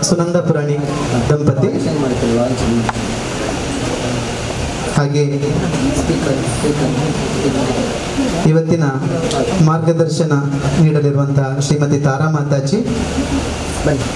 ಸುನಂದ ಪುರಾಣಿ ದಂಪತಿ ಹಾಗೆ ಇವತ್ತಿನ ಮಾರ್ಗದರ್ಶನ ನೀಡಲಿರುವಂತಹ ಶ್ರೀಮತಿ ತಾರಾ ಮಾತಾಜಿ ಬನ್ನಿ.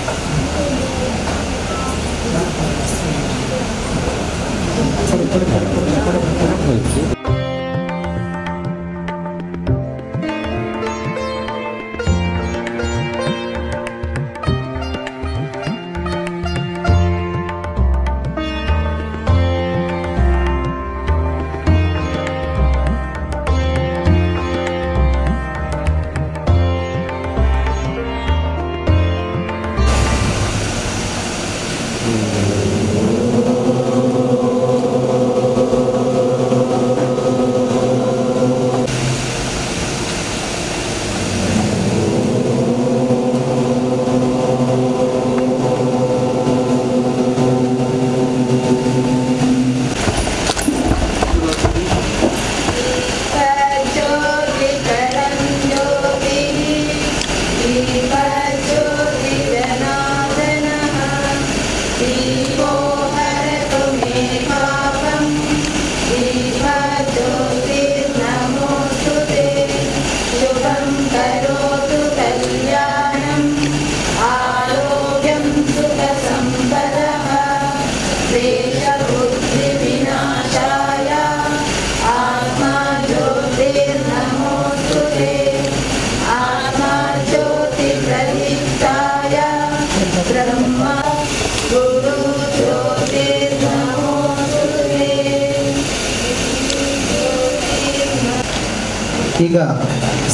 ಈಗ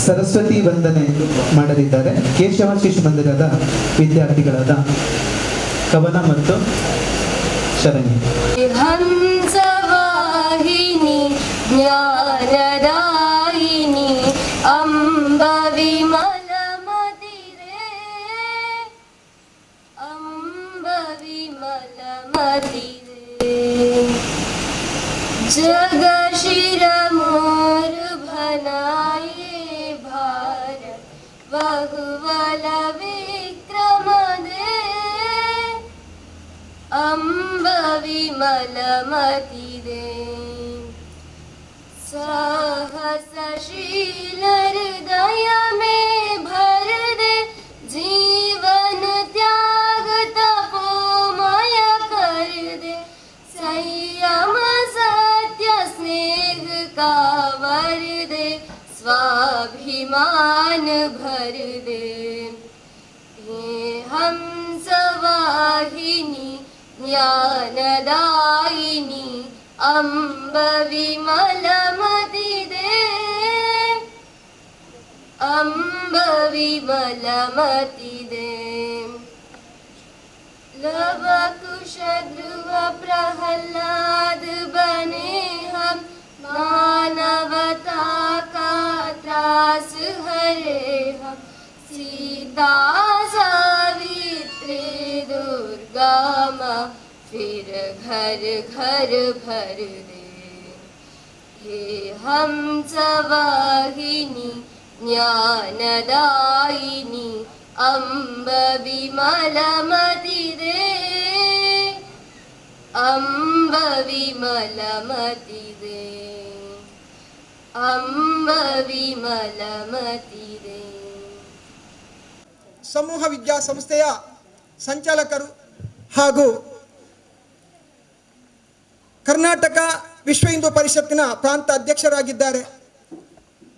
ಸರಸ್ವತಿ ವಂದನೆ ಮಾಡಲಿದ್ದಾರೆ ಕೇಶವ ಶಿಶು ಮಂದಿರದ ವಿದ್ಯಾರ್ಥಿಗಳಾದ ಕವನ ಮತ್ತು ಶರಣಿ. ಹಂಸವಾಹಿನಿ ಜ್ಞಾನದಾಯಿನಿ ಅಂಬ ವಿಮಲಮತಿರೆ ಅಂಬ ವಿಮಲಮತಿರೆ ಜಗ ಶಿರಮೋರು भनाये भारत बहुवल विक्रमदे अंब विमलमतिरे सहसशील हृदय में भर दे जीवन त्याग तपोमय कर दे संयम सत्य स्नेह का वर दे स्वाभिमान भर दे हे हंसवाहिनी ज्ञानदायिनी अंब विमलमति दे अंब विमलमति दे लव कुश ध्रुव प्रहलाद बने हम मानवता का त्रास हरे हम सीता सावित्री दुर्गा माँ फिर घर घर भर दे हे हंसवाहिनी ज्ञानदायिनी अंब विमलमति दे अंब विमलमति दे अंब विमलमति दे. ಸಮೂಹ ವಿದ್ಯಾಸಂಸ್ಥೆಯ ಸಂಚಾಲಕರು ಹಾಗೂ ಕರ್ನಾಟಕ ವಿಶ್ವ ಹಿಂದೂ ಪರಿಷತ್ತಿನ ಪ್ರಾಂತ ಅಧ್ಯಕ್ಷರಾಗಿದ್ದಾರೆ.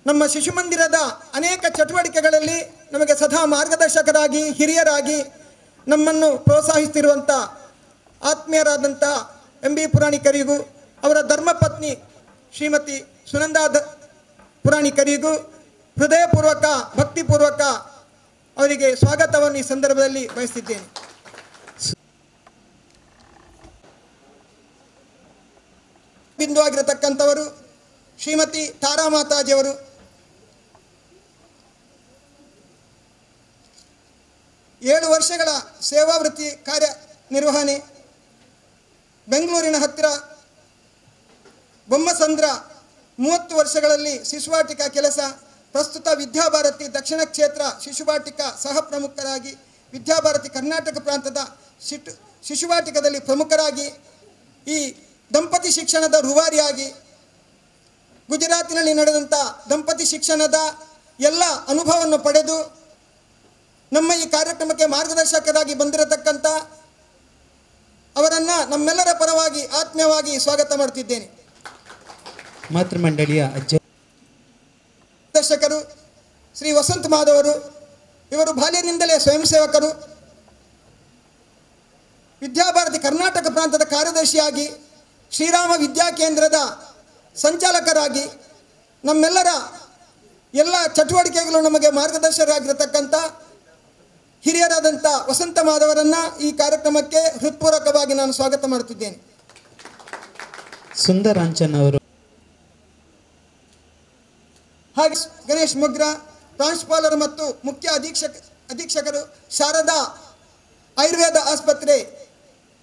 ನಮ್ಮ ಶಿಶು ಮಂದಿರದ ಅನೇಕ ಚಟುವಟಿಕೆಗಳಲ್ಲಿ ನಮಗೆ ಸದಾ ಮಾರ್ಗದರ್ಶಕರಾಗಿ ಹಿರಿಯರಾಗಿ ನಮ್ಮನ್ನು ಪ್ರೋತ್ಸಾಹಿಸುತ್ತಿರುವಂಥ ಆತ್ಮೀಯರಾದಂಥ ಎಂ ಬಿ ಪುರಾಣಿಕರಿಗೂ ಅವರ ಧರ್ಮಪತ್ನಿ ಶ್ರೀಮತಿ ಸುನಂದ ಪುರಾಣಿಕರಿಗೂ ಹೃದಯಪೂರ್ವಕ ಭಕ್ತಿಪೂರ್ವಕ ಅವರಿಗೆ ಸ್ವಾಗತವನ್ನು ಈ ಸಂದರ್ಭದಲ್ಲಿ ಬಯಸುತ್ತಿದ್ದೇನೆ. ಬಿಂದು ಆಗಿರತಕ್ಕಂಥವರು ಶ್ರೀಮತಿ ತಾರಾ ಮಾತಾಜಿಯವರು. ಏಳು ವರ್ಷಗಳ ಸೇವಾವೃತ್ತಿ ಕಾರ್ಯ ನಿರ್ವಹಣೆ, ಬೆಂಗಳೂರಿನ ಹತ್ತಿರ ಬೊಮ್ಮಸಂದ್ರ 30 ವರ್ಷಗಳಲ್ಲಿ ಶಿಶುವಾಟಿಕಾ ಕೆಲಸ. ಪ್ರಸ್ತುತ ವಿದ್ಯಾಭಾರತಿ ದಕ್ಷಿಣ ಕ್ಷೇತ್ರ ಶಿಶುವಾಟಿಕಾ ಸಹ ಪ್ರಮುಖರಾಗಿ ವಿದ್ಯಾಭಾರತಿ ಕರ್ನಾಟಕ ಪ್ರಾಂತದ ಶಿಶುವಾಟಿಕದಲ್ಲಿ ಪ್ರಮುಖರಾಗಿ ಈ ದಂಪತಿ ಶಿಕ್ಷಣದ ರೂವಾರಿಯಾಗಿ ಗುಜರಾತಿನಲ್ಲಿ ನಡೆದಂಥ ದಂಪತಿ ಶಿಕ್ಷಣದ ಎಲ್ಲ ಅನುಭವವನ್ನು ಪಡೆದು ನಮ್ಮ ಈ ಕಾರ್ಯಕ್ರಮಕ್ಕೆ ಮಾರ್ಗದರ್ಶಕರಾಗಿ ಬಂದಿರತಕ್ಕಂಥ ಅವರನ್ನು ನಮ್ಮೆಲ್ಲರ ಪರವಾಗಿ ಆತ್ಮೀಯವಾಗಿ ಸ್ವಾಗತ ಮಾಡುತ್ತಿದ್ದೇನೆ. ಮಾತೃಮಂಡಳಿಯ ದರ್ಶಕರು ಶ್ರೀ ವಸಂತ ಮಾಧವರು, ಇವರು ಬಾಲ್ಯದಿಂದಲೇ ಸ್ವಯಂ ಸೇವಕರು, ವಿದ್ಯಾಭಾರತಿ ಕರ್ನಾಟಕ ಪ್ರಾಂತದ ಕಾರ್ಯದರ್ಶಿಯಾಗಿ, ಶ್ರೀರಾಮ ವಿದ್ಯಾಕೇಂದ್ರದ ಸಂಚಾಲಕರಾಗಿ ನಮ್ಮೆಲ್ಲರ ಎಲ್ಲ ಚಟುವಟಿಕೆಗಳು ನಮಗೆ ಮಾರ್ಗದರ್ಶಕರಾಗಿರತಕ್ಕಂಥ ಹಿರಿಯರಾದಂಥ ವಸಂತ ಮಾಧವರನ್ನು ಈ ಕಾರ್ಯಕ್ರಮಕ್ಕೆ ಹೃತ್ಪೂರ್ವಕವಾಗಿ ನಾನು ಸ್ವಾಗತ ಮಾಡುತ್ತಿದ್ದೇನೆ. ಸುಂದರಾಂಚನ್ ಅವರು, ಹಾಗೆ ಗಣೇಶ್ ಮೊಗ್ರಾ ಪ್ರಾಂಶುಪಾಲರು ಮತ್ತು ಮುಖ್ಯ ಅಧೀಕ್ಷಕರು ಶಾರದಾ ಆಯುರ್ವೇದ ಆಸ್ಪತ್ರೆ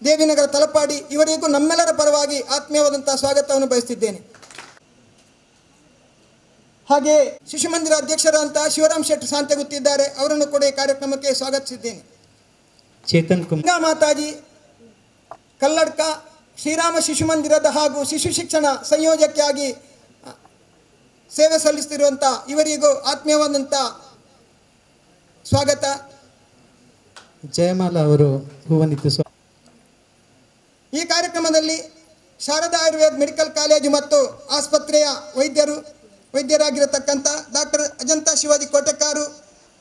ದೇವಿನಗರ ತಲಪಾಡಿ, ಇವರಿಗೂ ನಮ್ಮೆಲ್ಲರ ಪರವಾಗಿ ಆತ್ಮೀಯವಾದಂಥ ಸ್ವಾಗತವನ್ನು ಬಯಸುತ್ತಿದ್ದೇನೆ. ಹಾಗೆ ಶಿಶು ಮಂದಿರ ಅಧ್ಯಕ್ಷರಾದಂಥ ಶಿವರಾಮ್ ಶೆಟ್ಟಿ ಸಾಂತೆಗುತ್ತಿದ್ದಾರೆ, ಅವರನ್ನು ಕೂಡ ಈ ಕಾರ್ಯಕ್ರಮಕ್ಕೆ ಸ್ವಾಗತಿಸಿದ್ದೇನೆ. ಚೇತನ್ ಕುಮಾರ್ ಮಾತಾಜಿ ಕಲ್ಲಡ್ಕ ಶ್ರೀರಾಮ ಶಿಶು ಮಂದಿರದ ಹಾಗೂ ಶಿಶು ಶಿಕ್ಷಣ ಸಂಯೋಜಕಿಯಾಗಿ ಸೇವೆ ಸಲ್ಲಿಸುತ್ತಿರುವಂಥ ಇವರಿಗೂ ಆತ್ಮೀಯವಾದಂಥ ಸ್ವಾಗತ. ಜಯಮಾಲಾ ಅವರು ಹೂವನಿತ್ತು. ಈ ಕಾರ್ಯಕ್ರಮದಲ್ಲಿ ಶಾರದಾ ಆಯುರ್ವೇದ ಮೆಡಿಕಲ್ ಕಾಲೇಜು ಮತ್ತು ಆಸ್ಪತ್ರೆಯ ವೈದ್ಯರಾಗಿರತಕ್ಕಂಥ ಡಾಕ್ಟರ್ ಅಜಂತಾ ಶಿವಾಜಿ ಕೋಟೆಕಾರು,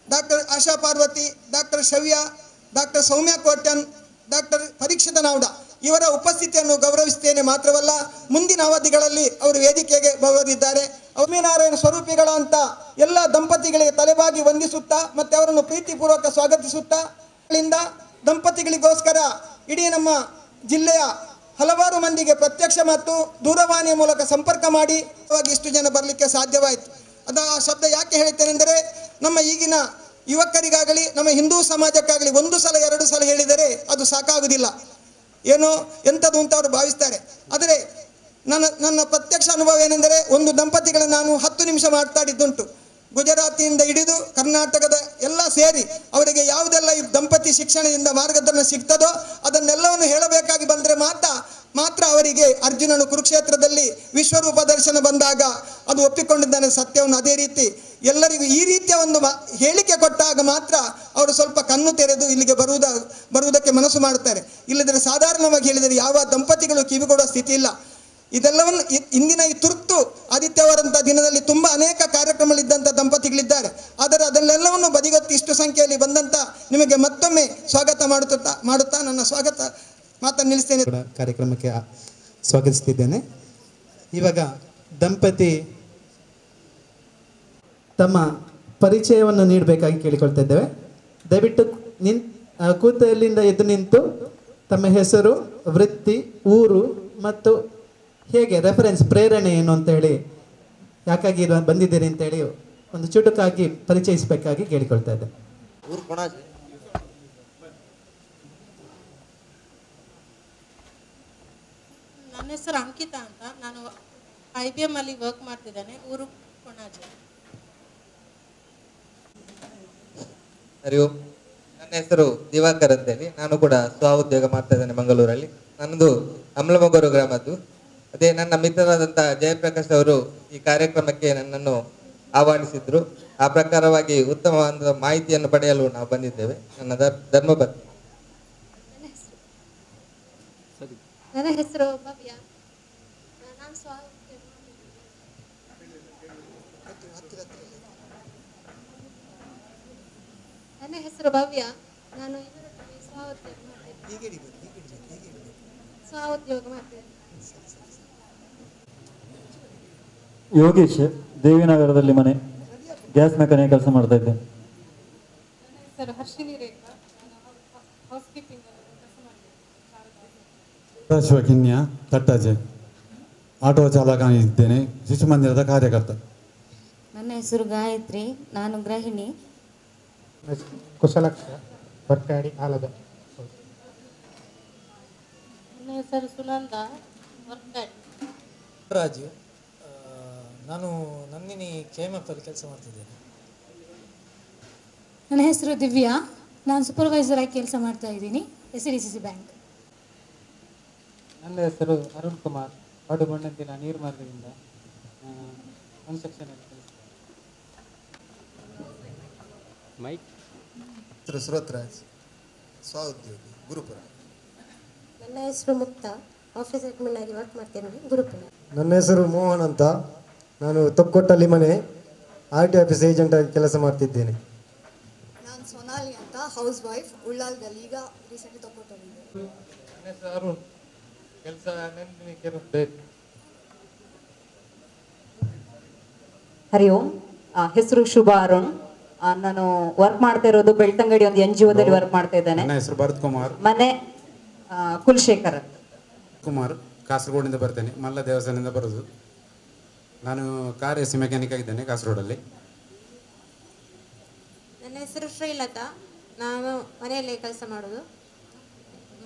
ಡಾಕ್ಟರ್ ಆಶಾ ಪಾರ್ವತಿ, ಡಾಕ್ಟರ್ ಶವ್ಯ, ಡಾಕ್ಟರ್ ಸೌಮ್ಯ ಕೋಟ್ಯನ್, ಡಾಕ್ಟರ್ ಪರೀಕ್ಷಿತ ನಾವ್ಡ ಇವರ ಉಪಸ್ಥಿತಿಯನ್ನು ಗೌರವಿಸುತ್ತೇನೆ. ಮಾತ್ರವಲ್ಲ, ಮುಂದಿನ ಅವಧಿಗಳಲ್ಲಿ ಅವರು ವೇದಿಕೆಗೆ ಬರಲಿದ್ದಾರೆ. ಲಕ್ಷ್ಮೀನಾರಾಯಣ ಸ್ವರೂಪಿಗಳ ಅಂತ ಎಲ್ಲ ದಂಪತಿಗಳಿಗೆ ತಲೆಬಾಗಿ ವಂದಿಸುತ್ತಾ ಮತ್ತು ಅವರನ್ನು ಪ್ರೀತಿಪೂರ್ವಕ ಸ್ವಾಗತಿಸುತ್ತಾ ದಂಪತಿಗಳಿಗೋಸ್ಕರ ಇಡೀ ನಮ್ಮ ಜಿಲ್ಲೆಯ ಹಲವಾರು ಮಂದಿಗೆ ಪ್ರತ್ಯಕ್ಷ ಮತ್ತು ದೂರವಾಣಿಯ ಮೂಲಕ ಸಂಪರ್ಕ ಮಾಡಿ ಇಷ್ಟು ಜನ ಬರಲಿಕ್ಕೆ ಸಾಧ್ಯವಾಯಿತು. ಆ ಶಬ್ದ ಯಾಕೆ ಹೇಳ್ತೇನೆಂದರೆ, ನಮ್ಮ ಈಗಿನ ಯುವಕರಿಗಾಗಲಿ ನಮ್ಮ ಹಿಂದೂ ಸಮಾಜಕ್ಕಾಗಲಿ ಒಂದು ಸಲ ಎರಡು ಸಲ ಹೇಳಿದರೆ ಅದು ಸಾಕಾಗುವುದಿಲ್ಲ, ಏನೋ ಎಂಥದ್ದು ಅಂತ ಅವರು ಭಾವಿಸ್ತಾರೆ. ಆದರೆ ನನ್ನ ಪ್ರತ್ಯಕ್ಷ ಅನುಭವ ಏನೆಂದರೆ, ಒಂದು ದಂಪತಿಗಳ ನಾನು 10 ನಿಮಿಷ ಮಾತಾಡಿದ್ದುಂಟು. ಗುಜರಾತಿಯಿಂದ ಹಿಡಿದು ಕರ್ನಾಟಕದ ಎಲ್ಲ ಸೇರಿ ಅವರಿಗೆ ಯಾವುದೆಲ್ಲ ಈ ದಂಪತಿ ಶಿಕ್ಷಣದಿಂದ ಮಾರ್ಗದರ್ಶನ ಸಿಗ್ತದೋ ಅದನ್ನೆಲ್ಲವನ್ನು ಹೇಳಬೇಕಾಗಿ ಬಂದರೆ ಮಾತ್ರ ಅವರಿಗೆ ಅರ್ಜುನನು ಕುರುಕ್ಷೇತ್ರದಲ್ಲಿ ವಿಶ್ವರೂಪ ದರ್ಶನ ಬಂದಾಗ ಅದು ಒಪ್ಪಿಕೊಂಡಿದ್ದಾನೆ ಸತ್ಯವನ್ನು. ಅದೇ ರೀತಿ ಎಲ್ಲರಿಗೂ ಈ ರೀತಿಯ ಒಂದು ಹೇಳಿಕೆ ಕೊಟ್ಟಾಗ ಮಾತ್ರ ಅವರು ಸ್ವಲ್ಪ ಕಣ್ಣು ತೆರೆದು ಇಲ್ಲಿಗೆ ಬರುವುದಕ್ಕೆ ಮನಸ್ಸು ಮಾಡುತ್ತಾರೆ. ಇಲ್ಲದ್ರೆ ಸಾಧಾರಣವಾಗಿ ಹೇಳಿದರೆ ಯಾವ ದಂಪತಿಗಳು ಕಿವಿಗೊಡುವ ಸ್ಥಿತಿ ಇಲ್ಲ. ಇದೆಲ್ಲವನ್ನು ಇಂದಿನ ಈ ತುರ್ತು ಆದಿತ್ಯವಾರಂಥ ದಿನದಲ್ಲಿ ತುಂಬ ಅನೇಕ ಕಾರ್ಯಕ್ರಮಗಳಿದ್ದಂಥ ದಂಪತಿಗಳಿದ್ದಾರೆ. ಆದರೆ ಅದನ್ನೆಲ್ಲವನ್ನು ಬದಿಗೊತ್ತಿ ಇಷ್ಟು ಸಂಖ್ಯೆಯಲ್ಲಿ ಬಂದಂಥ ನಿಮಗೆ ಮತ್ತೊಮ್ಮೆ ಸ್ವಾಗತ ಮಾಡುತ್ತಾ ನನ್ನ ಸ್ವಾಗತ ಮಾತನ್ನು ನಿಲ್ಲಿಸ್ತೇನೆ. ಕಾರ್ಯಕ್ರಮಕ್ಕೆ ಸ್ವಾಗತಿಸುತ್ತಿದ್ದೇನೆ. ಇವಾಗ ದಂಪತಿ ತಮ್ಮ ಪರಿಚಯವನ್ನು ನೀಡಬೇಕಾಗಿ ಕೇಳಿಕೊಳ್ತಾ ಇದ್ದೇವೆ. ದಯವಿಟ್ಟು ಕೂತಲ್ಲಿಂದ ಎದ್ದು ನಿಂತು ತಮ್ಮ ಹೆಸರು, ವೃತ್ತಿ, ಊರು ಮತ್ತು ಹೇಗೆ ರೆಫರೆನ್ಸ್ ಪ್ರೇರಣೆ ಏನು ಅಂತ ಹೇಳಿ, ಯಾಕಾಗಿ ಬಂದಿದ್ದೀರಿ ಅಂತ ಹೇಳಿ ಒಂದು ಚುಟುಕಾಗಿ ಪರಿಚಯಿಸಬೇಕಾಗಿ ಕೇಳಿಕೊಳ್ತಾ ಇದ್ದೆ. ನನ್ನ ಹೆಸರು ಅಂಕಿತಾ ಅಂತ, ನಾನು IBM ಅಲ್ಲಿ ವರ್ಕ್ ಮಾಡ್ತಿದ್ದೇನೆ. ಊರು ಕೊಣಾಜೆ. ಹರಿ ಓಂ. ನನ್ನ ಹೆಸರು ದಿವಾಕರ್ ಅಂತೇಳಿ, ನಾನು ಕೂಡ ಸ್ವಉದ್ಯೋಗ ಮಾಡ್ತಾ ಇದ್ದೇನೆ ಮಂಗಳೂರಲ್ಲಿ. ನನ್ನದು ಅಮ್ಲಮೊಗರು ಗ್ರಾಮದ್ದು. ಅದೇ ನನ್ನ ಮಿತ್ರರಾದಂಥ ಜಯಪ್ರಕಾಶ್ ಅವರು ಈ ಕಾರ್ಯಕ್ರಮಕ್ಕೆ ನನ್ನನ್ನು ಆಹ್ವಾನಿಸಿದ್ರು. ಆ ಪ್ರಕಾರವಾಗಿ ಉತ್ತಮವಾದ ಮಾಹಿತಿಯನ್ನು ಪಡೆಯಲು ನಾವು ಬಂದಿದ್ದೇವೆ. ನನ್ನ ಧರ್ಮಪತ್ನಿ. ನನ್ನ ಹೆಸರು ಭವ್ಯ. ನನ್ನ ಹೆಸರು ಭವ್ಯ. ನಾನು ಸ್ವಉದ್ಯೋಗ ಮಾಡ್ತೇನೆ. ಯೋಗೇಶ್, ದೇವಿನಗರದಲ್ಲಿ ಮನೆ, ಗ್ಯಾಸ್ ಮೆಕ್ಯಾನಿಕ್ ಕೆಲಸ ಮಾಡ್ತಾ ಇದ್ದೆ. ನನ್ನ ಹೆಸರು ಹರ್ಷಿನಿ ರೇಖಾ. ಹೌಸ್ ಕೀಪಿಂಗ್ ಕೆಲಸ ಮಾಡ್ತೇನೆ. ಶಿವಕಿನ್ಯ ತಟ್ಟಜೆ, ಆಟೋ ಚಾಲಕನಿದ್ದೇನೆ, ಶಿಶು ಮಂದಿರದ ಕಾರ್ಯಕರ್ತ. ನನ್ನ ಹೆಸರು ಗಾಯತ್ರಿ, ನಾನು ಗೃಹಿಣಿ. ಕುಶಲಕ್ಷ, ಬರ್ಕಾಡಿ, ಆಲದ. ನನ್ನ ಹೆಸರು ಸುನಂದ, ವರ್ಕಾಡಿ. ರಾಜು, ನಾನು ನಂದಿನಿ KMFಲ್ಲಿ ಕೆಲಸ ಮಾಡ್ತಿದ್ದೇನೆ. ನನ್ನ ಹೆಸರು ದಿವ್ಯಾ, ನಾನು ಸೂಪರ್ವೈಸರ್ ಆಗಿ ಕೆಲಸ ಮಾಡ್ತಾ ಇದ್ದೀನಿ. SDCC bank. ನನ್ನ ಹೆಸರು ಅರುಣ್ ಕುಮಾರ್, ಪಡುಬಣ್ಣಂತಿನ ನೀರ್ಮಾರ್ಗದಿಂದ ಕನ್ಸ್ಟ್ರಕ್ಷನ್ ಮೈಕ್. ಸುರತ್ರಾಜ್, ಸ್ವಉದ್ಯೋಗಿ, ಗುರುಪುರ. ನನ್ನ ಹೆಸರು ಮುಕ್ತ, ಆಫೀಸ್ ಅಡ್ಮಿನ್ ಆಗಿ ವರ್ಕ್ ಮಾಡ್ತೇನೆ, ಗುರುಪುರ. ನನ್ನ ಹೆಸರು ಮೋಹನ್ ಅಂತ, ನಾನು ತೊಕ್ಕೊಟ್ಟಲ್ಲಿ ಮನೆ RT ಆಫೀಸ್ ಏಜೆಂಟ್ ಆಗಿ ಕೆಲಸ ಮಾಡ್ತಿದ್ದೇನೆ. ನಾನು ಸೋನಾಲಿ ಅಂತ, ಹೌಸ್ ವೈಫ್, ಉಳ್ಳಾಲದಲ್ಲಿ, ಈಗ ರೀಸೆಂಟ್ಲಿ ತೊಕ್ಕೊಟ್ಟಲ್ಲಿದ್ದೆ. ನನ್ನ ಹೆಸರು ಅರುಣ್, ಕೆಲಸ ಹರಿ ಓಂ. ಹೆಸರು ಶುಭ ಅರುಣ್. ನಾನು ವರ್ಕ್ ಮಾಡ್ತಾ ಇರೋದು ಬೆಳ್ತಂಗಡಿ ಒಂದು NGOದಲ್ಲಿ ವರ್ಕ್ ಮಾಡ್ತಾ ಇದ್ದೇನೆ. ನನ್ನ ಹೆಸರು ಭರತ್ ಕುಮಾರ್, ಮನೆ ಕುಲಶೇಖರ್ ಕುಮಾರ್, ಕಾಸರಗೋಡಿಂದ ಬರ್ತೇನೆ, ಮಲ್ಲ ದೇವಸ್ಥಾನದಿಂದ ಬರೋದು. ನಾನು ಕಾರ್ AC ಮೆಕ್ಯಾನಿಕ್ ಆಗಿದ್ದೇನೆ ಕಾಸರಗೋಡಲ್ಲಿ. ನನ್ನ ಹೆಸರು ಶ್ರೀಲತಾ, ನಾನು ಮನೆಯಲ್ಲೇ ಕೆಲಸ ಮಾಡೋದು,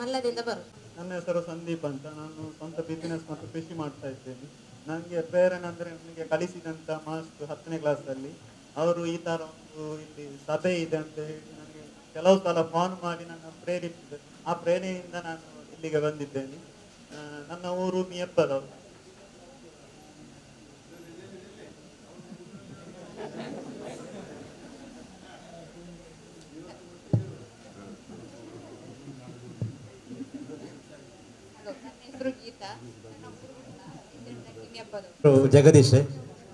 ಮಲ್ಲದಿಂದ ಬರೋದು. ನನ್ನ ಹೆಸರು ಸಂದೀಪ್ ಅಂತ, ನಾನು ಸ್ವಂತ ಬಿಸಿನೆಸ್ ಮತ್ತು ಕೃಷಿ ಮಾಡ್ತಾ ಇದ್ದೇನೆ. ನನಗೆ ಪ್ರೇರಣೆ ಅಂದರೆ ನನಗೆ ಕಲಿಸಿದಂಥ ಮಾಸ್ಟರ್ 10ನೇ ಕ್ಲಾಸಲ್ಲಿ ಅವರು ಈ ಥರ ಒಂದು ಇಲ್ಲಿ ಸಭೆ ಇದೆ ಅಂತ ಹೇಳಿ ನನಗೆ ಕೆಲವು ಸಲ ಫೋನ್ ಮಾಡಿ ನನ್ನ ಪ್ರೇರಿಸಿದೆ. ಆ ಪ್ರೇರಣೆಯಿಂದ ನಾನು ಇಲ್ಲಿಗೆ ಬಂದಿದ್ದೇನೆ. ನನ್ನ ಊರು ಮಿಯಪ್ಪದವರು. ಜಗದೀಶ್,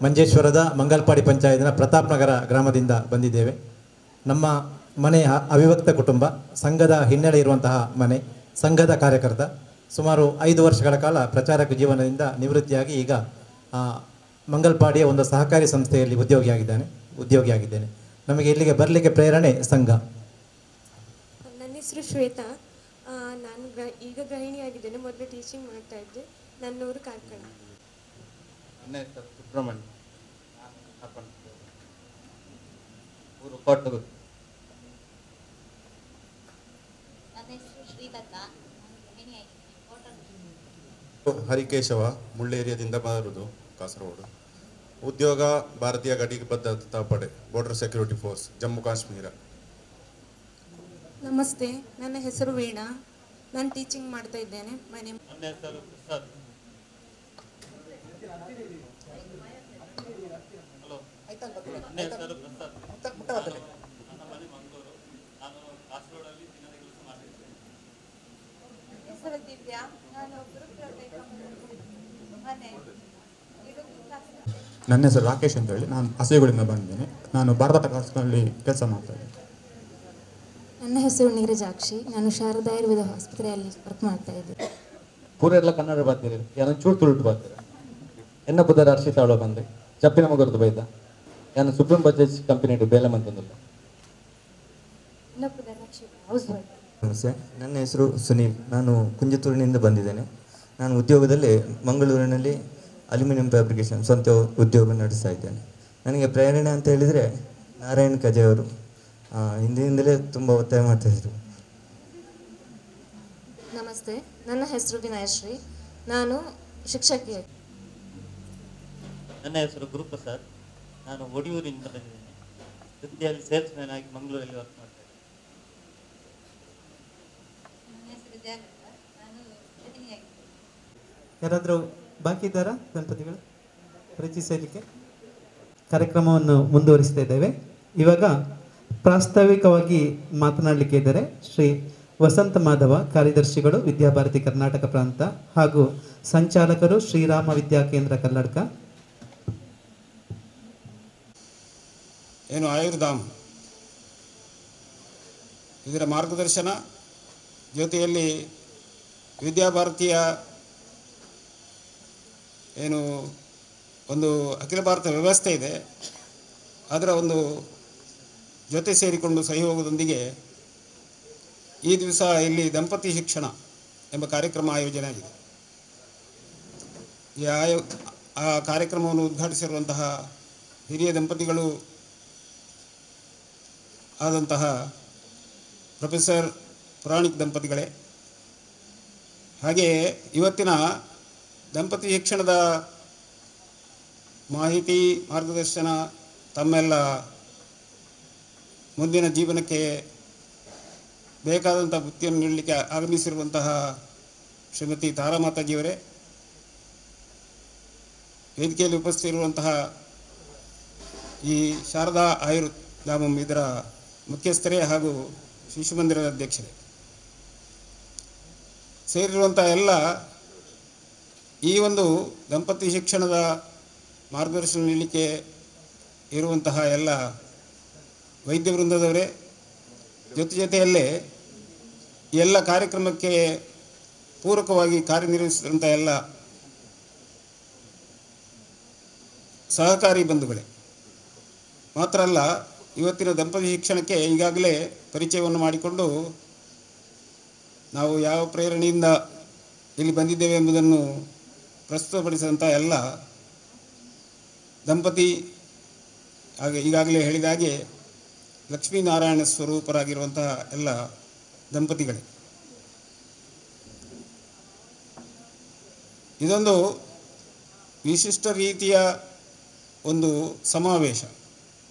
ಮಂಜೇಶ್ವರದ ಮಂಗಲ್ಪಾಡಿ ಪಂಚಾಯತ್ನ ಪ್ರತಾಪ್ ನಗರ ಗ್ರಾಮದಿಂದ ಬಂದಿದ್ದೇವೆ. ನಮ್ಮ ಮನೆ ಅವಿಭಕ್ತ ಕುಟುಂಬ, ಸಂಘದ ಹಿನ್ನೆಲೆ ಇರುವಂತಹ ಮನೆ, ಸಂಘದ ಕಾರ್ಯಕರ್ತ. ಸುಮಾರು 5 ವರ್ಷಗಳ ಕಾಲ ಪ್ರಚಾರಕ ಜೀವನದಿಂದ ನಿವೃತ್ತಿಯಾಗಿ ಈಗ ಮಂಗಲ್ಪಾಡಿಯ ಒಂದು ಸಹಕಾರಿ ಸಂಸ್ಥೆಯಲ್ಲಿ ಉದ್ಯೋಗಿಯಾಗಿದ್ದೇನೆ. ನಮಗೆ ಇಲ್ಲಿಗೆ ಬರಲಿಕ್ಕೆ ಪ್ರೇರಣೆ ಸಂಘ. ನನ್ನ ಹೆಸರು ಶ್ವೇತಾ, ನಾನು ಈಗ ಗೃಹಿಣಿಯಾಗಿದ್ದೇನೆ. ಮೊದಲು ಟೀಚಿಂಗ್ ಮಾಡ್ತಾ ಇದ್ದೆ. ನನ್ನ ಊರು ಕಾರ್ಕಳ. ನನ್ನ ಹೆಸರು ಸುಬ್ರಹ್ಮಣ್ಯ, ಊರು ಕೊಟ್ಟೂರು. ನನ್ನ ಹೆಸರು ಶ್ರೀಲತಾ, ಹರಿಕೇಶವ, ಮುಳ್ಳೇರಿಯಾದಿಂದ ಬರುವುದು, ಕಾಸರಗೋಡು. ಉದ್ಯೋಗ ಭಾರತೀಯ ಗಡಿ ಭದ್ರತಾ ಪಡೆ, border security force, Jammu Kashmir. ನಮಸ್ತೆ, ನನ್ನ ಹೆಸರು ವೀಣಾ, ನಾನು ಟೀಚಿಂಗ್ ಮಾಡ್ತಾ ಇದ್ದೇನೆ. ಮನೆ. ನನ್ನ ಹೆಸರು ಪ್ರಸಾದ್. ಹಲೋ, ನನ್ನ ಹೆಸರು ಪ್ರಸಾದ್. ನನ್ನ ಮನೆ ಮಂಗಳೂರು. ನಾನು ಕಾಸರಗೋಡಲ್ಲಿ ದಿನದ ಕೆಲಸ ಮಾಡ್ತಿದ್ದೇನೆ. ಹೆಸರು ದಿವ್ಯಾ, ನಾನು ನನ್ನ ಹೆಸರು ರಾಕೇಶ್ ಅಂತ ಹೇಳಿ, ನಾನು ಹಸಿಗುಳಿಂದ ಬಂದಿದ್ದೇನೆ. ನಾನು ಭಾರತ ಕಾಸ್ನಲ್ಲಿ ಕೆಲಸ ಮಾಡ್ತಾ ಇದ್ದೇನೆ. ನನ್ನ ಹೆಸರು ನೀರಜಾಕ್ಷಿ, ನಾನು ಶಾರದಾ ಆಯುರ್ವೇದ ಆಸ್ಪತ್ರೆಯಲ್ಲಿ ವರ್ಕ್ ಮಾಡ್ತಾ ಇದ್ದೇನೆ. ಪೂರ ಎಲ್ಲ ಕನ್ನಡ ಬರ್ತೀರಿ, ಯಾರು ಚೂರು ತುಳುಟು ಬರ್ತೀರ. ಎನ್ನ ಬುದ್ಧ ಅರ್ಷಿತ ಅವಳ ಬಂದೆ ಚಪ್ಪಿನ ಮಗರದು ಬೈದ ನಾನು ಸುಪ್ರೀಂ ಬಜಾಜ್ ಕಂಪನಿ ಬೇಲೆ ಮಂತಂದಿಲ್ಲ. ನಮಸ್ತೆ, ನನ್ನ ಹೆಸರು ಸುನೀಲ್, ನಾನು ಕುಂಜತೂರಿನಿಂದ ಬಂದಿದ್ದೇನೆ. ನಾನು ಉದ್ಯೋಗದಲ್ಲಿ ಮಂಗಳೂರಿನಲ್ಲಿ ಅಲ್ಯೂಮಿನಿಯಂ ಫ್ಯಾಬ್ರಿಕೇಷನ್ ಸ್ವಂತ ಉದ್ಯೋಗ ನಡೆಸ್ತಾ ಇದ್ದೇನೆ. ನನಗೆ ಪ್ರೇರಣೆ ಅಂತ ಹೇಳಿದರೆ ನಾರಾಯಣ್ ಕಜೆ ಅವರು ಹಿಂದಿನಿಂದಲೇ ತುಂಬ ಒತ್ತಾಯ ಮಾಡ್ತಾಯಿದ್ರು. ನಮಸ್ತೆ, ನನ್ನ ಹೆಸರು ವಿನಯಶ್ರೀ, ನಾನು ಶಿಕ್ಷಕಿ. ನನ್ನ ಹೆಸರು ಗುರುಪ್ರಸಾದ್, ನಾನು ಒಡಿಯೂರಿನಿಂದ ಬಂದಿದ್ದೇನೆ. ವೃತ್ತಿಯಲ್ಲಿ ಸೇಲ್ಸ್ ಮ್ಯಾನ್ ಆಗಿ ಮಂಗಳೂರಲ್ಲಿ ವರ್ಕ್ ಮಾಡ್ತಾ ಇದ್ದೇನೆ. ಯಾರಾದರೂ ಬಾಕಿ ಇದ್ದಾರಾ ದಂಪತಿಗಳು ಪರಿಚಯಿಸಲಿಕ್ಕೆ? ಕಾರ್ಯಕ್ರಮವನ್ನು ಮುಂದುವರಿಸ್ತಾ ಇದ್ದೇವೆ. ಇವಾಗ ಪ್ರಾಸ್ತಾವಿಕವಾಗಿ ಮಾತನಾಡಲಿಕ್ಕೆ ಇದ್ದಾರೆ ಶ್ರೀ ವಸಂತ ಮಾಧವ, ಕಾರ್ಯದರ್ಶಿಗಳು ವಿದ್ಯಾಭಾರತಿ ಕರ್ನಾಟಕ ಪ್ರಾಂತ ಹಾಗೂ ಸಂಚಾಲಕರು ಶ್ರೀರಾಮ ವಿದ್ಯಾ ಕೇಂದ್ರ ಕಲ್ಲಡ್ಕ. ಏನು ಆಯುರ್ಧಾಮ್ ಇದರ ಮಾರ್ಗದರ್ಶನ ಜೊತೆಯಲ್ಲಿ ವಿದ್ಯಾಭಾರತೀಯ ಏನು ಒಂದು ಅಖಿಲ ಭಾರತ ವ್ಯವಸ್ಥೆ ಇದೆ, ಅದರ ಒಂದು ಜೊತೆ ಸೇರಿಕೊಂಡು ಸಹಿ ಹೋಗೋದೊಂದಿಗೆ ಈ ದಿವಸ ಇಲ್ಲಿ ದಂಪತಿ ಶಿಕ್ಷಣ ಎಂಬ ಕಾರ್ಯಕ್ರಮ ಆಯೋಜನೆ ಆಗಿದೆ. ಆ ಕಾರ್ಯಕ್ರಮವನ್ನು ಉದ್ಘಾಟಿಸಿರುವಂತಹ ಹಿರಿಯ ದಂಪತಿಗಳು ಆದಂತಹ ಪ್ರೊಫೆಸರ್ ಪುರಾಣಿಕ್ ದಂಪತಿಗಳೇ. ಹಾಗೆಯೇ ಇವತ್ತಿನ ದಂಪತಿ ಶಿಕ್ಷಣದ ಮಾಹಿತಿ ಮಾರ್ಗದರ್ಶನ ತಮ್ಮೆಲ್ಲ ಮುಂದಿನ ಜೀವನಕ್ಕೆ ಬೇಕಾದಂಥ ವೃತ್ತಿಯನ್ನು ನೀಡಲಿಕ್ಕೆ ಆಗಮಿಸಿರುವಂತಹ ಶ್ರೀಮತಿ ತಾರಾಮಾತಾಜಿಯವರೇ, ವೇದಿಕೆಯಲ್ಲಿ ಉಪಸ್ಥಿತಿರುವಂತಹ ಈ ಶಾರದಾ ಆಯುರ್ಧಾಮಂ ಇದರ ಮುಖ್ಯಸ್ಥರೇ ಹಾಗೂ ಶಿಶು ಮಂದಿರದ ಅಧ್ಯಕ್ಷರೇ, ಸೇರಿರುವಂಥ ಎಲ್ಲ ಈ ಒಂದು ದಂಪತಿ ಶಿಕ್ಷಣದ ಮಾರ್ಗದರ್ಶನ ನೀಡಲಿಕ್ಕೆ ಇರುವಂತಹ ಎಲ್ಲ ವೈದ್ಯ ವೃಂದದವರೇ, ಜೊತೆಯಲ್ಲೇ ಎಲ್ಲ ಕಾರ್ಯಕ್ರಮಕ್ಕೆ ಪೂರಕವಾಗಿ ಕಾರ್ಯನಿರ್ವಹಿಸಿದಂಥ ಎಲ್ಲ ಸಹಕಾರಿ ಬಂಧುಗಳೇ, ಮಾತ್ರ ಅಲ್ಲ ಇವತ್ತಿನ ದಂಪತಿ ಶಿಕ್ಷಣಕ್ಕೆ ಈಗಾಗಲೇ ಪರಿಚಯವನ್ನು ಮಾಡಿಕೊಂಡು ನಾವು ಯಾವ ಪ್ರೇರಣೆಯಿಂದ ಇಲ್ಲಿ ಬಂದಿದ್ದೇವೆ ಎಂಬುದನ್ನು ಪ್ರಸ್ತುತಪಡಿಸಿದಂಥ ಎಲ್ಲ ದಂಪತಿ ಈಗಾಗಲೇ ಹೇಳಿದ ಹಾಗೆ ಲಕ್ಷ್ಮೀನಾರಾಯಣ ಸ್ವರೂಪರಾಗಿರುವಂತಹ ಎಲ್ಲ ದಂಪತಿಗಳೇ, ಇದೊಂದು ವಿಶಿಷ್ಟ ರೀತಿಯ ಒಂದು ಸಮಾವೇಶ.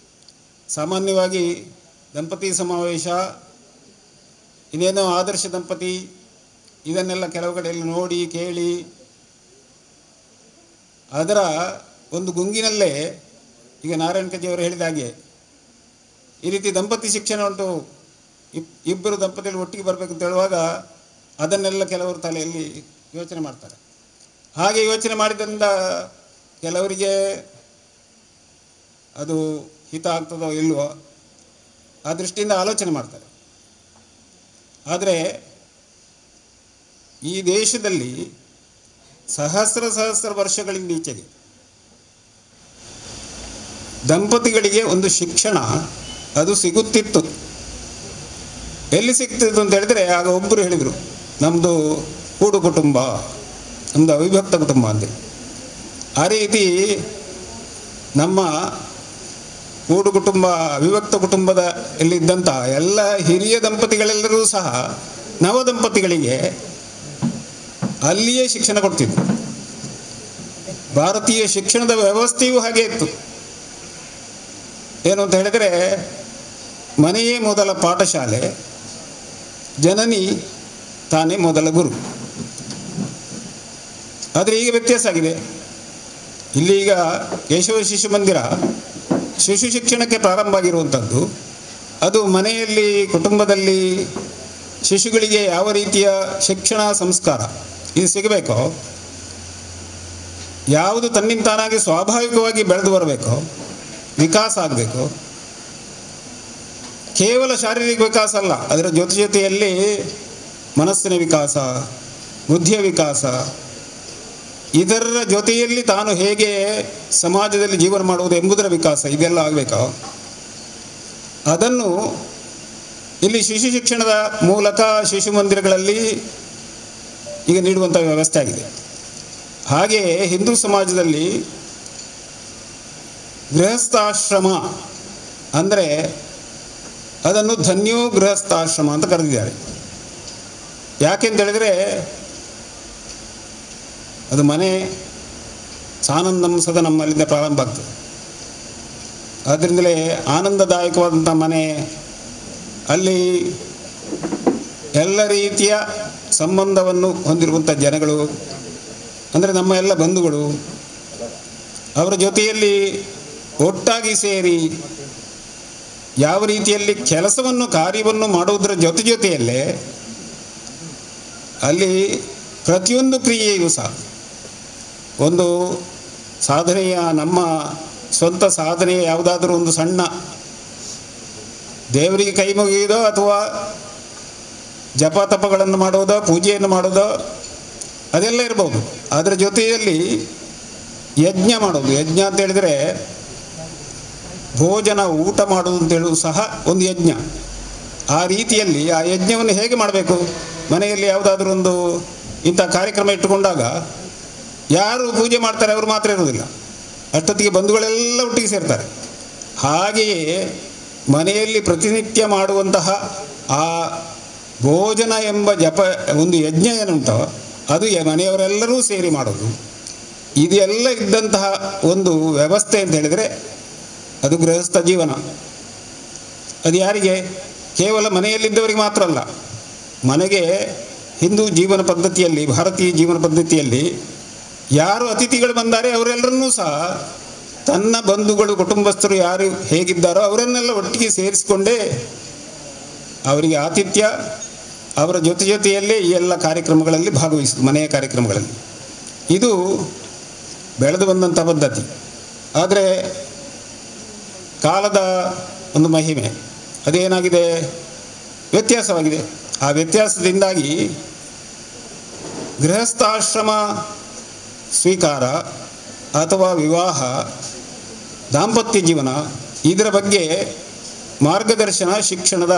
ಸಾಮಾನ್ಯವಾಗಿ ದಂಪತಿ ಸಮಾವೇಶ, ಇನ್ನೇನೋ ಆದರ್ಶ ದಂಪತಿ, ಇದನ್ನೆಲ್ಲ ಕೆಲವು ಕಡೆಯಲ್ಲಿ ನೋಡಿ ಕೇಳಿ ಅದರ ಒಂದು ಗುಂಗಿನಲ್ಲೇ ಈಗ ನಾರಾಯಣ ಕಜ್ಜಿಯವರು ಹೇಳಿದ ಹಾಗೆ ಈ ರೀತಿ ದಂಪತಿ ಶಿಕ್ಷಣ ಉಂಟು, ಇಬ್ಬರು ದಂಪತಿಗಳು ಒಟ್ಟಿಗೆ ಬರಬೇಕು ಅಂತ ಹೇಳುವಾಗ ಅದನ್ನೆಲ್ಲ ಕೆಲವರು ತಲೆಯಲ್ಲಿ ಯೋಚನೆ ಮಾಡ್ತಾರೆ. ಹಾಗೆ ಯೋಚನೆ ಮಾಡಿದ್ರಿಂದ ಕೆಲವರಿಗೆ ಅದು ಹಿತ ಆಗ್ತದೋ ಇಲ್ವೋ ಆ ದೃಷ್ಟಿಯಿಂದ ಆಲೋಚನೆ ಮಾಡ್ತಾರೆ. ಆದರೆ ಈ ದೇಶದಲ್ಲಿ ಸಹಸ್ರ ವರ್ಷಗಳಿಂದ ಈಚೆಗೆ ದಂಪತಿಗಳಿಗೆ ಒಂದು ಶಿಕ್ಷಣ ಅದು ಸಿಗುತ್ತಿತ್ತು. ಎಲ್ಲಿ ಸಿಗ್ತಿತ್ತು ಅಂತ ಹೇಳಿದ್ರೆ, ಆಗ ಒಬ್ಬರು ಹೇಳಿದರು, ನಮ್ಮದು ಕೂಡು ಕುಟುಂಬ, ನಮ್ಮದು ಅವಿಭಕ್ತ ಕುಟುಂಬ ಅಂತೇಳಿ. ಆ ರೀತಿ ನಮ್ಮ ಕೂಡು ಕುಟುಂಬ ಅವಿಭಕ್ತ ಕುಟುಂಬದ ಎಲ್ಲಿದ್ದಂಥ ಎಲ್ಲ ಹಿರಿಯ ದಂಪತಿಗಳೆಲ್ಲರೂ ಸಹ ನವ ದಂಪತಿಗಳಿಗೆ ಅಲ್ಲಿಯೇ ಶಿಕ್ಷಣ ಕೊಡ್ತಿದ್ರು. ಭಾರತೀಯ ಶಿಕ್ಷಣದ ವ್ಯವಸ್ಥೆಯೂ ಹಾಗೆ ಇತ್ತು. ಏನು ಅಂತ ಹೇಳಿದರೆ, ಮನೆಯೇ ಮೊದಲ ಪಾಠಶಾಲೆ, ಜನನಿ ತಾನೇ ಮೊದಲ ಗುರು. ಆದರೆ ಈಗ ವ್ಯತ್ಯಾಸ ಆಗಿದೆ. ಇಲ್ಲಿ ಈಗ ಕೇಶವ ಶಿಶು ಮಂದಿರ ಶಿಶು ಶಿಕ್ಷಣಕ್ಕೆ ಪ್ರಾರಂಭ ಆಗಿರುವಂಥದ್ದು. ಅದು ಮನೆಯಲ್ಲಿ ಕುಟುಂಬದಲ್ಲಿ ಶಿಶುಗಳಿಗೆ ಯಾವ ರೀತಿಯ ಶಿಕ್ಷಣ ಸಂಸ್ಕಾರ ಇದು ಸಿಗಬೇಕೋ, ಯಾವುದು ತನ್ನಿಂತಾನಾಗಿ ಸ್ವಾಭಾವಿಕವಾಗಿ ಬೆಳೆದು ಬರಬೇಕೋ, ವಿಕಾಸ ಆಗಬೇಕು. ಕೇವಲ ಶಾರೀರಿಕ ವಿಕಾಸ ಅಲ್ಲ, ಅದರ ಜೊತೆಯಲ್ಲಿ ಮನಸ್ಸಿನ ವಿಕಾಸ, ಬುದ್ಧಿಯ ವಿಕಾಸ, ಇದರ ಜೊತೆಯಲ್ಲಿ ತಾನು ಹೇಗೆ ಸಮಾಜದಲ್ಲಿ ಜೀವನ ಮಾಡುವುದು ಎಂಬುದರ ವಿಕಾಸ, ಇದೆಲ್ಲ ಆಗಬೇಕು. ಅದನ್ನು ಇಲ್ಲಿ ಶಿಶು ಶಿಕ್ಷಣದ ಮೂಲಕ ಶಿಶು ಮಂದಿರಗಳಲ್ಲಿ ಈಗ ನೀಡುವಂಥ ವ್ಯವಸ್ಥೆ ಆಗಿದೆ. ಹಾಗೆಯೇ ಹಿಂದೂ ಸಮಾಜದಲ್ಲಿ ಗೃಹಸ್ಥಾಶ್ರಮ ಅಂದರೆ ಅದನ್ನು ಧನ್ಯೋ ಗೃಹಸ್ಥಾಶ್ರಮ ಅಂತ ಕರೆದಿದ್ದಾರೆ. ಯಾಕೆಂತೇಳಿದರೆ, ಅದು ಮನೆ ಸಾನಂದಂ ಸದ ನಮ್ಮಲ್ಲಿಂದ ಪ್ರಾರಂಭ ಆಗ್ತದೆ. ಆದ್ದರಿಂದಲೇ ಆನಂದದಾಯಕವಾದಂಥ ಮನೆ, ಅಲ್ಲಿ ಎಲ್ಲ ರೀತಿಯ ಸಂಬಂಧವನ್ನು ಹೊಂದಿರುವಂಥ ಜನಗಳು, ಅಂದರೆ ನಮ್ಮ ಎಲ್ಲ ಬಂಧುಗಳು, ಅವರ ಜೊತೆಯಲ್ಲಿ ಒಟ್ಟಾಗಿ ಸೇರಿ ಯಾವ ರೀತಿಯಲ್ಲಿ ಕೆಲಸವನ್ನು ಕಾರ್ಯವನ್ನು ಮಾಡುವುದರ ಜೊತೆಯಲ್ಲೇ ಅಲ್ಲಿ ಪ್ರತಿಯೊಂದು ಕ್ರಿಯೆಯೂ ಸಹ ಒಂದು ಸಾಧನೆಯ, ನಮ್ಮ ಸ್ವಂತ ಸಾಧನೆಯ ಯಾವುದಾದ್ರೂ ಒಂದು ಸಣ್ಣ ದೇವರಿಗೆ ಕೈ ಮುಗಿಯೋದೋ ಅಥವಾ ಜಪ ತಪಗಳನ್ನು ಮಾಡೋದೋ, ಪೂಜೆಯನ್ನು ಮಾಡೋದೋ, ಅದೆಲ್ಲ ಇರ್ಬೋದು. ಅದರ ಜೊತೆಯಲ್ಲಿ ಯಜ್ಞ ಮಾಡೋದು. ಯಜ್ಞ ಅಂತ ಹೇಳಿದರೆ ಭೋಜನ, ಊಟ ಮಾಡೋದು ಅಂತ ಹೇಳೋದು ಸಹ ಒಂದು ಯಜ್ಞ. ಆ ರೀತಿಯಲ್ಲಿ ಆ ಯಜ್ಞವನ್ನು ಹೇಗೆ ಮಾಡಬೇಕು? ಮನೆಯಲ್ಲಿ ಯಾವುದಾದ್ರೂ ಒಂದು ಇಂಥ ಕಾರ್ಯಕ್ರಮ ಇಟ್ಟುಕೊಂಡಾಗ ಯಾರು ಪೂಜೆ ಮಾಡ್ತಾರೆ ಅವರು ಮಾತ್ರ ಇರೋದಿಲ್ಲ, ಅಷ್ಟೊತ್ತಿಗೆ ಬಂಧುಗಳೆಲ್ಲ ಒಟ್ಟಿಗೆ ಸೇರ್ತಾರೆ. ಹಾಗೆಯೇ ಮನೆಯಲ್ಲಿ ಪ್ರತಿನಿತ್ಯ ಮಾಡುವಂತಹ ಆ ಭೋಜನ ಎಂಬ ಜಪ ಒಂದು ಯಜ್ಞ ಏನುಂಟೋ ಅದು ಮನೆಯವರೆಲ್ಲರೂ ಸೇರಿ ಮಾಡೋದು. ಇದೆಲ್ಲ ಇದ್ದಂತಹ ಒಂದು ವ್ಯವಸ್ಥೆ ಅಂತ ಹೇಳಿದರೆ ಅದು ಗೃಹಸ್ಥ ಜೀವನ. ಅದು ಯಾರಿಗೆ? ಕೇವಲ ಮನೆಯಲ್ಲಿದ್ದವರಿಗೆ ಮಾತ್ರ ಅಲ್ಲ, ಮನೆಗೆ ಹಿಂದೂ ಜೀವನ ಪದ್ಧತಿಯಲ್ಲಿ, ಭಾರತೀಯ ಜೀವನ ಪದ್ಧತಿಯಲ್ಲಿ ಯಾರು ಅತಿಥಿಗಳು ಬಂದರೆ ಅವರೆಲ್ಲರನ್ನೂ ಸಹ ತನ್ನ ಬಂಧುಗಳು, ಕುಟುಂಬಸ್ಥರು ಯಾರು ಹೇಗಿದ್ದಾರೋ ಅವರನ್ನೆಲ್ಲ ಒಟ್ಟಿಗೆ ಸೇರಿಸಿಕೊಂಡೇ ಅವರಿಗೆ ಆತಿಥ್ಯ, ಅವರ ಜೊತೆಯಲ್ಲೇ ಈ ಎಲ್ಲ ಕಾರ್ಯಕ್ರಮಗಳಲ್ಲಿ ಭಾಗವಹಿಸುವುದು, ಮನೆಯ ಕಾರ್ಯಕ್ರಮಗಳಲ್ಲಿ. ಇದು ಬೆಳೆದು ಬಂದಂಥ ಪದ್ಧತಿ. ಆದರೆ ಕಾಲದ ಒಂದು ಮಹಿಮೆ ಅದೇನಾಗಿದೆ, ವ್ಯತ್ಯಾಸವಾಗಿದೆ. ಆ ವ್ಯತ್ಯಾಸದಿಂದಾಗಿ ಗೃಹಸ್ಥಾಶ್ರಮ ಸ್ವೀಕಾರ ಅಥವಾ ವಿವಾಹ, ದಾಂಪತ್ಯ ಜೀವನ ಇದರ ಬಗ್ಗೆ ಮಾರ್ಗದರ್ಶನ, ಶಿಕ್ಷಣದ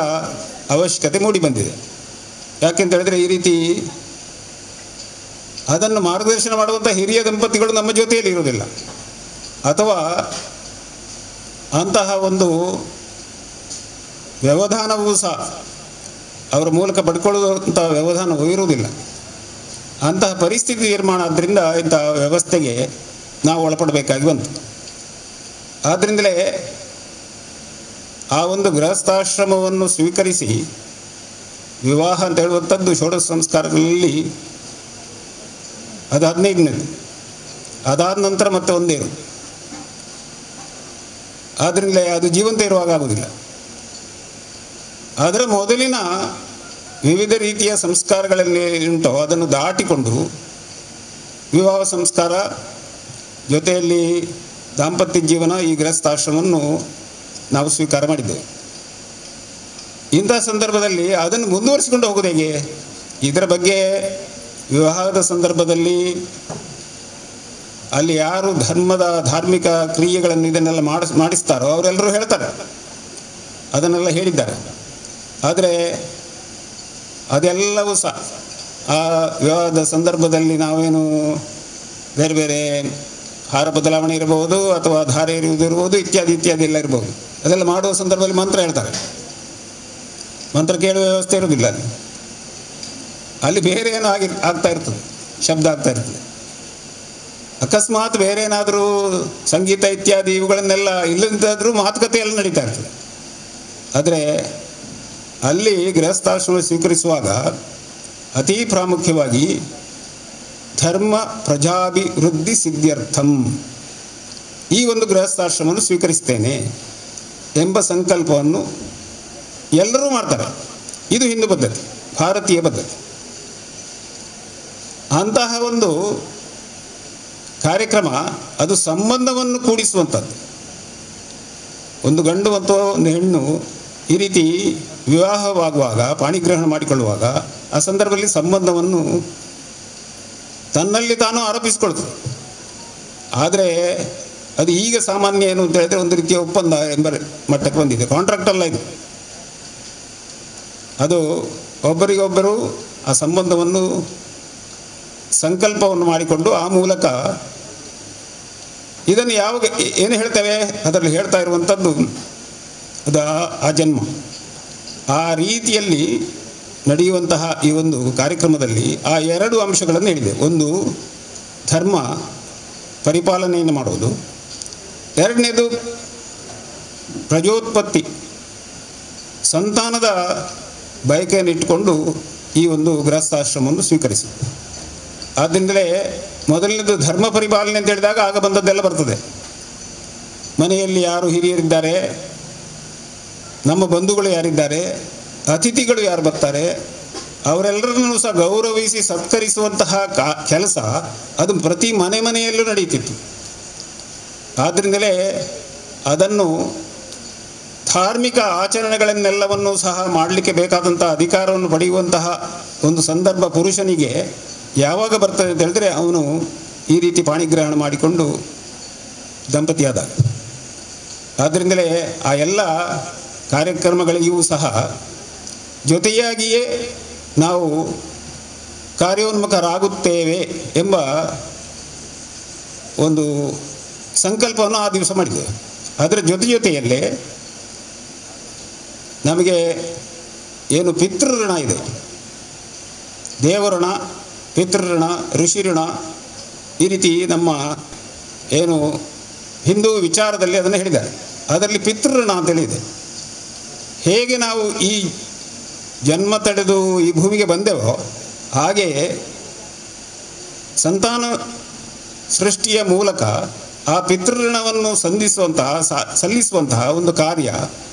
ಅವಶ್ಯಕತೆ ಮೂಡಿಬಂದಿದೆ. ಯಾಕೆಂತ ಹೇಳಿದ್ರೆ ಈ ರೀತಿ ಅದನ್ನು ಮಾರ್ಗದರ್ಶನ ಮಾಡುವಂಥ ಹಿರಿಯ ದಂಪತಿಗಳು ನಮ್ಮ ಜೊತೆಯಲ್ಲಿ ಇರುವುದಿಲ್ಲ, ಅಥವಾ ಅಂತಹ ಒಂದು ವ್ಯವಧಾನವೂ ಸಹ ಅವರ ಮೂಲಕ ಪಡ್ಕೊಳ್ಳುವಂಥ ವ್ಯವಧಾನವೂ ಇರುವುದಿಲ್ಲ. ಅಂತಹ ಪರಿಸ್ಥಿತಿ ನಿರ್ಮಾಣ ಆದ್ದರಿಂದ ಇಂತಹ ವ್ಯವಸ್ಥೆಗೆ ನಾವು ಒಳಪಡಬೇಕಾಗಿ ಬಂತು. ಆದ್ದರಿಂದಲೇ ಆ ಒಂದು ಗೃಹಸ್ಥಾಶ್ರಮವನ್ನು ಸ್ವೀಕರಿಸಿ ವಿವಾಹ ಅಂತ ಹೇಳುವಂಥದ್ದು ಷೋಡಶ ಸಂಸ್ಕಾರಗಳಲ್ಲಿ ಅದು 15ನೇದು, ಅದಾದ ನಂತರ ಮತ್ತೆ ಒಂದೇ. ಆದ್ದರಿಂದಲೇ ಅದು ಜೀವಂತ ಇರುವಾಗ ಆಗುವುದಿಲ್ಲ. ಅದರ ಮೊದಲಿನ ವಿವಿಧ ರೀತಿಯ ಸಂಸ್ಕಾರಗಳಲ್ಲಿ ಉಂಟೋ ಅದನ್ನು ದಾಟಿಕೊಂಡು ವಿವಾಹ ಸಂಸ್ಕಾರ ಜೊತೆಯಲ್ಲಿ ದಾಂಪತ್ಯ ಜೀವನ, ಈ ಗೃಹಸ್ಥಾಶ್ರಮವನ್ನು ನಾವು ಸ್ವೀಕಾರ ಮಾಡಿದ್ದೇವೆ. ಇಂಥ ಸಂದರ್ಭದಲ್ಲಿ ಅದನ್ನು ಮುಂದುವರಿಸಿಕೊಂಡು ಹೋಗೋದು ಹೇಗೆ? ಇದರ ಬಗ್ಗೆ ವಿವಾಹದ ಸಂದರ್ಭದಲ್ಲಿ ಅಲ್ಲಿ ಯಾರು ಧಾರ್ಮಿಕ ಕ್ರಿಯೆಗಳನ್ನು ಇದನ್ನೆಲ್ಲ ಮಾಡಿಸ್ತಾರೋ ಅವರೆಲ್ಲರೂ ಹೇಳ್ತಾರೆ, ಅದನ್ನೆಲ್ಲ ಹೇಳಿದ್ದಾರೆ. ಆದರೆ ಅದೆಲ್ಲವೂ ಸಹ ಆ ವಿವಾಹದ ಸಂದರ್ಭದಲ್ಲಿ ನಾವೇನು ಬೇರೆ ಬೇರೆ ಹಾರ ಬದಲಾವಣೆ ಇರಬಹುದು, ಅಥವಾ ಧಾರೆ ಇರುವುದಿರ್ಬೋದು, ಇತ್ಯಾದಿ ಎಲ್ಲ ಇರ್ಬೋದು. ಅದೆಲ್ಲ ಮಾಡುವ ಸಂದರ್ಭದಲ್ಲಿ ಮಂತ್ರ ಹೇಳ್ತಾರೆ. ಮಂತ್ರ ಕೇಳುವ ವ್ಯವಸ್ಥೆ ಇರೋದಿಲ್ಲ ಅಲ್ಲಿ ಬೇರೆ ಏನೋ ಆಗ್ತಾ ಇರ್ತದೆ, ಶಬ್ದ ಆಗ್ತಾ ಇರ್ತದೆ. ಅಕಸ್ಮಾತ್ ಬೇರೆ ಏನಾದರೂ ಸಂಗೀತ ಇತ್ಯಾದಿ ಇವುಗಳನ್ನೆಲ್ಲ ಇಲ್ಲದಿದ್ದರೂ ಮಾತುಕತೆ ಎಲ್ಲ ನಡೀತಾ ಇರ್ತದೆ. ಆದರೆ ಅಲ್ಲಿ ಗೃಹಸ್ಥಾಶ್ರಮ ಸ್ವೀಕರಿಸುವಾಗ ಅತೀ ಪ್ರಾಮುಖ್ಯವಾಗಿ ಧರ್ಮ ಪ್ರಜಾಭಿವೃದ್ಧಿ ಸಿದ್ಧ್ಯರ್ಥಂ, ಈ ಒಂದು ಗೃಹಸ್ಥಾಶ್ರಮವನ್ನು ಸ್ವೀಕರಿಸ್ತೇನೆ ಎಂಬ ಸಂಕಲ್ಪವನ್ನು ಎಲ್ಲರೂ ಮಾಡ್ತಾರೆ. ಇದು ಹಿಂದೂ ಪದ್ಧತಿ, ಭಾರತೀಯ ಪದ್ಧತಿ. ಅಂತಹ ಒಂದು ಕಾರ್ಯಕ್ರಮ ಅದು ಸಂಬಂಧವನ್ನು ಕೂಡಿಸುವಂಥದ್ದು. ಒಂದು ಗಂಡು ಅಥವಾ ಒಂದು ಹೆಣ್ಣು ಈ ರೀತಿ ವಿವಾಹವಾಗುವಾಗ, ಪಾಣಿಗ್ರಹಣ ಮಾಡಿಕೊಳ್ಳುವಾಗ ಆ ಸಂದರ್ಭದಲ್ಲಿ ಸಂಬಂಧವನ್ನು ತನ್ನಲ್ಲಿ ತಾನು ಆರೋಪಿಸಿಕೊಳ್ತದೆ. ಆದರೆ ಅದು ಈಗ ಸಾಮಾನ್ಯ ಏನು ಅಂತ ಹೇಳಿದ್ರೆ ಒಂದು ರೀತಿಯ ಒಪ್ಪಂದ ಎಂಬ ಮಟ್ಟಕ್ಕೆ ಬಂದಿದೆ, ಕಾಂಟ್ರಾಕ್ಟ್ ಅಲ್ಲ ಇದು. ಅದು ಒಬ್ಬರಿಗೊಬ್ಬರು ಆ ಸಂಬಂಧವನ್ನು ಸಂಕಲ್ಪವನ್ನು ಮಾಡಿಕೊಂಡು ಆ ಮೂಲಕ ಇದನ್ನು ಯಾವಾಗ ಏನು ಹೇಳ್ತೇವೆ ಅದರಲ್ಲಿ ಹೇಳ್ತಾ ಇರುವಂಥದ್ದು ಅದು ಆ ಜನ್ಮ. ಆ ರೀತಿಯಲ್ಲಿ ನಡೆಯುವಂತಹ ಈ ಒಂದು ಕಾರ್ಯಕ್ರಮದಲ್ಲಿ ಆ ಎರಡು ಅಂಶಗಳನ್ನು ಹೇಳಿದೆ. ಒಂದು ಧರ್ಮ ಪರಿಪಾಲನೆಯನ್ನು ಮಾಡುವುದು, ಎರಡನೇದು ಪ್ರಜೋತ್ಪತ್ತಿ, ಸಂತಾನದ ಬಯಕೆಯನ್ನು ಇಟ್ಟುಕೊಂಡು ಈ ಒಂದು ಗೃಹಸ್ಥಾಶ್ರಮವನ್ನು ಸ್ವೀಕರಿಸುವುದು. ಆದ್ದರಿಂದಲೇ ಮೊದಲನೇದು ಧರ್ಮ ಪರಿಪಾಲನೆ ಅಂತ ಹೇಳಿದಾಗ ಆಗ ಬಂದದ್ದೆಲ್ಲ ಬರ್ತದೆ. ಮನೆಯಲ್ಲಿ ಯಾರು ಹಿರಿಯರಿದ್ದಾರೆ, ನಮ್ಮ ಬಂಧುಗಳು ಯಾರಿದ್ದಾರೆ, ಅತಿಥಿಗಳು ಯಾರು ಬರ್ತಾರೆ, ಅವರೆಲ್ಲರನ್ನೂ ಸಹ ಗೌರವಿಸಿ ಸತ್ಕರಿಸುವಂತಹ ಕೆಲಸ ಅದು ಪ್ರತಿ ಮನೆಯಲ್ಲೂ ನಡೀತಿತ್ತು. ಆದ್ದರಿಂದಲೇ ಅದನ್ನು ಧಾರ್ಮಿಕ ಆಚರಣೆಗಳನ್ನೆಲ್ಲವನ್ನೂ ಸಹ ಮಾಡಲಿಕ್ಕೆ ಬೇಕಾದಂಥ ಅಧಿಕಾರವನ್ನು ಪಡೆಯುವಂತಹ ಒಂದು ಸಂದರ್ಭ ಪುರುಷನಿಗೆ ಯಾವಾಗ ಬರ್ತದೆ ಅಂತ ಹೇಳಿದ್ರೆ ಅವನು ಈ ರೀತಿ ಪಾಣಿಗ್ರಹಣ ಮಾಡಿಕೊಂಡು ದಂಪತಿಯಾದಾಗ. ಆದ್ದರಿಂದಲೇ ಆ ಎಲ್ಲ ಕಾರ್ಯಕ್ರಮಗಳಿಗೂ ಸಹ ಜೊತೆಯಾಗಿಯೇ ನಾವು ಕಾರ್ಯೋನ್ಮುಖರಾಗುತ್ತೇವೆ ಎಂಬ ಒಂದು ಸಂಕಲ್ಪವನ್ನು ಆ ದಿವಸ ಮಾಡಿದ್ದೇವೆ. ಅದರ ಜೊತೆಯಲ್ಲೇ ನಮಗೆ ಏನು ಪಿತೃಋಣ ಇದೆ, ದೇವಋಣ, ಪಿತೃಋಣ, ಋಷಿಋಣ, ಈ ರೀತಿ ನಮ್ಮ ಏನು ಹಿಂದೂ ವಿಚಾರದಲ್ಲಿ ಅದನ್ನು ಹೇಳಿದ್ದಾರೆ. ಅದರಲ್ಲಿ ಪಿತೃಋಣ ಅಂತೇಳಿದೆ. ಹೇಗೆ ನಾವು ಈ ಜನ್ಮ ತಡೆದು ಈ ಭೂಮಿಗೆ ಬಂದೆವೋ ಹಾಗೆಯೇ ಸಂತಾನ ಸೃಷ್ಟಿಯ ಮೂಲಕ ಆ ಪಿತೃಋಣವನ್ನು ಸಲ್ಲಿಸುವಂತಹ ಒಂದು ಕಾರ್ಯ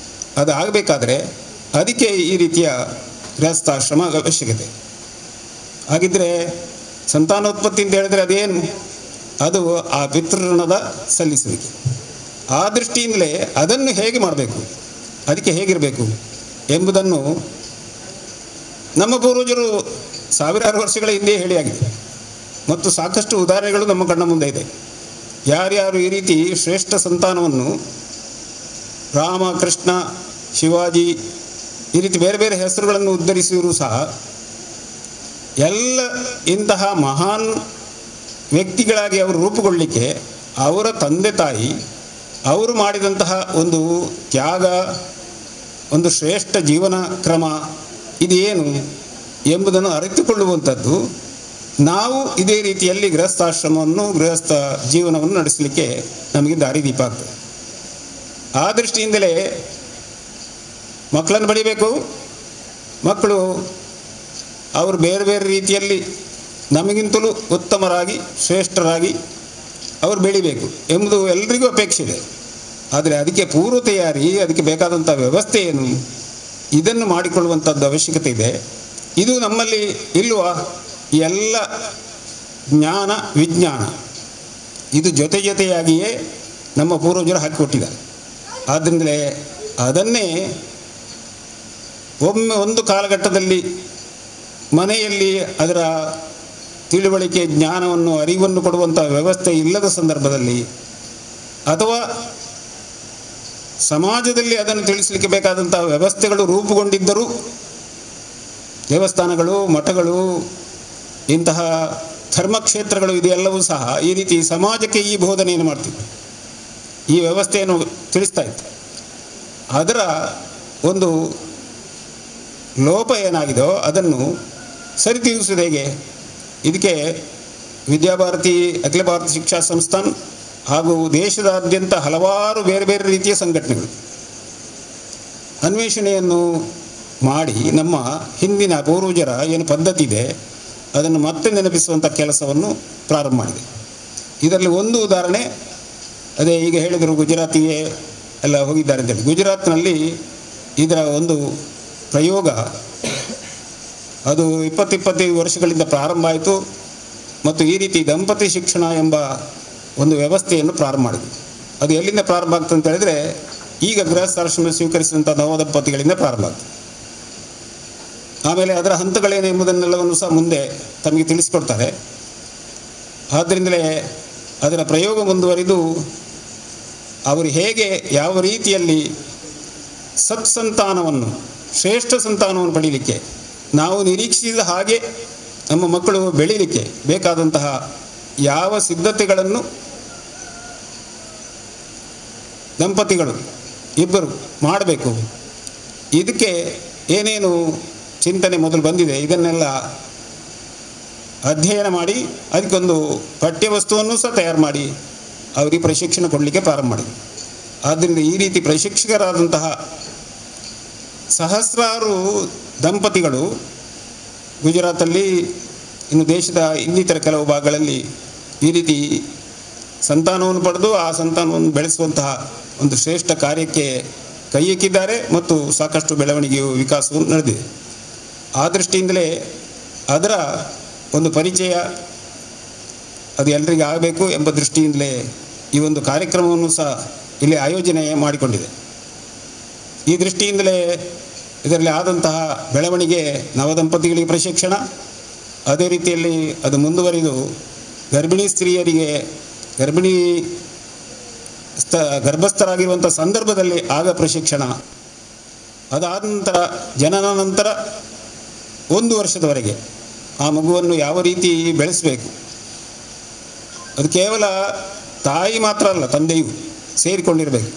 ಅದು ಆಗಬೇಕಾದ್ರೆ ಅದಕ್ಕೆ ಈ ರೀತಿಯ ಗೃಹಸ್ಥಾಶ್ರಮ ಅವಶ್ಯಕತೆ. ಹಾಗಿದ್ದರೆ ಸಂತಾನೋತ್ಪತ್ತಿ ಅಂತ ಹೇಳಿದ್ರೆ ಅದೇನು? ಅದು ಆ ಪಿತೃಋಣದ ಸಲ್ಲಿಸುವಿಕೆ. ಆ ದೃಷ್ಟಿಯಿಂದಲೇ ಅದನ್ನು ಹೇಗೆ ಮಾಡಬೇಕು, ಅದಕ್ಕೆ ಹೇಗಿರಬೇಕು ಎಂಬುದನ್ನು ನಮ್ಮ ಪೂರ್ವಜರು ಸಾವಿರಾರು ವರ್ಷಗಳ ಹಿಂದೆ ಹೇಳಿಯಾಗಿದೆ ಮತ್ತು ಸಾಕಷ್ಟು ಉದಾಹರಣೆಗಳು ನಮ್ಮ ಕಣ್ಣ ಮುಂದೆ ಇದೆ. ಯಾರ್ಯಾರು ಈ ರೀತಿ ಶ್ರೇಷ್ಠ ಸಂತಾನವನ್ನು ರಾಮ, ಕೃಷ್ಣ, ಶಿವಾಜಿ ಈ ರೀತಿ ಬೇರೆ ಬೇರೆ ಹೆಸರುಗಳನ್ನು ಉದ್ಧರಿಸಿದರೂ ಸಹ ಎಲ್ಲ ಇಂತಹ ಮಹಾನ್ ವ್ಯಕ್ತಿಗಳಾಗಿ ಅವರು ರೂಪುಗೊಳ್ಳಲಿಕ್ಕೆ ಅವರ ತಂದೆ ತಾಯಿ ಅವರು ಮಾಡಿದಂತಹ ಒಂದು ತ್ಯಾಗ, ಒಂದು ಶ್ರೇಷ್ಠ ಜೀವನ ಕ್ರಮ ಇದೇನು ಎಂಬುದನ್ನು ಅರಿತುಕೊಳ್ಳುವಂಥದ್ದು ನಾವು ಇದೇ ರೀತಿಯಲ್ಲಿ ಗೃಹಸ್ಥ ಜೀವನವನ್ನು ನಡೆಸಲಿಕ್ಕೆ ನಮಗೆ ದಾರಿದೀಪ ಆಗ್ತದೆ. ಆ ದೃಷ್ಟಿಯಿಂದಲೇ ಮಕ್ಕಳನ್ನು ಬೆಳಿಬೇಕು. ಮಕ್ಕಳು ಅವರು ಬೇರೆ ಬೇರೆ ರೀತಿಯಲ್ಲಿ ನಮಗಿಂತಲೂ ಉತ್ತಮರಾಗಿ ಶ್ರೇಷ್ಠರಾಗಿ ಅವರು ಬೆಳಿಬೇಕು ಎಂಬುದು ಎಲ್ರಿಗೂ ಅಪೇಕ್ಷೆ ಇದೆ. ಆದರೆ ಅದಕ್ಕೆ ಪೂರ್ವ ತಯಾರಿ, ಅದಕ್ಕೆ ಬೇಕಾದಂಥ ವ್ಯವಸ್ಥೆ ಏನು, ಇದನ್ನು ಮಾಡಿಕೊಳ್ಳುವಂಥದ್ದು ಅವಶ್ಯಕತೆ ಇದೆ. ಇದು ನಮ್ಮಲ್ಲಿ ಇಲ್ವಾ? ಎಲ್ಲ ಜ್ಞಾನ ವಿಜ್ಞಾನ ಇದು ಜೊತೆಯಾಗಿಯೇ ನಮ್ಮ ಪೂರ್ವಜರು ಹಾಕಿಕೊಟ್ಟಿದ್ದಾರೆ. ಆದ್ದರಿಂದಲೇ ಅದನ್ನೇ ಒಮ್ಮೆ ಒಂದು ಕಾಲಘಟ್ಟದಲ್ಲಿ ಮನೆಯಲ್ಲಿ ಅದರ ತಿಳುವಳಿಕೆ, ಜ್ಞಾನವನ್ನು, ಅರಿವನ್ನು ಕೊಡುವಂಥ ವ್ಯವಸ್ಥೆ ಇಲ್ಲದ ಸಂದರ್ಭದಲ್ಲಿ ಅಥವಾ ಸಮಾಜದಲ್ಲಿ ಅದನ್ನು ತಿಳಿಸಲಿಕ್ಕೆ ಬೇಕಾದಂಥ ವ್ಯವಸ್ಥೆಗಳು ರೂಪುಗೊಂಡಿದ್ದರೂ ದೇವಸ್ಥಾನಗಳು, ಮಠಗಳು, ಇಂತಹ ಧರ್ಮಕ್ಷೇತ್ರಗಳು ಇದೆಲ್ಲವೂ ಸಹ ಈ ರೀತಿ ಸಮಾಜಕ್ಕೆ ಈ ಬೋಧನೆಯನ್ನು ಮಾಡ್ತಿತ್ತು, ಈ ವ್ಯವಸ್ಥೆಯನ್ನು ತಿಳಿಸ್ತಾ ಇತ್ತು. ಅದರ ಒಂದು ಲೋಪ ಏನಾಗಿದೋ ಅದನ್ನು ಸರಿದೂಗಿಸುವುದು ಹೇಗೆ? ಇದಕ್ಕೆ ವಿದ್ಯಾಭಾರತಿ, ಅಖಿಲ ಭಾರತ ಶಿಕ್ಷಾ ಸಂಸ್ಥಾನ್ ಹಾಗೂ ದೇಶದಾದ್ಯಂತ ಹಲವಾರು ಬೇರೆ ಬೇರೆ ರೀತಿಯ ಸಂಘಟನೆಗಳು ಅನ್ವೇಷಣೆಯನ್ನು ಮಾಡಿ ನಮ್ಮ ಹಿಂದಿನ ಪೂರ್ವಜರ ಏನು ಪದ್ಧತಿ ಇದೆ ಅದನ್ನು ಮತ್ತೆ ನೆನಪಿಸುವಂಥ ಕೆಲಸವನ್ನು ಪ್ರಾರಂಭ ಮಾಡಿದೆ. ಇದರಲ್ಲಿ ಒಂದು ಉದಾಹರಣೆ ಅದೇ ಈಗ ಹೇಳಿದರು, ಗುಜರಾತಿಗೆ ಎಲ್ಲ ಹೋಗಿದ್ದಾರೆ ಅಂತೇಳಿ. ಗುಜರಾತ್ನಲ್ಲಿ ಇದರ ಒಂದು ಪ್ರಯೋಗ ಅದು 20-25 ವರ್ಷಗಳಿಂದ ಪ್ರಾರಂಭ ಆಯಿತು ಮತ್ತು ಈ ರೀತಿ ದಂಪತಿ ಶಿಕ್ಷಣ ಎಂಬ ಒಂದು ವ್ಯವಸ್ಥೆಯನ್ನು ಪ್ರಾರಂಭ ಮಾಡಿದೆ. ಅದು ಎಲ್ಲಿಂದ ಪ್ರಾರಂಭ ಆಗ್ತದೆ ಅಂತ ಹೇಳಿದರೆ ಈಗ ಗೃಹಸ್ಥಾಶ್ರಮ ಸ್ವೀಕರಿಸಿದಂಥ ನವದಂಪತಿಗಳಿಂದ ಪ್ರಾರಂಭ ಆಗ್ತದೆ. ಆಮೇಲೆ ಅದರ ಹಂತಗಳೇನು ಎಂಬುದನ್ನೆಲ್ಲವನ್ನು ಸಹ ಮುಂದೆ ತಮಗೆ ತಿಳಿಸಿಕೊಡ್ತಾರೆ. ಆದ್ದರಿಂದಲೇ ಅದರ ಪ್ರಯೋಗ ಮುಂದುವರಿದು ಅವರು ಹೇಗೆ ಯಾವ ರೀತಿಯಲ್ಲಿ ಸತ್ಸಂತಾನವನ್ನು, ಶ್ರೇಷ್ಠ ಸಂತಾನವನ್ನು ಪಡೀಲಿಕ್ಕೆ, ನಾವು ನಿರೀಕ್ಷಿಸಿದ ಹಾಗೆ ನಮ್ಮ ಮಕ್ಕಳು ಬೆಳೀಲಿಕ್ಕೆ ಬೇಕಾದಂತಹ ಯಾವ ಸಿದ್ಧತೆಗಳನ್ನು ದಂಪತಿಗಳು ಇಬ್ಬರು ಮಾಡಬೇಕು, ಇದಕ್ಕೆ ಏನೇನು ಚಿಂತನೆ ಮೊದಲು ಬಂದಿದೆ ಇದನ್ನೆಲ್ಲ ಅಧ್ಯಯನ ಮಾಡಿ ಅದಕ್ಕೊಂದು ಪಠ್ಯವಸ್ತುವನ್ನು ಸಹ ತಯಾರು ಮಾಡಿ ಅವರಿಗೆ ಪ್ರಶಿಕ್ಷಣ ಕೊಡಲಿಕ್ಕೆ ಪ್ರಾರಂಭ ಮಾಡಿದರು. ಆದ್ದರಿಂದ ಈ ರೀತಿ ಪ್ರಶಿಕ್ಷಕರಾದಂತಹ ಸಹಸ್ರಾರು ದಂಪತಿಗಳು ಗುಜರಾತಲ್ಲಿ, ಇನ್ನು ದೇಶದ ಇನ್ನಿತರ ಕೆಲವು ಭಾಗಗಳಲ್ಲಿ ಈ ರೀತಿ ಸಂತಾನವನ್ನು ಪಡೆದು ಆ ಸಂತಾನವನ್ನು ಬೆಳೆಸುವಂತಹ ಒಂದು ಶ್ರೇಷ್ಠ ಕಾರ್ಯಕ್ಕೆ ಕೈ ಹಾಕಿದ್ದಾರೆ ಮತ್ತು ಸಾಕಷ್ಟು ಬೆಳವಣಿಗೆಯು, ವಿಕಾಸವು ನಡೆದಿದೆ. ಆ ದೃಷ್ಟಿಯಿಂದಲೇ ಅದರ ಒಂದು ಪರಿಚಯ ಅದು ಎಲ್ಲರಿಗೂ ಆಗಬೇಕು ಎಂಬ ದೃಷ್ಟಿಯಿಂದಲೇ ಈ ಒಂದು ಕಾರ್ಯಕ್ರಮವನ್ನು ಸಹ ಇಲ್ಲಿ ಆಯೋಜನೆ ಮಾಡಿಕೊಂಡಿದೆ. ಈ ದೃಷ್ಟಿಯಿಂದಲೇ ಇದರಲ್ಲಿ ಆದಂತಹ ಬೆಳವಣಿಗೆ, ನವದಂಪತಿಗಳಿಗೆ ಪ್ರಶಿಕ್ಷಣ, ಅದೇ ರೀತಿಯಲ್ಲಿ ಅದು ಮುಂದುವರಿದು ಗರ್ಭಿಣಿ ಸ್ತ್ರೀಯರಿಗೆ ಗರ್ಭಸ್ಥರಾಗಿರುವಂಥ ಸಂದರ್ಭದಲ್ಲಿ ಆಗ ಪ್ರಶಿಕ್ಷಣ, ಅದಾದ ನಂತರ ಜನನ ನಂತರ 1 ವರ್ಷದವರೆಗೆ ಆ ಮಗುವನ್ನು ಯಾವ ರೀತಿ ಬೆಳೆಸಬೇಕು, ಅದು ಕೇವಲ ತಾಯಿ ಮಾತ್ರ ಅಲ್ಲ, ತಂದೆಯು ಸೇರಿಕೊಂಡಿರಬೇಕು.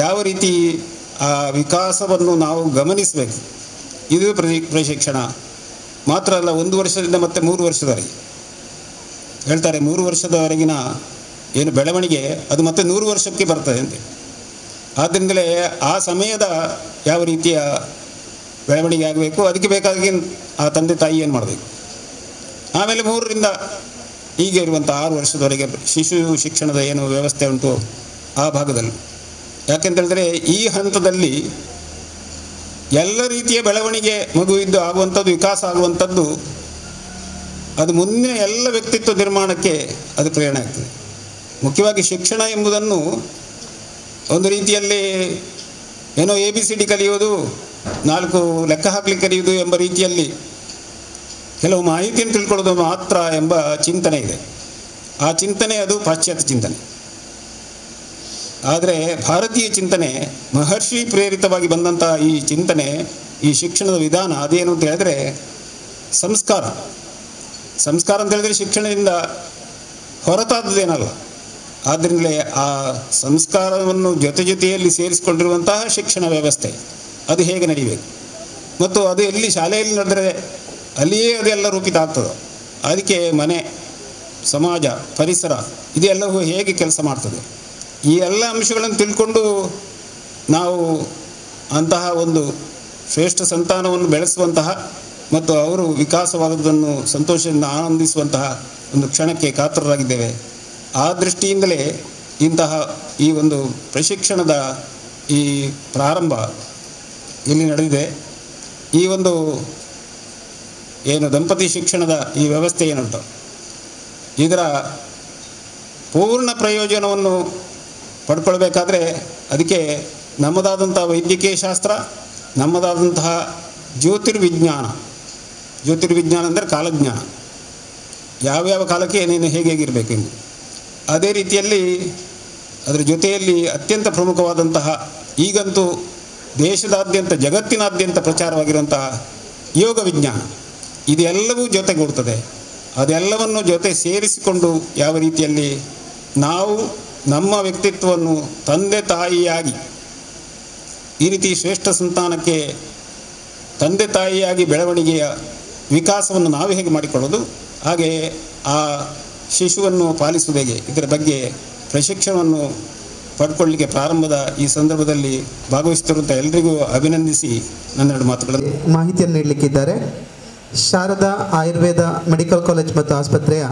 ಯಾವ ರೀತಿ ಆ ವಿಕಾಸವನ್ನು ನಾವು ಗಮನಿಸಬೇಕು, ಇದು ಪ್ರಶಿಕ್ಷಣ ಮಾತ್ರ ಅಲ್ಲ. 1 ವರ್ಷದಿಂದ ಮತ್ತೆ 3 ವರ್ಷದವರೆಗೆ ಹೇಳ್ತಾರೆ, 3 ವರ್ಷದವರೆಗಿನ ಏನು ಬೆಳವಣಿಗೆ ಅದು ಮತ್ತೆ 100 ವರ್ಷಕ್ಕೆ ಬರ್ತದೆ ಅಂತೆ. ಆದ್ದರಿಂದಲೇ ಆ ಸಮಯದ ಯಾವ ರೀತಿಯ ಬೆಳವಣಿಗೆ ಆಗಬೇಕು, ಅದಕ್ಕೆ ಬೇಕಾಗಿ ಆ ತಂದೆ ತಾಯಿ ಏನು ಮಾಡಬೇಕು. ಆಮೇಲೆ 3ರಿಂದ ಈಗ ಇರುವಂಥ 6 ವರ್ಷದವರೆಗೆ ಶಿಶು ಶಿಕ್ಷಣದ ಏನು ವ್ಯವಸ್ಥೆ ಉಂಟು ಆ ಭಾಗದಲ್ಲಿ. ಯಾಕೆಂತೇಳಿದ್ರೆ ಈ ಹಂತದಲ್ಲಿ ಎಲ್ಲ ರೀತಿಯ ಬೆಳವಣಿಗೆ ಮಗುವಿದ್ದು ಆಗುವಂಥದ್ದು, ವಿಕಾಸ ಆಗುವಂಥದ್ದು, ಅದು ಮುಂದಿನ ಎಲ್ಲ ವ್ಯಕ್ತಿತ್ವ ನಿರ್ಮಾಣಕ್ಕೆ ಅದು ಪ್ರೇರಣೆ ಆಗ್ತದೆ. ಮುಖ್ಯವಾಗಿ ಶಿಕ್ಷಣ ಎಂಬುದನ್ನು ಒಂದು ರೀತಿಯಲ್ಲಿ ಏನೋ ABCD ಕಲಿಯೋದು, 4 ಲೆಕ್ಕ ಹಾಕಲಿಕ್ಕೆ ಕಲಿಯೋದು ಎಂಬ ರೀತಿಯಲ್ಲಿ ಕೆಲವು ಮಾಹಿತಿಯನ್ನು ತಿಳ್ಕೊಳ್ಳೋದು ಮಾತ್ರ ಎಂಬ ಚಿಂತನೆ ಇದೆ. ಆ ಚಿಂತನೆ ಅದು ಪಾಶ್ಚಾತ್ಯ ಚಿಂತನೆ. ಆದರೆ ಭಾರತೀಯ ಚಿಂತನೆ, ಮಹರ್ಷಿ ಪ್ರೇರಿತವಾಗಿ ಬಂದಂಥ ಈ ಚಿಂತನೆ, ಈ ಶಿಕ್ಷಣದ ವಿಧಾನ ಅದೇನು ಅಂತ ಹೇಳಿದ್ರೆ ಸಂಸ್ಕಾರ. ಸಂಸ್ಕಾರ ಅಂತ ಹೇಳಿದ್ರೆ ಶಿಕ್ಷಣದಿಂದ ಹೊರತಾದದ್ದೇನಲ್ಲ. ಆದ್ದರಿಂದಲೇ ಆ ಸಂಸ್ಕಾರವನ್ನು ಜೊತೆಯಲ್ಲಿ ಸೇರಿಸಿಕೊಂಡಿರುವಂತಹ ಶಿಕ್ಷಣ ವ್ಯವಸ್ಥೆ ಅದು ಹೇಗೆ ನಡೀಬೇಕು ಮತ್ತು ಅದು ಎಲ್ಲಿ ಶಾಲೆಯಲ್ಲಿ ನಡೆದರೆ ಅಲ್ಲಿಯೇ ಅದೆಲ್ಲ ರೂಪಿತ ಆಗ್ತದೆ. ಅದಕ್ಕೆ ಮನೆ, ಸಮಾಜ, ಪರಿಸರ ಇದೆಲ್ಲವೂ ಹೇಗೆ ಕೆಲಸ ಮಾಡ್ತದೆ, ಈ ಎಲ್ಲ ಅಂಶಗಳನ್ನು ತಿಳ್ಕೊಂಡು ನಾವು ಅಂತಹ ಒಂದು ಶ್ರೇಷ್ಠ ಸಂತಾನವನ್ನು ಬೆಳೆಸುವಂತಹ ಮತ್ತು ಅವರು ವಿಕಾಸವಾಗುವುದನ್ನು ಸಂತೋಷದಿಂದ ಆನಂದಿಸುವಂತಹ ಒಂದು ಕ್ಷಣಕ್ಕೆ ಕಾತರರಾಗಿದ್ದೇವೆ. ಆ ದೃಷ್ಟಿಯಿಂದಲೇ ಇಂತಹ ಈ ಒಂದು ಪ್ರಶಿಕ್ಷಣದ ಈ ಪ್ರಾರಂಭ ಇಲ್ಲಿ ನಡೆದಿದೆ. ಈ ಒಂದು ಏನು ದಂಪತಿ ಶಿಕ್ಷಣದ ಈ ವ್ಯವಸ್ಥೆ ಏನುಂಟು, ಇದರ ಪೂರ್ಣ ಪ್ರಯೋಜನವನ್ನು ಪಡ್ಕೊಳ್ಬೇಕಾದ್ರೆ ಅದಕ್ಕೆ ನಮ್ಮದಾದಂಥ ವೈದ್ಯಕೀಯ ಶಾಸ್ತ್ರ, ನಮ್ಮದಾದಂತಹ ಜ್ಯೋತಿರ್ವಿಜ್ಞಾನ ಅಂದರೆ ಕಾಲಜ್ಞಾನ, ಯಾವ್ಯಾವ ಕಾಲಕ್ಕೆ ಏನೇನು ಹೇಗಿರಬೇಕು ಎಂದು. ಅದೇ ರೀತಿಯಲ್ಲಿ ಅದರ ಜೊತೆಯಲ್ಲಿ ಅತ್ಯಂತ ಪ್ರಮುಖವಾದಂತಹ ಈಗಂತೂ ದೇಶದಾದ್ಯಂತ ಜಗತ್ತಿನಾದ್ಯಂತ ಪ್ರಚಾರವಾಗಿರುವಂತಹ ಯೋಗ ವಿಜ್ಞಾನ, ಇದೆಲ್ಲವೂ ಜೊತೆಗೂಡ್ತದೆ. ಅದೆಲ್ಲವನ್ನು ಜೊತೆ ಸೇರಿಸಿಕೊಂಡು ಯಾವ ರೀತಿಯಲ್ಲಿ ನಾವು ನಮ್ಮ ವ್ಯಕ್ತಿತ್ವವನ್ನು ತಂದೆ ತಾಯಿಯಾಗಿ ಈ ರೀತಿ ಶ್ರೇಷ್ಠ ಸಂತಾನಕ್ಕೆ ತಂದೆ ತಾಯಿಯಾಗಿ ಬೆಳವಣಿಗೆಯ ವಿಕಾಸವನ್ನು ನಾವು ಹೇಗೆ ಮಾಡಿಕೊಳ್ಳೋದು, ಹಾಗೆ ಆ ಶಿಶುವನ್ನು ಪಾಲಿಸುವುದು ಹೇಗೆ, ಇದರ ಬಗ್ಗೆ ಪ್ರಶಿಕ್ಷಣವನ್ನು ಪಡ್ಕೊಳ್ಳಿಕ್ಕೆ ಪ್ರಾರಂಭದ ಈ ಸಂದರ್ಭದಲ್ಲಿ ಭಾಗವಹಿಸುತ್ತಿರುವಂಥ ಎಲ್ಲರಿಗೂ ಅಭಿನಂದಿಸಿ ನನ್ನೆರಡು ಮಾತುಗಳನ್ನು ಮಾಹಿತಿಯನ್ನು ನೀಡಲಿಕ್ಕಿದ್ದಾರೆ. ಶಾರದಾ ಆಯುರ್ವೇದ ಮೆಡಿಕಲ್ ಕಾಲೇಜ್ ಮತ್ತು ಆಸ್ಪತ್ರೆಯ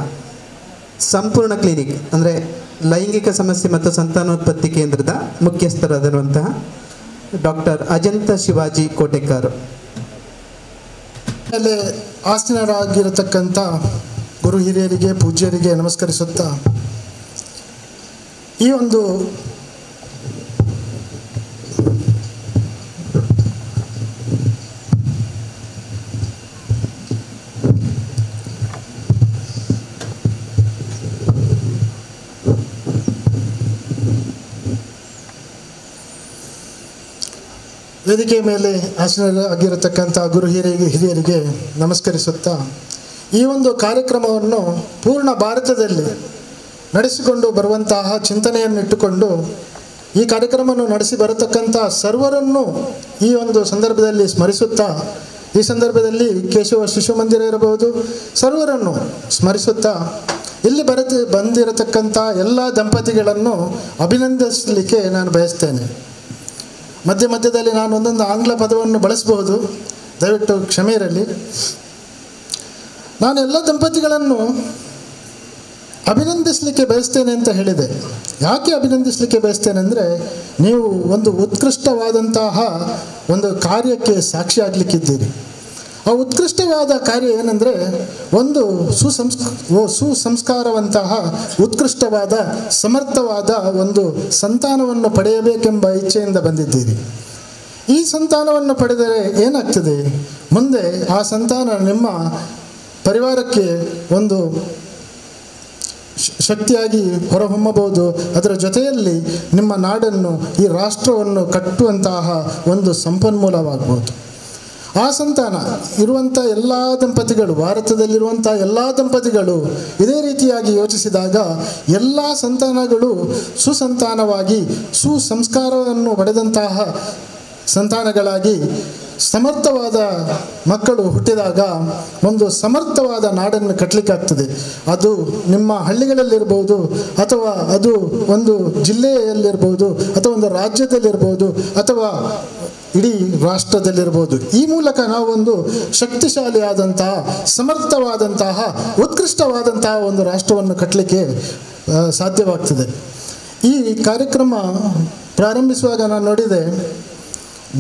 ಸಂಪೂರ್ಣ ಕ್ಲಿನಿಕ್ ಅಂದರೆ ಲೈಂಗಿಕ ಸಮಸ್ಯೆ ಮತ್ತು ಸಂತಾನೋತ್ಪತ್ತಿ ಕೇಂದ್ರದ ಮುಖ್ಯಸ್ಥರಾಗಿರುವಂತಹ ಡಾಕ್ಟರ್ ಅಜಂತ ಶಿವಾಜಿ ಕೋಟೆಕಾರ್. ಮೇಲೆ ಆಸೀನರಾಗಿರತಕ್ಕಂಥ ಗುರು ಹಿರಿಯರಿಗೆ, ಪೂಜ್ಯರಿಗೆ ನಮಸ್ಕರಿಸುತ್ತಾ, ಈ ಒಂದು ವೇದಿಕೆ ಮೇಲೆ ಆಸೀನರಾಗಿರತಕ್ಕಂಥ ಗುರು ಹಿರಿಯರಿಗೆ ನಮಸ್ಕರಿಸುತ್ತಾ, ಈ ಒಂದು ಕಾರ್ಯಕ್ರಮವನ್ನು ಪೂರ್ಣ ಭಾರತದಲ್ಲಿ ನಡೆಸಿಕೊಂಡು ಬರುವಂತಹ ಚಿಂತನೆಯನ್ನಿಟ್ಟುಕೊಂಡು ಈ ಕಾರ್ಯಕ್ರಮವನ್ನು ನಡೆಸಿ ಬರತಕ್ಕಂಥ ಸರ್ವರನ್ನು ಈ ಒಂದು ಸಂದರ್ಭದಲ್ಲಿ ಸ್ಮರಿಸುತ್ತಾ, ಈ ಸಂದರ್ಭದಲ್ಲಿ ಕೇಶವ ಶಿಶು ಮಂದಿರ ಇರಬಹುದು, ಸರ್ವರನ್ನು ಸ್ಮರಿಸುತ್ತಾ ಇಲ್ಲಿ ಬಂದಿರತಕ್ಕಂಥ ಎಲ್ಲ ದಂಪತಿಗಳನ್ನು ಅಭಿನಂದಿಸಲಿಕ್ಕೆ ನಾನು ಬಯಸ್ತೇನೆ. ಮಧ್ಯದಲ್ಲಿ ನಾನು ಒಂದೊಂದು ಆಂಗ್ಲ ಪದವನ್ನು ಬಳಸಬಹುದು, ದಯವಿಟ್ಟು ಕ್ಷಮೆ ಇರಲಿ. ನಾನು ಎಲ್ಲ ದಂಪತಿಗಳನ್ನು ಅಭಿನಂದಿಸಲಿಕ್ಕೆ ಬಯಸ್ತೇನೆ ಅಂತ ಹೇಳಿದೆ. ಯಾಕೆ ಅಭಿನಂದಿಸಲಿಕ್ಕೆ ಬಯಸ್ತೇನೆ ಅಂದರೆ, ನೀವು ಒಂದು ಉತ್ಕೃಷ್ಟವಾದಂತಹ ಒಂದು ಕಾರ್ಯಕ್ಕೆ ಸಾಕ್ಷಿಯಾಗಲಿಕ್ಕಿದ್ದೀರಿ. ಆ ಉತ್ಕೃಷ್ಟವಾದ ಕಾರ್ಯ ಏನಂದರೆ, ಒಂದು ಸುಸಂಸ್ಕಾರವಂತಹ ಉತ್ಕೃಷ್ಟವಾದ ಸಮರ್ಥವಾದ ಒಂದು ಸಂತಾನವನ್ನು ಪಡೆಯಬೇಕೆಂಬ ಇಚ್ಛೆಯಿಂದ ಬಂದಿದ್ದೀರಿ. ಈ ಸಂತಾನವನ್ನು ಪಡೆದರೆ ಏನಾಗ್ತದೆ, ಮುಂದೆ ಆ ಸಂತಾನ ನಿಮ್ಮ ಪರಿವಾರಕ್ಕೆ ಒಂದು ಶಕ್ತಿಯಾಗಿ ಹೊರಹೊಮ್ಮಬಹುದು. ಅದರ ಜೊತೆಯಲ್ಲಿ ನಿಮ್ಮ ನಾಡನ್ನು, ಈ ರಾಷ್ಟ್ರವನ್ನು ಕಟ್ಟುವಂತಹ ಒಂದು ಸಂಪನ್ಮೂಲವಾಗಬಹುದು. ಆ ಸಂತಾನ ಇರುವಂಥ ಎಲ್ಲ ದಂಪತಿಗಳು, ಭಾರತದಲ್ಲಿರುವಂಥ ಎಲ್ಲ ದಂಪತಿಗಳು ಇದೇ ರೀತಿಯಾಗಿ ಯೋಚಿಸಿದಾಗ ಎಲ್ಲ ಸಂತಾನಗಳು ಸುಸಂತಾನವಾಗಿ ಸುಸಂಸ್ಕಾರವನ್ನು ಪಡೆದಂತಹ ಸಂತಾನಗಳಾಗಿ ಸಮರ್ಥವಾದ ಮಕ್ಕಳು ಹುಟ್ಟಿದಾಗ ಒಂದು ಸಮರ್ಥವಾದ ನಾಡನ್ನು ಕಟ್ಟಲಿಕ್ಕಾಗ್ತದೆ. ಅದು ನಿಮ್ಮ ಹಳ್ಳಿಗಳಲ್ಲಿರ್ಬೋದು, ಅಥವಾ ಅದು ಒಂದು ಜಿಲ್ಲೆಯಲ್ಲಿರ್ಬೋದು, ಅಥವಾ ಒಂದು ರಾಜ್ಯದಲ್ಲಿರ್ಬೋದು, ಅಥವಾ ಇಡೀ ರಾಷ್ಟ್ರದಲ್ಲಿರ್ಬೋದು. ಈ ಮೂಲಕ ನಾವೊಂದು ಶಕ್ತಿಶಾಲಿಯಾದಂತಹ, ಸಮರ್ಥವಾದಂತಹ, ಉತ್ಕೃಷ್ಟವಾದಂತಹ ಒಂದು ರಾಷ್ಟ್ರವನ್ನು ಕಟ್ಟಲಿಕ್ಕೆ ಸಾಧ್ಯವಾಗ್ತದೆ. ಈ ಕಾರ್ಯಕ್ರಮ ಪ್ರಾರಂಭಿಸುವಾಗ ನಾನು ನೋಡಿದೆ,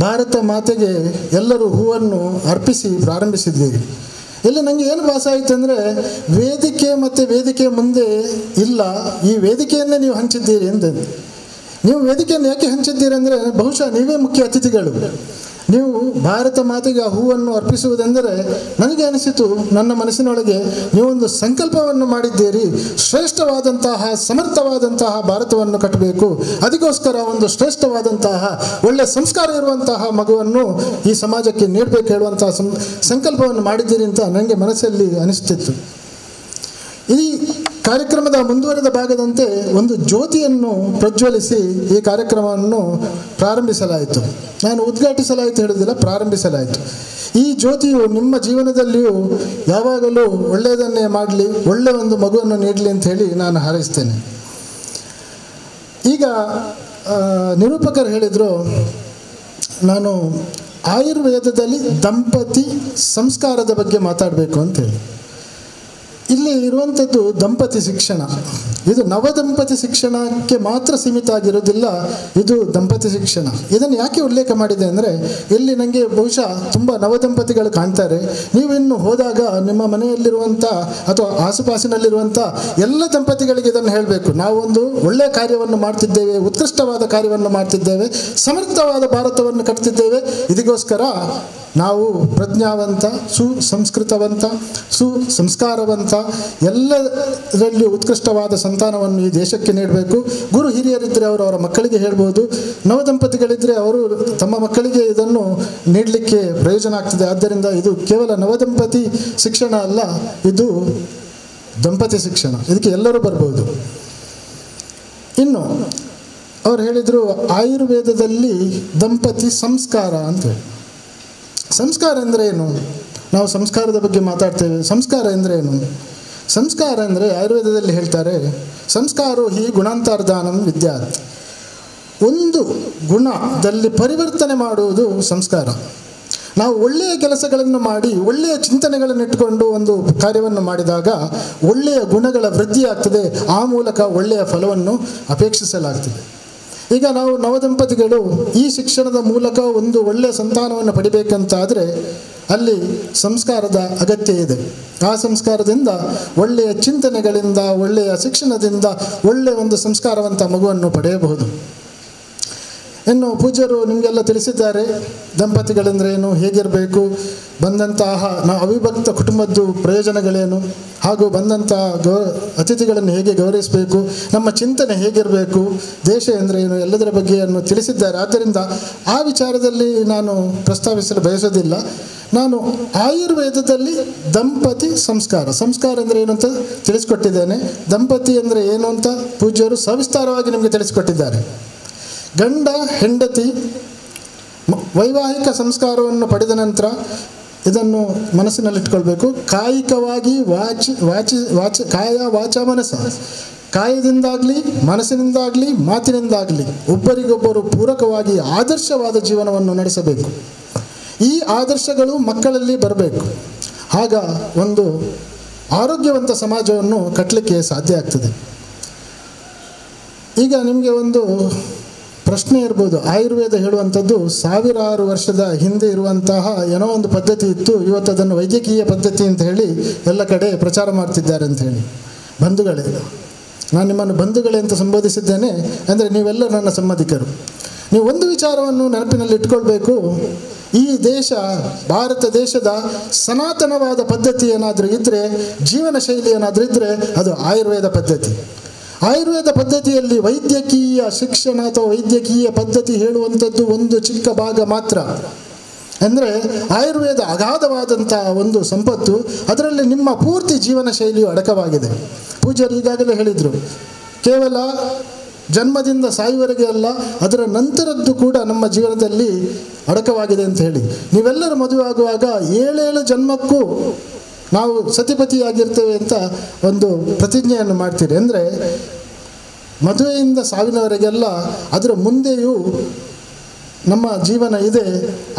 ಭಾರತ ಮಾತೆಗೆ ಎಲ್ಲರೂ ಹೂವನ್ನು ಅರ್ಪಿಸಿ ಪ್ರಾರಂಭಿಸಿದ್ದೀರಿ. ಇಲ್ಲಿ ನನಗೆ ಏನು ಭಾಸ ಆಯಿತು ಅಂದರೆ, ವೇದಿಕೆ ಮತ್ತು ವೇದಿಕೆ ಮುಂದೆ ಇಲ್ಲ, ಈ ವೇದಿಕೆಯನ್ನೇ ನೀವು ಹಂಚಿದ್ದೀರಿ ಎಂದು. ನೀವು ವೇದಿಕೆಯನ್ನು ಯಾಕೆ ಹಂಚಿದ್ದೀರಿ ಅಂದರೆ, ಬಹುಶಃ ನೀವೇ ಮುಖ್ಯ ಅತಿಥಿಗಳು. ನೀವು ಭಾರತ ಮಾತೆಗೆ ಆ ಹೂವನ್ನು ಅರ್ಪಿಸುವುದೆಂದರೆ, ನನಗೆ ಅನಿಸಿತು ನನ್ನ ಮನಸ್ಸಿನೊಳಗೆ ನೀವೊಂದು ಸಂಕಲ್ಪವನ್ನು ಮಾಡಿದ್ದೀರಿ, ಶ್ರೇಷ್ಠವಾದಂತಹ, ಸಮರ್ಥವಾದಂತಹ ಭಾರತವನ್ನು ಕಟ್ಟಬೇಕು, ಅದಕ್ಕೋಸ್ಕರ ಒಂದು ಶ್ರೇಷ್ಠವಾದಂತಹ, ಒಳ್ಳೆಯ ಸಂಸ್ಕಾರ ಇರುವಂತಹ ಮಗುವನ್ನು ಈ ಸಮಾಜಕ್ಕೆ ನೀಡಬೇಕು ಹೇಳುವಂತಹ ಸಂಕಲ್ಪವನ್ನು ಮಾಡಿದ್ದೀರಿ ಅಂತ ನನಗೆ ಮನಸ್ಸಲ್ಲಿ ಅನಿಸುತ್ತಿತ್ತು. ಈ ಕಾರ್ಯಕ್ರಮದ ಮುಂದುವರೆದ ಭಾಗದಂತೆ ಒಂದು ಜ್ಯೋತಿಯನ್ನು ಪ್ರಜ್ವಲಿಸಿ ಈ ಕಾರ್ಯಕ್ರಮವನ್ನು ಪ್ರಾರಂಭಿಸಲಾಯಿತು. ನಾನು ಉದ್ಘಾಟಿಸಲಾಯಿತು ಹೇಳುವುದಿಲ್ಲ, ಪ್ರಾರಂಭಿಸಲಾಯಿತು. ಈ ಜ್ಯೋತಿಯು ನಿಮ್ಮ ಜೀವನದಲ್ಲಿಯೂ ಯಾವಾಗಲೂ ಒಳ್ಳೆಯದನ್ನೇ ಮಾಡಲಿ, ಒಳ್ಳೆಯ ಒಂದು ಮಗುವನ್ನು ನೀಡಲಿ ಅಂತ ಹೇಳಿ ನಾನು ಹಾರೈಸ್ತೇನೆ. ಈಗ ನಿರೂಪಕರು ಹೇಳಿದರು, ನಾನು ಆಯುರ್ವೇದದಲ್ಲಿ ದಂಪತಿ ಸಂಸ್ಕಾರದ ಬಗ್ಗೆ ಮಾತಾಡಬೇಕು ಅಂತೇಳಿ. ಇಲ್ಲಿ ಇರುವಂಥದ್ದು ದಂಪತಿ ಶಿಕ್ಷಣ. ಇದು ನವದಂಪತಿ ಶಿಕ್ಷಣಕ್ಕೆ ಮಾತ್ರ ಸೀಮಿತ ಆಗಿರೋದಿಲ್ಲ, ಇದು ದಂಪತಿ ಶಿಕ್ಷಣ. ಇದನ್ನು ಯಾಕೆ ಉಲ್ಲೇಖ ಮಾಡಿದೆ ಅಂದರೆ, ಇಲ್ಲಿ ನನಗೆ ಬಹುಶಃ ತುಂಬ ನವದಂಪತಿಗಳು ಕಾಣ್ತಾರೆ. ನೀವಿನ್ನು ಹೋದಾಗ ನಿಮ್ಮ ಮನೆಯಲ್ಲಿರುವಂಥ ಅಥವಾ ಆಸುಪಾಸಿನಲ್ಲಿರುವಂಥ ಎಲ್ಲ ದಂಪತಿಗಳಿಗೆ ಇದನ್ನು ಹೇಳಬೇಕು, ನಾವೊಂದು ಒಳ್ಳೆಯ ಕಾರ್ಯವನ್ನು ಮಾಡ್ತಿದ್ದೇವೆ, ಉತ್ಕೃಷ್ಟವಾದ ಕಾರ್ಯವನ್ನು ಮಾಡ್ತಿದ್ದೇವೆ, ಸಮರ್ಥವಾದ ಭಾರತವನ್ನು ಕಟ್ತಿದ್ದೇವೆ. ಇದಕ್ಕೋಸ್ಕರ ನಾವು ಪ್ರಜ್ಞಾವಂತ, ಸುಸಂಸ್ಕೃತವಂತ, ಸುಸಂಸ್ಕಾರವಂತ, ಎಲ್ಲರಲ್ಲಿ ಉತ್ಕೃಷ್ಟವಾದ ಸಂತಾನವನ್ನು ಈ ದೇಶಕ್ಕೆ ನೀಡಬೇಕು. ಗುರು ಹಿರಿಯರಿದ್ದರೆ ಅವರು ಅವರ ಮಕ್ಕಳಿಗೆ ಹೇಳ್ಬೋದು, ನವದಂಪತಿಗಳಿದ್ದರೆ ಅವರು ತಮ್ಮ ಮಕ್ಕಳಿಗೆ ಇದನ್ನು ನೀಡಲಿಕ್ಕೆ ಪ್ರಯೋಜನ ಆಗ್ತದೆ. ಆದ್ದರಿಂದ ಇದು ಕೇವಲ ನವದಂಪತಿ ಶಿಕ್ಷಣ ಅಲ್ಲ, ಇದು ದಂಪತಿ ಶಿಕ್ಷಣ. ಇದಕ್ಕೆ ಎಲ್ಲರೂ ಬರ್ಬೋದು. ಇನ್ನು ಅವ್ರು ಹೇಳಿದರು, ಆಯುರ್ವೇದದಲ್ಲಿ ದಂಪತಿ ಸಂಸ್ಕಾರ ಅಂತೇಳಿ. ಸಂಸ್ಕಾರ ಅಂದರೆ ಏನು? ನಾವು ಸಂಸ್ಕಾರದ ಬಗ್ಗೆ ಮಾತಾಡ್ತೇವೆ. ಸಂಸ್ಕಾರ ಅಂದರೆ ಏನು? ಸಂಸ್ಕಾರ ಅಂದರೆ ಆಯುರ್ವೇದದಲ್ಲಿ ಹೇಳ್ತಾರೆ, ಸಂಸ್ಕಾರೋ ಹಿ ಗುಣಾಂತರ್ಧಾನಂ ವಿದ್ಯಾತ್. ಒಂದು ಗುಣದಲ್ಲಿ ಪರಿವರ್ತನೆ ಮಾಡುವುದು ಸಂಸ್ಕಾರ. ನಾವು ಒಳ್ಳೆಯ ಕೆಲಸಗಳನ್ನು ಮಾಡಿ, ಒಳ್ಳೆಯ ಚಿಂತನೆಗಳನ್ನು ಇಟ್ಟುಕೊಂಡು ಒಂದು ಕಾರ್ಯವನ್ನು ಮಾಡಿದಾಗ ಒಳ್ಳೆಯ ಗುಣಗಳ ವೃದ್ಧಿ ಆಗ್ತದೆ, ಆ ಮೂಲಕ ಒಳ್ಳೆಯ ಫಲವನ್ನು ಅಪೇಕ್ಷಿಸಲಾಗ್ತದೆ. ಈಗ ನಾವು ನವದಂಪತಿಗಳು ಈ ಶಿಕ್ಷಣದ ಮೂಲಕ ಒಂದು ಒಳ್ಳೆಯ ಸಂತಾನವನ್ನು ಪಡಿಬೇಕಂತಾದರೆ ಅಲ್ಲಿ ಸಂಸ್ಕಾರದ ಅಗತ್ಯ ಇದೆ. ಆ ಸಂಸ್ಕಾರದಿಂದ, ಒಳ್ಳೆಯ ಚಿಂತನೆಗಳಿಂದ, ಒಳ್ಳೆಯ ಶಿಕ್ಷಣದಿಂದ ಒಳ್ಳೆಯ ಒಂದು ಸಂಸ್ಕಾರವಂತ ಮಗುವನ್ನು ಪಡೆಯಬಹುದು. ಇನ್ನು ಪೂಜ್ಯರು ನಿಮಗೆಲ್ಲ ತಿಳಿಸಿದ್ದಾರೆ, ದಂಪತಿಗಳೆಂದರೆ ಏನು, ಹೇಗಿರಬೇಕು, ಬಂದಂತಹ ಅವಿಭಕ್ತ ಕುಟುಂಬದ್ದು ಪ್ರಯೋಜನಗಳೇನು, ಹಾಗೂ ಬಂದಂತಹ ಅತಿಥಿಗಳನ್ನು ಹೇಗೆ ಗೌರವಿಸಬೇಕು, ನಮ್ಮ ಚಿಂತನೆ ಹೇಗಿರಬೇಕು, ದೇಶ ಅಂದರೆ ಏನು, ಎಲ್ಲದರ ಬಗ್ಗೆಯನ್ನು ತಿಳಿಸಿದ್ದಾರೆ. ಆದ್ದರಿಂದ ಆ ವಿಚಾರದಲ್ಲಿ ನಾನು ಪ್ರಸ್ತಾವಿಸಲು ಬಯಸೋದಿಲ್ಲ. ನಾನು ಆಯುರ್ವೇದದಲ್ಲಿ ದಂಪತಿ ಸಂಸ್ಕಾರ, ಸಂಸ್ಕಾರ ಅಂದರೆ ಏನು ಅಂತ ತಿಳಿಸ್ಕೊಟ್ಟಿದ್ದೇನೆ. ದಂಪತಿ ಅಂದರೆ ಏನು ಅಂತ ಪೂಜ್ಯರು ಸವಿಸ್ತಾರವಾಗಿ ನಿಮಗೆ ತಿಳಿಸಿಕೊಟ್ಟಿದ್ದಾರೆ. ಗಂಡ ಹೆಂಡತಿ ವೈವಾಹಿಕ ಸಂಸ್ಕಾರವನ್ನು ಪಡೆದ ನಂತರ ಇದನ್ನು ಮನಸ್ಸಿನಲ್ಲಿಟ್ಕೊಳ್ಬೇಕು. ಕಾಯಿಕವಾಗಿ ಕಾಯ ವಾಚ ಮನಸ್ಸ, ಕಾಯದಿಂದಾಗಲಿ ಮನಸ್ಸಿನಿಂದಾಗಲಿ ಮಾತಿನಿಂದಾಗಲಿ ಒಬ್ಬರಿಗೊಬ್ಬರು ಪೂರಕವಾಗಿ ಆದರ್ಶವಾದ ಜೀವನವನ್ನು ನಡೆಸಬೇಕು. ಈ ಆದರ್ಶಗಳು ಮಕ್ಕಳಲ್ಲಿ ಬರಬೇಕು. ಆಗ ಒಂದು ಆರೋಗ್ಯವಂತ ಸಮಾಜವನ್ನು ಕಟ್ಟಲಿಕ್ಕೆ ಸಾಧ್ಯ ಆಗ್ತದೆ. ಈಗ ನಿಮಗೆ ಒಂದು ಪ್ರಶ್ನೆ ಇರ್ಬೋದು, ಆಯುರ್ವೇದ ಹೇಳುವಂಥದ್ದು ಸಾವಿರಾರು ವರ್ಷದ ಹಿಂದೆ ಇರುವಂತಹ ಏನೋ ಒಂದು ಪದ್ಧತಿ ಇತ್ತು, ಇವತ್ತು ಅದನ್ನು ವೈದ್ಯಕೀಯ ಪದ್ಧತಿ ಅಂತ ಹೇಳಿ ಎಲ್ಲ ಕಡೆ ಪ್ರಚಾರ ಮಾಡ್ತಿದ್ದಾರೆ ಅಂತ ಹೇಳಿ. ಬಂಧುಗಳೇ, ನಾನು ನಿಮ್ಮನ್ನು ಬಂಧುಗಳೇ ಅಂತ ಸಂಬೋಧಿಸಿದ್ದೇನೆ ಅಂದರೆ ನೀವೆಲ್ಲ ನನ್ನ ಸಂಬಂಧಿಕರು. ನೀವು ಒಂದು ವಿಚಾರವನ್ನು ನೆನಪಿನಲ್ಲಿ ಇಟ್ಕೊಳ್ಬೇಕು, ಈ ದೇಶ, ಭಾರತ ದೇಶದ ಸನಾತನವಾದ ಪದ್ಧತಿ ಏನಾದರೂ ಇದ್ದರೆ, ಜೀವನ ಶೈಲಿ ಏನಾದರೂ ಇದ್ದರೆ ಅದು ಆಯುರ್ವೇದ ಪದ್ಧತಿ. ಆಯುರ್ವೇದ ಪದ್ಧತಿಯಲ್ಲಿ ವೈದ್ಯಕೀಯ ಶಿಕ್ಷಣ ಅಥವಾ ವೈದ್ಯಕೀಯ ಪದ್ಧತಿ ಹೇಳುವಂಥದ್ದು ಒಂದು ಚಿಕ್ಕ ಭಾಗ ಮಾತ್ರ. ಅಂದರೆ ಆಯುರ್ವೇದ ಅಗಾಧವಾದಂಥ ಒಂದು ಸಂಪತ್ತು, ಅದರಲ್ಲಿ ನಿಮ್ಮ ಪೂರ್ತಿ ಜೀವನ ಶೈಲಿಯು ಅಡಕವಾಗಿದೆ. ಪೂಜ್ಯರು ಈಗಾಗಲೇ ಹೇಳಿದರು, ಕೇವಲ ಜನ್ಮದಿಂದ ಸಾಯುವವರೆಗೆ ಅಲ್ಲ, ಅದರ ನಂತರದ್ದು ಕೂಡ ನಮ್ಮ ಜೀವನದಲ್ಲಿ ಅಡಕವಾಗಿದೆ ಅಂತ ಹೇಳಿ. ನೀವೆಲ್ಲರೂ ಮದುವೆ ಆಗುವಾಗ 7 ಜನ್ಮಕ್ಕೂ ನಾವು ಸತಿಪತಿಯಾಗಿರ್ತೇವೆ ಅಂತ ಒಂದು ಪ್ರತಿಜ್ಞೆಯನ್ನು ಮಾಡ್ತೀರಿ. ಅಂದರೆ ಮದುವೆಯಿಂದ ಸಾವಿನವರೆಗೆಲ್ಲ ಅದರ ಮುಂದೆಯೂ ನಮ್ಮ ಜೀವನ ಇದೆ.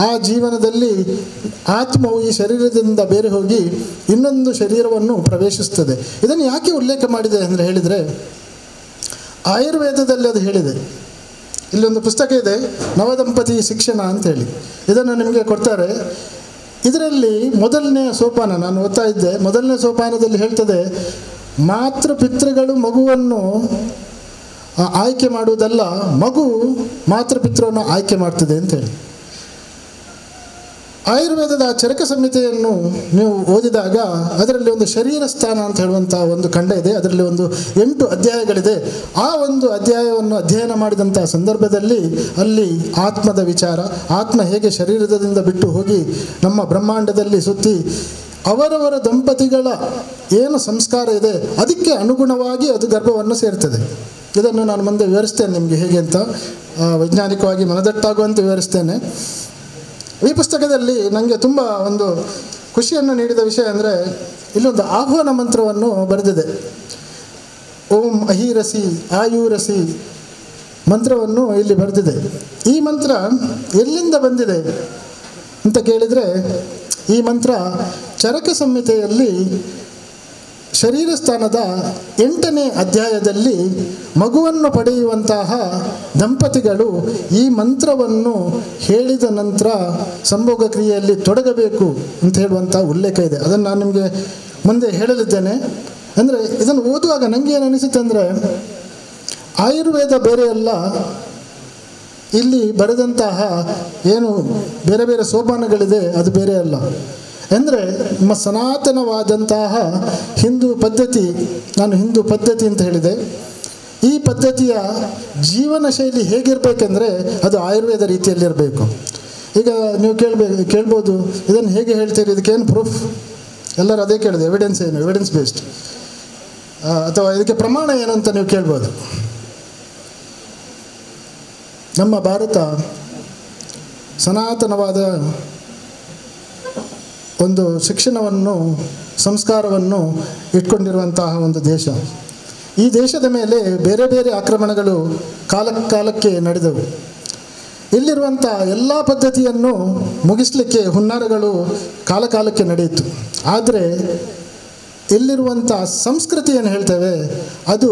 ಆ ಜೀವನದಲ್ಲಿ ಆತ್ಮವು ಈ ಶರೀರದಿಂದ ಬೇರೆ ಹೋಗಿ ಇನ್ನೊಂದು ಶರೀರವನ್ನು ಪ್ರವೇಶಿಸ್ತದೆ. ಇದನ್ನು ಯಾಕೆ ಉಲ್ಲೇಖ ಮಾಡಿದೆ ಅಂದರೆ ಹೇಳಿದರೆ, ಆಯುರ್ವೇದದಲ್ಲಿ ಅದು ಹೇಳಿದೆ. ಇಲ್ಲೊಂದು ಪುಸ್ತಕ ಇದೆ, ನವದಂಪತಿ ಶಿಕ್ಷಣ ಅಂತೇಳಿ, ಇದನ್ನು ನಿಮಗೆ ಕೊಡ್ತಾರೆ. ಇದರಲ್ಲಿ ಮೊದಲನೇ ಸೋಪಾನ ನಾನು ಓದ್ತಾ ಇದ್ದೆ. ಮೊದಲನೇ ಸೋಪಾನದಲ್ಲಿ ಹೇಳ್ತದೆ, ಮಾತೃಪಿತೃಗಳು ಮಗುವನ್ನು ಆಯ್ಕೆ ಮಾಡುವುದಲ್ಲ, ಮಗು ಮಾತೃಪಿತೃವನ್ನು ಆಯ್ಕೆ ಮಾಡ್ತದೆ ಅಂತೇಳಿ. ಆಯುರ್ವೇದದ ಚರಕ ಸಂಹಿತೆಯನ್ನು ನೀವು ಓದಿದಾಗ ಅದರಲ್ಲಿ ಒಂದು ಶರೀರ ಸ್ಥಾನ ಅಂತ ಹೇಳುವಂಥ ಒಂದು ಖಂಡ ಇದೆ. ಅದರಲ್ಲಿ ಒಂದು 8 ಅಧ್ಯಾಯಗಳಿದೆ. ಆ ಒಂದು ಅಧ್ಯಾಯವನ್ನು ಅಧ್ಯಯನ ಮಾಡಿದಂಥ ಸಂದರ್ಭದಲ್ಲಿ ಅಲ್ಲಿ ಆತ್ಮದ ವಿಚಾರ, ಆತ್ಮ ಹೇಗೆ ಶರೀರದಿಂದ ಬಿಟ್ಟು ಹೋಗಿ ನಮ್ಮ ಬ್ರಹ್ಮಾಂಡದಲ್ಲಿ ಸುತ್ತಿ ಅವರವರ ದಂಪತಿಗಳ ಏನು ಸಂಸ್ಕಾರ ಇದೆ ಅದಕ್ಕೆ ಅನುಗುಣವಾಗಿ ಅದು ಗರ್ಭವನ್ನು ಸೇರ್ತದೆ. ಇದನ್ನು ನಾನು ಮುಂದೆ ವಿವರಿಸ್ತೇನೆ ನಿಮಗೆ ಹೇಗೆ ಅಂತ, ವೈಜ್ಞಾನಿಕವಾಗಿ ಮನದಟ್ಟಾಗುವಂತೆ ವಿವರಿಸ್ತೇನೆ. ಈ ಪುಸ್ತಕದಲ್ಲಿ ನನಗೆ ತುಂಬ ಒಂದು ಖುಷಿಯನ್ನು ನೀಡಿದ ವಿಷಯ ಅಂದರೆ, ಇಲ್ಲೊಂದು ಆಹ್ವಾನ ಮಂತ್ರವನ್ನು ಬರೆದಿದೆ. ಓಂ ಅಹಿರಸಿ ಆಯುರಸಿ ಮಂತ್ರವನ್ನು ಇಲ್ಲಿ ಬರೆದಿದೆ. ಈ ಮಂತ್ರ ಎಲ್ಲಿಂದ ಬಂದಿದೆ ಅಂತ ಕೇಳಿದರೆ, ಈ ಮಂತ್ರ ಚರಕ ಸಂಹಿತೆಯಲ್ಲಿ ಶರೀರ ಸ್ಥಾನದ 8ನೇ ಅಧ್ಯಾಯದಲ್ಲಿ ಮಗುವನ್ನು ಪಡೆಯುವಂತಹ ದಂಪತಿಗಳು ಈ ಮಂತ್ರವನ್ನು ಹೇಳಿದ ನಂತರ ಸಂಭೋಗ ಕ್ರಿಯೆಯಲ್ಲಿ ತೊಡಗಬೇಕು ಅಂತ ಹೇಳುವಂಥ ಉಲ್ಲೇಖ ಇದೆ. ಅದನ್ನು ನಾನು ನಿಮಗೆ ಮುಂದೆ ಹೇಳಲಿದ್ದೇನೆ. ಅಂದರೆ ಇದನ್ನು ಓದುವಾಗ ನನಗೆ ಏನು ಅನಿಸುತ್ತೆ ಅಂದರೆ, ಆಯುರ್ವೇದ ಬೇರೆ ಅಲ್ಲ, ಇಲ್ಲಿ ಬರೆದಂತಹ ಏನು ಬೇರೆ ಬೇರೆ ಸೋಪಾನಗಳಿದೆ ಅದು ಬೇರೆ ಅಲ್ಲ. ಅಂದರೆ ನಮ್ಮ ಸನಾತನವಾದಂತಹ ಹಿಂದೂ ಪದ್ಧತಿ, ನಾನು ಹಿಂದೂ ಪದ್ಧತಿ ಅಂತ ಹೇಳಿದೆ, ಈ ಪದ್ಧತಿಯ ಜೀವನ ಶೈಲಿ ಹೇಗಿರಬೇಕೆಂದರೆ ಅದು ಆಯುರ್ವೇದ ರೀತಿಯಲ್ಲಿರಬೇಕು. ಈಗ ನೀವು ಕೇಳ್ಬೋದು, ಇದನ್ನು ಹೇಗೆ ಹೇಳ್ತೀರಿ, ಇದಕ್ಕೇನು ಪ್ರೂಫ್? ಎಲ್ಲರೂ ಅದೇ ಕೇಳಿದೆ, ಎವಿಡೆನ್ಸ್ ಏನು, ಎವಿಡೆನ್ಸ್ ಬೇಸ್ಡ್, ಅಥವಾ ಇದಕ್ಕೆ ಪ್ರಮಾಣ ಏನು ಅಂತ ನೀವು ಕೇಳ್ಬೋದು. ನಮ್ಮ ಭಾರತ ಸನಾತನವಾದ ಒಂದು ಶಿಕ್ಷಣವನ್ನು, ಸಂಸ್ಕಾರವನ್ನು ಇಟ್ಕೊಂಡಿರುವಂತಹ ಒಂದು ದೇಶ. ಈ ದೇಶದ ಮೇಲೆ ಬೇರೆ ಬೇರೆ ಆಕ್ರಮಣಗಳು ಕಾಲಕ್ಕೆ ನಡೆದವು. ಇಲ್ಲಿರುವಂಥ ಎಲ್ಲ ಪದ್ಧತಿಯನ್ನು ಮುಗಿಸಲಿಕ್ಕೆ ಹುನ್ನಾರಗಳು ಕಾಲಕ್ಕೆ ನಡೆಯಿತು. ಆದರೆ ಇಲ್ಲಿರುವಂಥ ಸಂಸ್ಕೃತಿ ಏನು ಹೇಳ್ತೇವೆ ಅದು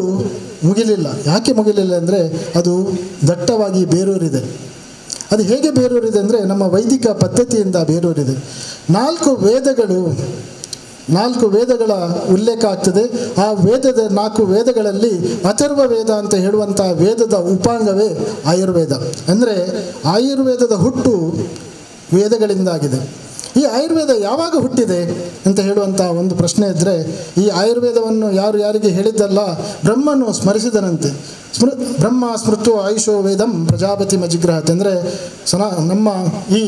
ಮುಗಿಲಿಲ್ಲ. ಯಾಕೆ ಮುಗಿಲಿಲ್ಲ ಅಂದರೆ ಅದು ದಟ್ಟವಾಗಿ ಬೇರೂರಿದೆ. ಅದು ಹೇಗೆ ಬೇರೂರಿದೆ ಅಂದರೆ ನಮ್ಮ ವೈದಿಕ ಪದ್ಧತಿಯಿಂದ ಬೇರೂರಿದೆ. 4 ವೇದಗಳ ಉಲ್ಲೇಖ ಆಗ್ತದೆ. ಆ ವೇದದ 4 ವೇದಗಳಲ್ಲಿ ಅಥರ್ವ ವೇದ ಅಂತ ಹೇಳುವಂಥ ವೇದದ ಉಪಾಂಗವೇ ಆಯುರ್ವೇದ. ಅಂದರೆ ಆಯುರ್ವೇದದ ಹುಟ್ಟು ವೇದಗಳಿಂದಾಗಿದೆ. ಈ ಆಯುರ್ವೇದ ಯಾವಾಗ ಹುಟ್ಟಿದೆ ಅಂತ ಹೇಳುವಂಥ ಒಂದು ಪ್ರಶ್ನೆ ಇದ್ದರೆ, ಈ ಆಯುರ್ವೇದವನ್ನು ಯಾರಿಗೆ ಹೇಳಿದ್ದಲ್ಲ, ಬ್ರಹ್ಮನು ಸ್ಮರಿಸಿದನಂತೆ. ಬ್ರಹ್ಮ ಸ್ಮೃತೋ ಆಯುಷೋ ವೇದಂ ಪ್ರಜಾಪತಿ ಮಜಿಗ್ರಹತ್. ಅಂದರೆ ನಮ್ಮ ಈ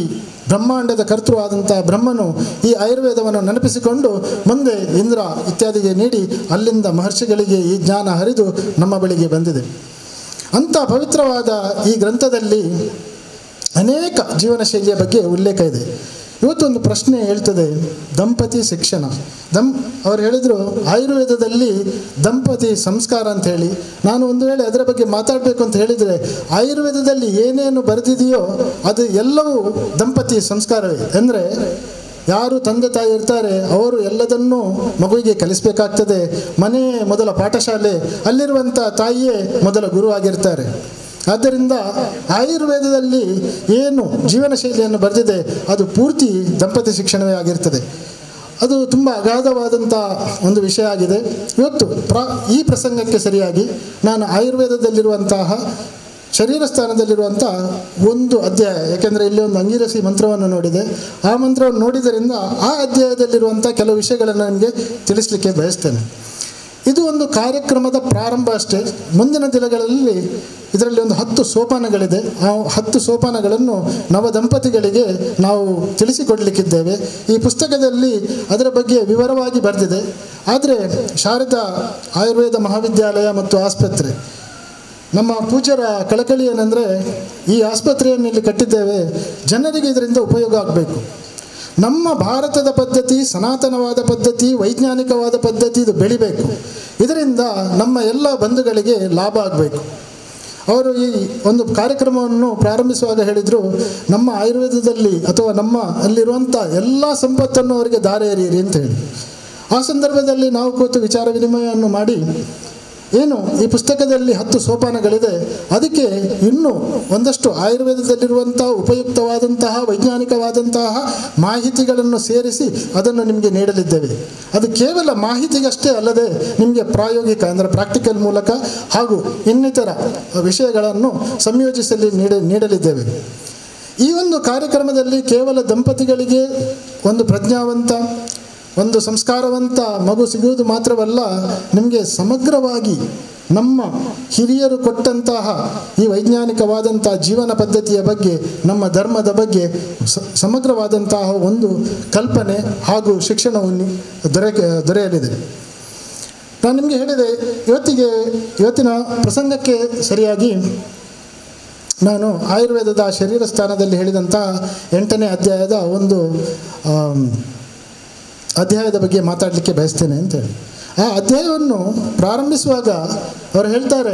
ಬ್ರಹ್ಮಾಂಡದ ಕರ್ತೃ ಆದಂಥ ಬ್ರಹ್ಮನು ಈ ಆಯುರ್ವೇದವನ್ನು ನೆನಪಿಸಿಕೊಂಡು ಮುಂದೆ ಇಂದ್ರ ಇತ್ಯಾದಿಗೆ ನೀಡಿ ಅಲ್ಲಿಂದ ಮಹರ್ಷಿಗಳಿಗೆ ಈ ಜ್ಞಾನ ಹರಿದು ನಮ್ಮ ಬಳಿಗೆ ಬಂದಿದೆ. ಅಂಥ ಪವಿತ್ರವಾದ ಈ ಗ್ರಂಥದಲ್ಲಿ ಅನೇಕ ಜೀವನ ಶೈಲಿಯ ಬಗ್ಗೆ ಉಲ್ಲೇಖ ಇದೆ. ಇವತ್ತೊಂದು ಪ್ರಶ್ನೆ ಹೇಳ್ತದೆ, ದಂಪತಿ ಶಿಕ್ಷಣ. ಅವರು ಹೇಳಿದರು ಆಯುರ್ವೇದದಲ್ಲಿ ದಂಪತಿ ಸಂಸ್ಕಾರ ಅಂತ ಹೇಳಿ. ನಾನು ಒಂದು ವೇಳೆ ಅದರ ಬಗ್ಗೆ ಮಾತಾಡಬೇಕು ಅಂತ ಹೇಳಿದರೆ, ಆಯುರ್ವೇದದಲ್ಲಿ ಏನೇನು ಬರೆದಿದೆಯೋ ಅದು ಎಲ್ಲವೂ ದಂಪತಿ ಸಂಸ್ಕಾರವೇ. ಅಂದರೆ ಯಾರು ತಂದೆ ತಾಯಿ ಇರ್ತಾರೆ ಅವರು ಎಲ್ಲದನ್ನೂ ಮಗುವಿಗೆ ಕಲಿಸಬೇಕಾಗ್ತದೆ. ಮನೆಯೇ ಮೊದಲ ಪಾಠಶಾಲೆ, ಅಲ್ಲಿರುವಂಥ ತಾಯಿಯೇ ಮೊದಲ ಗುರು ಆಗಿರ್ತಾರೆ. ಆದ್ದರಿಂದ ಆಯುರ್ವೇದದಲ್ಲಿ ಏನು ಜೀವನ ಶೈಲಿಯನ್ನು ಬರೆದಿದೆ ಅದು ಪೂರ್ತಿ ದಂಪತಿ ಶಿಕ್ಷಣವೇ ಆಗಿರ್ತದೆ. ಅದು ತುಂಬ ಅಗಾಧವಾದಂಥ ಒಂದು ವಿಷಯ ಆಗಿದೆ. ಇವತ್ತು ಈ ಪ್ರಸಂಗಕ್ಕೆ ಸರಿಯಾಗಿ ನಾನು ಆಯುರ್ವೇದದಲ್ಲಿರುವಂತಹ ಶರೀರ ಸ್ಥಾನದಲ್ಲಿರುವಂಥ ಒಂದು ಅಧ್ಯಾಯ, ಯಾಕೆಂದರೆ ಇಲ್ಲಿ ಒಂದು ಅಂಗಿರಸಿ ಮಂತ್ರವನ್ನು ನೋಡಿದೆ, ಆ ಮಂತ್ರವನ್ನು ನೋಡಿದ್ದರಿಂದ ಆ ಅಧ್ಯಾಯದಲ್ಲಿರುವಂಥ ಕೆಲವು ವಿಷಯಗಳನ್ನು ನಿಮಗೆ ತಿಳಿಸಲಿಕ್ಕೆ ಬಯಸ್ತೇನೆ. ಇದು ಒಂದು ಕಾರ್ಯಕ್ರಮದ ಪ್ರಾರಂಭ ಅಷ್ಟೇ. ಮುಂದಿನ ದಿನಗಳಲ್ಲಿ ಇದರಲ್ಲಿ ಒಂದು 10 ಸೋಪಾನಗಳಿದೆ. ಆ 10 ಸೋಪಾನಗಳನ್ನು ನವ ದಂಪತಿಗಳಿಗೆ ನಾವು ತಿಳಿಸಿಕೊಡಲಿಕ್ಕಿದ್ದೇವೆ. ಈ ಪುಸ್ತಕದಲ್ಲಿ ಅದರ ಬಗ್ಗೆ ವಿವರವಾಗಿ ಬರೆದಿದೆ. ಆದರೆ ಶಾರದಾ ಆಯುರ್ವೇದ ಮಹಾವಿದ್ಯಾಲಯ ಮತ್ತು ಆಸ್ಪತ್ರೆ ನಮ್ಮ ಪೂಜ್ಯರ ಕಳಕಳಿ ಏನಂದರೆ, ಈ ಆಸ್ಪತ್ರೆಯನ್ನು ಇಲ್ಲಿ ಕಟ್ಟಿದ್ದೇವೆ, ಜನರಿಗೆ ಇದರಿಂದ ಉಪಯೋಗ ಆಗಬೇಕು. ನಮ್ಮ ಭಾರತದ ಪದ್ಧತಿ, ಸನಾತನವಾದ ಪದ್ಧತಿ, ವೈಜ್ಞಾನಿಕವಾದ ಪದ್ಧತಿ ಇದು ಬೆಳಿಬೇಕು. ಇದರಿಂದ ನಮ್ಮ ಎಲ್ಲ ಬಂಧುಗಳಿಗೆ ಲಾಭ ಆಗಬೇಕು. ಅವರು ಈ ಒಂದು ಕಾರ್ಯಕ್ರಮವನ್ನು ಪ್ರಾರಂಭಿಸುವಾಗ ಹೇಳಿದರು, ನಮ್ಮ ಆಯುರ್ವೇದದಲ್ಲಿ ಅಥವಾ ನಮ್ಮ ಅಲ್ಲಿರುವಂಥ ಎಲ್ಲ ಸಂಪತ್ತನ್ನು ಅವರಿಗೆ ದಾರೆ ಎರೆಯಿರಿ ಅಂತ ಹೇಳಿ. ಆ ಸಂದರ್ಭದಲ್ಲಿ ನಾವು ಕೂತು ವಿಚಾರ ವಿನಿಮಯವನ್ನು ಮಾಡಿ, ಏನು ಈ ಪುಸ್ತಕದಲ್ಲಿ 10 ಸೋಪಾನಗಳಿದೆ, ಅದಕ್ಕೆ ಇನ್ನೂ ಒಂದಷ್ಟು ಆಯುರ್ವೇದದಲ್ಲಿರುವಂಥ ಉಪಯುಕ್ತವಾದಂತಹ ವೈಜ್ಞಾನಿಕವಾದಂತಹ ಮಾಹಿತಿಗಳನ್ನು ಸೇರಿಸಿ ಅದನ್ನು ನಿಮಗೆ ನೀಡಲಿದ್ದೇವೆ. ಅದು ಕೇವಲ ಮಾಹಿತಿಗಷ್ಟೇ ಅಲ್ಲದೆ ನಿಮಗೆ ಪ್ರಾಯೋಗಿಕ ಅಂದರೆ ಪ್ರಾಕ್ಟಿಕಲ್ ಮೂಲಕ ಹಾಗೂ ಇನ್ನಿತರ ವಿಷಯಗಳನ್ನು ಸಂಯೋಜಿಸಲಿ ನೀಡಲಿದ್ದೇವೆ. ಈ ಒಂದು ಕಾರ್ಯಕ್ರಮದಲ್ಲಿ ಕೇವಲ ದಂಪತಿಗಳಿಗೆ ಒಂದು ಪ್ರಜ್ಞಾವಂತ, ಒಂದು ಸಂಸ್ಕಾರವಂತ ಮಗು ಸಿಗುವುದು ಮಾತ್ರವಲ್ಲ, ನಿಮಗೆ ಸಮಗ್ರವಾಗಿ ನಮ್ಮ ಹಿರಿಯರು ಕೊಟ್ಟಂತಹ ಈ ವೈಜ್ಞಾನಿಕವಾದಂಥ ಜೀವನ ಪದ್ಧತಿಯ ಬಗ್ಗೆ, ನಮ್ಮ ಧರ್ಮದ ಬಗ್ಗೆ ಸಮಗ್ರವಾದಂತಹ ಒಂದು ಕಲ್ಪನೆ ಹಾಗೂ ಶಿಕ್ಷಣವನ್ನು ದೊರೆಯಲಿದೆ. ನಾನು ನಿಮಗೆ ಹೇಳಿದೆ, ಇವತ್ತಿನ ಪ್ರಸಂಗಕ್ಕೆ ಸರಿಯಾಗಿ ನಾನು ಆಯುರ್ವೇದದ ಶರೀರ ಸ್ಥಾನದಲ್ಲಿ ಹೇಳಿದಂಥ 8ನೇ ಅಧ್ಯಾಯದ ಒಂದು ಅಧ್ಯಾಯದ ಬಗ್ಗೆ ಮಾತಾಡಲಿಕ್ಕೆ ಬಯಸ್ತೇನೆ ಅಂತೇಳಿ. ಆ ಅಧ್ಯಾಯವನ್ನು ಪ್ರಾರಂಭಿಸುವಾಗ ಅವರು ಹೇಳ್ತಾರೆ,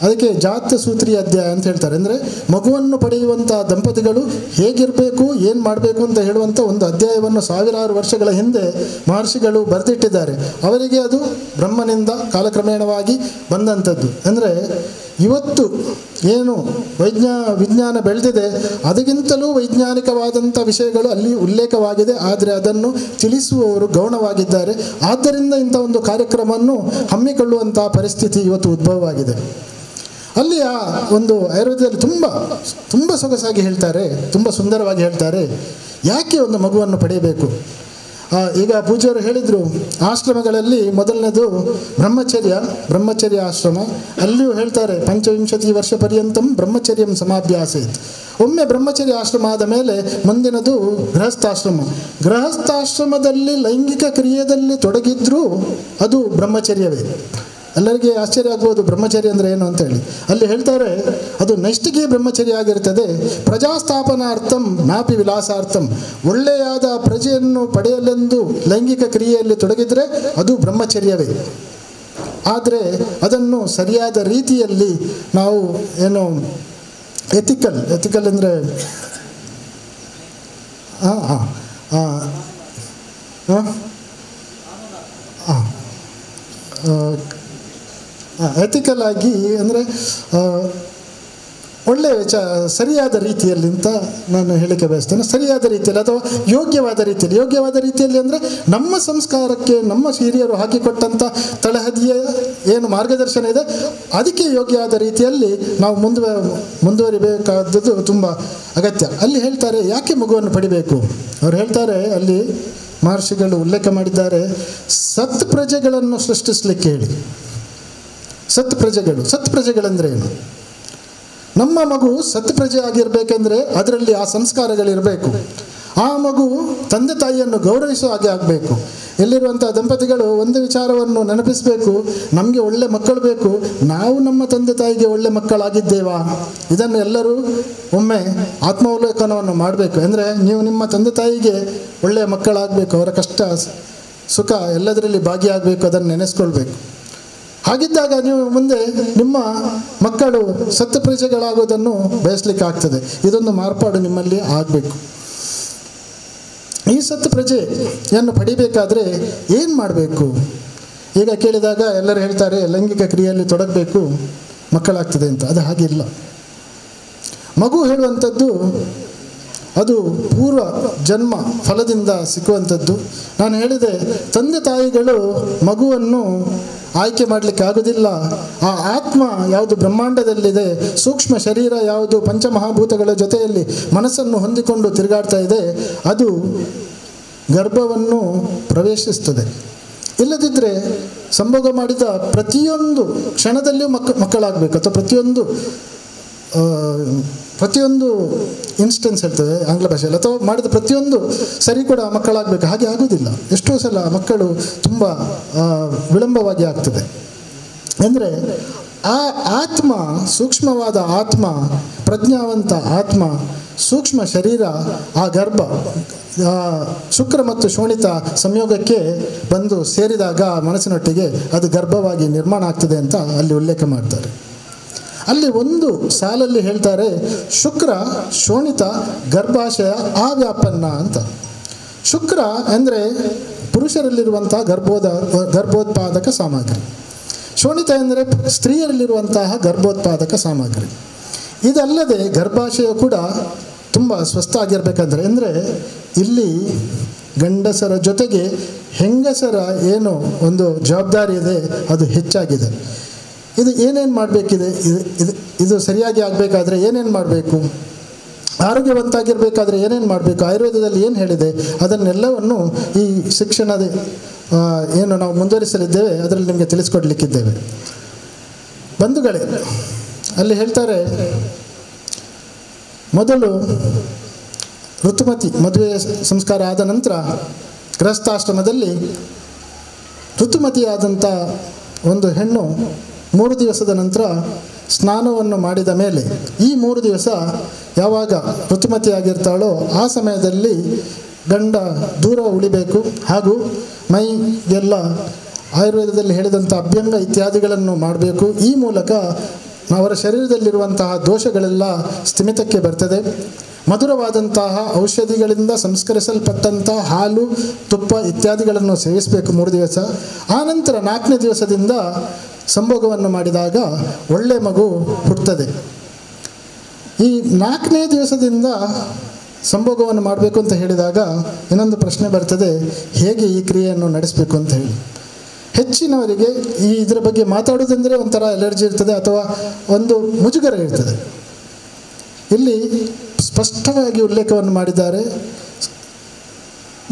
ಅದಕ್ಕೆ ಜಾತ ಸೂತ್ರಿ ಅಧ್ಯಾಯ ಅಂತ ಹೇಳ್ತಾರೆ. ಅಂದರೆ ಮಗುವನ್ನು ಪಡೆಯುವಂಥ ದಂಪತಿಗಳು ಹೇಗಿರಬೇಕು, ಏನು ಮಾಡಬೇಕು ಅಂತ ಹೇಳುವಂಥ ಒಂದು ಅಧ್ಯಾಯವನ್ನು ಸಾವಿರಾರು ವರ್ಷಗಳ ಹಿಂದೆ ಮಹರ್ಷಿಗಳು ಬರೆದಿಟ್ಟಿದ್ದಾರೆ. ಅವರಿಗೆ ಅದು ಬ್ರಹ್ಮನಿಂದ ಕಾಲಕ್ರಮೇಣವಾಗಿ ಬಂದಂಥದ್ದು. ಅಂದರೆ ಇವತ್ತು ಏನು ವಿಜ್ಞಾನ ಬೆಳೆದಿದೆ, ಅದಕ್ಕಿಂತಲೂ ವೈಜ್ಞಾನಿಕವಾದಂಥ ವಿಷಯಗಳು ಅಲ್ಲಿ ಉಲ್ಲೇಖವಾಗಿದೆ. ಆದರೆ ಅದನ್ನು ತಿಳಿಸುವವರು ಗೌಣವಾಗಿದ್ದಾರೆ. ಆದ್ದರಿಂದ ಇಂಥ ಒಂದು ಕಾರ್ಯಕ್ರಮವನ್ನು ಹಮ್ಮಿಕೊಳ್ಳುವಂಥ ಪರಿಸ್ಥಿತಿ ಇವತ್ತು ಉದ್ಭವವಾಗಿದೆ. ಅಲ್ಲಿ ಆ ಒಂದು ಆಯುರ್ವೇದದಲ್ಲಿ ತುಂಬ ಸೊಗಸಾಗಿ ಹೇಳ್ತಾರೆ, ತುಂಬ ಸುಂದರವಾಗಿ ಹೇಳ್ತಾರೆ, ಯಾಕೆ ಒಂದು ಮಗುವನ್ನು ಪಡೆಯಬೇಕು. ಈಗ ಪೂಜ್ಯರು ಹೇಳಿದರು, ಆಶ್ರಮಗಳಲ್ಲಿ ಮೊದಲನೇದು ಬ್ರಹ್ಮಚರ್ಯ ಆಶ್ರಮ. ಅಲ್ಲಿಯೂ ಹೇಳ್ತಾರೆ, 25 ವರ್ಷ ಪರ್ಯಂತಂ ಬ್ರಹ್ಮಚರ್ಯಂ ಸಮಾಭ್ಯಾಸೇತ್. ಒಮ್ಮೆ ಬ್ರಹ್ಮಚರ್ಯ ಆಶ್ರಮ ಆದ ಮೇಲೆ ಮುಂದಿನದು ಗೃಹಸ್ಥಾಶ್ರಮ. ಗೃಹಸ್ಥಾಶ್ರಮದಲ್ಲಿ ಲೈಂಗಿಕ ಕ್ರಿಯೆಯಲ್ಲಿ ತೊಡಗಿದ್ರೂ ಅದು ಬ್ರಹ್ಮಚರ್ಯವೇ. ಎಲ್ಲರಿಗೆ ಆಶ್ಚರ್ಯ ಆಗ್ಬೋದು, ಬ್ರಹ್ಮಚರ್ಯ ಅಂದರೆ ಏನು ಅಂತೇಳಿ. ಅಲ್ಲಿ ಹೇಳ್ತಾರೆ, ಅದು ನೈಷ್ಠಿಕೀಯ ಬ್ರಹ್ಮಚರ್ಯ ಆಗಿರ್ತದೆ. ಪ್ರಜಾಸ್ಥಾಪನಾರ್ಥಂ ನಾಪಿ ವಿಲಾಸಾರ್ಥಂ. ಒಳ್ಳೆಯಾದ ಪ್ರಜೆಯನ್ನು ಪಡೆಯಲೆಂದು ಲೈಂಗಿಕ ಕ್ರಿಯೆಯಲ್ಲಿ ತೊಡಗಿದರೆ ಅದು ಬ್ರಹ್ಮಚರ್ಯವೇ. ಆದರೆ ಅದನ್ನು ಸರಿಯಾದ ರೀತಿಯಲ್ಲಿ ನಾವು ಏನು ಎಥಿಕಲ್ ಅಂದರೆ ಎಥಿಕಲ್ ಆಗಿ ಅಂದರೆ ಒಳ್ಳೆಯ ಸರಿಯಾದ ರೀತಿಯಲ್ಲಿ ಅಂತ ನಾನು ಹೇಳಿಕೆ ಬಯಸ್ತೇನೆ. ಸರಿಯಾದ ರೀತಿಯಲ್ಲಿ ಅಥವಾ ಯೋಗ್ಯವಾದ ರೀತಿಯಲ್ಲಿ ಅಂದರೆ ನಮ್ಮ ಸಂಸ್ಕಾರಕ್ಕೆ ನಮ್ಮ ಹಿರಿಯರು ಹಾಕಿಕೊಟ್ಟಂಥ ತಳಹದಿಯ ಏನು ಮಾರ್ಗದರ್ಶನ ಇದೆ ಅದಕ್ಕೆ ಯೋಗ್ಯವಾದ ರೀತಿಯಲ್ಲಿ ನಾವು ಮುಂದುವರಿಬೇಕಾದದ್ದು ತುಂಬ ಅಗತ್ಯ. ಅಲ್ಲಿ ಹೇಳ್ತಾರೆ, ಯಾಕೆ ಮಗುವನ್ನು ಪಡಿಬೇಕು. ಅವ್ರು ಹೇಳ್ತಾರೆ, ಅಲ್ಲಿ ಮಹರ್ಷಿಗಳು ಉಲ್ಲೇಖ ಮಾಡಿದ್ದಾರೆ, ಸತ್ ಪ್ರಜೆಗಳನ್ನು ಸೃಷ್ಟಿಸಲಿಕ್ಕೆ ಹೇಳಿ. ಸತ್ ಪ್ರಜೆಗಳಂದ್ರೆ ಏನು? ನಮ್ಮ ಮಗು ಸತ್ ಪ್ರಜೆ ಆಗಿರಬೇಕೆಂದ್ರೆ ಅದರಲ್ಲಿ ಆ ಸಂಸ್ಕಾರಗಳಿರಬೇಕು. ಆ ಮಗು ತಂದೆ ತಾಯಿಯನ್ನು ಗೌರವಿಸೋ ಹಾಗೆ ಆಗಬೇಕು. ಎಲ್ಲಿರುವಂಥ ದಂಪತಿಗಳು ಒಂದು ವಿಚಾರವನ್ನು ನೆನಪಿಸಬೇಕು, ನಮಗೆ ಒಳ್ಳೆ ಮಕ್ಕಳು ಬೇಕು, ನಾವು ನಮ್ಮ ತಂದೆ ತಾಯಿಗೆ ಒಳ್ಳೆ ಮಕ್ಕಳಾಗಿದ್ದೇವಾ? ಇದನ್ನು ಎಲ್ಲರೂ ಒಮ್ಮೆ ಆತ್ಮಾವಲೋಕನವನ್ನು ಮಾಡಬೇಕು. ಅಂದರೆ ನೀವು ನಿಮ್ಮ ತಂದೆ ತಾಯಿಗೆ ಒಳ್ಳೆಯ ಮಕ್ಕಳಾಗಬೇಕು, ಅವರ ಕಷ್ಟ ಸುಖ ಎಲ್ಲದರಲ್ಲಿ ಭಾಗಿಯಾಗಬೇಕು, ಅದನ್ನು ನೆನೆಸ್ಕೊಳ್ಬೇಕು. ಹಾಗಿದ್ದಾಗ ನೀವು ಮುಂದೆ ನಿಮ್ಮ ಮಕ್ಕಳು ಸತ್ ಪ್ರಜೆಗಳಾಗೋದನ್ನು ಬಯಸಲಿಕ್ಕೆ ಆಗ್ತದೆ. ಇದೊಂದು ಮಾರ್ಪಾಡು ನಿಮ್ಮಲ್ಲಿ ಆಗಬೇಕು. ಈ ಸತ್ ಪ್ರಜೆಯನ್ನು ಪಡಿಬೇಕಾದ್ರೆ ಏನು ಮಾಡಬೇಕು? ಈಗ ಕೇಳಿದಾಗ ಎಲ್ಲರೂ ಹೇಳ್ತಾರೆ ಲೈಂಗಿಕ ಕ್ರಿಯೆಯಲ್ಲಿ ತೊಡಗಬೇಕು, ಮಕ್ಕಳಾಗ್ತದೆ ಅಂತ. ಅದು ಹಾಗಿಲ್ಲ. ಮಗು ಹೇಳುವಂಥದ್ದು ಅದು ಪೂರ್ವ ಜನ್ಮ ಫಲದಿಂದ ಸಿಕ್ಕುವಂಥದ್ದು. ನಾನು ಹೇಳಿದೆ, ತಂದೆ ತಾಯಿಗಳು ಮಗುವನ್ನು ಆಯ್ಕೆ ಮಾಡಲಿಕ್ಕೆ ಆಗೋದಿಲ್ಲ. ಆ ಆತ್ಮ ಯಾವುದು ಬ್ರಹ್ಮಾಂಡದಲ್ಲಿದೆ, ಸೂಕ್ಷ್ಮ ಶರೀರ ಯಾವುದು ಪಂಚಮಹಾಭೂತಗಳ ಜೊತೆಯಲ್ಲಿ ಮನಸ್ಸನ್ನು ಹೊಂದಿಕೊಂಡು ತಿರುಗಾಡ್ತಾ ಇದೆ, ಅದು ಗರ್ಭವನ್ನು ಪ್ರವೇಶಿಸ್ತದೆ. ಇಲ್ಲದಿದ್ದರೆ ಸಂಭೋಗ ಮಾಡಿದ ಪ್ರತಿಯೊಂದು ಕ್ಷಣದಲ್ಲಿಯೂ ಮಕ್ಕಳಾಗಬೇಕು, ಅಥವಾ ಪ್ರತಿಯೊಂದು ಇನ್ಸ್ಟೆನ್ಸ್ ಹೇಳ್ತದೆ ಆಂಗ್ಲ ಭಾಷೆಯಲ್ಲಿ, ಅಥವಾ ಮಾಡಿದ ಪ್ರತಿಯೊಂದು ಸರಿ ಕೂಡ ಮಕ್ಕಳಾಗಬೇಕು. ಹಾಗೆ ಆಗೋದಿಲ್ಲ. ಎಷ್ಟೋ ಸಲ ಮಕ್ಕಳು ತುಂಬ ವಿಳಂಬವಾಗಿ ಆಗ್ತದೆ. ಅಂದರೆ ಆ ಆತ್ಮ, ಸೂಕ್ಷ್ಮವಾದ ಆತ್ಮ, ಪ್ರಜ್ಞಾವಂತ ಆತ್ಮ, ಸೂಕ್ಷ್ಮ ಶರೀರ, ಆ ಗರ್ಭ, ಶುಕ್ರ ಮತ್ತು ಶೋಣಿತ ಸಂಯೋಗಕ್ಕೆ ಬಂದು ಸೇರಿದಾಗ ಮನಸ್ಸಿನೊಟ್ಟಿಗೆ ಅದು ಗರ್ಭವಾಗಿ ನಿರ್ಮಾಣ ಆಗ್ತದೆ ಅಂತ ಅಲ್ಲಿ ಉಲ್ಲೇಖ ಮಾಡ್ತಾರೆ. ಅಲ್ಲಿ ಒಂದು ಸಾಲಲ್ಲಿ ಹೇಳ್ತಾರೆ, ಶುಕ್ರ ಶೋಣಿತ ಗರ್ಭಾಶಯ ಅವ್ಯಾಪನ್ನ ಅಂತ. ಶುಕ್ರ ಅಂದರೆ ಪುರುಷರಲ್ಲಿರುವಂತಹ ಗರ್ಭೋತ್ಪಾದಕ ಸಾಮಗ್ರಿ, ಶೋಣಿತ ಎಂದರೆ ಸ್ತ್ರೀಯರಲ್ಲಿರುವಂತಹ ಗರ್ಭೋತ್ಪಾದಕ ಸಾಮಗ್ರಿ. ಇದಲ್ಲದೆ ಗರ್ಭಾಶಯ ಕೂಡ ತುಂಬ ಸ್ವಸ್ಥ ಆಗಿರಬೇಕಂದ್ರೆ, ಅಂದರೆ ಇಲ್ಲಿ ಗಂಡಸರ ಜೊತೆಗೆ ಹೆಂಗಸರ ಏನು ಒಂದು ಜವಾಬ್ದಾರಿ ಇದೆ ಅದು ಹೆಚ್ಚಾಗಿದೆ. ಇದು ಏನೇನು ಮಾಡಬೇಕಿದೆ, ಇದು ಸರಿಯಾಗಿ ಆಗಬೇಕಾದ್ರೆ ಏನೇನು ಮಾಡಬೇಕು, ಆರೋಗ್ಯವಂತಾಗಿರಬೇಕಾದ್ರೆ ಏನೇನು ಮಾಡಬೇಕು, ಆಯುರ್ವೇದದಲ್ಲಿ ಏನು ಹೇಳಿದೆ ಅದನ್ನೆಲ್ಲವನ್ನು ಈ ಶಿಕ್ಷಣದ ಏನು ನಾವು ಮುಂದುವರಿಸಲಿದ್ದೇವೆ ಅದರಲ್ಲಿ ನಿಮಗೆ ತಿಳಿಸ್ಕೊಡ್ಲಿಕ್ಕಿದ್ದೇವೆ. ಬಂಧುಗಳೇ, ಅಲ್ಲಿ ಹೇಳ್ತಾರೆ, ಮೊದಲು ಋತುಮತಿ ಮದುವೆ ಸಂಸ್ಕಾರ ಆದ ನಂತರ ಗೃಹಸ್ಥಾಶ್ರಮದಲ್ಲಿ ಋತುಮತಿಯಾದಂಥ ಒಂದು ಹೆಣ್ಣು 3 ದಿವಸದ ನಂತರ ಸ್ನಾನವನ್ನು ಮಾಡಿದ ಮೇಲೆ, ಈ 3 ದಿವಸ ಯಾವಾಗ ಋತುಮತಿಯಾಗಿರ್ತಾಳೋ ಆ ಸಮಯದಲ್ಲಿ ಗಂಡ ದೂರ ಉಳಿಬೇಕು, ಹಾಗೂ ಮೈಗೆಲ್ಲ ಆಯುರ್ವೇದದಲ್ಲಿ ಹೇಳಿದಂಥ ಅಭ್ಯಂಗ ಇತ್ಯಾದಿಗಳನ್ನು ಮಾಡಬೇಕು. ಈ ಮೂಲಕ ಅವರ ಶರೀರದಲ್ಲಿರುವಂತಹ ದೋಷಗಳೆಲ್ಲ ಸ್ಥಿಮಿತಕ್ಕೆ ಬರ್ತದೆ. ಮಧುರವಾದಂತಹ ಔಷಧಿಗಳಿಂದ ಸಂಸ್ಕರಿಸಲ್ಪಟ್ಟಂತಹ ಹಾಲು, ತುಪ್ಪ ಇತ್ಯಾದಿಗಳನ್ನು ಸೇವಿಸಬೇಕು 3 ದಿವಸ. ಆನಂತರ 4ನೇ ದಿವಸದಿಂದ ಸಂಭೋಗವನ್ನು ಮಾಡಿದಾಗ ಒಳ್ಳೆ ಮಗು ಹುಟ್ಟುತ್ತದೆ. ಈ 4ನೇ ದಿವಸದಿಂದ ಸಂಭೋಗವನ್ನು ಮಾಡಬೇಕು ಅಂತ ಹೇಳಿದಾಗ ಇನ್ನೊಂದು ಪ್ರಶ್ನೆ ಬರ್ತದೆ, ಹೇಗೆ ಈ ಕ್ರಿಯೆಯನ್ನು ನಡೆಸಬೇಕು ಅಂತ ಹೇಳಿ. ಹೆಚ್ಚಿನವರಿಗೆ ಇದರ ಬಗ್ಗೆ ಮಾತಾಡೋದಂದರೆ ಒಂಥರ ಎಲರ್ಜಿ ಇರ್ತದೆ ಅಥವಾ ಒಂದು ಮುಜುಗರ ಇರ್ತದೆ. ಇಲ್ಲಿ ಸ್ಪಷ್ಟವಾಗಿ ಉಲ್ಲೇಖವನ್ನು ಮಾಡಿದ್ದಾರೆ,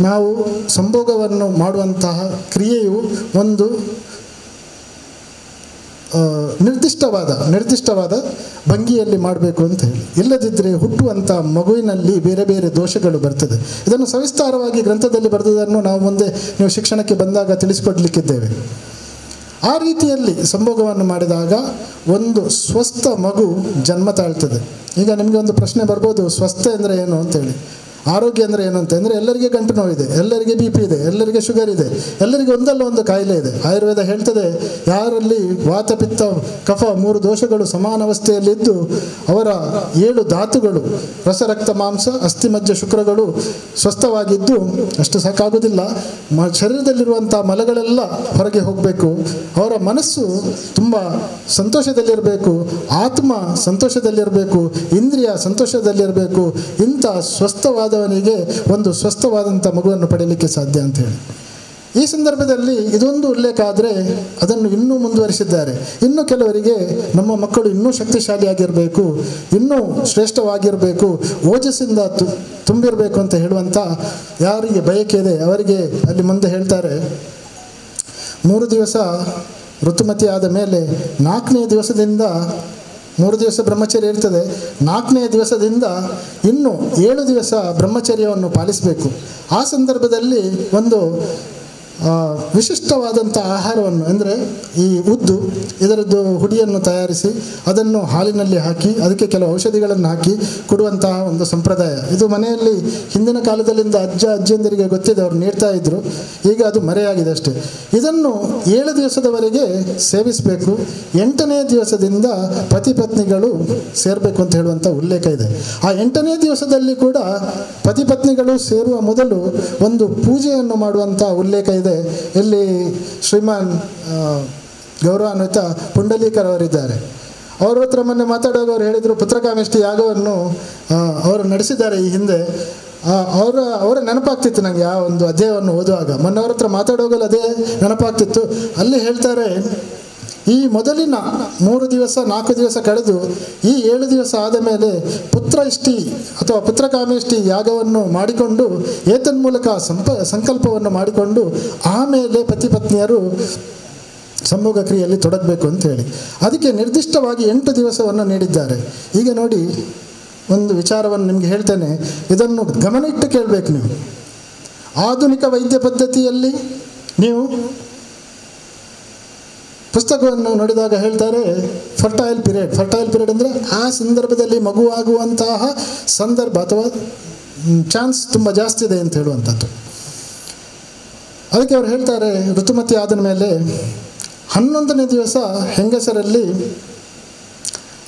ನಾವು ಸಂಭೋಗವನ್ನು ಮಾಡುವಂತಹ ಕ್ರಿಯೆಯು ಒಂದು ನಿರ್ದಿಷ್ಟವಾದ ಭಂಗಿಯಲ್ಲಿ ಮಾಡಬೇಕು ಅಂತ ಹೇಳಿ. ಇಲ್ಲದಿದ್ದರೆ ಹುಟ್ಟುವಂಥ ಮಗುವಿನಲ್ಲಿ ಬೇರೆ ಬೇರೆ ದೋಷಗಳು ಬರ್ತದೆ. ಇದನ್ನು ಸವಿಸ್ತಾರವಾಗಿ ಗ್ರಂಥದಲ್ಲಿ ಬರೆದುದನ್ನು ನಾವು ಮುಂದೆ ನೀವು ಶಿಕ್ಷಣಕ್ಕೆ ಬಂದಾಗ ತಿಳಿಸಿಕೊಡ್ಲಿಕ್ಕಿದ್ದೇವೆ. ಆ ರೀತಿಯಲ್ಲಿ ಸಂಭೋಗವನ್ನು ಮಾಡಿದಾಗ ಒಂದು ಸ್ವಸ್ಥ ಮಗು ಜನ್ಮ ತಾಳ್ತದೆ. ಈಗ ನಿಮಗೆ ಒಂದು ಪ್ರಶ್ನೆ ಬರ್ಬೋದು, ಸ್ವಸ್ಥ ಅಂದರೆ ಏನು ಅಂತೇಳಿ, ಆರೋಗ್ಯ ಅಂದರೆ ಏನು ಅಂತ. ಅಂದರೆ ಎಲ್ಲರಿಗೆ ಗಂಟು ನೋವಿದೆ, ಎಲ್ಲರಿಗೆ BP ಇದೆ, ಎಲ್ಲರಿಗೆ ಶುಗರ್ ಇದೆ, ಎಲ್ಲರಿಗೆ ಒಂದಲ್ಲ ಒಂದು ಕಾಯಿಲೆ ಇದೆ. ಆಯುರ್ವೇದ ಹೇಳ್ತದೆ, ಯಾರಲ್ಲಿ ವಾತ ಪಿತ್ತ ಕಫ 3 ದೋಷಗಳು ಸಮಾನವಸ್ಥೆಯಲ್ಲಿದ್ದು ಅವರ 7 ಧಾತುಗಳು ರಸ ರಕ್ತ ಮಾಂಸ ಅಸ್ಥಿ ಮಜ್ಜ ಶುಕ್ರಗಳು ಸ್ವಸ್ಥವಾಗಿದ್ದು ಅಷ್ಟು ಸಾಕಾಗುವುದಿಲ್ಲ, ಶರೀರದಲ್ಲಿರುವಂಥ ಮಲಗಳೆಲ್ಲ ಹೊರಗೆ ಹೋಗಬೇಕು, ಅವರ ಮನಸ್ಸು ತುಂಬ ಸಂತೋಷದಲ್ಲಿರಬೇಕು, ಆತ್ಮ ಸಂತೋಷದಲ್ಲಿರಬೇಕು, ಇಂದ್ರಿಯ ಸಂತೋಷದಲ್ಲಿರಬೇಕು. ಇಂಥ ಸ್ವಸ್ಥವಾದವನಿಗೆ ಒಂದು ಸ್ವಸ್ಥವಾದಂಥ ಮಗುವನ್ನು ಪಡೆಯಲಿಕ್ಕೆ ಸಾಧ್ಯ ಅಂತ ಹೇಳಿ. ಈ ಸಂದರ್ಭದಲ್ಲಿ ಇದೊಂದು ಉಲ್ಲೇಖ ಆದರೆ ಅದನ್ನು ಇನ್ನೂ ಮುಂದುವರಿಸಿದ್ದಾರೆ. ಇನ್ನು ಕೆಲವರಿಗೆ ನಮ್ಮ ಮಕ್ಕಳು ಇನ್ನೂ ಶಕ್ತಿಶಾಲಿಯಾಗಿರಬೇಕು, ಇನ್ನೂ ಶ್ರೇಷ್ಠವಾಗಿರಬೇಕು, ಓಜಸ್ಸಿಂದ ತುಂಬಿರಬೇಕು ಅಂತ ಹೇಳುವಂಥ ಯಾರಿಗೆ ಬಯಕೆ ಇದೆ ಅವರಿಗೆ ಅಲ್ಲಿ ಮುಂದೆ ಹೇಳ್ತಾರೆ, 3 ದಿವಸ ಋತುಮತಿ ಆದ ಮೇಲೆ 4ನೇ ದಿವಸದಿಂದ 3 ದಿವಸ ಬ್ರಹ್ಮಚರ್ಯ ಇರ್ತದೆ, 4ನೇ ದಿವಸದಿಂದ ಇನ್ನು 7 ದಿವಸ ಬ್ರಹ್ಮಚರ್ಯವನ್ನು ಪಾಲಿಸಬೇಕು. ಆ ಸಂದರ್ಭದಲ್ಲಿ ಒಂದು ವಿಶಿಷ್ಟವಾದಂಥ ಆಹಾರವನ್ನು, ಅಂದರೆ ಈ ಉದ್ದು ಇದರದ್ದು ಹುಡಿಯನ್ನು ತಯಾರಿಸಿ ಅದನ್ನು ಹಾಲಿನಲ್ಲಿ ಹಾಕಿ ಅದಕ್ಕೆ ಕೆಲವು ಔಷಧಿಗಳನ್ನು ಹಾಕಿ ಕೊಡುವಂತಹ ಒಂದು ಸಂಪ್ರದಾಯ. ಇದು ಮನೆಯಲ್ಲಿ ಹಿಂದಿನ ಕಾಲದಲ್ಲಿಂದ ಅಜ್ಜಿಯಂದರಿಗೆ ಗೊತ್ತಿದೆ, ಅವರು ನೀಡ್ತಾ ಇದ್ದರು. ಈಗ ಅದು ಮರೆಯಾಗಿದೆ ಅಷ್ಟೇ. ಇದನ್ನು 7 ದಿವಸದವರೆಗೆ ಸೇವಿಸಬೇಕು. 8ನೇ ದಿವಸದಿಂದ ಪತಿ ಪತ್ನಿಗಳು ಸೇರಬೇಕು ಅಂತ ಹೇಳುವಂಥ ಉಲ್ಲೇಖ ಇದೆ. ಆ 8ನೇ ದಿವಸದಲ್ಲಿ ಕೂಡ ಪತಿ ಪತ್ನಿಗಳು ಸೇರುವ ಮೊದಲು ಒಂದು ಪೂಜೆಯನ್ನು ಮಾಡುವಂಥ ಉಲ್ಲೇಖ ಇದೆ. ಇಲ್ಲಿ ಶ್ರೀಮಾನ್ ಗೌರವಾನ್ವಿತ ಪುಂಡಲೀಕರ್ ಅವರಿದ್ದಾರೆ. ಅವ್ರ ಹತ್ರ ಮೊನ್ನೆ ಮಾತಾಡುವಾಗ ಅವರು ಹೇಳಿದರು, ಪುತ್ರಕಾಮೇಷ್ಟಿ ಯಾಗವನ್ನು ಅವರು ನಡೆಸಿದ್ದಾರೆ ಈ ಹಿಂದೆ. ಅವರ ನೆನಪಾಗ್ತಿತ್ತು ನನಗೆ ಆ ಒಂದು ಅಧ್ಯಾಯವನ್ನು ಓದುವಾಗ. ಮೊನ್ನೆ ಅವ್ರ ಹತ್ರ ಮಾತಾಡುವಾಗಲೂ ಅದೇ ನೆನಪಾಗ್ತಿತ್ತು. ಅಲ್ಲಿ ಹೇಳ್ತಾರೆ, ಈ ಮೊದಲಿನ 3 ದಿವಸ 4 ದಿವಸ ಕಳೆದು ಈ 7 ದಿವಸ ಆದ ಮೇಲೆ ಪುತ್ರ ಇಷ್ಟಿ ಅಥವಾ ಪುತ್ರಕಾಮೇಷ್ಟಿ ಯಾಗವನ್ನು ಮಾಡಿಕೊಂಡು ಏತನ್ಮೂಲಕ ಸಂಕಲ್ಪವನ್ನು ಮಾಡಿಕೊಂಡು ಆಮೇಲೆ ಪತಿ ಪತ್ನಿಯರು ಸಂಭೋಗ ಕ್ರಿಯೆಯಲ್ಲಿ ತೊಡಗಬೇಕು ಅಂತ ಹೇಳಿ ಅದಕ್ಕೆ ನಿರ್ದಿಷ್ಟವಾಗಿ 8 ದಿವಸವನ್ನು ನೀಡಿದ್ದಾರೆ. ಈಗ ನೋಡಿ, ಒಂದು ವಿಚಾರವನ್ನು ನಿಮಗೆ ಹೇಳ್ತೇನೆ, ಇದನ್ನು ಗಮನ ಇಟ್ಟು ಕೇಳಬೇಕು ನೀವು. ಆಧುನಿಕ ವೈದ್ಯ ಪದ್ಧತಿಯಲ್ಲಿ ನೀವು ಪುಸ್ತಕವನ್ನು ನೋಡಿದಾಗ ಹೇಳ್ತಾರೆ ಫರ್ಟೈಲ್ ಪೀರಿಯಡ್ ಅಂದರೆ ಆ ಸಂದರ್ಭದಲ್ಲಿ ಮಗುವಾಗುವಂತಹ ಸಂದರ್ಭ ಅಥವಾ ಚಾನ್ಸ್ ತುಂಬ ಜಾಸ್ತಿ ಇದೆ ಅಂತ ಹೇಳುವಂಥದ್ದು. ಅದಕ್ಕೆ ಅವ್ರು ಹೇಳ್ತಾರೆ, ಋತುಮತಿ ಆದ ಮೇಲೆ 11ನೇ ದಿವಸ ಹೆಂಗಸರಲ್ಲಿ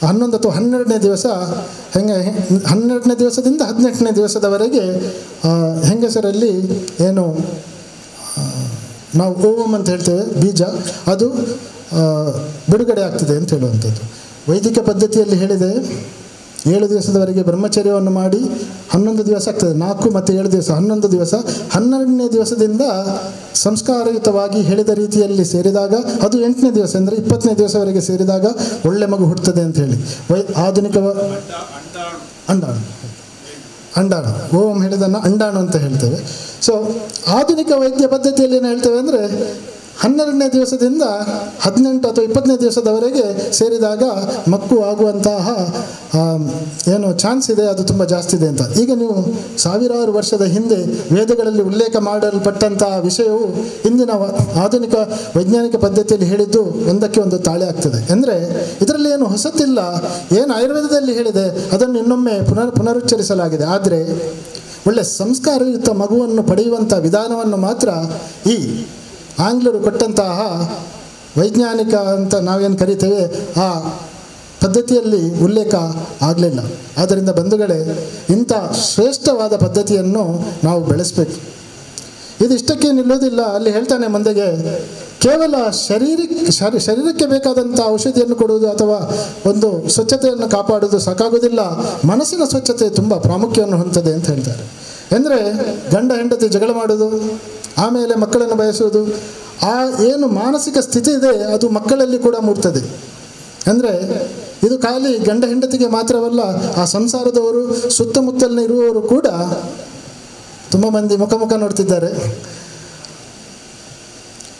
11 ಅಥವಾ 12ನೇ ದಿವಸ 12ನೇ ದಿವಸದಿಂದ 18ನೇ ದಿವಸದವರೆಗೆ ಹೆಂಗಸರಲ್ಲಿ ಏನು ನಾವು ಓವಮ್ ಅಂತ ಹೇಳ್ತೇವೆ, ಬೀಜ, ಅದು ಬಿಡುಗಡೆ ಆಗ್ತದೆ ಅಂತ ಹೇಳುವಂಥದ್ದು. ವೈದಿಕ ಪದ್ಧತಿಯಲ್ಲಿ ಹೇಳಿದೆ 7 ದಿವಸದವರೆಗೆ ಬ್ರಹ್ಮಚರ್ಯವನ್ನು ಮಾಡಿ 11 ದಿವಸ ಆಗ್ತದೆ, 4 ಮತ್ತು 7 ದಿವಸ 11 ದಿವಸ. 12ನೇ ದಿವಸದಿಂದ ಸಂಸ್ಕಾರಯುತವಾಗಿ ಹೇಳಿದ ರೀತಿಯಲ್ಲಿ ಸೇರಿದಾಗ ಅದು 8ನೇ ದಿವಸ ಅಂದರೆ 20ನೇ ದಿವಸವರೆಗೆ ಸೇರಿದಾಗ ಒಳ್ಳೆ ಮಗು ಹುಟ್ಟುತ್ತದೆ ಅಂತ ಹೇಳಿ ಆಧುನಿಕ ಅಂಡಾಣು ಓಂ ಹೇಳಿದನ್ನು ಅಂಡಾಣು ಅಂತ ಹೇಳ್ತೇವೆ. ಸೊ ಆಧುನಿಕ ವೈದ್ಯ ಪದ್ಧತಿಯಲ್ಲಿ ಏನು ಹೇಳ್ತೇವೆ ಅಂದರೆ 12ನೇ ದಿವಸದಿಂದ 18 ಅಥವಾ 20ನೇ ದಿವಸದವರೆಗೆ ಸೇರಿದಾಗ ಮಕ್ಕಳು ಆಗುವಂತಹ ಏನು ಚಾನ್ಸ್ ಇದೆ ಅದು ತುಂಬ ಜಾಸ್ತಿ ಇದೆ ಅಂತ. ಈಗ ನೀವು ಸಾವಿರಾರು ವರ್ಷದ ಹಿಂದೆ ವೇದಗಳಲ್ಲಿ ಉಲ್ಲೇಖ ಮಾಡಲ್ಪಟ್ಟಂತಹ ವಿಷಯವು ಇಂದಿನ ಆಧುನಿಕ ವೈಜ್ಞಾನಿಕ ಪದ್ಧತಿಯಲ್ಲಿ ಹೇಳಿದ್ದು ಒಂದಕ್ಕೆ ಒಂದು ತಾಳೆ ಆಗ್ತದೆ. ಅಂದರೆ ಇದರಲ್ಲಿ ಏನು ಹೊಸತಿಲ್ಲ, ಏನು ಆಯುರ್ವೇದದಲ್ಲಿ ಹೇಳಿದೆ ಅದನ್ನು ಇನ್ನೊಮ್ಮೆ ಪುನರುಚ್ಚರಿಸಲಾಗಿದೆ. ಆದರೆ ಒಳ್ಳೆ ಸಂಸ್ಕಾರಯುತ ಮಗುವನ್ನು ಪಡೆಯುವಂಥ ವಿಧಾನವನ್ನು ಮಾತ್ರ ಈ ಆಂಗ್ಲರು ಕೊಟ್ಟಂತಹ ವೈಜ್ಞಾನಿಕ ಅಂತ ನಾವೇನು ಕರಿತೇವೆ ಆ ಪದ್ಧತಿಯಲ್ಲಿ ಉಲ್ಲೇಖ ಆಗಲಿಲ್ಲ. ಆದ್ದರಿಂದ ಬಂಧುಗಳೇ, ಇಂಥ ಶ್ರೇಷ್ಠವಾದ ಪದ್ಧತಿಯನ್ನು ನಾವು ಬೆಳೆಸಬೇಕು. ಇದಿಷ್ಟಕ್ಕೆ ನಿಲ್ಲೋದಿಲ್ಲ. ಅಲ್ಲಿ ಹೇಳ್ತಾನೆ ಮುಂದೆಗೆ, ಕೇವಲ ಶರೀರಕ್ಕೆ ಬೇಕಾದಂಥ ಔಷಧಿಯನ್ನು ಕೊಡುವುದು ಅಥವಾ ಒಂದು ಸ್ವಚ್ಛತೆಯನ್ನು ಕಾಪಾಡುವುದು ಸಾಕಾಗುವುದಿಲ್ಲ, ಮನಸ್ಸಿನ ಸ್ವಚ್ಛತೆ ತುಂಬ ಪ್ರಾಮುಖ್ಯವನ್ನು ಹೊಂದುತ್ತದೆ ಅಂತ ಹೇಳ್ತಾರೆ. ಅಂದರೆ ಗಂಡ ಹೆಂಡತಿ ಜಗಳ ಮಾಡೋದು, ಆಮೇಲೆ ಮಕ್ಕಳನ್ನು ಬಯಸುವುದು, ಆ ಏನು ಮಾನಸಿಕ ಸ್ಥಿತಿ ಇದೆ ಅದು ಮಕ್ಕಳಲ್ಲಿ ಕೂಡ ಮೂಡ್ತದೆ. ಅಂದರೆ ಇದು ಖಾಲಿ ಗಂಡ ಹೆಂಡತಿಗೆ ಮಾತ್ರವಲ್ಲ, ಆ ಸಂಸಾರದವರು ಸುತ್ತಮುತ್ತಲಿನ ಇರುವವರು ಕೂಡ ತುಂಬ ಮಂದಿ ಮುಖ ನೋಡ್ತಿದ್ದಾರೆ.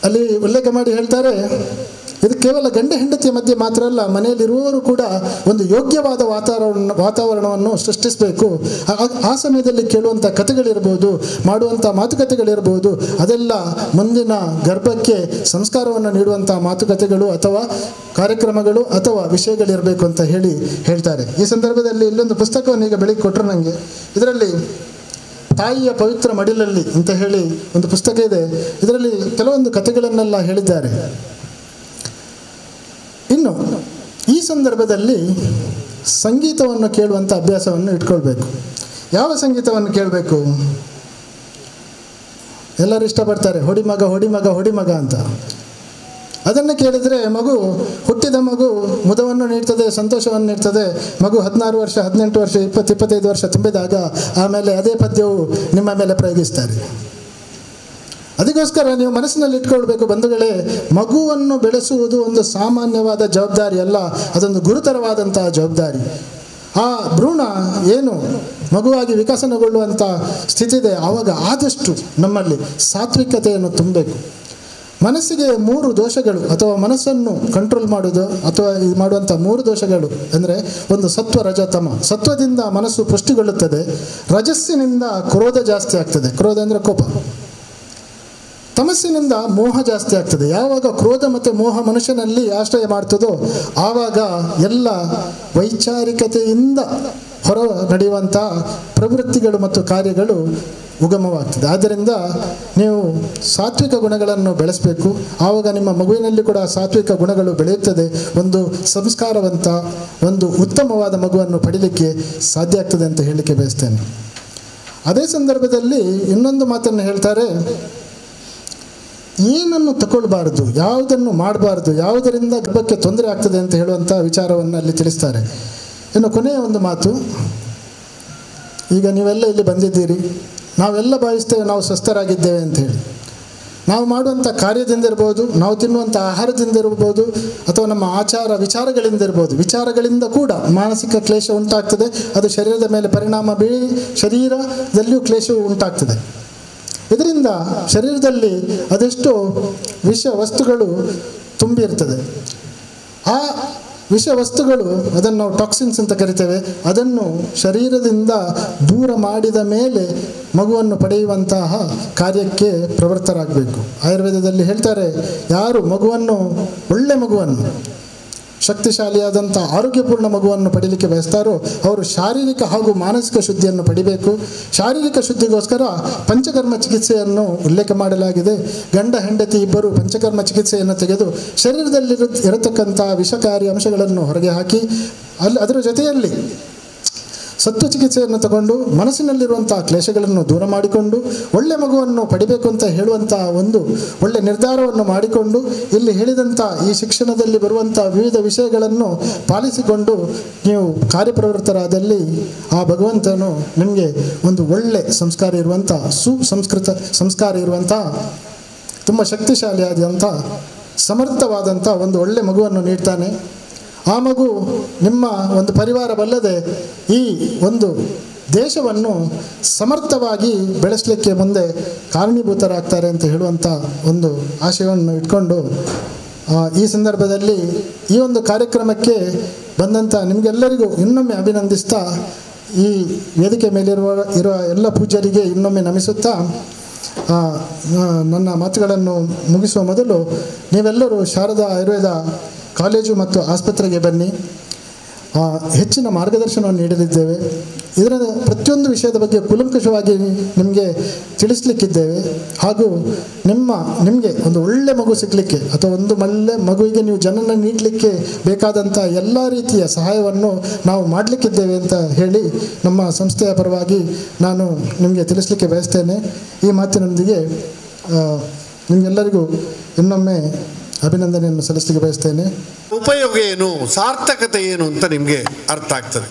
ಅಲ್ಲಿ ಉಲ್ಲೇಖ ಮಾಡಿ ಹೇಳ್ತಾರೆ, ಇದು ಕೇವಲ ಗಂಡ ಹೆಂಡತಿಯ ಮಧ್ಯೆ ಮಾತ್ರ ಅಲ್ಲ, ಮನೆಯಲ್ಲಿರುವವರು ಕೂಡ ಒಂದು ಯೋಗ್ಯವಾದ ವಾತಾವರಣವನ್ನು ಸೃಷ್ಟಿಸಬೇಕು. ಆ ಸಮಯದಲ್ಲಿ ಕೇಳುವಂಥ ಕಥೆಗಳಿರ್ಬೋದು, ಮಾಡುವಂಥ ಮಾತುಕತೆಗಳಿರ್ಬೋದು, ಅದೆಲ್ಲ ಮುಂದಿನ ಗರ್ಭಕ್ಕೆ ಸಂಸ್ಕಾರವನ್ನು ನೀಡುವಂಥ ಮಾತುಕತೆಗಳು ಅಥವಾ ಕಾರ್ಯಕ್ರಮಗಳು ಅಥವಾ ವಿಷಯಗಳಿರಬೇಕು ಅಂತ ಹೇಳ್ತಾರೆ. ಈ ಸಂದರ್ಭದಲ್ಲಿ ಇಲ್ಲೊಂದು ಪುಸ್ತಕವನ್ನು ಈಗ ಬೆಳಿಗ್ಗೆ ಕೊಟ್ಟರು ನನಗೆ. ಇದರಲ್ಲಿ ತಾಯಿಯ ಪವಿತ್ರ ಮಡಿಲಲ್ಲಿ ಅಂತ ಹೇಳಿ ಒಂದು ಪುಸ್ತಕ ಇದೆ. ಇದರಲ್ಲಿ ಕೆಲವೊಂದು ಕಥೆಗಳನ್ನೆಲ್ಲ ಹೇಳಿದ್ದಾರೆ. ಇನ್ನು ಈ ಸಂದರ್ಭದಲ್ಲಿ ಸಂಗೀತವನ್ನು ಕೇಳುವಂಥ ಅಭ್ಯಾಸವನ್ನು ಇಟ್ಕೊಳ್ಬೇಕು. ಯಾವ ಸಂಗೀತವನ್ನು ಕೇಳಬೇಕು? ಎಲ್ಲರೂ ಇಷ್ಟಪಡ್ತಾರೆ ಹೊಡಿಮಗ ಹೊಡಿಮಗ ಹೊಡಿಮಗ ಅಂತ. ಅದನ್ನು ಕೇಳಿದರೆ ಮಗು, ಹುಟ್ಟಿದ ಮಗು ಮುದವನ್ನು ನೀಡ್ತದೆ, ಸಂತೋಷವನ್ನು ನೀಡ್ತದೆ. ಮಗು 16 ವರ್ಷ 18 ವರ್ಷ 20-25 ವರ್ಷ ತುಂಬಿದಾಗ ಆಮೇಲೆ ಅದೇ ಪದ್ಯವು ನಿಮ್ಮ ಮೇಲೆ ಪ್ರಯೋಗಿಸ್ತಾರೆ. ಅದಕ್ಕೋಸ್ಕರ ನೀವು ಮನಸ್ಸಿನಲ್ಲಿ ಇಟ್ಕೊಳ್ಬೇಕು ಬಂಧುಗಳೇ, ಮಗುವನ್ನು ಬೆಳೆಸುವುದು ಒಂದು ಸಾಮಾನ್ಯವಾದ ಜವಾಬ್ದಾರಿ ಅಲ್ಲ, ಅದೊಂದು ಗುರುತರವಾದಂತಹ ಜವಾಬ್ದಾರಿ. ಆ ಭ್ರೂಣ ಏನು ಮಗುವಾಗಿ ವಿಕಸನಗೊಳ್ಳುವಂಥ ಸ್ಥಿತಿ ಇದೆ, ಆವಾಗ ಆದಷ್ಟು ನಮ್ಮಲ್ಲಿ ಸಾತ್ವಿಕತೆಯನ್ನು ತುಂಬಬೇಕು. ಮನಸ್ಸಿಗೆ 3 ದೋಷಗಳು ಅಥವಾ ಮನಸ್ಸನ್ನು ಕಂಟ್ರೋಲ್ ಮಾಡೋದು ಅಥವಾ ಇದು ಮಾಡುವಂಥ 3 ದೋಷಗಳು ಅಂದರೆ, ಒಂದು ಸತ್ವ ರಜ ತಮ. ಸತ್ವದಿಂದ ಮನಸ್ಸು ಪುಷ್ಟಿಗೊಳ್ಳುತ್ತದೆ, ರಜಸ್ಸಿನಿಂದ ಕ್ರೋಧ ಜಾಸ್ತಿ ಆಗ್ತದೆ, ಕ್ರೋಧ ಅಂದರೆ ಕೋಪ. ತಮಸ್ಸಿನಿಂದ ಮೋಹ ಜಾಸ್ತಿ ಆಗ್ತದೆ. ಯಾವಾಗ ಕ್ರೋಧ ಮತ್ತು ಮೋಹ ಮನುಷ್ಯನಲ್ಲಿ ಆಶ್ರಯ ಮಾಡ್ತದೋ ಆವಾಗ ಎಲ್ಲ ವೈಚಾರಿಕತೆಯಿಂದ ಹೊರ ನಡೆಯುವಂಥ ಪ್ರವೃತ್ತಿಗಳು ಮತ್ತು ಕಾರ್ಯಗಳು ಉಗಮವಾಗ್ತದೆ. ಆದ್ದರಿಂದ ನೀವು ಸಾತ್ವಿಕ ಗುಣಗಳನ್ನು ಬೆಳೆಸಬೇಕು. ಆವಾಗ ನಿಮ್ಮ ಮಗುವಿನಲ್ಲಿ ಕೂಡ ಸಾತ್ವಿಕ ಗುಣಗಳು ಬೆಳೆಯುತ್ತದೆ. ಒಂದು ಸಂಸ್ಕಾರವಂತ, ಒಂದು ಉತ್ತಮವಾದ ಮಗುವನ್ನು ಪಡೀಲಿಕ್ಕೆ ಸಾಧ್ಯ ಆಗ್ತದೆ ಅಂತ ಹೇಳಲಿಕ್ಕೆ ಬಯಸ್ತೇನೆ. ಅದೇ ಸಂದರ್ಭದಲ್ಲಿ ಇನ್ನೊಂದು ಮಾತನ್ನು ಹೇಳ್ತಾರೆ, ಏನನ್ನು ತಗೊಳ್ಬಾರ್ದು, ಯಾವುದನ್ನು ಮಾಡಬಾರ್ದು, ಯಾವುದರಿಂದ ಗರ್ಭಕ್ಕೆ ತೊಂದರೆ ಆಗ್ತದೆ ಅಂತ ಹೇಳುವಂಥ ವಿಚಾರವನ್ನು ಅಲ್ಲಿ ತಿಳಿಸ್ತಾರೆ. ಇನ್ನು ಕೊನೆಯ ಒಂದು ಮಾತು, ಈಗ ನೀವೆಲ್ಲ ಇಲ್ಲಿ ಬಂದಿದ್ದೀರಿ, ನಾವೆಲ್ಲ ಭಾವಿಸ್ತೇವೆ ನಾವು ಸ್ವಸ್ಥರಾಗಿದ್ದೇವೆ ಅಂಥೇಳಿ. ನಾವು ಮಾಡುವಂಥ ಕಾರ್ಯದಿಂದ ಇರ್ಬೋದು, ನಾವು ತಿನ್ನುವಂಥ ಆಹಾರದಿಂದ ಇರ್ಬೋದು, ಅಥವಾ ನಮ್ಮ ಆಚಾರ ವಿಚಾರಗಳಿಂದ ಇರ್ಬೋದು. ವಿಚಾರಗಳಿಂದ ಕೂಡ ಮಾನಸಿಕ ಕ್ಲೇಶ ಉಂಟಾಗ್ತದೆ, ಅದು ಶರೀರದ ಮೇಲೆ ಪರಿಣಾಮ ಬೀರಿ ಶರೀರದಲ್ಲಿಯೂ ಕ್ಲೇಶವು ಉಂಟಾಗ್ತದೆ. ಇದರಿಂದ ಶರೀರದಲ್ಲಿ ಅದೆಷ್ಟೋ ವಿಷ ವಸ್ತುಗಳು ತುಂಬಿರ್ತದೆ. ಆ ವಿಷ ವಸ್ತುಗಳು, ಅದನ್ನು ನಾವು ಟಾಕ್ಸಿನ್ಸ್ ಅಂತ ಕರಿತೇವೆ, ಅದನ್ನು ಶರೀರದಿಂದ ದೂರ ಮಾಡಿದ ಮೇಲೆ ಮಗುವನ್ನು ಪಡೆಯುವಂತಹ ಕಾರ್ಯಕ್ಕೆ ಪ್ರವೃತ್ತರಾಗಬೇಕು. ಆಯುರ್ವೇದದಲ್ಲಿ ಹೇಳ್ತಾರೆ, ಯಾರು ಮಗುವನ್ನು ಒಳ್ಳೆ ಮಗುವನ್ನು ಶಕ್ತಿಶಾಲಿಯಾದಂಥ ಆರೋಗ್ಯಪೂರ್ಣ ಮಗುವನ್ನು ಪಡೀಲಿಕ್ಕೆ ಬಯಸ್ತಾರೋ ಅವರು ಶಾರೀರಿಕ ಹಾಗೂ ಮಾನಸಿಕ ಶುದ್ಧಿಯನ್ನು ಪಡಿಬೇಕು. ಶಾರೀರಿಕ ಶುದ್ಧಿಗೋಸ್ಕರ ಪಂಚಕರ್ಮ ಚಿಕಿತ್ಸೆಯನ್ನು ಉಲ್ಲೇಖ ಮಾಡಲಾಗಿದೆ. ಗಂಡ ಹೆಂಡತಿ ಇಬ್ಬರು ಪಂಚಕರ್ಮ ಚಿಕಿತ್ಸೆಯನ್ನು ತೆಗೆದು ಶರೀರದಲ್ಲಿ ಇರತಕ್ಕಂಥ ವಿಷಕಾರಿ ಅಂಶಗಳನ್ನು ಹೊರಗೆ ಹಾಕಿ ಅದರ ಜೊತೆಯಲ್ಲಿ ಸತ್ವ ಚಿಕಿತ್ಸೆಯನ್ನು ತಗೊಂಡು ಮನಸ್ಸಿನಲ್ಲಿರುವಂಥ ಕ್ಲೇಶಗಳನ್ನು ದೂರ ಮಾಡಿಕೊಂಡು ಒಳ್ಳೆ ಮಗುವನ್ನು ಪಡಿಬೇಕು ಅಂತ ಹೇಳುವಂಥ ಒಂದು ಒಳ್ಳೆ ನಿರ್ಧಾರವನ್ನು ಮಾಡಿಕೊಂಡು ಇಲ್ಲಿ ಹೇಳಿದಂಥ ಈ ಶಿಕ್ಷಣದಲ್ಲಿ ಬರುವಂಥ ವಿವಿಧ ವಿಷಯಗಳನ್ನು ಪಾಲಿಸಿಕೊಂಡು ನೀವು ಕಾರ್ಯಪ್ರವೃತ್ತರಾದಲ್ಲಿ ಆ ಭಗವಂತನು ನಿಮಗೆ ಒಂದು ಒಳ್ಳೆ ಸಂಸ್ಕಾರ ಇರುವಂಥ ಸಂಸ್ಕಾರ ಇರುವಂಥ ತುಂಬ ಶಕ್ತಿಶಾಲಿಯಾದಂಥ ಸಮರ್ಥವಾದಂಥ ಒಂದು ಒಳ್ಳೆ ಮಗುವನ್ನು ನೀಡ್ತಾನೆ. ಆ ಮಗು ನಿಮ್ಮ ಒಂದು ಪರಿವಾರವಲ್ಲದೆ ಈ ಒಂದು ದೇಶವನ್ನು ಸಮರ್ಥವಾಗಿ ಬೆಳೆಸಲಿಕ್ಕೆ ಮುಂದೆ ಕಾರಣೀಭೂತರಾಗ್ತಾರೆ ಅಂತ ಹೇಳುವಂಥ ಒಂದು ಆಶಯವನ್ನು ಇಟ್ಕೊಂಡು ಈ ಸಂದರ್ಭದಲ್ಲಿ ಈ ಒಂದು ಕಾರ್ಯಕ್ರಮಕ್ಕೆ ಬಂದಂಥ ನಿಮಗೆಲ್ಲರಿಗೂ ಇನ್ನೊಮ್ಮೆ ಅಭಿನಂದಿಸ್ತಾ ಈ ವೇದಿಕೆ ಮೇಲಿರುವ ಎಲ್ಲ ಪೂಜ್ಯರಿಗೆ ಇನ್ನೊಮ್ಮೆ ನಮಿಸುತ್ತಾ ನನ್ನ ಮಾತುಗಳನ್ನು ಮುಗಿಸುವ ಮೊದಲು ನೀವೆಲ್ಲರೂ ಶಾರದಾ ಆಯುರ್ವೇದ ಕಾಲೇಜು ಮತ್ತು ಆಸ್ಪತ್ರೆಗೆ ಬನ್ನಿ. ಹೆಚ್ಚಿನ ಮಾರ್ಗದರ್ಶನವನ್ನು ನೀಡಲಿದ್ದೇವೆ. ಇದರ ಪ್ರತಿಯೊಂದು ವಿಷಯದ ಬಗ್ಗೆ ಕೂಲಂಕಷವಾಗಿ ನಿಮಗೆ ತಿಳಿಸಲಿಕ್ಕಿದ್ದೇವೆ. ಹಾಗೂ ನಿಮಗೆ ಒಂದು ಒಳ್ಳೆ ಮಗು ಸಿಗಲಿಕ್ಕೆ ಅಥವಾ ಒಂದು ಒಳ್ಳೆ ಮಗುವಿಗೆ ನೀವು ಜನನ ನೀಡಲಿಕ್ಕೆ ಬೇಕಾದಂಥ ಎಲ್ಲ ರೀತಿಯ ಸಹಾಯವನ್ನು ನಾವು ಮಾಡಲಿಕ್ಕಿದ್ದೇವೆ ಅಂತ ಹೇಳಿ ನಮ್ಮ ಸಂಸ್ಥೆಯ ಪರವಾಗಿ ನಾನು ನಿಮಗೆ ತಿಳಿಸಲಿಕ್ಕೆ ಬಯಸ್ತೇನೆ. ಈ ಮಾತಿನೊಂದಿಗೆ ನಿಮಗೆಲ್ಲರಿಗೂ ಇನ್ನೊಮ್ಮೆ ಅಭಿನಂದನೆಯನ್ನು ಸಲ್ಲಿಸಲಿಕ್ಕೆ ಬಯಸ್ತೇನೆ. ಉಪಯೋಗ ಏನು, ಸಾರ್ಥಕತೆ ಏನು ಅಂತ ನಿಮಗೆ ಅರ್ಥ ಆಗ್ತದೆ.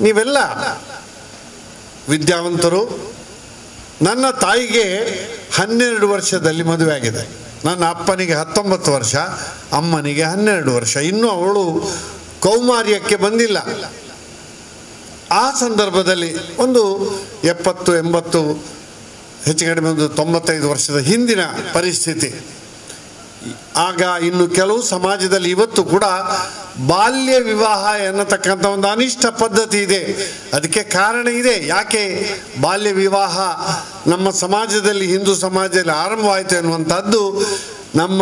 ನೀವೆಲ್ಲ ವಿದ್ಯಾವಂತರು. ನನ್ನ ತಾಯಿಗೆ 12 ವರ್ಷದಲ್ಲಿ ಮದುವೆ ಆಗಿದೆ. ನನ್ನ ಅಪ್ಪನಿಗೆ 19 ವರ್ಷ, ಅಮ್ಮನಿಗೆ 12 ವರ್ಷ. ಇನ್ನೂ ಅವಳು ಕೌಮಾರ್ಯಕ್ಕೆ ಬಂದಿಲ್ಲ. ಆ ಸಂದರ್ಭದಲ್ಲಿ ಒಂದು 70-80 ಹೆಚ್ಚು ಕಡಿಮೆ ಒಂದು 95 ವರ್ಷದ ಹಿಂದಿನ ಪರಿಸ್ಥಿತಿ. ಆಗ ಇನ್ನು ಕೆಲವು ಸಮಾಜದಲ್ಲಿ ಇವತ್ತು ಕೂಡ ಬಾಲ್ಯ ವಿವಾಹ ಎನ್ನತಕ್ಕಂಥ ಒಂದು ಅನಿಷ್ಟ ಪದ್ಧತಿ ಇದೆ. ಅದಕ್ಕೆ ಕಾರಣ ಇದೆ. ಯಾಕೆ ಬಾಲ್ಯ ವಿವಾಹ ನಮ್ಮ ಸಮಾಜದಲ್ಲಿ, ಹಿಂದೂ ಸಮಾಜದಲ್ಲಿ ಆರಂಭವಾಯಿತು ಎನ್ನುವಂಥದ್ದು ನಮ್ಮ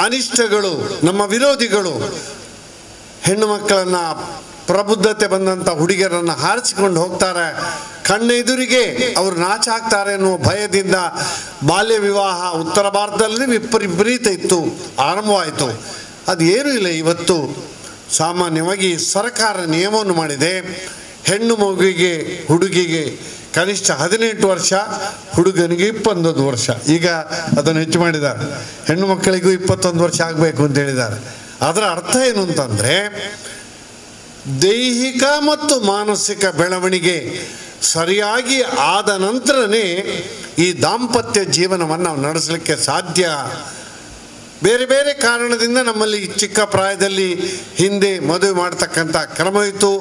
ಅನಿಷ್ಟಗಳು, ನಮ್ಮ ವಿರೋಧಿಗಳು ಹೆಣ್ಣು ಮಕ್ಕಳನ್ನು, ಪ್ರಬುದ್ಧತೆ ಬಂದಂಥ ಹುಡುಗಿಯರನ್ನು ಹಾರಿಸಿಕೊಂಡು ಹೋಗ್ತಾರೆ. ಕಣ್ಣೆದುರಿಗೆ ಅವರು ನಾಚ ಹಾಕ್ತಾರೆ ಎನ್ನುವ ಭಯದಿಂದ ಬಾಲ್ಯ ವಿವಾಹ ಉತ್ತರ ಭಾರತದಲ್ಲಿ ವಿಪರೀತ ಇತ್ತು, ಆರಂಭವಾಯಿತು. ಅದೇನೂ ಇಲ್ಲ. ಇವತ್ತು ಸಾಮಾನ್ಯವಾಗಿ ಸರ್ಕಾರ ನಿಯಮವನ್ನು ಮಾಡಿದೆ. ಹೆಣ್ಣು ಮಗುವಿಗೆ, ಹುಡುಗಿಗೆ ಕನಿಷ್ಠ 18 ವರ್ಷ, ಹುಡುಗನಿಗೆ 21 ವರ್ಷ. ಈಗ ಅದನ್ನು ಹೆಚ್ಚು ಮಾಡಿದ್ದಾರೆ. ಹೆಣ್ಣು ಮಕ್ಕಳಿಗೂ 21 ವರ್ಷ ಆಗಬೇಕು ಅಂತ ಹೇಳಿದ್ದಾರೆ. ಅದರ ಅರ್ಥ ಏನು ಅಂತಂದರೆ, ದೈಹಿಕ ಮತ್ತು ಮಾನಸಿಕ ಬೆಳವಣಿಗೆ ಸರಿಯಾಗಿ ಆದ ನಂತರನೇ ಈ ದಾಂಪತ್ಯ ಜೀವನವನ್ನು ನಾವು ನಡೆಸಲಿಕ್ಕೆ ಸಾಧ್ಯ. ಬೇರೆ ಬೇರೆ ಕಾರಣದಿಂದ ನಮ್ಮಲ್ಲಿ ಚಿಕ್ಕ ಪ್ರಾಯದಲ್ಲಿ ಹಿಂದೆ ಮದುವೆ ಮಾಡ್ತಕ್ಕಂಥ ಕ್ರಮ ಇತ್ತು.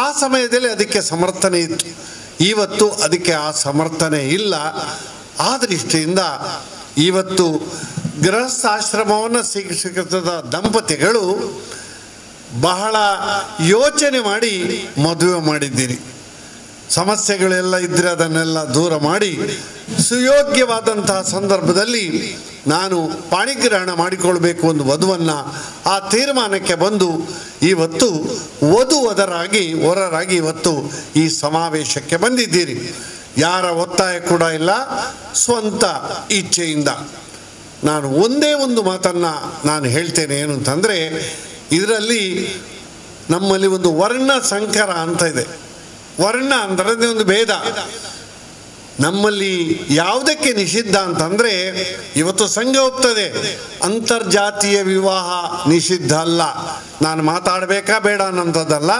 ಆ ಸಮಯದಲ್ಲಿ ಅದಕ್ಕೆ ಸಮರ್ಥನೆ ಇತ್ತು. ಇವತ್ತು ಅದಕ್ಕೆ ಆ ಸಮರ್ಥನೆ ಇಲ್ಲ. ಆ ದೃಷ್ಟಿಯಿಂದ ಇವತ್ತು ಗೃಹಸ್ಥಾಶ್ರಮವನ್ನು ಸ್ವೀಕರಿಸಿದ ದಂಪತಿಗಳು ಬಹಳ ಯೋಚನೆ ಮಾಡಿ ಮದುವೆ ಮಾಡಿದ್ದೀರಿ. ಸಮಸ್ಯೆಗಳೆಲ್ಲ ಇದ್ದರೆ ಅದನ್ನೆಲ್ಲ ದೂರ ಮಾಡಿ ಸುಯೋಗ್ಯವಾದಂತಹ ಸಂದರ್ಭದಲ್ಲಿ ನಾನು ಪಾಣಿಗ್ರಹಣ ಮಾಡಿಕೊಳ್ಬೇಕು ಒಂದು ವಧುವನ್ನು ಆ ತೀರ್ಮಾನಕ್ಕೆ ಬಂದು ಇವತ್ತು ವರರಾಗಿ ಇವತ್ತು ಈ ಸಮಾವೇಶಕ್ಕೆ ಬಂದಿದ್ದೀರಿ. ಯಾರ ಒತ್ತಾಯ ಕೂಡ ಇಲ್ಲ, ಸ್ವಂತ ಇಚ್ಛೆಯಿಂದ. ನಾನು ಒಂದೇ ಒಂದು ಮಾತನ್ನು ನಾನು ಹೇಳ್ತೇನೆ. ಏನು ಅಂತಂದರೆ, ಇದರಲ್ಲಿ ನಮ್ಮಲ್ಲಿ ಒಂದು ವರ್ಣ ಸಂಕರ ಅಂತ ಇದೆ. ವರ್ಣ ಅಂದರೆ ಒಂದು ಭೇದ. ನಮ್ಮಲ್ಲಿ ಯಾವುದಕ್ಕೆ ನಿಷಿದ್ಧ ಅಂತಂದರೆ, ಇವತ್ತು ಸಂಘ ಹೋಗ್ತದೆ, ಅಂತರ್ಜಾತೀಯ ವಿವಾಹ ನಿಷಿದ್ಧ ಅಲ್ಲ. ನಾನು ಮಾತಾಡಬೇಕಾ ಬೇಡ ಅನ್ನೋಂಥದ್ದಲ್ಲ.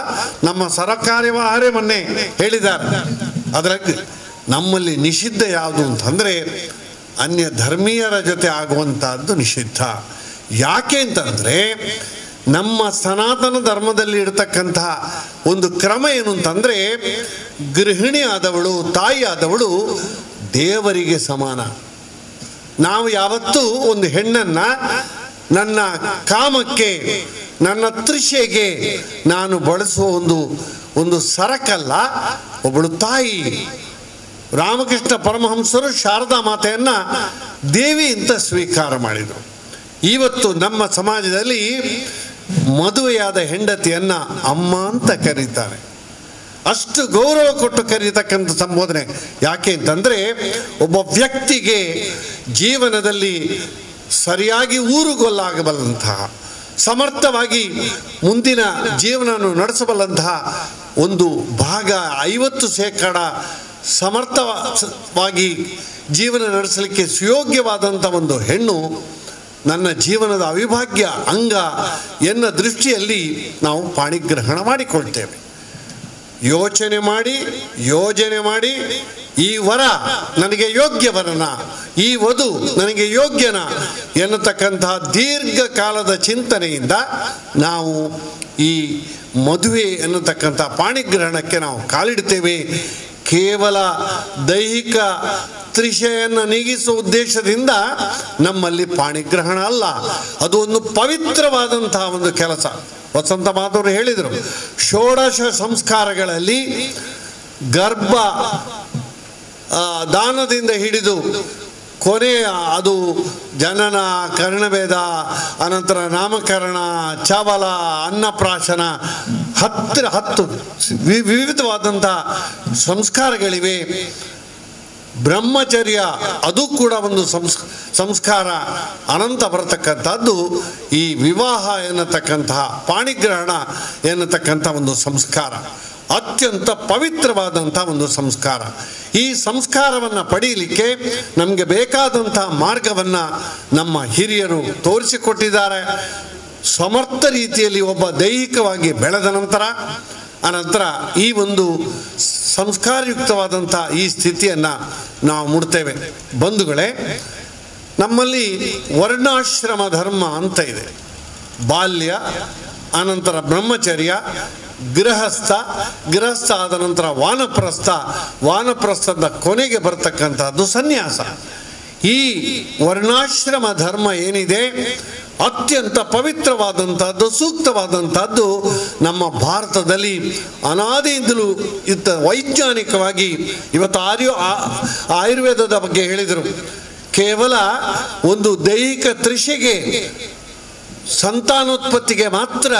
ನಮ್ಮ ಸರ್ಕಾರಿ ವಾಹರೇ ಮೊನ್ನೆ ಹೇಳಿದ್ದಾರೆ. ಅದರಲ್ಲಿ ನಮ್ಮಲ್ಲಿ ನಿಷಿದ್ಧ ಯಾವುದು ಅಂತಂದರೆ, ಅನ್ಯ ಧರ್ಮೀಯರ ಜೊತೆ ಆಗುವಂಥದ್ದು ನಿಷಿದ್ಧ. ಯಾಕೆ ಅಂತಂದರೆ, ನಮ್ಮ ಸನಾತನ ಧರ್ಮದಲ್ಲಿ ಇರತಕ್ಕಂತಹ ಒಂದು ಕ್ರಮ ಏನು ಅಂತಂದರೆ, ಗೃಹಿಣಿ ಆದವಳು, ತಾಯಿ ಆದವಳು ದೇವರಿಗೆ ಸಮಾನ. ನಾವು ಯಾವತ್ತೂ ಒಂದು ಹೆಣ್ಣನ್ನು ನನ್ನ ಕಾಮಕ್ಕೆ, ನನ್ನ ತೃಷೆಗೆ ನಾನು ಬಳಸುವ ಒಂದು ಸರಕಲ್ಲ. ಒಬ್ಬಳು ತಾಯಿ, ರಾಮಕೃಷ್ಣ ಪರಮಹಂಸರು ಶಾರದಾ ಮಾತೆಯನ್ನು ದೇವಿ ಅಂತ ಸ್ವೀಕಾರ ಮಾಡಿದರು. ಇವತ್ತು ನಮ್ಮ ಸಮಾಜದಲ್ಲಿ ಮದುವೆಯಾದ ಹೆಂಡತಿಯನ್ನು ಅಮ್ಮ ಅಂತ ಕರೀತಾರೆ. ಅಷ್ಟು ಗೌರವ ಕೊಟ್ಟು ಕರೀತಕ್ಕಂಥ ಸಂಬೋಧನೆ. ಯಾಕೆ ಅಂತಂದರೆ ಒಬ್ಬ ವ್ಯಕ್ತಿಗೆ ಜೀವನದಲ್ಲಿ ಸರಿಯಾಗಿ ಊರುಗೊಲ್ಲಾಗಬಲ್ಲಂತಹ, ಸಮರ್ಥವಾಗಿ ಮುಂದಿನ ಜೀವನವನ್ನು ನಡೆಸಬಲ್ಲಂತಹ ಒಂದು ಭಾಗ 50% ಸಮರ್ಥವಾಗಿ ಜೀವನ ನಡೆಸಲಿಕ್ಕೆ ಸುಯೋಗ್ಯವಾದಂಥ ಒಂದು ಹೆಣ್ಣು ನನ್ನ ಜೀವನದ ಅವಿಭಾಗ್ಯ ಅಂಗ ಎನ್ನ ದೃಷ್ಟಿಯಲ್ಲಿ ನಾವು ಪಾಣಿಗ್ರಹಣ ಮಾಡಿಕೊಳ್ತೇವೆ. ಯೋಚನೆ ಮಾಡಿ ಯೋಜನೆ ಮಾಡಿ ಈ ವರ ನನಗೆ ಯೋಗ್ಯವರನ, ಈ ವಧು ನನಗೆ ಯೋಗ್ಯನ ಎನ್ನತಕ್ಕಂತಹ ದೀರ್ಘಕಾಲದ ಚಿಂತನೆಯಿಂದ ನಾವು ಈ ಮದುವೆ ಎನ್ನತಕ್ಕಂಥ ಪಾಣಿಗ್ರಹಣಕ್ಕೆ ನಾವು ಕಾಲಿಡ್ತೇವೆ. ಕೇವಲ ದೈಹಿಕ ತ್ರಿಷೆಯನ್ನು ನೀಗಿಸುವ ಉದ್ದೇಶದಿಂದ ನಮ್ಮಲ್ಲಿ ಪಾಣಿಗ್ರಹಣ ಅಲ್ಲ, ಅದು ಒಂದು ಪವಿತ್ರವಾದಂತಹ ಒಂದು ಕೆಲಸ. ವಸಂತ ಮಾತವರು ಹೇಳಿದರು, ಷೋಡಶ ಸಂಸ್ಕಾರಗಳಲ್ಲಿ ಗರ್ಭ ದಾನದಿಂದ ಹಿಡಿದು ಕೊನೆಯ ಅದು ಜನನ, ಕರ್ಣಭೇದ, ಅನಂತರ ನಾಮಕರಣ, ಚವಲ, ಅನ್ನಪ್ರಾಶನ, 10 ವಿವಿಧವಾದಂಥ ಸಂಸ್ಕಾರಗಳಿವೆ. ಬ್ರಹ್ಮಚರ್ಯ ಅದು ಕೂಡ ಒಂದು ಸಂಸ್ಕಾರ ಅನಂತ ಬರತಕ್ಕಂಥದ್ದು. ಈ ವಿವಾಹ ಎನ್ನತಕ್ಕಂತಹ ಪಾಣಿಗ್ರಹಣ ಎನ್ನತಕ್ಕಂಥ ಒಂದು ಸಂಸ್ಕಾರ ಅತ್ಯಂತ ಪವಿತ್ರವಾದಂಥ ಒಂದು ಸಂಸ್ಕಾರ. ಈ ಸಂಸ್ಕಾರವನ್ನು ಪಡೆಯಲಿಕ್ಕೆ ನಮಗೆ ಬೇಕಾದಂಥ ಮಾರ್ಗವನ್ನು ನಮ್ಮ ಹಿರಿಯರು ತೋರಿಸಿಕೊಟ್ಟಿದ್ದಾರೆ. ಸಮರ್ಥ ರೀತಿಯಲ್ಲಿ ಒಬ್ಬ ದೈಹಿಕವಾಗಿ ಬೆಳೆದ ನಂತರ ಅನಂತರ ಈ ಒಂದು ಸಂಸ್ಕಾರಯುಕ್ತವಾದಂಥ ಈ ಸ್ಥಿತಿಯನ್ನು ನಾವು ಮುಡ್ತೇವೆ. ಬಂಧುಗಳೇ, ನಮ್ಮಲ್ಲಿ ವರ್ಣಾಶ್ರಮ ಧರ್ಮ ಅಂತ ಇದೆ. ಬಾಲ್ಯ, ಅನಂತರ ಬ್ರಹ್ಮಚರ್ಯ, ಗೃಹಸ್ಥ ಆದ ನಂತರ ವಾನಪ್ರಸ್ಥದ ಕೊನೆಗೆ ಬರ್ತಕ್ಕಂಥದ್ದು ಸನ್ಯಾಸ. ಈ ವರ್ಣಾಶ್ರಮ ಧರ್ಮ ಏನಿದೆ ಅತ್ಯಂತ ಪವಿತ್ರವಾದಂಥದ್ದು, ಸೂಕ್ತವಾದಂಥದ್ದು. ನಮ್ಮ ಭಾರತದಲ್ಲಿ ಅನಾದಿಯಿಂದಲೂ ವೈಜ್ಞಾನಿಕವಾಗಿ ಇವತ್ತು ಆಯುರ್ವೇದದ ಬಗ್ಗೆ ಹೇಳಿದರು. ಕೇವಲ ಒಂದು ದೈಹಿಕ ತ್ರಿಷೆಗೆ, ಸಂತಾನೋತ್ಪತ್ತಿಗೆ ಮಾತ್ರ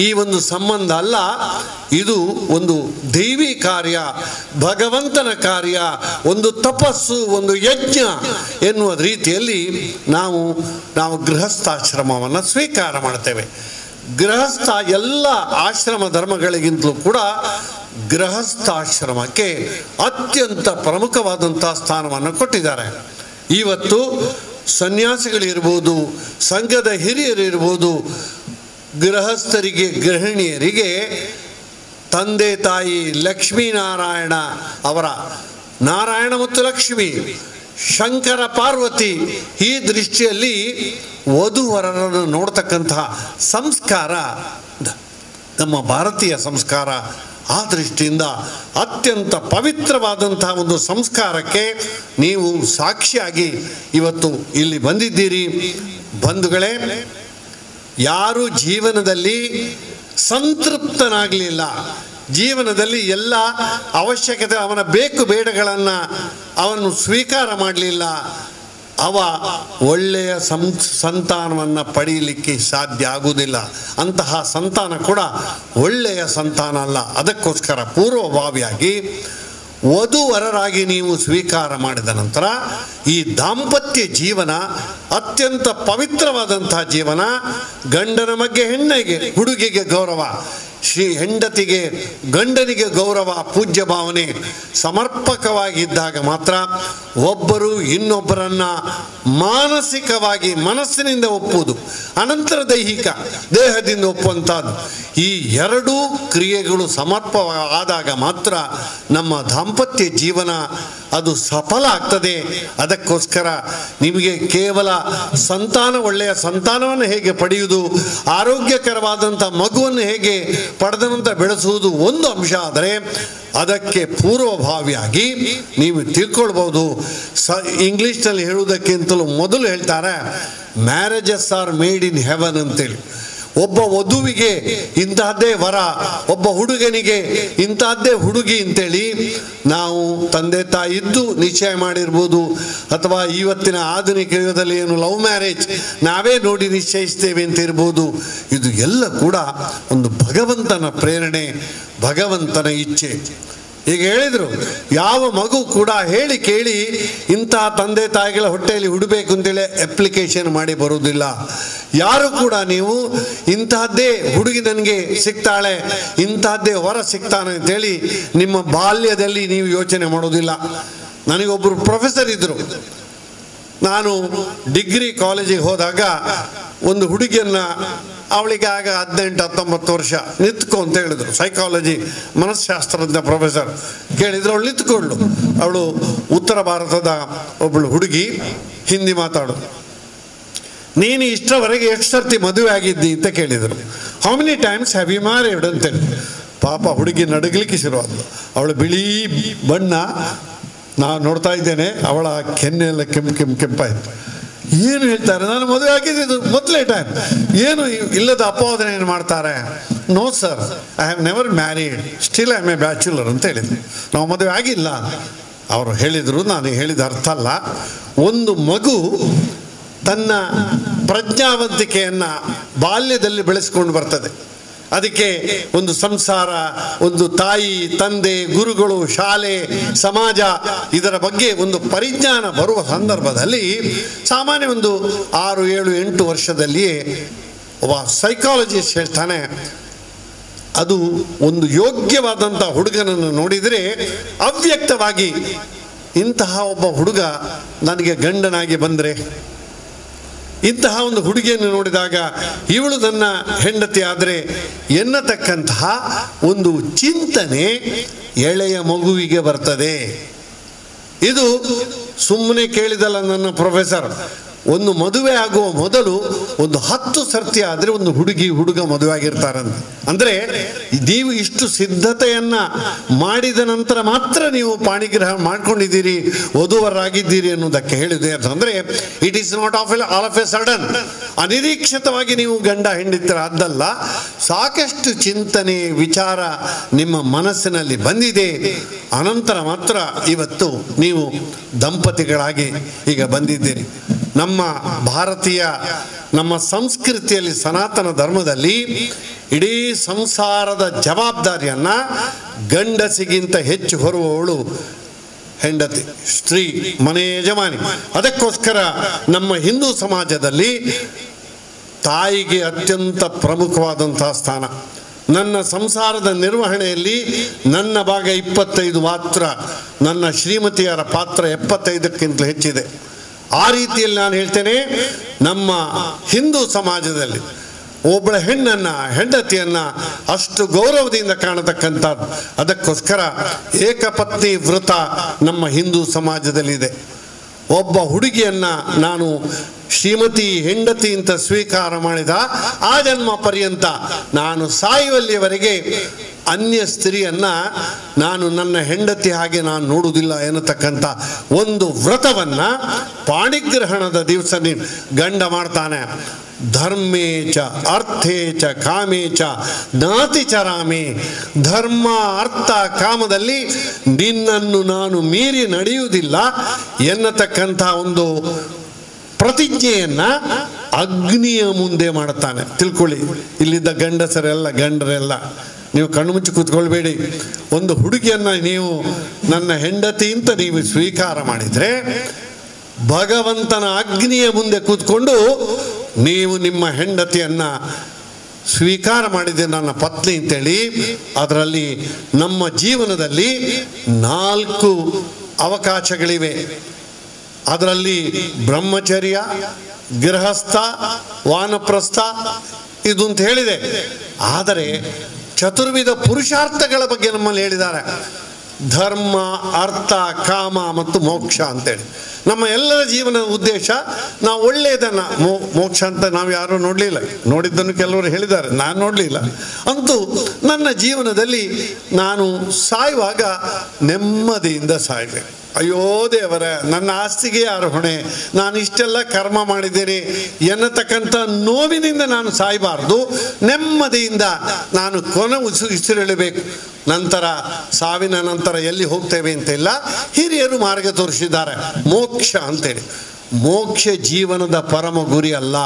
ಈ ಒಂದು ಸಂಬಂಧ ಅಲ್ಲ, ಇದು ಒಂದು ದೈವಿ ಕಾರ್ಯ, ಭಗವಂತನ ಕಾರ್ಯ, ಒಂದು ತಪಸ್ಸು, ಒಂದು ಯಜ್ಞ ಎನ್ನುವ ರೀತಿಯಲ್ಲಿ ನಾವು ಗೃಹಸ್ಥಾಶ್ರಮವನ್ನು ಸ್ವೀಕಾರ ಮಾಡ್ತೇವೆ. ಗೃಹಸ್ಥ ಎಲ್ಲ ಆಶ್ರಮ ಧರ್ಮಗಳಿಗಿಂತಲೂ ಕೂಡ ಗೃಹಸ್ಥಾಶ್ರಮಕ್ಕೆ ಅತ್ಯಂತ ಪ್ರಮುಖವಾದಂಥ ಸ್ಥಾನವನ್ನು ಕೊಟ್ಟಿದ್ದಾರೆ. ಇವತ್ತು ಸನ್ಯಾಸಿಗಳಿರ್ಬೋದು, ಸಂಘದ ಹಿರಿಯರಿರ್ಬೋದು, ಗೃಹಸ್ಥರಿಗೆ, ಗೃಹಿಣಿಯರಿಗೆ ತಂದೆ ತಾಯಿ ಲಕ್ಷ್ಮೀನಾರಾಯಣ ಅವರ, ನಾರಾಯಣ ಮತ್ತು ಲಕ್ಷ್ಮಿ, ಶಂಕರ ಪಾರ್ವತಿ, ಈ ದೃಷ್ಟಿಯಲ್ಲಿ ವಧುವರರನ್ನು ನೋಡ್ತಕ್ಕಂತಹ ಸಂಸ್ಕಾರ ನಮ್ಮ ಭಾರತೀಯ ಸಂಸ್ಕಾರ. ಆ ದೃಷ್ಟಿಯಿಂದ ಅತ್ಯಂತ ಪವಿತ್ರವಾದಂತಹ ಒಂದು ಸಂಸ್ಕಾರಕ್ಕೆ ನೀವು ಸಾಕ್ಷಿಯಾಗಿ ಇವತ್ತು ಇಲ್ಲಿ ಬಂದಿದ್ದೀರಿ. ಬಂಧುಗಳೇ, ಯಾರು ಜೀವನದಲ್ಲಿ ಸಂತೃಪ್ತನಾಗಲಿಲ್ಲ, ಜೀವನದಲ್ಲಿ ಎಲ್ಲ ಅವಶ್ಯಕತೆ, ಅವನ ಬೇಕು ಬೇಡಗಳನ್ನು ಅವನು ಸ್ವೀಕಾರ ಮಾಡಲಿಲ್ಲ, ಅವ ಒಳ್ಳೆಯ ಸಂತಾನವನ್ನು ಪಡೆಯಲಿಕ್ಕೆ ಸಾಧ್ಯ ಆಗುವುದಿಲ್ಲ. ಅಂತಹ ಸಂತಾನ ಕೂಡ ಒಳ್ಳೆಯ ಸಂತಾನ ಅಲ್ಲ. ಅದಕ್ಕೋಸ್ಕರ ಪೂರ್ವಭಾವಿಯಾಗಿ ವಧುವರರಾಗಿ ನೀವು ಸ್ವೀಕಾರ ಮಾಡಿದ ನಂತರ ಈ ದಾಂಪತ್ಯ ಜೀವನ ಅತ್ಯಂತ ಪವಿತ್ರವಾದಂತಹ ಜೀವನ. ಗಂಡನ ಬಗ್ಗೆ ಹೆಣ್ಣಿಗೆ, ಹುಡುಗಿಗೆ ಗೌರವ, ಹೆಂಡತಿಗೆ ಗಂಡನಿಗೆ ಗೌರವ, ಪೂಜ್ಯ ಭಾವನೆ ಸಮರ್ಪಕವಾಗಿದ್ದಾಗ ಮಾತ್ರ ಒಬ್ಬರು ಇನ್ನೊಬ್ಬರನ್ನ ಮಾನಸಿಕವಾಗಿ ಮನಸ್ಸಿನಿಂದ ಒಪ್ಪುವುದು, ಅನಂತರ ದೈಹಿಕ ದೇಹದಿಂದ ಒಪ್ಪುವಂಥದ್ದು. ಈ ಎರಡೂ ಕ್ರಿಯೆಗಳು ಸಮರ್ಪವಾದಾಗ ಮಾತ್ರ ನಮ್ಮ ದಾಂಪತ್ಯ ಜೀವನ ಅದು ಸಫಲ ಆಗ್ತದೆ. ಅದಕ್ಕೋಸ್ಕರ ನಿಮಗೆ ಕೇವಲ ಒಳ್ಳೆಯ ಸಂತಾನವನ್ನು ಹೇಗೆ ಪಡೆಯುವುದು, ಆರೋಗ್ಯಕರವಾದಂಥ ಮಗುವನ್ನು ಹೇಗೆ ಪಡೆದ ನಂತರ ಬೆಳೆಸುವುದು ಒಂದು ಅಂಶ ಆದರೆ, ಅದಕ್ಕೆ ಪೂರ್ವಭಾವಿಯಾಗಿ ನೀವು ತಿಳ್ಕೊಳ್ಬಹುದು. ಇಂಗ್ಲೀಷ್ನಲ್ಲಿ ಹೇಳುವುದಕ್ಕಿಂತಲೂ ಮೊದಲು ಹೇಳ್ತಾರೆ, marriages are made in heaven ಅಂತೇಳಿ. ಒಬ್ಬ ವಧುವಿಗೆ ಇಂತಹದ್ದೇ ವರ, ಒಬ್ಬ ಹುಡುಗನಿಗೆ ಇಂತಹದ್ದೇ ಹುಡುಗಿ ಅಂತೇಳಿ ನಾವು ತಂದೆ ತಾಯಿ ಇದ್ದು ನಿಶ್ಚಯ ಮಾಡಿರ್ಬೋದು, ಅಥವಾ ಇವತ್ತಿನ ಆಧುನಿಕ ಯುಗದಲ್ಲಿ ಏನು ಲವ್ ಮ್ಯಾರೇಜ್ ನಾವೇ ನೋಡಿ ನಿಶ್ಚಯಿಸ್ತೇವೆ ಅಂತ ಇರ್ಬೋದು. ಇದು ಎಲ್ಲ ಕೂಡ ಒಂದು ಭಗವಂತನ ಪ್ರೇರಣೆ, ಭಗವಂತನ ಇಚ್ಛೆ. ಈಗ ಹೇಳಿದರು, ಯಾವ ಮಗು ಕೂಡ ಹೇಳಿ ಕೇಳಿ ಇಂತಹ ತಂದೆ ತಾಯಿಗಳ ಹೊಟ್ಟೆಯಲ್ಲಿ ಹುಡಬೇಕು ಅಂತೇಳಿ ಅಪ್ಲಿಕೇಶನ್ ಮಾಡಿ ಬರುವುದಿಲ್ಲ. ಯಾರು ಕೂಡ ನೀವು ಇಂತಹದ್ದೇ ಹುಡುಗಿ ನನಗೆ ಸಿಗ್ತಾಳೆ, ಇಂತಹದ್ದೇ ವರ ಸಿಗ್ತಾನೆ ಅಂತೇಳಿ ನಿಮ್ಮ ಬಾಲ್ಯದಲ್ಲಿ ನೀವು ಯೋಚನೆ ಮಾಡೋದಿಲ್ಲ. ನನಗೊಬ್ಬರು ಪ್ರೊಫೆಸರ್ ಇದ್ದರು. ನಾನು ಡಿಗ್ರಿ ಕಾಲೇಜಿಗೆ ಹೋದಾಗ ಒಂದು ಹುಡುಗಿಯನ್ನು, ಅವಳಿಗೆ ಆಗ 18-19 ವರ್ಷ, ನಿಂತ್ಕೊ ಅಂತ ಹೇಳಿದ್ರು. ಸೈಕಾಲಜಿ ಮನಸ್ಶಾಸ್ತ್ರದ ಪ್ರೊಫೆಸರ್ ಕೇಳಿದ್ರು, ಅವಳು ನಿಂತ್ಕೊಳ್ಳು. ಅವಳು ಉತ್ತರ ಭಾರತದ ಒಬ್ಬಳು ಹುಡುಗಿ, ಹಿಂದಿ ಮಾತಾಡೋದು. ನೀನು ಇಷ್ಟರವರೆಗೆ ಎಷ್ಟು ಸರ್ತಿ ಮದುವೆ ಆಗಿದ್ದಿ ಅಂತ ಕೇಳಿದರು. How many times have you married ಅಂತೇಳಿ. ಪಾಪ ಹುಡುಗಿ ನಡಗಲಿಕ್ಕೆ ಶುರುವಾದ್ಲು. ಅವಳು ಬಿಳಿ ಬಣ್ಣ, ನಾನು ನೋಡ್ತಾ ಇದ್ದೇನೆ, ಅವಳ ಕೆನ್ನೆಲ್ಲ ಕೆಂಪಾಯಿತು. ಏನು ಹೇಳ್ತಾರೆ, ನಾನು ಮದುವೆ ಆಗಿದ್ದು ಮೊದಲೇ ಟೈಮ್, ಏನು ಇಲ್ಲದ ಅಪವಾದನೆ ಏನು ಮಾಡ್ತಾರೆ. No sir, I have never married, still I am a bachelor ಅಂತ ಹೇಳಿದ್ರು. ನಾವು ಮದುವೆ ಆಗಿಲ್ಲ ಅವರು ಹೇಳಿದರು. ನಾನು ಹೇಳಿದ ಅರ್ಥ ಅಲ್ಲ. ಒಂದು ಮಗು ತನ್ನ ಪ್ರಜ್ಞಾವಂತಿಕೆಯನ್ನು ಬಾಲ್ಯದಲ್ಲಿ ಬೆಳೆಸ್ಕೊಂಡು ಬರ್ತದೆ. ಅದಕ್ಕೆ ಒಂದು ಸಂಸಾರ, ಒಂದು ತಾಯಿ ತಂದೆ, ಗುರುಗಳು, ಶಾಲೆ, ಸಮಾಜ, ಇದರ ಬಗ್ಗೆ ಒಂದು ಪರಿಜ್ಞಾನ ಬರುವ ಸಂದರ್ಭದಲ್ಲಿ ಸಾಮಾನ್ಯ ಒಂದು 6, 7, 8 ವರ್ಷದಲ್ಲಿಯೇ ಒಬ್ಬ ಸೈಕಾಲಜಿಸ್ಟ್ ಹೇಳ್ತಾನೆ, ಅದು ಒಂದು ಯೋಗ್ಯವಾದಂಥ ಹುಡುಗನನ್ನು ನೋಡಿದರೆ ಅವ್ಯಕ್ತವಾಗಿ ಇಂತಹ ಒಬ್ಬ ಹುಡುಗ ನನಗೆ ಗಂಡನಾಗಿ ಬಂದರೆ, ಇಂತಹ ಒಂದು ಹುಡುಗಿಯನ್ನು ನೋಡಿದಾಗ ಇವಳು ನನ್ನ ಹೆಂಡತಿ ಆದರೆ ಎನ್ನತಕ್ಕಂತಹ ಒಂದು ಚಿಂತನೆ ಎಳೆಯ ಮಗುವಿಗೆ ಬರ್ತದೆ. ಇದು ಸುಮ್ಮನೆ ಕೇಳಿದಲ್ಲ ನನ್ನ ಪ್ರೊಫೆಸರ್. ಒಂದು ಮದುವೆ ಆಗುವ ಮೊದಲು ಒಂದು 10 ಸರ್ತಿ ಆದರೆ ಒಂದು ಹುಡುಗ ಮದುವೆ ಆಗಿರ್ತಾರಂತೆ. ಅಂದರೆ ನೀವು ಇಷ್ಟು ಸಿದ್ಧತೆಯನ್ನ ಮಾಡಿದ ನಂತರ ಮಾತ್ರ ನೀವು ಪಾಣಿಗ್ರಹ ಮಾಡ್ಕೊಂಡಿದ್ದೀರಿ, ವಧುವರಾಗಿದ್ದೀರಿ ಅನ್ನೋದಕ್ಕೆ ಹೇಳಿದೆ. ಅಂದರೆ it is not all of A sudden, ಅನಿರೀಕ್ಷಿತವಾಗಿ ನೀವು ಗಂಡ ಹೆಂಡತಿರಾದ್ದಲ್ಲ. ಸಾಕಷ್ಟು ಚಿಂತನೆ ವಿಚಾರ ನಿಮ್ಮ ಮನಸ್ಸಿನಲ್ಲಿ ಬಂದಿದೆ, ಅನಂತರ ಮಾತ್ರ ಇವತ್ತು ನೀವು ದಂಪತಿಗಳಾಗಿ ಈಗ ಬಂದಿದ್ದೀರಿ. ನಮ್ಮ ಭಾರತೀಯ ನಮ್ಮ ಸಂಸ್ಕೃತಿಯಲ್ಲಿ, ಸನಾತನ ಧರ್ಮದಲ್ಲಿ ಇಡೀ ಸಂಸಾರದ ಜವಾಬ್ದಾರಿಯನ್ನು ಗಂಡಸಿಗಿಂತ ಹೆಚ್ಚು ಹೊರುವವಳು ಹೆಂಡತಿ, ಸ್ತ್ರೀ, ಮನೆ ಯಜಮಾನಿ. ಅದಕ್ಕೋಸ್ಕರ ನಮ್ಮ ಹಿಂದೂ ಸಮಾಜದಲ್ಲಿ ತಾಯಿಗೆ ಅತ್ಯಂತ ಪ್ರಮುಖವಾದಂತಹ ಸ್ಥಾನ. ನನ್ನ ಸಂಸಾರದ ನಿರ್ವಹಣೆಯಲ್ಲಿ ನನ್ನ ಭಾಗ 25 ಮಾತ್ರ, ನನ್ನ ಶ್ರೀಮತಿಯರ ಪಾತ್ರ 75ಕ್ಕಿಂತ ಹೆಚ್ಚಿದೆ. ಆ ರೀತಿಯಲ್ಲಿ ನಾನು ಹೇಳ್ತೇನೆ, ನಮ್ಮ ಹಿಂದೂ ಸಮಾಜದಲ್ಲಿ ಒಬ್ಬಳ ಹೆಂಡತಿಯನ್ನು ಅಷ್ಟು ಗೌರವದಿಂದ ಕಾಣತಕ್ಕಂಥದ್ದು. ಅದಕ್ಕೋಸ್ಕರ ಏಕಪತ್ನಿ ವೃತ ನಮ್ಮ ಹಿಂದೂ ಸಮಾಜದಲ್ಲಿದೆ. ಒಬ್ಬ ಹುಡುಗಿಯನ್ನು ನಾನು ಶ್ರೀಮತಿ ಹೆಂಡತಿ ಅಂತ ಸ್ವೀಕಾರ ಮಾಡಿದ ಆ ಜನ್ಮ ಪರ್ಯಂತ ನಾನು ಸಾಯುವಲ್ಲಿಯವರೆಗೆ ಅನ್ಯ ಸ್ತ್ರೀಯನ್ನು ನಾನು ನನ್ನ ಹೆಂಡತಿ ಹಾಗೆ ನಾನು ನೋಡುವುದಿಲ್ಲ ಎನ್ನತಕ್ಕಂಥ ಒಂದು ವ್ರತವನ್ನು ಪಾಣಿಗ್ರಹಣದ ದಿವಸ ಗಂಡ ಮಾಡ್ತಾನೆ. ಧರ್ಮೇಚ ಅರ್ಥೇಚ ಕಾಮೇಚ ನಾತಿ ಚರಾಮಿ. ಧರ್ಮ ಅರ್ಥ ಕಾಮದಲ್ಲಿ ನಿನ್ನನ್ನು ನಾನು ಮೀರಿ ನಡೆಯುವುದಿಲ್ಲ ಎನ್ನತಕ್ಕಂಥ ಒಂದು ಪ್ರತಿಜ್ಞೆಯನ್ನ ಅಗ್ನಿಯ ಮುಂದೆ ಮಾಡುತ್ತಾನೆ. ತಿಳ್ಕೊಳ್ಳಿ, ಇಲ್ಲಿದ್ದ ಗಂಡರೆಲ್ಲ ನೀವು ಕಣ್ಣು ಮುಚ್ಚಿ ಕೂತ್ಕೊಳ್ಬೇಡಿ. ಒಂದು ಹುಡುಗಿಯನ್ನ ನೀವು ನನ್ನ ಹೆಂಡತಿ ಅಂತ ನೀವು ಸ್ವೀಕಾರ ಮಾಡಿದರೆ ಭಗವಂತನ ಅಗ್ನಿಯ ಮುಂದೆ ಕೂತ್ಕೊಂಡು ನೀವು ನಿಮ್ಮ ಹೆಂಡತಿಯನ್ನ ಸ್ವೀಕಾರ ಮಾಡಿದೆ ನನ್ನ ಪತ್ನಿ ಅಂತೇಳಿ. ಅದರಲ್ಲಿ ನಮ್ಮ ಜೀವನದಲ್ಲಿ 4 ಅವಕಾಶಗಳಿವೆ. ಅದರಲ್ಲಿ ಬ್ರಹ್ಮಚರ್ಯ, ಗೃಹಸ್ಥ, ವಾನಪ್ರಸ್ಥ ಇದು ಅಂತ ಹೇಳಿದೆ. ಆದರೆ ಚತುರ್ವಿಧ ಪುರುಷಾರ್ಥಗಳ ಬಗ್ಗೆ ನಮ್ಮಲ್ಲಿ ಹೇಳಿದ್ದಾರೆ. ಧರ್ಮ, ಅರ್ಥ, ಕಾಮ ಮತ್ತು ಮೋಕ್ಷ ಅಂತೇಳಿ. ನಮ್ಮ ಎಲ್ಲರ ಜೀವನದ ಉದ್ದೇಶ ನಾವು ಒಳ್ಳೆಯದನ್ನು ಮೋಕ್ಷ ಅಂತ ನಾವು ಯಾರೂ ನೋಡಲಿಲ್ಲ, ನೋಡಿದ್ದನ್ನು ಕೆಲವರು ಹೇಳಿದ್ದಾರೆ, ನಾನು ನೋಡಲಿಲ್ಲ. ಅಂತೂ ನನ್ನ ಜೀವನದಲ್ಲಿ ನಾನು ಸಾಯುವಾಗ ನೆಮ್ಮದಿಯಿಂದ ಸಾಯಬೇಕು. ಅಯ್ಯೋ ದೇವರ, ನನ್ನ ಆಸ್ತಿಗೆ ಯಾರು ಹೊಣೆ, ನಾನು ಇಷ್ಟೆಲ್ಲ ಕರ್ಮ ಮಾಡಿದ್ದೇನೆ ಎನ್ನತಕ್ಕಂಥ ನೋವಿನಿಂದ ನಾನು ಸಾಯಬಾರ್ದು. ನೆಮ್ಮದಿಯಿಂದ ನಾನು ಉಸಿರೆಳಬೇಕು. ನಂತರ ಸಾವಿನ ನಂತರ ಎಲ್ಲಿ ಹೋಗ್ತೇವೆ ಅಂತೆಲ್ಲ ಹಿರಿಯರು ಮಾರ್ಗ ತೋರಿಸಿದ್ದಾರೆ. ಮೋಕ್ಷ ಅಂತೇಳಿ. ಮೋಕ್ಷ ಜೀವನದ ಪರಮ ಗುರಿ ಅಲ್ಲ.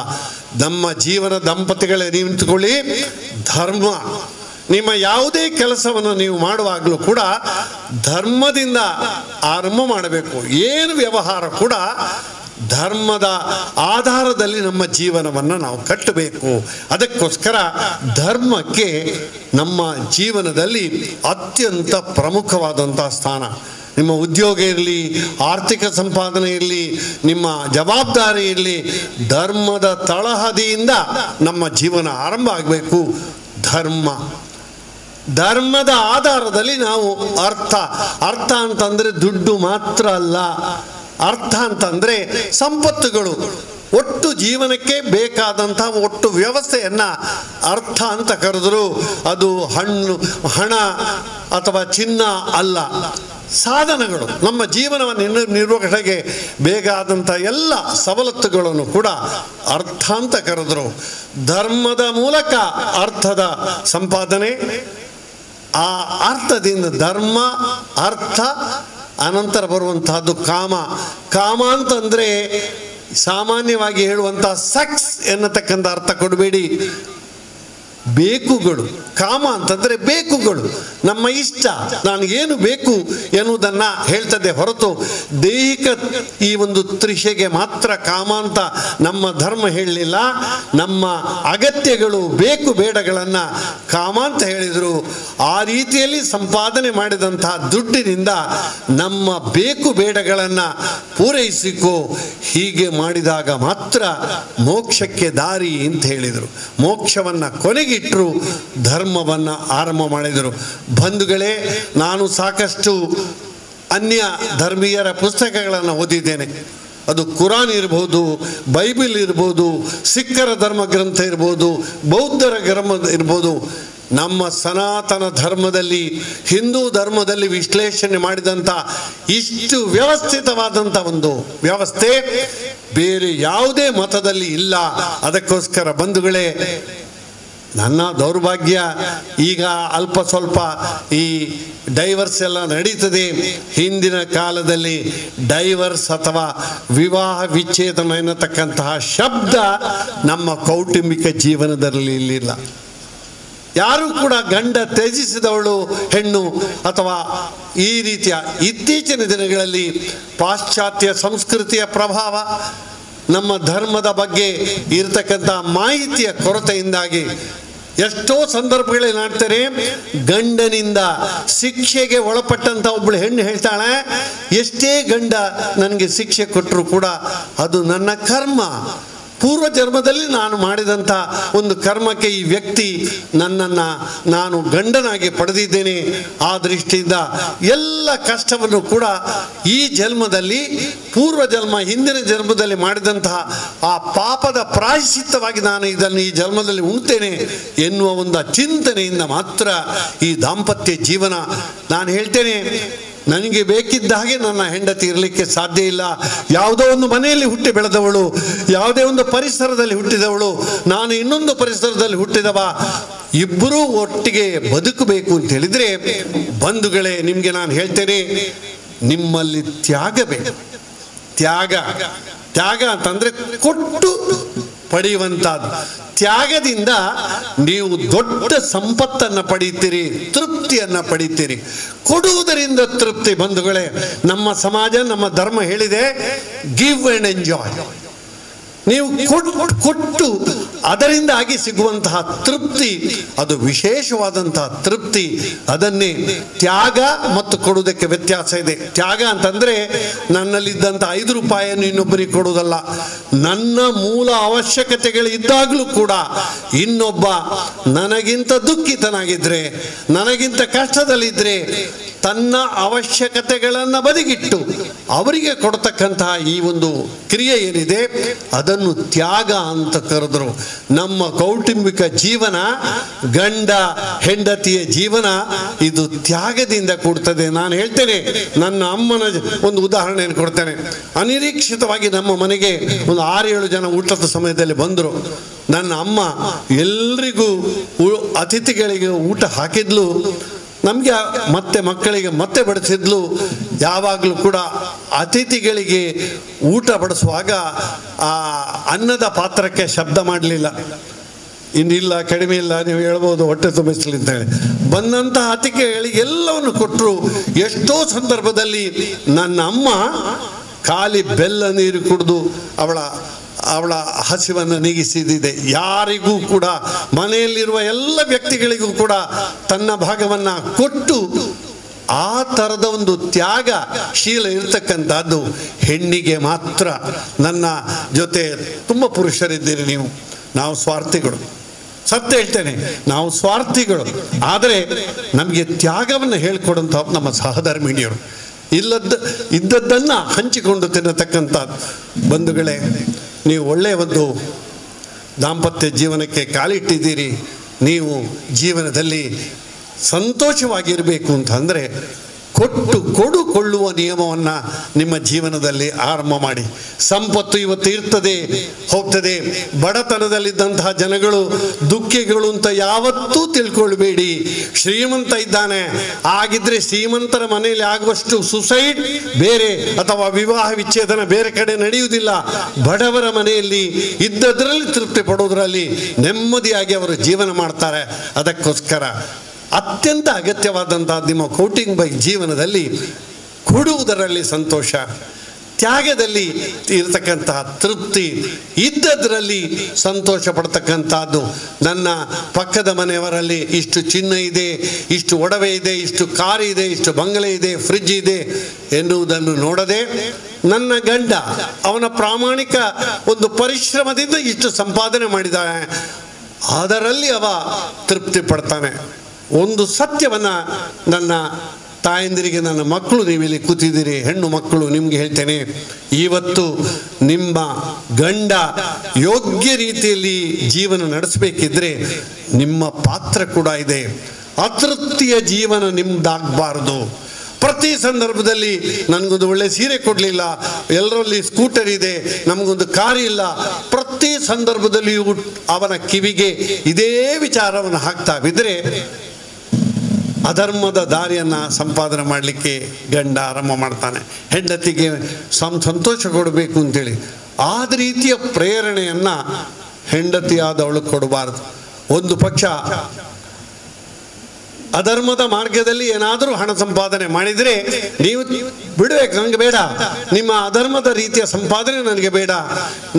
ನಮ್ಮ ಜೀವನ ದಂಪತಿಗಳೇ ನಿಂತುಕೊಳ್ಳಿ, ಧರ್ಮ. ನಿಮ್ಮ ಯಾವುದೇ ಕೆಲಸವನ್ನು ನೀವು ಮಾಡುವಾಗಲೂ ಕೂಡ ಧರ್ಮದಿಂದ ಆರಂಭ ಮಾಡಬೇಕು. ಏನು ವ್ಯವಹಾರ ಕೂಡ ಧರ್ಮದ ಆಧಾರದಲ್ಲಿ ನಮ್ಮ ಜೀವನವನ್ನು ನಾವು ಕಟ್ಟಬೇಕು. ಅದಕ್ಕೋಸ್ಕರ ಧರ್ಮಕ್ಕೆ ನಮ್ಮ ಜೀವನದಲ್ಲಿ ಅತ್ಯಂತ ಪ್ರಮುಖವಾದಂಥ ಸ್ಥಾನ. ನಿಮ್ಮ ಉದ್ಯೋಗ ಇರಲಿ, ಆರ್ಥಿಕ ಸಂಪಾದನೆ ಇರಲಿ, ನಿಮ್ಮ ಜವಾಬ್ದಾರಿ ಇರಲಿ, ಧರ್ಮದ ತಳಹದಿಯಿಂದ ನಮ್ಮ ಜೀವನ ಆರಂಭ ಆಗಬೇಕು. ಧರ್ಮದ ಆಧಾರದಲ್ಲಿ ನಾವು ಅರ್ಥ ಅಂತಂದರೆ ದುಡ್ಡು ಮಾತ್ರ ಅಲ್ಲ. ಅರ್ಥ ಅಂತಂದರೆ ಸಂಪತ್ತುಗಳು, ಒಟ್ಟು ಜೀವನಕ್ಕೆ ಬೇಕಾದಂಥ ಒಟ್ಟು ವ್ಯವಸ್ಥೆಯನ್ನು ಅರ್ಥ ಅಂತ ಕರೆದ್ರು ಅದು ಹಣ ಅಥವಾ ಚಿನ್ನ ಅಲ್ಲ. ಸಾಧನಗಳು, ನಮ್ಮ ಜೀವನವನ್ನು ನಿರ್ವಹಣೆಗೆ ಬೇಕಾದಂಥ ಎಲ್ಲ ಸವಲತ್ತುಗಳನ್ನು ಕೂಡ ಅರ್ಥ ಅಂತ ಕರೆದ್ರು. ಧರ್ಮದ ಮೂಲಕ ಅರ್ಥದ ಸಂಪಾದನೆ, ಆ ಅರ್ಥದಿಂದ ಧರ್ಮ, ಅರ್ಥ, ಅನಂತರ ಬರುವಂತಹದ್ದು ಕಾಮ ಅಂತಂದರೆ ಸಾಮಾನ್ಯವಾಗಿ ಹೇಳುವಂಥ ಸೆಕ್ಸ್ ಎನ್ನತಕ್ಕಂಥ ಅರ್ಥ ಕೊಡಬೇಡಿ. ಬೇಕುಗಳು. ಕಾಮ ಅಂತಂದರೆ ಬೇಕುಗಳು, ನಮ್ಮ ಇಷ್ಟ, ನನಗೇನು ಬೇಕು ಎನ್ನುವುದನ್ನು ಹೇಳ್ತದೆ ಹೊರತು ದೈಹಿಕ ಈ ಒಂದು ತೃಷೆಗೆ ಮಾತ್ರ ಕಾಮ ಅಂತ ನಮ್ಮ ಧರ್ಮ ಹೇಳಲಿಲ್ಲ. ನಮ್ಮ ಅಗತ್ಯಗಳು, ಬೇಕು ಬೇಡಗಳನ್ನು ಕಾಮ ಅಂತ ಹೇಳಿದರು. ಆ ರೀತಿಯಲ್ಲಿ ಸಂಪಾದನೆ ಮಾಡಿದಂತಹ ದುಡ್ಡಿನಿಂದ ನಮ್ಮ ಬೇಕು ಬೇಡಗಳನ್ನು ಪೂರೈಸಿಕೋ. ಹೀಗೆ ಮಾಡಿದಾಗ ಮಾತ್ರ ಮೋಕ್ಷಕ್ಕೆ ದಾರಿ ಅಂತ ಹೇಳಿದರು. ಮೋಕ್ಷವನ್ನು ಕೊನೆಗಿಟ್ಟರು, ಧರ್ಮವನ್ನು ಆರಂಭ ಮಾಡಿದರು. ಬಂಧುಗಳೇ, ನಾನು ಸಾಕಷ್ಟು ಅನ್ಯ ಧರ್ಮೀಯರ ಪುಸ್ತಕಗಳನ್ನು ಓದಿದ್ದೇನೆ. ಅದು ಕುರಾನ್ ಇರ್ಬೋದು, ಬೈಬಲ್ ಇರ್ಬೋದು, ಸಿಖ್ಖರ ಧರ್ಮ ಗ್ರಂಥ ಇರ್ಬೋದು, ಬೌದ್ಧರ ಗ್ರಂಥ ಇರ್ಬೋದು. ನಮ್ಮ ಸನಾತನ ಧರ್ಮದಲ್ಲಿ, ಹಿಂದೂ ಧರ್ಮದಲ್ಲಿ ವಿಶ್ಲೇಷಣೆ ಮಾಡಿದಂಥ ಇಷ್ಟು ವ್ಯವಸ್ಥಿತವಾದಂಥ ಒಂದು ವ್ಯವಸ್ಥೆ ಬೇರೆ ಯಾವುದೇ ಮತದಲ್ಲಿ ಇಲ್ಲ. ಅದಕ್ಕೋಸ್ಕರ ಬಂಧುಗಳೇ, ನನ್ನ ದೌರ್ಭಾಗ್ಯ ಈಗ ಅಲ್ಪ ಸ್ವಲ್ಪ ಈ ಡೈವರ್ಸ್ ಎಲ್ಲ ನಡೀತದೆ. ಹಿಂದಿನ ಕಾಲದಲ್ಲಿ ಡೈವರ್ಸ್ ಅಥವಾ ವಿವಾಹ ವಿಚ್ಛೇದನ ಎನ್ನತಕ್ಕಂತಹ ಶಬ್ದ ನಮ್ಮ ಕೌಟುಂಬಿಕ ಜೀವನದಲ್ಲಿ ಇರಲಿಲ್ಲ. ಯಾರು ಕೂಡ ಗಂಡ ತ್ಯಜಿಸಿದವಳು ಹೆಣ್ಣು ಅಥವಾ ಈ ರೀತಿಯ ಇತ್ತೀಚಿನ ದಿನಗಳಲ್ಲಿ ಪಾಶ್ಚಾತ್ಯ ಸಂಸ್ಕೃತಿಯ ಪ್ರಭಾವ, ನಮ್ಮ ಧರ್ಮದ ಬಗ್ಗೆ ಇರತಕ್ಕಂಥ ಮಾಹಿತಿಯ ಕೊರತೆಯಿಂದಾಗಿ ಎಷ್ಟೋ ಸಂದರ್ಭಗಳಲ್ಲಿ ನಾಡ್ತಾರೆ. ಗಂಡನಿಂದ ಶಿಕ್ಷೆಗೆ ಒಳಪಟ್ಟಂಥ ಒಬ್ಬಳು ಹೆಣ್ಣು ಹೇಳ್ತಾಳೆ, ಎಷ್ಟೇ ಗಂಡ ನನಗೆ ಶಿಕ್ಷೆ ಕೊಟ್ಟರು ಕೂಡ ಅದು ನನ್ನ ಕರ್ಮ, ಪೂರ್ವ ಜನ್ಮದಲ್ಲಿ ನಾನು ಮಾಡಿದಂಥ ಒಂದು ಕರ್ಮಕ್ಕೆ ಈ ವ್ಯಕ್ತಿ ನನ್ನನ್ನು ನಾನು ಗಂಡನಾಗಿ ಪಡೆದಿದ್ದೇನೆ. ಆ ದೃಷ್ಟಿಯಿಂದ ಎಲ್ಲ ಕಷ್ಟವನ್ನು ಕೂಡ ಈ ಜನ್ಮದಲ್ಲಿ, ಪೂರ್ವ ಜನ್ಮ ಹಿಂದಿನ ಜನ್ಮದಲ್ಲಿ ಮಾಡಿದಂತಹ ಆ ಪಾಪದ ಪ್ರಾಯಶ್ಚಿತ್ತವಾಗಿ ನಾನು ಇದನ್ನು ಈ ಜನ್ಮದಲ್ಲಿ ಉಣ್ತೇನೆ ಎನ್ನುವ ಒಂದು ಚಿಂತನೆಯಿಂದ ಮಾತ್ರ ಈ ದಾಂಪತ್ಯ ಜೀವನ. ನಾನು ಹೇಳ್ತೇನೆ, ನನಗೆ ಬೇಕಿದ್ದ ಹಾಗೆ ನನ್ನ ಹೆಂಡತಿ ಇರಲಿಕ್ಕೆ ಸಾಧ್ಯ ಇಲ್ಲ. ಯಾವುದೋ ಒಂದು ಮನೆಯಲ್ಲಿ ಹುಟ್ಟಿ ಬೆಳೆದವಳು, ಯಾವುದೇ ಒಂದು ಪರಿಸರದಲ್ಲಿ ಹುಟ್ಟಿದವಳು, ನಾನು ಇನ್ನೊಂದು ಪರಿಸರದಲ್ಲಿ ಹುಟ್ಟಿದವ, ಇಬ್ಬರೂ ಒಟ್ಟಿಗೆ ಬದುಕಬೇಕು ಅಂತ ಹೇಳಿದರೆ ಬಂಧುಗಳೇ, ನಿಮಗೆ ನಾನು ಹೇಳ್ತೇನೆ, ನಿಮ್ಮಲ್ಲಿ ತ್ಯಾಗ ಬೇಕು. ತ್ಯಾಗ ಅಂತಂದರೆ ಕೊಟ್ಟು ಪಡೆಯುವಂಥದ್ದು. ತ್ಯಾಗದಿಂದ ನೀವು ದೊಡ್ಡ ಸಂಪತ್ತನ್ನು ಪಡೀತೀರಿ, ತೃಪ್ತಿಯನ್ನು ಪಡೀತೀರಿ. ಕೊಡುವುದರಿಂದ ತೃಪ್ತಿ. ಬಂಧುಗಳೇ, ನಮ್ಮ ಸಮಾಜ, ನಮ್ಮ ಧರ್ಮ ಹೇಳಿದೆ, ಗಿವ್ ಆ್ಯಂಡ್ ಎಂಜಾಯ್. ನೀವು ಕೊಟ್ಟು ಅದರಿಂದಾಗಿ ಸಿಗುವಂತಹ ತೃಪ್ತಿ, ಅದು ವಿಶೇಷವಾದಂತಹ ತೃಪ್ತಿ. ಅದನ್ನೇ ತ್ಯಾಗ ಮತ್ತು ಕೊಡುವುದಕ್ಕೆ ವ್ಯತ್ಯಾಸ ಇದೆ. ತ್ಯಾಗ ಅಂತಂದರೆ ನನ್ನಲ್ಲಿದ್ದಂಥ 5 ರೂಪಾಯಿಯನ್ನು ಇನ್ನೊಬ್ಬರಿಗೆ ಕೊಡುವುದಲ್ಲ. ನನ್ನ ಮೂಲ ಅವಶ್ಯಕತೆಗಳು ಇದ್ದಾಗಲೂ ಕೂಡ ಇನ್ನೊಬ್ಬ ನನಗಿಂತ ದುಃಖಿತನಾಗಿದ್ದರೆ, ನನಗಿಂತ ಕಷ್ಟದಲ್ಲಿದ್ದರೆ, ತನ್ನ ಅವಶ್ಯಕತೆಗಳನ್ನು ಬದಿಗಿಟ್ಟು ಅವರಿಗೆ ಕೊಡ್ತಕ್ಕಂತಹ ಈ ಒಂದು ಕ್ರಿಯೆ ಏನಿದೆ ಅದನ್ನು ತ್ಯಾಗ ಅಂತ ಕರೆದರು. ನಮ್ಮ ಕೌಟುಂಬಿಕ ಜೀವನ, ಗಂಡ ಹೆಂಡತಿಯ ಜೀವನ ಇದು ತ್ಯಾಗದಿಂದ ಕೂಡ್ತದೆ. ನಾನು ಹೇಳ್ತೇನೆ, ನನ್ನ ಅಮ್ಮನ ಒಂದು ಉದಾಹರಣೆಯನ್ನು ಕೊಡ್ತೇನೆ. ಅನಿರೀಕ್ಷಿತವಾಗಿ ನಮ್ಮ ಮನೆಗೆ ಒಂದು 6-7 ಜನ ಊಟದ ಸಮಯದಲ್ಲಿ ಬಂದರು. ನನ್ನ ಅಮ್ಮ ಎಲ್ರಿಗೂ ಅತಿಥಿಗಳಿಗೆ ಊಟ ಹಾಕಿದ್ಲು, ನಮಗೆ ಮತ್ತೆ ಮಕ್ಕಳಿಗೆ ಮತ್ತೆ ಬಡಿಸಿದ್ಲು. ಯಾವಾಗಲೂ ಕೂಡ ಅತಿಥಿಗಳಿಗೆ ಊಟ ಬಡಿಸುವಾಗ ಆ ಅನ್ನದ ಪಾತ್ರಕ್ಕೆ ಶಬ್ದ ಮಾಡಲಿಲ್ಲ. ಇನ್ನಿಲ್ಲ, ಕಡಿಮೆ ಇಲ್ಲ, ನೀವು ಹೇಳ್ಬೋದು ಹೊಟ್ಟೆ ತುಂಬಿಸಲಿ ಅಂತ ಹೇಳಿ. ಬಂದಂತಹ ಅತಿಥಿಗಳಿಗೆ ಎಲ್ಲವನ್ನು ಕೊಟ್ಟರು. ಎಷ್ಟೋ ಸಂದರ್ಭದಲ್ಲಿ ನನ್ನ ಅಮ್ಮ ಖಾಲಿ ಬೆಲ್ಲ ನೀರು ಕುಡಿದು ಅವಳ ಹಸಿವನ್ನು ನೀಗಿಸಿದಿದೆ. ಯಾರಿಗೂ ಕೂಡ, ಮನೆಯಲ್ಲಿರುವ ಎಲ್ಲ ವ್ಯಕ್ತಿಗಳಿಗೂ ಕೂಡ ತನ್ನ ಭಾಗವನ್ನು ಕೊಟ್ಟು ಆ ಥರದ ಒಂದು ತ್ಯಾಗಶೀಲ ಇರ್ತಕ್ಕಂಥದ್ದು ಹೆಣ್ಣಿಗೆ ಮಾತ್ರ. ನನ್ನ ಜೊತೆ ತುಂಬ ಪುರುಷರಿದ್ದೀರಿ ನೀವು, ನಾವು ಸ್ವಾರ್ಥಿಗಳು, ಸತ್ಯ ಹೇಳ್ತೇನೆ, ನಾವು ಸ್ವಾರ್ಥಿಗಳು. ಆದರೆ ನಮಗೆ ತ್ಯಾಗವನ್ನು ಹೇಳ್ಕೊಡುವಂಥ ನಮ್ಮ ಸಹಧರ್ಮಿಣಿಯರು, ಇದ್ದದ್ದನ್ನು ಹಂಚಿಕೊಂಡು ತಿನ್ನತಕ್ಕಂಥ ಬಂಧುಗಳೇ, ನೀವು ಒಳ್ಳೆಯ ಒಂದು ದಾಂಪತ್ಯ ಜೀವನಕ್ಕೆ ಕಾಲಿಟ್ಟಿದ್ದೀರಿ. ನೀವು ಜೀವನದಲ್ಲಿ ಸಂತೋಷವಾಗಿರಬೇಕು ಅಂತಂದರೆ ಕೊಳ್ಳುವ ನಿಯಮವನ್ನು ನಿಮ್ಮ ಜೀವನದಲ್ಲಿ ಆರಂಭ ಮಾಡಿ. ಸಂಪತ್ತು ಇವತ್ತು ಇರ್ತದೆ, ಹೋಗ್ತದೆ. ಬಡತನದಲ್ಲಿದ್ದಂತಹ ಜನಗಳು ದುಃಖಿಗಳು ಅಂತ ಯಾವತ್ತೂ ತಿಳ್ಕೊಳ್ಬೇಡಿ. ಶ್ರೀಮಂತ ಇದ್ದಾನೆ, ಆಗಿದ್ರೆ ಶ್ರೀಮಂತರ ಮನೆಯಲ್ಲಿ ಆಗುವಷ್ಟು ಸುಸೈಡ್ ಬೇರೆ ಅಥವಾ ವಿವಾಹ ವಿಚ್ಛೇದನ ಬೇರೆ ಕಡೆ ನಡೆಯುವುದಿಲ್ಲ. ಬಡವರ ಮನೆಯಲ್ಲಿ ಇದ್ದದರಲ್ಲಿ ತೃಪ್ತಿ ಪಡೋದ್ರಲ್ಲಿ ನೆಮ್ಮದಿಯಾಗಿ ಅವರು ಜೀವನ ಮಾಡ್ತಾರೆ. ಅದಕ್ಕೋಸ್ಕರ ಅತ್ಯಂತ ಅಗತ್ಯವಾದಂತಹ ನಿಮ್ಮ ಕೌಟುಂಬಿಕ ಜೀವನದಲ್ಲಿ ಕೊಡುವುದರಲ್ಲಿ ಸಂತೋಷ, ತ್ಯಾಗದಲ್ಲಿ ಇರತಕ್ಕಂತಹ ತೃಪ್ತಿ, ಇದ್ದದರಲ್ಲಿ ಸಂತೋಷ ಪಡ್ತಕ್ಕಂಥದ್ದು. ನನ್ನ ಪಕ್ಕದ ಮನೆಯವರಲ್ಲಿ ಇಷ್ಟು ಚಿನ್ನ ಇದೆ, ಇಷ್ಟು ಒಡವೆ ಇದೆ, ಇಷ್ಟು ಕಾರು ಇದೆ, ಇಷ್ಟು ಬಂಗಲೆ ಇದೆ, ಫ್ರಿಡ್ಜ್ ಇದೆ ಎನ್ನುವುದನ್ನು ನೋಡದೆ, ನನ್ನ ಗಂಡ ಅವನ ಪ್ರಾಮಾಣಿಕ ಒಂದು ಪರಿಶ್ರಮದಿಂದ ಇಷ್ಟು ಸಂಪಾದನೆ ಮಾಡಿದ್ದಾನೆ, ಅದರಲ್ಲಿ ಅವ ತೃಪ್ತಿ ಪಡ್ತಾನೆ. ಒಂದು ಸತ್ಯವನ್ನು ನನ್ನ ತಾಯಂದಿರಿಗೆ, ನನ್ನ ಮಕ್ಕಳು, ನೀವಿಲ್ಲಿ ಕೂತಿದ್ದೀರಿ, ಹೆಣ್ಣು ಮಕ್ಕಳು, ನಿಮಗೆ ಹೇಳ್ತೇನೆ, ಇವತ್ತು ನಿಮ್ಮ ಗಂಡ ಯೋಗ್ಯ ರೀತಿಯಲ್ಲಿ ಜೀವನ ನಡೆಸಬೇಕಿದ್ರೆ ನಿಮ್ಮ ಪಾತ್ರ ಕೂಡ ಇದೆ. ಅತೃಪ್ತಿಯ ಜೀವನ ನಿಮ್ದಾಗಬಾರ್ದು. ಪ್ರತಿ ಸಂದರ್ಭದಲ್ಲಿ ನನಗೊಂದು ಒಳ್ಳೆ ಸೀರೆ ಕೊಡಲಿಲ್ಲ, ಎಲ್ಲರಲ್ಲಿ ಸ್ಕೂಟರ್ ಇದೆ, ನಮಗೊಂದು ಕಾರ್ ಇಲ್ಲ, ಪ್ರತಿ ಸಂದರ್ಭದಲ್ಲಿಯೂ ಅವನ ಕಿವಿಗೆ ಇದೇ ವಿಚಾರವನ್ನು ಹಾಕ್ತಾ ಬಿದ್ದರೆ ಅಧರ್ಮದ ದಾರಿಯನ್ನು ಸಂಪಾದನೆ ಮಾಡಲಿಕ್ಕೆ ಗಂಡ ಆರಂಭ ಮಾಡ್ತಾನೆ. ಹೆಂಡತಿಗೆ ಸಂತೋಷ ಕೊಡಬೇಕು ಅಂತೇಳಿ ಆದ ರೀತಿಯ ಪ್ರೇರಣೆಯನ್ನು ಹೆಂಡತಿಯಾದವಳು ಕೊಡಬಾರ್ದು. ಒಂದು ಪಕ್ಷ ಅಧರ್ಮದ ಮಾರ್ಗದಲ್ಲಿ ಏನಾದರೂ ಹಣ ಸಂಪಾದನೆ ಮಾಡಿದರೆ ನೀವು ಬಿಡಬೇಕು, ನನಗೆ ಬೇಡ, ನಿಮ್ಮ ಅಧರ್ಮದ ರೀತಿಯ ಸಂಪಾದನೆ ನನಗೆ ಬೇಡ,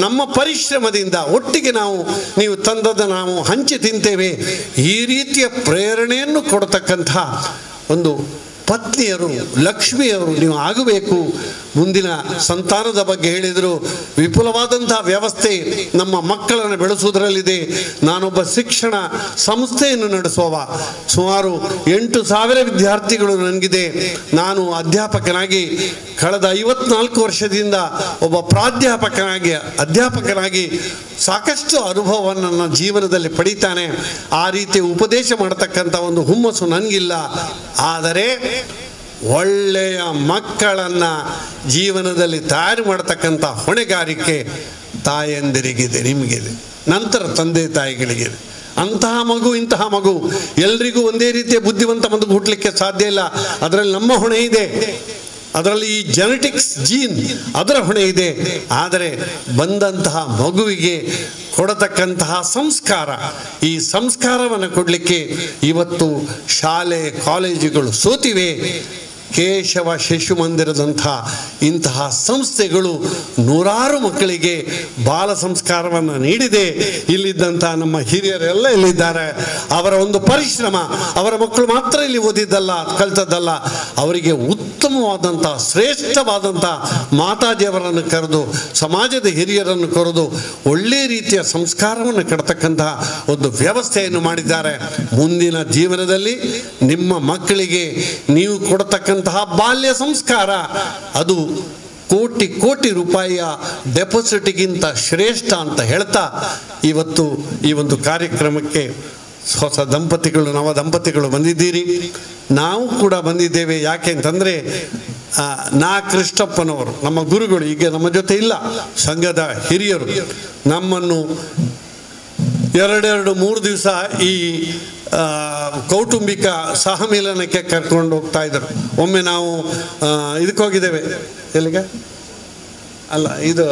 ನಮ್ಮ ಪರಿಶ್ರಮದಿಂದ ಒಟ್ಟಿಗೆ ನೀವು ತಂದದ್ದು ನಾವು ಹಂಚಿ ತಿಂತೇವೆ, ಈ ರೀತಿಯ ಪ್ರೇರಣೆಯನ್ನು ಕೊಡತಕ್ಕಂಥ ಒಂದು ಪತ್ನಿಯರು, ಲಕ್ಷ್ಮಿಯವರು ನೀವು ಆಗಬೇಕು. ಮುಂದಿನ ಸಂತಾನದ ಬಗ್ಗೆ ಹೇಳಿದರು. ವಿಪುಲವಾದಂತಹ ವ್ಯವಸ್ಥೆ ನಮ್ಮ ಮಕ್ಕಳನ್ನು ಬೆಳೆಸುವುದರಲ್ಲಿದೆ. ನಾನೊಬ್ಬ ಶಿಕ್ಷಣ ಸಂಸ್ಥೆಯನ್ನು ನಡೆಸುವವ, ಸುಮಾರು 8,000 ವಿದ್ಯಾರ್ಥಿಗಳು ನನಗಿದೆ. ನಾನು ಅಧ್ಯಾಪಕನಾಗಿ ಕಳೆದ 54 ವರ್ಷದಿಂದ ಒಬ್ಬ ಅಧ್ಯಾಪಕನಾಗಿ ಸಾಕಷ್ಟು ಅನುಭವವನ್ನು ನನ್ನ ಜೀವನದಲ್ಲಿ ಪಡೀತಾನೆ. ಆ ರೀತಿ ಉಪದೇಶ ಮಾಡತಕ್ಕಂಥ ಒಂದು ಹುಮ್ಮಸ್ಸು ನನಗಿಲ್ಲ. ಆದರೆ ಒಳ್ಳೆಯ ಮಕ್ಕಳನ್ನು ಜೀವನದಲ್ಲಿ ತಯಾರು ಮಾಡತಕ್ಕಂಥ ಹೊಣೆಗಾರಿಕೆ ತಾಯಂದಿರಿಗಿದೆ, ನಿಮಗಿದೆ, ನಂತರ ತಂದೆ ತಾಯಿಗಳಿಗಿದೆ. ಅಂತಹ ಮಗು, ಇಂತಹ ಮಗು ಎಲ್ರಿಗೂ ಒಂದೇ ರೀತಿಯ ಬುದ್ಧಿವಂತ ಮಗು ಹುಟ್ಟಲಿಕ್ಕೆ ಸಾಧ್ಯ ಇಲ್ಲ. ಅದರಲ್ಲಿ ನಮ್ಮ ಹೊಣೆ ಇದೆ, ಅದರಲ್ಲಿ ಈ ಜೆನೆಟಿಕ್ಸ್ ಜೀನ್ ಅದರ ಹೊಣೆ ಇದೆ. ಆದರೆ ಬಂದಂತಹ ಮಗುವಿಗೆ ಕೊಡತಕ್ಕಂತಹ ಸಂಸ್ಕಾರ, ಈ ಸಂಸ್ಕಾರವನ್ನು ಕೊಡಲಿಕ್ಕೆ ಇವತ್ತು ಶಾಲೆ ಕಾಲೇಜುಗಳು ಸೋತಿವೆ. ಕೇಶವ ಶಿಶು ಮಂದಿರದಂಥ ಇಂತಹ ಸಂಸ್ಥೆಗಳು ನೂರಾರು ಮಕ್ಕಳಿಗೆ ಬಾಲ ಸಂಸ್ಕಾರವನ್ನು ನೀಡಿದೆ. ಇಲ್ಲಿದ್ದಂಥ ನಮ್ಮ ಹಿರಿಯರೆಲ್ಲ ಇಲ್ಲಿದ್ದಾರೆ. ಅವರ ಒಂದು ಪರಿಶ್ರಮ, ಅವರ ಮಕ್ಕಳು ಮಾತ್ರ ಇಲ್ಲಿ ಓದಿದ್ದಲ್ಲ, ಕಲಿತದ್ದಲ್ಲ, ಅವರಿಗೆ ಉತ್ತಮ ಉತ್ತಮವಾದಂಥ ಶ್ರೇಷ್ಠವಾದಂಥ ಮಾತಾಜಿಯವರನ್ನು ಕರೆದು ಸಮಾಜದ ಹಿರಿಯರನ್ನು ಕರೆದು ಒಳ್ಳೆಯ ರೀತಿಯ ಸಂಸ್ಕಾರವನ್ನು ಕಟ್ತಕ್ಕಂತಹ ಒಂದು ವ್ಯವಸ್ಥೆಯನ್ನು ಮಾಡಿದ್ದಾರೆ. ಮುಂದಿನ ಜೀವನದಲ್ಲಿ ನಿಮ್ಮ ಮಕ್ಕಳಿಗೆ ನೀವು ಕೊಡತಕ್ಕಂತಹ ಬಾಲ್ಯ ಸಂಸ್ಕಾರ ಅದು ಕೋಟಿ ಕೋಟಿ ರೂಪಾಯಿಯ ಡೆಪಾಸಿಟ್ಗಿಂತ ಶ್ರೇಷ್ಠ ಅಂತ ಹೇಳ್ತಾ ಇವತ್ತು ಈ ಒಂದು ಕಾರ್ಯಕ್ರಮಕ್ಕೆ ಹೊಸ ದಂಪತಿಗಳು ನವ ದಂಪತಿಗಳು ಬಂದಿದ್ದೀರಿ. ನಾವು ಕೂಡ ಬಂದಿದ್ದೇವೆ. ಯಾಕೆ ಅಂತಂದರೆ ನಾ ಕೃಷ್ಣಪ್ಪನವರು ನಮ್ಮ ಗುರುಗಳು ಈಗ ನಮ್ಮ ಜೊತೆ ಇಲ್ಲ, ಸಂಘದ ಹಿರಿಯರು ನಮ್ಮನ್ನು 2-3 ದಿವಸ ಈ ಕೌಟುಂಬಿಕ ಸಹಮಿಲನಕ್ಕೆ ಕರ್ಕೊಂಡು ಹೋಗ್ತಾ ಇದ್ದರು. ಒಮ್ಮೆ ನಾವು ಇದಕ್ಕೆ ಹೋಗಿದ್ದೇವೆ, ಎಲ್ಲಿಗೆ ಅಲ್ಲ ಇದು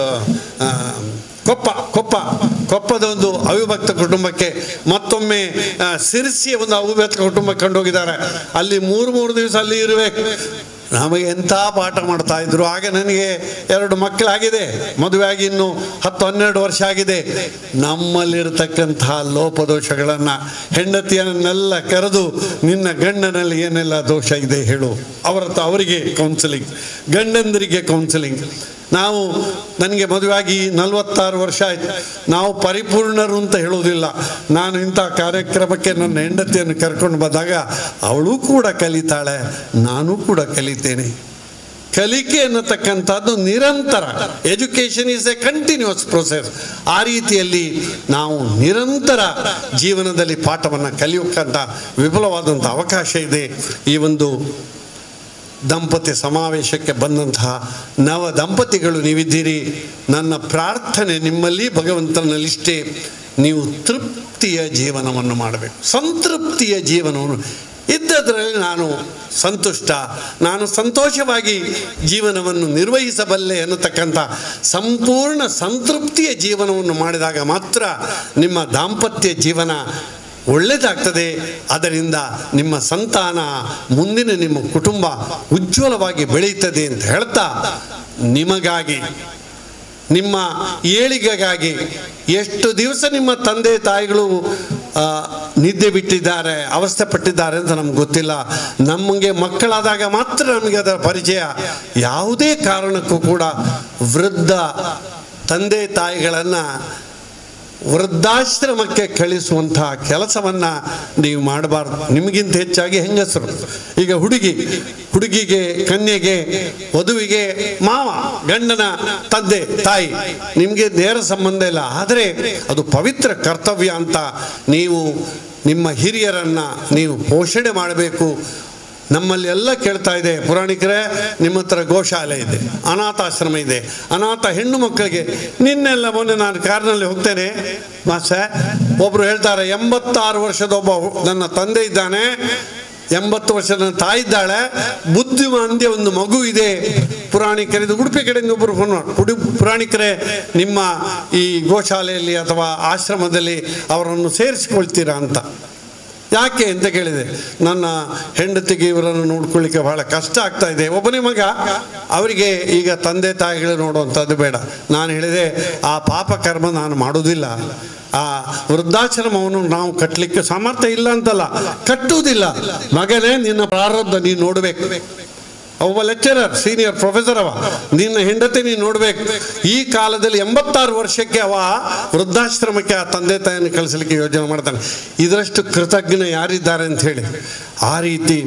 ಕೊಪ್ಪದ ಒಂದು ಅವಿಭಕ್ತ ಕುಟುಂಬಕ್ಕೆ, ಮತ್ತೊಮ್ಮೆ ಸಿರಿಸಿಯ ಒಂದು ಅವಿಭಕ್ತ ಕುಟುಂಬಕ್ಕೆ ಕೊಂಡೋಗಿದ್ದಾರೆ. ಅಲ್ಲಿ 3 ದಿವಸ ಅಲ್ಲಿ ಇರಬೇಕು. ನಮಗೆ ಎಂಥ ಪಾಠ ಮಾಡ್ತಾ ಇದ್ರು. ಆಗ ನನಗೆ 2 ಮಕ್ಕಳಾಗಿದೆ, ಮದುವೆಯಾಗಿ ಇನ್ನು 10-12 ವರ್ಷ ಆಗಿದೆ. ನಮ್ಮಲ್ಲಿರತಕ್ಕಂತಹ ಲೋಪದೋಷಗಳನ್ನು ಹೆಂಡತಿಯನ್ನೆಲ್ಲ ಕರೆದು ನಿನ್ನ ಗಂಡನಲ್ಲಿ ಏನೆಲ್ಲ ದೋಷ ಇದೆ ಹೇಳು, ಅವರಿಗೆ ಕೌನ್ಸಿಲಿಂಗ್, ಗಂಡಂದರಿಗೆ ಕೌನ್ಸಿಲಿಂಗ್. ನನಗೆ ಮದುವೆಯಾಗಿ 46 ವರ್ಷ ಆಯ್ತು. ನಾವು ಪರಿಪೂರ್ಣರು ಅಂತ ಹೇಳುವುದಿಲ್ಲ. ನಾನು ಇಂಥ ಕಾರ್ಯಕ್ರಮಕ್ಕೆ ನನ್ನ ಹೆಂಡತಿಯನ್ನು ಕರ್ಕೊಂಡು ಬಂದಾಗ ಅವಳು ಕೂಡ ಕಲಿತಾಳೆ, ನಾನು ಕೂಡ ಕಲಿತೇನೆ. ಕಲಿಕೆ ಅನ್ನತಕ್ಕಂಥದ್ದು ನಿರಂತರ, education is a continuous process. ಆ ರೀತಿಯಲ್ಲಿ ನಾವು ನಿರಂತರ ಜೀವನದಲ್ಲಿ ಪಾಠವನ್ನು ಕಲಿಯೋಕ್ಕಂಥ ವಿಪುಲವಾದಂಥ ಅವಕಾಶ ಇದೆ. ಈ ಒಂದು ದಂಪತಿ ಸಮಾವೇಶಕ್ಕೆ ಬಂದಂತಹ ನವ ದಂಪತಿಗಳು ನೀವಿದ್ದೀರಿ. ನನ್ನ ಪ್ರಾರ್ಥನೆ ನಿಮ್ಮಲ್ಲಿ ಭಗವಂತನಲ್ಲಿಷ್ಟೇ, ನೀವು ತೃಪ್ತಿಯ ಜೀವನವನ್ನು ಮಾಡಬೇಕು. ಸಂತೃಪ್ತಿಯ ಜೀವನವನ್ನು ಇದ್ದದರಲ್ಲಿ ನಾನು ಸಂತುಷ್ಟ, ನಾನು ಸಂತೋಷವಾಗಿ ಜೀವನವನ್ನು ನಿರ್ವಹಿಸಬಲ್ಲೆ ಅನ್ನತಕ್ಕಂಥ ಸಂಪೂರ್ಣ ಸಂತೃಪ್ತಿಯ ಜೀವನವನ್ನು ಮಾಡಿದಾಗ ಮಾತ್ರ ನಿಮ್ಮ ದಾಂಪತ್ಯ ಜೀವನ ಒಳ್ಳೆಯದಾಗ್ತದೆ. ಅದರಿಂದ ನಿಮ್ಮ ಸಂತಾನ, ಮುಂದಿನ ನಿಮ್ಮ ಕುಟುಂಬ ಉಜ್ವಲವಾಗಿ ಬೆಳೆಯುತ್ತದೆ ಅಂತ ಹೇಳ್ತಾ, ನಿಮಗಾಗಿ, ನಿಮ್ಮ ಏಳಿಗೆಗಾಗಿ ಎಷ್ಟು ದಿವಸ ನಿಮ್ಮ ತಂದೆ ತಾಯಿಗಳು ನಿದ್ದೆ ಬಿಟ್ಟಿದ್ದಾರೆ, ಅವಸ್ಥೆ ಪಟ್ಟಿದ್ದಾರೆ ಅಂತ ನಮ್ಗೆ ಗೊತ್ತಿಲ್ಲ. ನಮಗೆ ಮಕ್ಕಳಾದಾಗ ಮಾತ್ರ ನಮಗೆ ಅದರ ಪರಿಚಯ. ಯಾವುದೇ ಕಾರಣಕ್ಕೂ ಕೂಡ ವೃದ್ಧ ತಂದೆ ತಾಯಿಗಳನ್ನು ವೃದ್ಧಾಶ್ರಮಕ್ಕೆ ಕಳಿಸುವಂತಹ ಕೆಲಸವನ್ನು ನೀವು ಮಾಡಬಾರ್ದು. ನಿಮಗಿಂತ ಹೆಚ್ಚಾಗಿ ಹೆಂಗಸರು, ಈಗ ಹುಡುಗಿಗೆ, ಕನ್ಯೆಗೆ, ವಧುವಿಗೆ ಮಾವ, ಗಂಡನ ತಂದೆ ತಾಯಿ, ನಿಮಗೆ ನೇರ ಸಂಬಂಧ ಇಲ್ಲ. ಆದರೆ ಅದು ಪವಿತ್ರ ಕರ್ತವ್ಯ ಅಂತ ನೀವು ನಿಮ್ಮ ಹಿರಿಯರನ್ನು ನೀವು ಪೋಷಣೆ ಮಾಡಬೇಕು. ನಮ್ಮಲ್ಲಿ ಎಲ್ಲ ಕೇಳ್ತಾ ಇದೆ, ಪುರಾಣಿಕರೇ ನಿಮ್ಮ ಹತ್ರ ಗೋಶಾಲೆ ಇದೆ, ಅನಾಥಾಶ್ರಮ ಇದೆ, ಅನಾಥ ಹೆಣ್ಣು ಮಕ್ಕಳಿಗೆ. ನಿನ್ನೆಲ್ಲ ಮೊನ್ನೆ ನಾನು ಕಾರ್ನಲ್ಲಿ ಹೋಗ್ತೇನೆ ಒಬ್ಬರು ಹೇಳ್ತಾರೆ, 86 ವರ್ಷದ ಒಬ್ಬ ನನ್ನ ತಂದೆ ಇದ್ದಾನೆ, 80 ವರ್ಷದ ನನ್ನ ತಾಯಿ ಇದ್ದಾಳೆ, ಬುದ್ಧಿಮಾಂದ್ಯ ಒಂದು ಮಗು ಇದೆ. ಪುರಾಣಿಕರಿದ್ದು ಉಡುಪಿ ಕಡೆಯಿಂದ ಒಬ್ಬರು ಫೋನ್ ಮಾಡಿ, ಪುರಾಣಿಕರೇ ನಿಮ್ಮ ಈ ಗೋಶಾಲೆಯಲ್ಲಿ ಅಥವಾ ಆಶ್ರಮದಲ್ಲಿ ಅವರನ್ನು ಸೇರಿಸಿಕೊಳ್ತೀರಾ ಅಂತ. ಯಾಕೆ ಅಂತ ಕೇಳಿದೆ. ನನ್ನ ಹೆಂಡತಿಗೆ ಇವರನ್ನು ನೋಡ್ಕೊಳ್ಳಿಕ್ಕೆ ಬಹಳ ಕಷ್ಟ ಆಗ್ತಾ ಇದೆ, ಒಬ್ಬನೇ ಮಗ, ಅವರಿಗೆ ಈಗ ತಂದೆ ತಾಯಿಗಳು ನೋಡುವಂಥದ್ದು ಬೇಡ. ನಾನು ಹೇಳಿದೆ, ಆ ಪಾಪ ಕರ್ಮ ನಾನು ಮಾಡೋದಿಲ್ಲ. ಆ ವೃದ್ಧಾಶ್ರಮವನ್ನು ನಾವು ಕಟ್ಟಲಿಕ್ಕೆ ಸಾಮರ್ಥ್ಯ ಇಲ್ಲ ಅಂತಲ್ಲ, ಕಟ್ಟುವುದಿಲ್ಲ. ಮಗನೇ, ನಿನ್ನ ಪ್ರಾರಬ್ಧ ನೀನು ನೋಡಬೇಕು. ಒಬ್ಬ ಲೆಕ್ಚರರ್, ಸೀನಿಯರ್ ಪ್ರೊಫೆಸರ್ ಅವ, ನಿನ್ನ ಹೆಂಡತಿ ನೀನು ನೋಡಬೇಕು. ಈ ಕಾಲದಲ್ಲಿ 86 ವರ್ಷಕ್ಕೆ ಅವ ವೃದ್ಧಾಶ್ರಮಕ್ಕೆ ಆ ತಂದೆ ತಾಯಿಯನ್ನು ಕಳಿಸಲಿಕ್ಕೆ ಯೋಜನೆ ಮಾಡ್ತಾನೆ. ಇದರಷ್ಟು ಕೃತಜ್ಞ ಯಾರಿದ್ದಾರೆ ಅಂತ ಹೇಳಿ. ಆ ರೀತಿ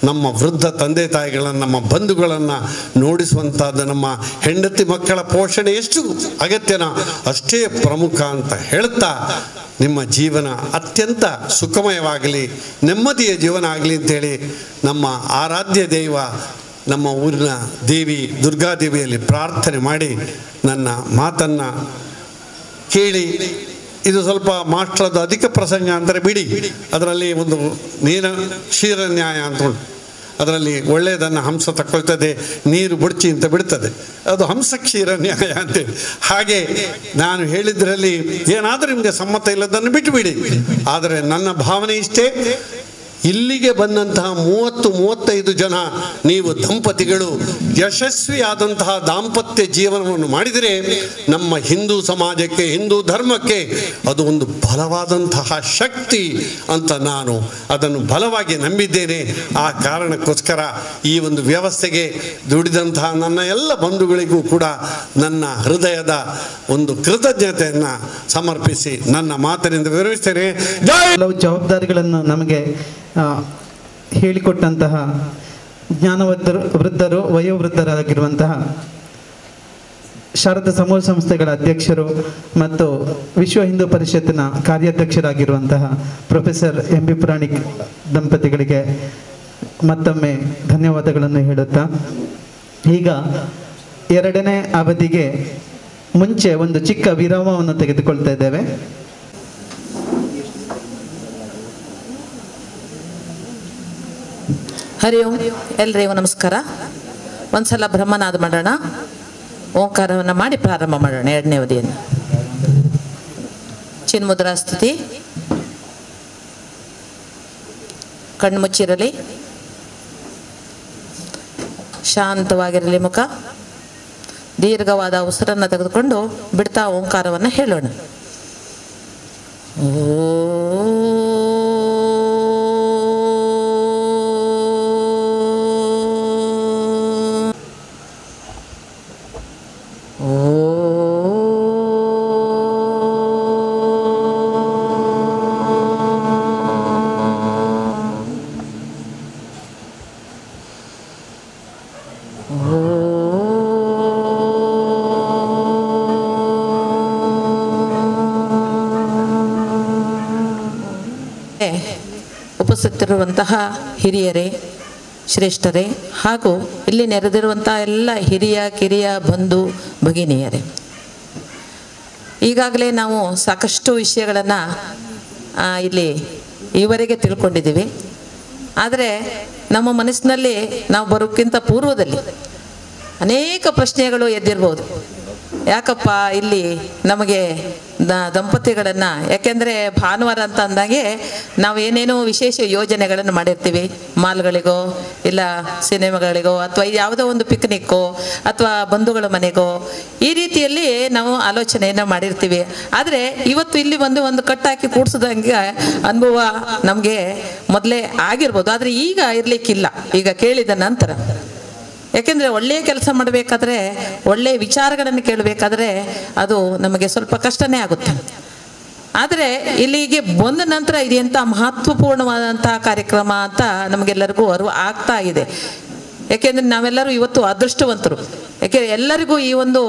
ನಮ್ಮ ವೃದ್ಧ ತಂದೆ ತಾಯಿಗಳನ್ನು, ನಮ್ಮ ಬಂಧುಗಳನ್ನು ನೋಡಿಸುವಂಥದ್ದು ನಮ್ಮ ಹೆಂಡತಿ ಮಕ್ಕಳ ಪೋಷಣೆ ಎಷ್ಟು ಅಗತ್ಯನೋ ಅಷ್ಟೇ ಪ್ರಮುಖ ಅಂತ ಹೇಳ್ತಾ, ನಿಮ್ಮ ಜೀವನ ಅತ್ಯಂತ ಸುಖಮಯವಾಗಲಿ, ನೆಮ್ಮದಿಯ ಜೀವನ ಆಗಲಿ ಅಂತೇಳಿ ನಮ್ಮ ಆರಾಧ್ಯ ದೈವ, ನಮ್ಮ ಊರಿನ ದೇವಿ ದುರ್ಗಾದೇವಿಯಲ್ಲಿ ಪ್ರಾರ್ಥನೆ ಮಾಡಿ ನನ್ನ ಮಾತನ್ನು ಕೇಳಿ. ಇದು ಸ್ವಲ್ಪ ಮಾಸ್ಟ್ರದ್ದು ಅಧಿಕ ಪ್ರಸಂಗ ಅಂದರೆ ಬಿಡಿ, ಅದರಲ್ಲಿ ಒಂದು ಕ್ಷೀರ ನ್ಯಾಯ ಅಂತ ಉಂಟು. ಅದರಲ್ಲಿ ಒಳ್ಳೆಯದನ್ನು ಹಂಸ ತಗೊಳ್ತದೆ, ನೀರು ಬುಡ್ಚಿ ಅಂತ ಬಿಡ್ತದೆ, ಅದು ಹಂಸ ಕ್ಷೀರ ನ್ಯಾಯ ಅಂತೇಳಿ. ಹಾಗೆ ನಾನು ಹೇಳಿದ್ರಲ್ಲಿ ಏನಾದರೂ ನಿಮಗೆ ಸಮ್ಮತ ಇಲ್ಲದನ್ನು ಬಿಟ್ಟುಬಿಡಿ. ಆದರೆ ನನ್ನ ಭಾವನೆ ಇಷ್ಟೇ, ಇಲ್ಲಿಗೆ ಬಂದಂತಹ 30-35 ಜನ ನೀವು ದಂಪತಿಗಳು ಯಶಸ್ವಿಯಾದಂತಹ ದಾಂಪತ್ಯ ಜೀವನವನ್ನು ಮಾಡಿದರೆ ನಮ್ಮ ಹಿಂದೂ ಸಮಾಜಕ್ಕೆ, ಹಿಂದೂ ಧರ್ಮಕ್ಕೆ ಅದು ಒಂದು ಬಲವಾದಂತಹ ಶಕ್ತಿ ಅಂತ ನಾನು ಅದನ್ನು ಬಲವಾಗಿ ನಂಬಿದ್ದೇನೆ. ಆ ಕಾರಣಕ್ಕೋಸ್ಕರ ಈ ಒಂದು ವ್ಯವಸ್ಥೆಗೆ ದುಡಿದಂತಹ ನನ್ನ ಎಲ್ಲ ಬಂಧುಗಳಿಗೂ ಕೂಡ ನನ್ನ ಹೃದಯದ ಒಂದು ಕೃತಜ್ಞತೆಯನ್ನು ಸಮರ್ಪಿಸಿ ನನ್ನ ಮಾತಿನಿಂದ ವಿವರಿಸ್ತೇನೆ. ಕೆಲವು ಜವಾಬ್ದಾರಿಗಳನ್ನು ನಮಗೆ ಹೇಳಿಕೊಟ್ಟಂತಹ ವೃದ್ಧರು ವಯೋವೃದ್ಧರಾಗಿರುವಂತಹ ಶಾರದಾ ಸಮೂಹ ಸಂಸ್ಥೆಗಳ ಅಧ್ಯಕ್ಷರು ಮತ್ತು ವಿಶ್ವ ಹಿಂದೂ ಪರಿಷತ್ತಿನ ಕಾರ್ಯಾಧ್ಯಕ್ಷರಾಗಿರುವಂತಹ ಪ್ರೊಫೆಸರ್ ಎಂ ಬಿ ಪುರಾಣಿಕ್ ದಂಪತಿಗಳಿಗೆ ಮತ್ತೊಮ್ಮೆ ಧನ್ಯವಾದಗಳನ್ನು ಹೇಳುತ್ತಾ, ಈಗ ಎರಡನೇ ಅವಧಿಗೆ ಮುಂಚೆ ಒಂದು ಚಿಕ್ಕ ವಿರಾಮವನ್ನು ತೆಗೆದುಕೊಳ್ತಾ ಇದ್ದೇವೆ. ಹರಿ ಓಂ. ಎಲ್ರಿಗೂ ನಮಸ್ಕಾರ. ಒಂದ್ಸಲ ಬ್ರಹ್ಮನಾದ ಮಾಡೋಣ, ಓಂಕಾರವನ್ನು ಮಾಡಿ ಪ್ರಾರಂಭ ಮಾಡೋಣ ಎರಡನೇ ಅವಧಿಯನ್ನು. ಚಿನ್ಮುದ್ರಾ ಸ್ಥಿತಿ, ಕಣ್ಮುಚ್ಚಿರಲಿ, ಶಾಂತವಾಗಿರಲಿ ಮುಖ. ದೀರ್ಘವಾದ ಉಸಿರನ್ನು ತೆಗೆದುಕೊಂಡು ಬಿಡ್ತಾ ಓಂಕಾರವನ್ನು ಹೇಳೋಣ. ಉಪಸ್ಥಿತರಿರುವಂತಹ ಹಿರಿಯರೇ, ಶ್ರೇಷ್ಠರೇ ಹಾಗೂ ಇಲ್ಲಿ ನೆರೆದಿರುವಂತಹ ಎಲ್ಲ ಹಿರಿಯ ಕಿರಿಯ ಬಂಧು ಭಗಿನಿಯರೇ, ಈಗಾಗಲೇ ನಾವು ಸಾಕಷ್ಟು ವಿಷಯಗಳನ್ನು ಇಲ್ಲಿ ಈವರೆಗೆ ತಿಳ್ಕೊಂಡಿದ್ದೀವಿ. ಆದರೆ ನಮ್ಮ ಮನಸ್ಸಿನಲ್ಲಿ ನಾವು ಬರೋಕ್ಕಿಂತ ಪೂರ್ವದಲ್ಲಿ ಅನೇಕ ಪ್ರಶ್ನೆಗಳು ಎದ್ದಿರ್ಬೋದು. ಯಾಕಪ್ಪ ಇಲ್ಲಿ ನಮಗೆ ದಂಪತಿಗಳನ್ನು, ಯಾಕೆಂದರೆ ಭಾನುವಾರ ಅಂತ ಅಂದಾಗೆ ನಾವು ಏನೇನೋ ವಿಶೇಷ ಯೋಜನೆಗಳನ್ನು ಮಾಡಿರ್ತೀವಿ. ಮಾಲ್ಗಳಿಗೋ ಇಲ್ಲ ಸಿನಿಮಾಗಳಿಗೋ ಅಥವಾ ಯಾವುದೋ ಒಂದು ಪಿಕ್ನಿಕ್ಕೋ ಅಥವಾ ಬಂಧುಗಳ ಮನೆಗೋ ಈ ರೀತಿಯಲ್ಲಿ ನಾವು ಆಲೋಚನೆಯನ್ನು ಮಾಡಿರ್ತೀವಿ. ಆದರೆ ಇವತ್ತು ಇಲ್ಲಿ ಬಂದು ಒಂದು ಕಟ್ಟಾಕಿ ಕೂಡಿಸಿದಂಗೆ ಅನುಭವ ನಮಗೆ ಮೊದಲೇ ಆಗಿರ್ಬೋದು. ಆದರೆ ಈಗ ಇರಲಿಕ್ಕಿಲ್ಲ, ಈಗ ಕೇಳಿದ ನಂತರ. ಯಾಕೆಂದರೆ ಒಳ್ಳೆಯ ಕೆಲಸ ಮಾಡಬೇಕಾದ್ರೆ, ಒಳ್ಳೆಯ ವಿಚಾರಗಳನ್ನು ಕೇಳಬೇಕಾದ್ರೆ ಅದು ನಮಗೆ ಸ್ವಲ್ಪ ಕಷ್ಟನೇ ಆಗುತ್ತೆ. ಆದರೆ ಇಲ್ಲಿಗೆ ಬಂದ ನಂತರ ಇದೆಂಥ ಮಹತ್ವಪೂರ್ಣವಾದಂತಹ ಕಾರ್ಯಕ್ರಮ ಅಂತ ನಮಗೆಲ್ಲರಿಗೂ ಅರಿವು ಆಗ್ತಾ ಇದೆ. ಯಾಕೆಂದರೆ ನಾವೆಲ್ಲರೂ ಇವತ್ತು ಅದೃಷ್ಟವಂತರು. ಯಾಕೆಂದರೆ ಎಲ್ಲರಿಗೂ ಈ ಒಂದು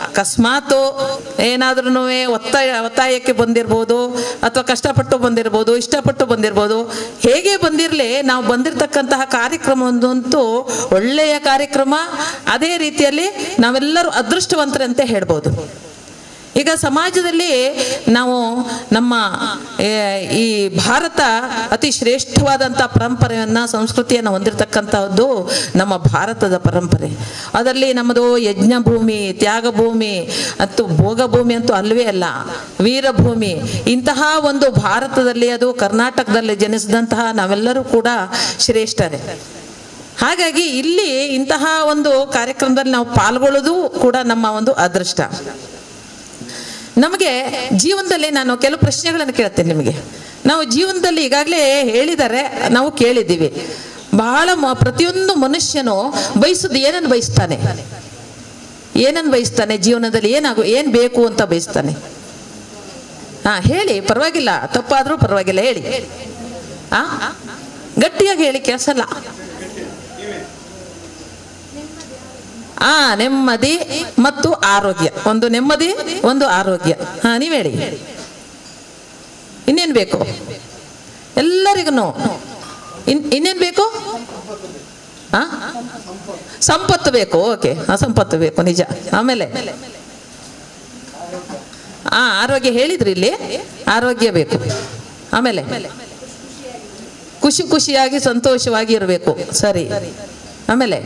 ಅಕಸ್ಮಾತು ಏನಾದ್ರೂ ಒತ್ತಾಯಕ್ಕೆ ಬಂದಿರ್ಬೋದು, ಅಥವಾ ಕಷ್ಟಪಟ್ಟು ಬಂದಿರ್ಬೋದು, ಇಷ್ಟಪಟ್ಟು ಬಂದಿರ್ಬೋದು. ಹೇಗೆ ಬಂದಿರಲಿ, ನಾವು ಬಂದಿರತಕ್ಕಂತಹ ಕಾರ್ಯಕ್ರಮ ಒಂದಂತೂ ಒಳ್ಳೆಯ ಕಾರ್ಯಕ್ರಮ. ಅದೇ ರೀತಿಯಲ್ಲಿ ನಾವೆಲ್ಲರೂ ಅದೃಷ್ಟವಂತರಂತೆ ಹೇಳ್ಬೋದು. ಈಗ ಸಮಾಜದಲ್ಲಿ ನಾವು ನಮ್ಮ ಈ ಭಾರತ ಅತಿ ಶ್ರೇಷ್ಠವಾದಂಥ ಪರಂಪರೆಯನ್ನು, ಸಂಸ್ಕೃತಿಯನ್ನು ಹೊಂದಿರತಕ್ಕಂಥದ್ದು ನಮ್ಮ ಭಾರತದ ಪರಂಪರೆ. ಅದರಲ್ಲಿ ನಮ್ಮದು ಯಜ್ಞಭೂಮಿ, ತ್ಯಾಗಭೂಮಿ ಅಂತೂ ಭೋಗಭೂಮಿ ಅಂತೂ ಅಲ್ವೇ ಅಲ್ಲ, ವೀರಭೂಮಿ. ಇಂತಹ ಒಂದು ಭಾರತದಲ್ಲಿ, ಅದು ಕರ್ನಾಟಕದಲ್ಲಿ ಜನಿಸಿದಂತಹ ನಾವೆಲ್ಲರೂ ಕೂಡ ಶ್ರೇಷ್ಠರೇ. ಹಾಗಾಗಿ ಇಲ್ಲಿ ಇಂತಹ ಒಂದು ಕಾರ್ಯಕ್ರಮದಲ್ಲಿ ನಾವು ಪಾಲ್ಗೊಳ್ಳೋದು ಕೂಡ ನಮ್ಮ ಒಂದು ಅದೃಷ್ಟ. ನಮಗೆ ಜೀವನದಲ್ಲಿ ನಾನು ಕೆಲವು ಪ್ರಶ್ನೆಗಳನ್ನು ಕೇಳ್ತೇನೆ ನಿಮಗೆ. ನಾವು ಜೀವನದಲ್ಲಿ ಈಗಾಗಲೇ ಹೇಳಿದ್ದಾರೆ, ನಾವು ಕೇಳಿದ್ದೀವಿ. ಬಹಳ ಪ್ರತಿಯೊಂದು ಮನುಷ್ಯನು ಬಯಸೋದು ಏನನ್ನು ಬಯಸ್ತಾನೆ, ಏನನ್ನು ಬಯಸ್ತಾನೆ ಜೀವನದಲ್ಲಿ, ಏನು ಬೇಕು ಅಂತ ಬಯಸ್ತಾನೆ. ಹೇಳಿ, ಪರವಾಗಿಲ್ಲ, ತಪ್ಪಾದರೂ ಪರವಾಗಿಲ್ಲ, ಹೇಳಿ. ಗಟ್ಟಿಯಾಗಿ ಹೇಳಿ, ಕೆಲಸಲ್ಲ. ನೆಮ್ಮದಿ ಮತ್ತು ಆರೋಗ್ಯ. ಒಂದು ನೆಮ್ಮದಿ, ಒಂದು ಆರೋಗ್ಯ. ನೀವ್ ಹೇಳಿ, ಇನ್ನೇನು ಬೇಕು ಎಲ್ಲರಿಗೂ? ಇನ್ನೇನು ಬೇಕು? ಸಂಪತ್ತು ಬೇಕು. ಓಕೆ, ಸಂಪತ್ತು ಬೇಕು, ನಿಜ. ಆಮೇಲೆ ಆರೋಗ್ಯ ಹೇಳಿದ್ರಿ, ಇಲ್ಲಿ ಆರೋಗ್ಯ ಬೇಕು. ಆಮೇಲೆ ಖುಷಿಯಾಗಿ ಸಂತೋಷವಾಗಿ ಇರಬೇಕು. ಸರಿ. ಆಮೇಲೆ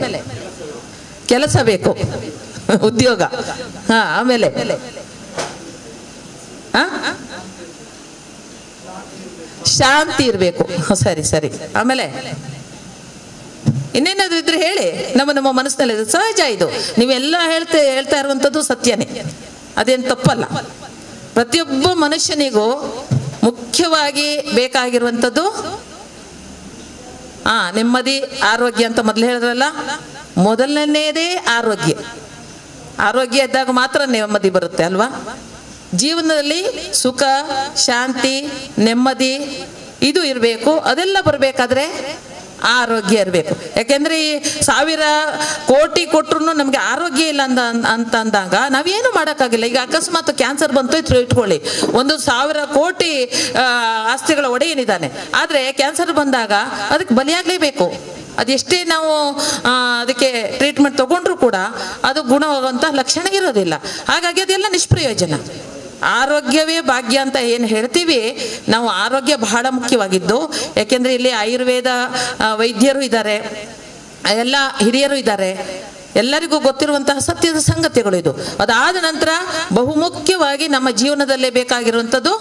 ಕೆಲಸ ಬೇಕು, ಉದ್ಯೋಗ. ಆಮೇಲೆ ಶಾಂತಿ ಇರಬೇಕು. ಸರಿ ಸರಿ. ಆಮೇಲೆ ಇನ್ನೇನಾದ್ರೂ ಇದ್ರೆ ಹೇಳಿ. ನಮ್ಮ ಮನಸ್ಸಿನಲ್ಲಿ ಸಹಜ ಇದು. ನೀವೆಲ್ಲ ಹೇಳ್ತಾ ಇರುವಂಥದ್ದು ಸತ್ಯನೇ, ಅದೇನು ತಪ್ಪಲ್ಲ. ಪ್ರತಿಯೊಬ್ಬ ಮನುಷ್ಯನಿಗೂ ಮುಖ್ಯವಾಗಿ ಬೇಕಾಗಿರುವಂಥದ್ದು ನೆಮ್ಮದಿ, ಆರೋಗ್ಯ ಅಂತ ಮೊದಲು ಹೇಳಿದ್ರಲ್ಲ. ಮೊದಲನೇದೇ ಆರೋಗ್ಯ. ಆರೋಗ್ಯ ಇದ್ದಾಗ ಮಾತ್ರ ನೆಮ್ಮದಿ ಬರುತ್ತೆ ಅಲ್ವಾ? ಜೀವನದಲ್ಲಿ ಸುಖ, ಶಾಂತಿ, ನೆಮ್ಮದಿ ಇದು ಇರಬೇಕು. ಅದೆಲ್ಲ ಬರಬೇಕಾದ್ರೆ ಆರೋಗ್ಯ ಇರಬೇಕು. ಯಾಕೆಂದ್ರೆ ಈ 1000 ಕೋಟಿ ಕೊಟ್ಟರು ನಮ್ಗೆ ಆರೋಗ್ಯ ಇಲ್ಲ ಅಂತ ಅಂದಾಗ ನಾವೇನು ಮಾಡೋಕ್ಕಾಗಿಲ್ಲ. ಈಗ ಅಕಸ್ಮಾತ್ ಕ್ಯಾನ್ಸರ್ ಬಂತು ಇಟ್ಕೊಳ್ಳಿ, 1,000 ಕೋಟಿ ಆಸ್ತಿಗಳ ಒಡೆಯನಿದ್ದಾನೆ, ಆದ್ರೆ ಕ್ಯಾನ್ಸರ್ ಬಂದಾಗ ಅದಕ್ಕೆ ಬಲಿಯಾಗಲೇಬೇಕು. ಅದೆಷ್ಟೇ ನಾವು ಅದಕ್ಕೆ ಟ್ರೀಟ್ಮೆಂಟ್ ತಗೊಂಡ್ರು ಕೂಡ ಅದು ಗುಣವಾಗುವಂಥ ಲಕ್ಷಣ ಇರೋದಿಲ್ಲ. ಹಾಗಾಗಿ ಅದೆಲ್ಲ ನಿಷ್ಪ್ರಯೋಜನ. ಆರೋಗ್ಯವೇ ಭಾಗ್ಯ ಅಂತ ಏನು ಹೇಳ್ತೀವಿ ನಾವು, ಆರೋಗ್ಯ ಬಹಳ ಮುಖ್ಯವಾಗಿದ್ದು. ಯಾಕೆಂದರೆ ಇಲ್ಲಿ ಆಯುರ್ವೇದ ವೈದ್ಯರು ಇದ್ದಾರೆ, ಎಲ್ಲ ಹಿರಿಯರು ಇದ್ದಾರೆ, ಎಲ್ಲರಿಗೂ ಗೊತ್ತಿರುವಂತಹ ಸತ್ಯದ ಸಂಗತಿಗಳು ಇದು. ಅದಾದ ನಂತರ ಬಹುಮುಖ್ಯವಾಗಿ ನಮ್ಮ ಜೀವನದಲ್ಲೇ ಬೇಕಾಗಿರುವಂಥದ್ದು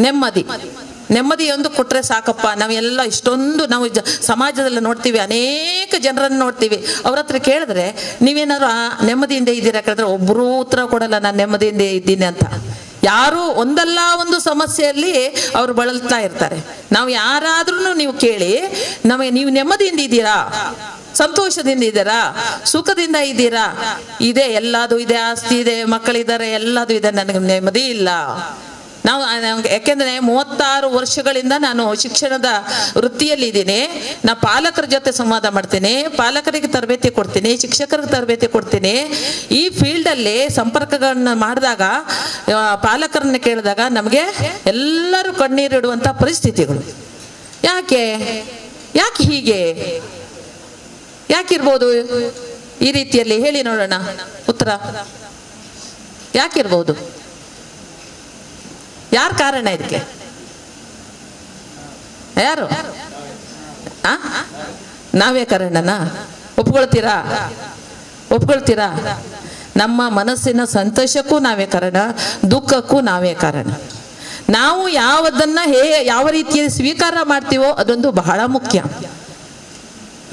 ನೆಮ್ಮದಿ. ನೆಮ್ಮದಿಯೊಂದು ಕೊಟ್ಟರೆ ಸಾಕಪ್ಪ. ನಾವೆಲ್ಲ ಇಷ್ಟೊಂದು ನಾವು ಸಮಾಜದಲ್ಲಿ ನೋಡ್ತೀವಿ, ಅನೇಕ ಜನರನ್ನು ನೋಡ್ತೀವಿ. ಅವ್ರ ಹತ್ರ ಕೇಳಿದ್ರೆ ನೀವೇನಾದ್ರು ನೆಮ್ಮದಿಯಿಂದ ಇದ್ದೀರಾ ಕೇಳಿದ್ರೆ ಒಬ್ಬರೂ ಉತ್ತರ ಕೊಡಲ್ಲ ನಾನು ನೆಮ್ಮದಿಯಿಂದ ಇದ್ದೀನಿ ಅಂತ. ಯಾರು ಒಂದಲ್ಲ ಒಂದು ಸಮಸ್ಯೆಯಲ್ಲಿ ಅವರು ಬಳಲ್ತಾ ಇರ್ತಾರೆ. ನಾವು ಯಾರಾದ್ರೂ ನೀವು ಕೇಳಿ, ನೀವು ನೆಮ್ಮದಿಯಿಂದ ಇದ್ದೀರಾ, ಸಂತೋಷದಿಂದ ಇದ್ದೀರಾ, ಸುಖದಿಂದ ಇದ್ದೀರಾ? ಇದೆ, ಎಲ್ಲದು ಇದೆ, ಆಸ್ತಿ ಇದೆ, ಮಕ್ಕಳಿದ್ದಾರೆ, ಎಲ್ಲದು ಇದೆ, ನನಗೆ ನೆಮ್ಮದಿ ಇಲ್ಲ. ನಾವು ಯಾಕೆಂದ್ರೆ 36 ವರ್ಷಗಳಿಂದ ನಾನು ಶಿಕ್ಷಣದ ವೃತ್ತಿಯಲ್ಲಿ ಇದ್ದೀನಿ. ನಾ ಪಾಲಕರ ಜೊತೆ ಸಂವಾದ ಮಾಡ್ತೀನಿ, ಪಾಲಕರಿಗೆ ತರಬೇತಿ ಕೊಡ್ತೀನಿ, ಶಿಕ್ಷಕರಿಗೆ ತರಬೇತಿ ಕೊಡ್ತೀನಿ. ಈ ಫೀಲ್ಡಲ್ಲಿ ಸಂಪರ್ಕಗಳನ್ನ ಮಾಡಿದಾಗ, ಪಾಲಕರನ್ನ ಕೇಳಿದಾಗ ನಮಗೆ ಎಲ್ಲರೂ ಕಣ್ಣೀರಿಡುವಂಥ ಪರಿಸ್ಥಿತಿಗಳು. ಯಾಕೆ ಹೀಗೆ ಯಾಕಿರ್ಬೋದು ಈ ರೀತಿಯಲ್ಲಿ? ಹೇಳಿ ನೋಡೋಣ ಉತ್ತರ. ಯಾಕಿರ್ಬೋದು? ಯಾರು ಕಾರಣ ಇದಕ್ಕೆ? ಯಾರು? ನಾವೇ ಕಾರಣನಾ? ಒಪ್ಕೊಳ್ತೀರಾ? ನಮ್ಮ ಮನಸ್ಸಿನ ಸಂತೋಷಕ್ಕೂ ನಾವೇ ಕಾರಣ, ದುಃಖಕ್ಕೂ ನಾವೇ ಕಾರಣ. ನಾವು ಯಾವುದನ್ನ ಯಾವ ರೀತಿಯಲ್ಲಿ ಸ್ವೀಕಾರ ಮಾಡ್ತೀವೋ ಅದೊಂದು ಬಹಳ ಮುಖ್ಯ.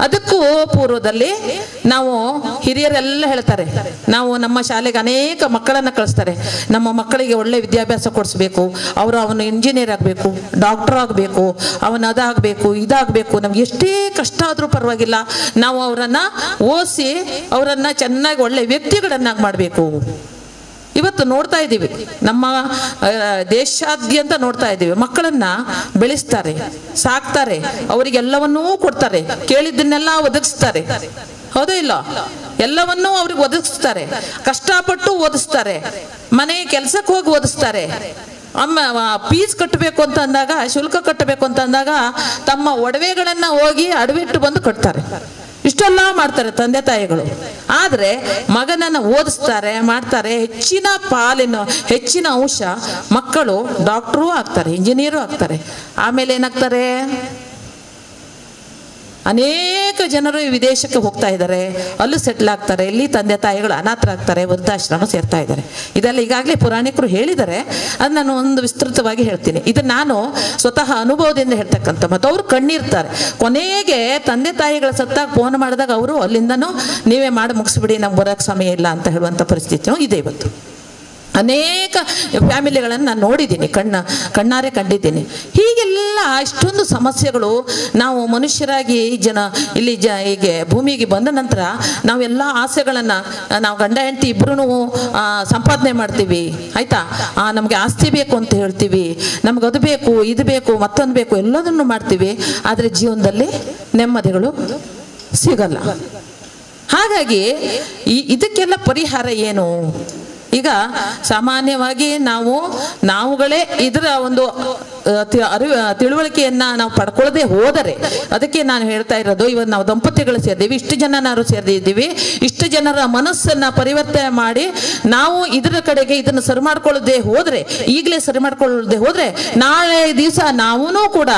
ಅದಕ್ಕೂ ಪೂರ್ವದಲ್ಲಿ ನಾವು ಹಿರಿಯರೆಲ್ಲ ಹೇಳ್ತಾರೆ, ನಾವು ನಮ್ಮ ಶಾಲೆಗೆ ಅನೇಕ ಮಕ್ಕಳನ್ನು ಕಳಿಸ್ತಾರೆ. ನಮ್ಮ ಮಕ್ಕಳಿಗೆ ಒಳ್ಳೆ ವಿದ್ಯಾಭ್ಯಾಸ ಕೊಡಿಸ್ಬೇಕು, ಅವನು ಇಂಜಿನಿಯರ್ ಆಗಬೇಕು, ಡಾಕ್ಟರ್ ಆಗಬೇಕು, ಅದಾಗಬೇಕು, ಇದಾಗಬೇಕು. ನಮ್ಗೆ ಎಷ್ಟೇ ಕಷ್ಟ ಆದರೂ ಪರವಾಗಿಲ್ಲ, ನಾವು ಅವರನ್ನು ಓದಿಸಿ ಅವರನ್ನು ಚೆನ್ನಾಗಿ ಒಳ್ಳೆ ವ್ಯಕ್ತಿಗಳನ್ನಾಗಿ ಮಾಡಬೇಕು. ಇವತ್ತು ನೋಡ್ತಾ ಇದ್ದೀವಿ, ನಮ್ಮ ದೇಶಾದ್ಯಂತ ನೋಡ್ತಾ ಇದ್ದೀವಿ, ಮಕ್ಕಳನ್ನ ಬೆಳೆಸ್ತಾರೆ, ಸಾಕ್ತಾರೆ, ಅವರಿಗೆಲ್ಲವನ್ನೂ ಕೊಡ್ತಾರೆ, ಕೇಳಿದ್ದನ್ನೆಲ್ಲ ಒದಗಿಸ್ತಾರೆ. ಹೌದಾ ಇಲ್ಲ? ಎಲ್ಲವನ್ನೂ ಅವ್ರಿಗೆ ಒದಗಿಸ್ತಾರೆ, ಕಷ್ಟಪಟ್ಟು ಓದಿಸ್ತಾರೆ, ಮನೆ ಕೆಲಸಕ್ಕೆ ಹೋಗಿ ಓದಿಸ್ತಾರೆ. ಫೀಸ್ ಕಟ್ಟಬೇಕು ಅಂತ ಅಂದಾಗ, ಶುಲ್ಕ ಕಟ್ಟಬೇಕು ಅಂತ ಅಂದಾಗ ತಮ್ಮ ಒಡವೆಗಳನ್ನ ಹೋಗಿ ಅಡವಿಟ್ಟು ಬಂದು ಕಟ್ತಾರೆ. ಇಷ್ಟೆಲ್ಲ ಮಾಡ್ತಾರೆ ತಂದೆ ತಾಯಿಗಳು. ಆದರೆ ಮಗನನ್ನು ಓದಿಸ್ತಾರೆ, ಮಾಡ್ತಾರೆ. ಹೆಚ್ಚಿನ ಅಂಶ ಮಕ್ಕಳು ಡಾಕ್ಟ್ರೂ ಆಗ್ತಾರೆ, ಇಂಜಿನಿಯರು ಆಗ್ತಾರೆ. ಆಮೇಲೆ ಏನಾಗ್ತಾರೆ? ಅನೇಕ ಜನರು ವಿದೇಶಕ್ಕೆ ಹೋಗ್ತಾ ಇದ್ದಾರೆ, ಅಲ್ಲೂ ಸೆಟ್ಲ್ ಆಗ್ತಾರೆ. ಇಲ್ಲಿ ತಂದೆ ತಾಯಿಗಳು ಅನಾಥರಾಗ್ತಾರೆ, ವೃದ್ಧಾಶ್ರಮ ಸೇರ್ತಾ ಇದ್ದಾರೆ. ಇದೆಲ್ಲ ಈಗಾಗಲೇ ಪುರಾಣಿಕರು ಹೇಳಿದ್ದಾರೆ. ಅದು ನಾನು ಒಂದು ವಿಸ್ತೃತವಾಗಿ ಹೇಳ್ತೀನಿ. ಇದು ನಾನು ಸ್ವತಃ ಅನುಭವದಿಂದ ಹೇಳ್ತಕ್ಕಂಥ. ಮತ್ತು ಅವರು ಕಣ್ಣಿರ್ತಾರೆ. ಕೊನೆಗೆ ತಂದೆ ತಾಯಿಗಳ ಸತ್ತಾಗ ಫೋನ್ ಮಾಡಿದಾಗ ಅವರು ಅಲ್ಲಿಂದನೂ ನೀವೇ ಮಾಡಿ ಮುಗಿಸ್ಬಿಡಿ, ನಮ್ಗೆ ಬರೋಕ್ಕೆ ಸಮಯ ಇಲ್ಲ ಅಂತ ಹೇಳುವಂಥ ಪರಿಸ್ಥಿತಿಯೂ ಇದೆ ಇವತ್ತು. ಅನೇಕ ಫ್ಯಾಮಿಲಿಗಳನ್ನು ನಾನು ನೋಡಿದ್ದೀನಿ, ಕಣ್ಣಾರೆ ಕಂಡಿದ್ದೀನಿ. ಹೀಗೆಲ್ಲ ಇಷ್ಟೊಂದು ಸಮಸ್ಯೆಗಳು. ನಾವು ಮನುಷ್ಯರಾಗಿ ಹೀಗೆ ಭೂಮಿಗೆ ಬಂದ ನಂತರ ನಾವೆಲ್ಲ ಆಸೆಗಳನ್ನು ನಾವು ಗಂಡ ಹೆಂಡತಿ ಇಬ್ಬರೂ ಸಂಪಾದನೆ ಮಾಡ್ತೀವಿ, ಆಯ್ತಾ? ನಮಗೆ ಆಸ್ತಿ ಬೇಕು ಅಂತ ಹೇಳ್ತೀವಿ, ನಮ್ಗೆ ಅದು ಬೇಕು, ಇದು ಬೇಕು, ಮತ್ತೊಂದು ಬೇಕು, ಎಲ್ಲದನ್ನು ಮಾಡ್ತೀವಿ. ಆದರೆ ಜೀವನದಲ್ಲಿ ನೆಮ್ಮದಿಗಳು ಸಿಗಲ್ಲ. ಹಾಗಾಗಿ ಇದಕ್ಕೆಲ್ಲ ಪರಿಹಾರ ಏನು? ಈಗ ಸಾಮಾನ್ಯವಾಗಿ ನಾವುಗಳೇ ಇದರ ಒಂದು ತಿಳುವಳಿಕೆಯನ್ನ ನಾವು ಪಡ್ಕೊಳ್ಳದೆ ಹೋದರೆ, ಅದಕ್ಕೆ ನಾನು ಹೇಳ್ತಾ ಇರೋದು, ಇವತ್ತು ನಾವು ದಂಪತಿಗಳು ಸೇರಿದ್ದೀವಿ, ಇಷ್ಟು ಜನ ನಾವು ಸೇರಿದ್ದೀವಿ, ಇಷ್ಟು ಜನರ ಮನಸ್ಸನ್ನ ಪರಿವರ್ತನೆ ಮಾಡಿ ನಾವು ಇದರ ಕಡೆಗೆ ಇದನ್ನು ಸರಿ ಮಾಡ್ಕೊಳ್ಳದೆ ಹೋದ್ರೆ, ಈಗಲೇ ಸರಿ ಮಾಡ್ಕೊಳ್ಳದೆ ಹೋದ್ರೆ ನಾಳೆ ದಿವಸ ನಾವೂ ಕೂಡ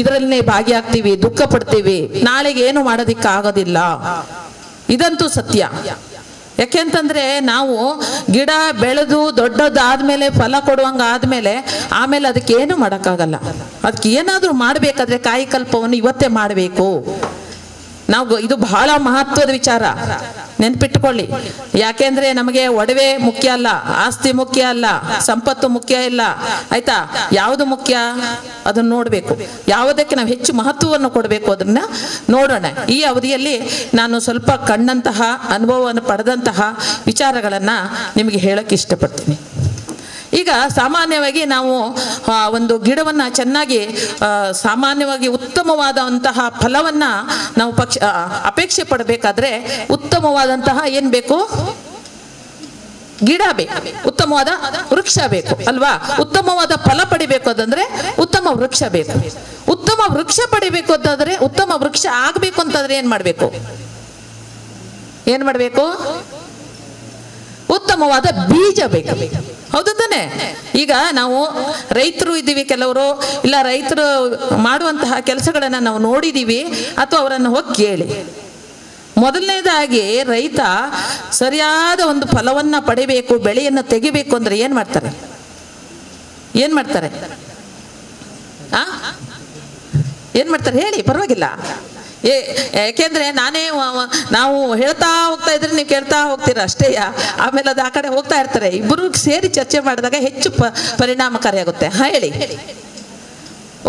ಇದರಲ್ಲೇ ಭಾಗಿಯಾಗ್ತೀವಿ, ದುಃಖ ಪಡ್ತೀವಿ, ನಾಳೆಗೆ ಏನು ಮಾಡೋದಿಕ್ಕಾಗೋದಿಲ್ಲ. ಇದಂತೂ ಸತ್ಯ. ಯಾಕೆಂತಂದರೆ ನಾವು ಗಿಡ ಬೆಳೆದು ದೊಡ್ಡದಾದ್ಮೇಲೆ ಫಲ ಕೊಡುವಂಗೆ ಆದಮೇಲೆ ಆಮೇಲೆ ಅದಕ್ಕೆ ಏನು ಮಾಡೋಕ್ಕಾಗಲ್ಲ. ಅದಕ್ಕೆ ಏನಾದರೂ ಮಾಡಬೇಕಾದ್ರೆ ಕಾಯಕಲ್ಪವನ್ನು ಇವತ್ತೇ ಮಾಡಬೇಕು. ನಾವು ಇದು ಬಹಳ ಮಹತ್ವದ ವಿಚಾರ, ನೆನ್ಪಿಟ್ಟುಕೊಳ್ಳಿ. ಯಾಕೆಂದ್ರೆ ನಮಗೆ ಒಡವೆ ಮುಖ್ಯ ಅಲ್ಲ, ಆಸ್ತಿ ಮುಖ್ಯ ಅಲ್ಲ, ಸಂಪತ್ತು ಮುಖ್ಯ ಇಲ್ಲ, ಆಯ್ತಾ? ಯಾವುದು ಮುಖ್ಯ ಅದನ್ನು ನೋಡಬೇಕು. ಯಾವುದಕ್ಕೆ ನಾವು ಹೆಚ್ಚು ಮಹತ್ವವನ್ನು ಕೊಡಬೇಕು ಅದನ್ನ ನೋಡೋಣ. ಈ ಅವಧಿಯಲ್ಲಿ ನಾನು ಸ್ವಲ್ಪ ಕಂಡಂತಹ ಅನುಭವವನ್ನು ಪಡೆದಂತಹ ವಿಚಾರಗಳನ್ನು ನಿಮಗೆ ಹೇಳಕ್ಕೆ ಇಷ್ಟಪಡ್ತೀನಿ. ಈಗ ಸಾಮಾನ್ಯವಾಗಿ ನಾವು ಒಂದು ಗಿಡವನ್ನು ಚೆನ್ನಾಗಿ ಸಾಮಾನ್ಯವಾಗಿ ಉತ್ತಮವಾದಂತಹ ಫಲವನ್ನು ನಾವು ಅಪೇಕ್ಷೆ ಪಡಬೇಕಾದ್ರೆ ಉತ್ತಮವಾದಂತಹ ಏನು ಬೇಕು? ಗಿಡ ಬೇಕು, ಉತ್ತಮವಾದ ವೃಕ್ಷ ಬೇಕು ಅಲ್ವಾ? ಉತ್ತಮವಾದ ಫಲ ಪಡಿಬೇಕು ಅಂತಂದ್ರೆ ಉತ್ತಮ ವೃಕ್ಷ ಬೇಕು. ಉತ್ತಮ ವೃಕ್ಷ ಪಡಿಬೇಕು ಅಂತಂದ್ರೆ, ಉತ್ತಮ ವೃಕ್ಷ ಆಗ್ಬೇಕು ಅಂತಂದ್ರೆ ಏನ್ ಮಾಡ್ಬೇಕು? ಏನ್ ಮಾಡ್ಬೇಕು? ಉತ್ತಮವಾದ ಬೀಜ ಬೇಕು. ಹೌದು ತಾನೆ? ಈಗ ನಾವು ರೈತರು ಇದ್ದೀವಿ, ಕೆಲವರು ಇಲ್ಲ ರೈತರು ಮಾಡುವಂತಹ ಕೆಲಸಗಳನ್ನ ನಾವು ನೋಡಿದೀವಿ ಅಥವಾ ಅವರನ್ನು ಹೋಗಿ ಕೇಳಿ. ಮೊದಲನೇದಾಗಿ ರೈತ ಸರಿಯಾದ ಒಂದು ಫಲವನ್ನ ಪಡಿಬೇಕು, ಬೆಳೆಯನ್ನು ತೆಗಿಬೇಕು ಅಂದ್ರೆ ಏನ್ ಮಾಡ್ತಾರೆ? ಏನ್ ಮಾಡ್ತಾರೆ? ಏನ್ ಮಾಡ್ತಾರೆ ಹೇಳಿ, ಪರವಾಗಿಲ್ಲ. ಯಾಕೆಂದ್ರೆ ನಾವು ಹೇಳ್ತಾ ಹೋಗ್ತಾ ಇದ್ರೆ ನೀವು ಕೇಳ್ತಾ ಹೋಗ್ತೀರ ಅಷ್ಟೇ. ಆಮೇಲೆ ಅದು ಆ ಕಡೆ ಹೋಗ್ತಾ ಇರ್ತಾರೆ. ಇಬ್ಬರು ಸೇರಿ ಚರ್ಚೆ ಮಾಡಿದಾಗ ಹೆಚ್ಚು ಪರಿಣಾಮಕಾರಿಯಾಗುತ್ತೆ. ಹೇಳಿ.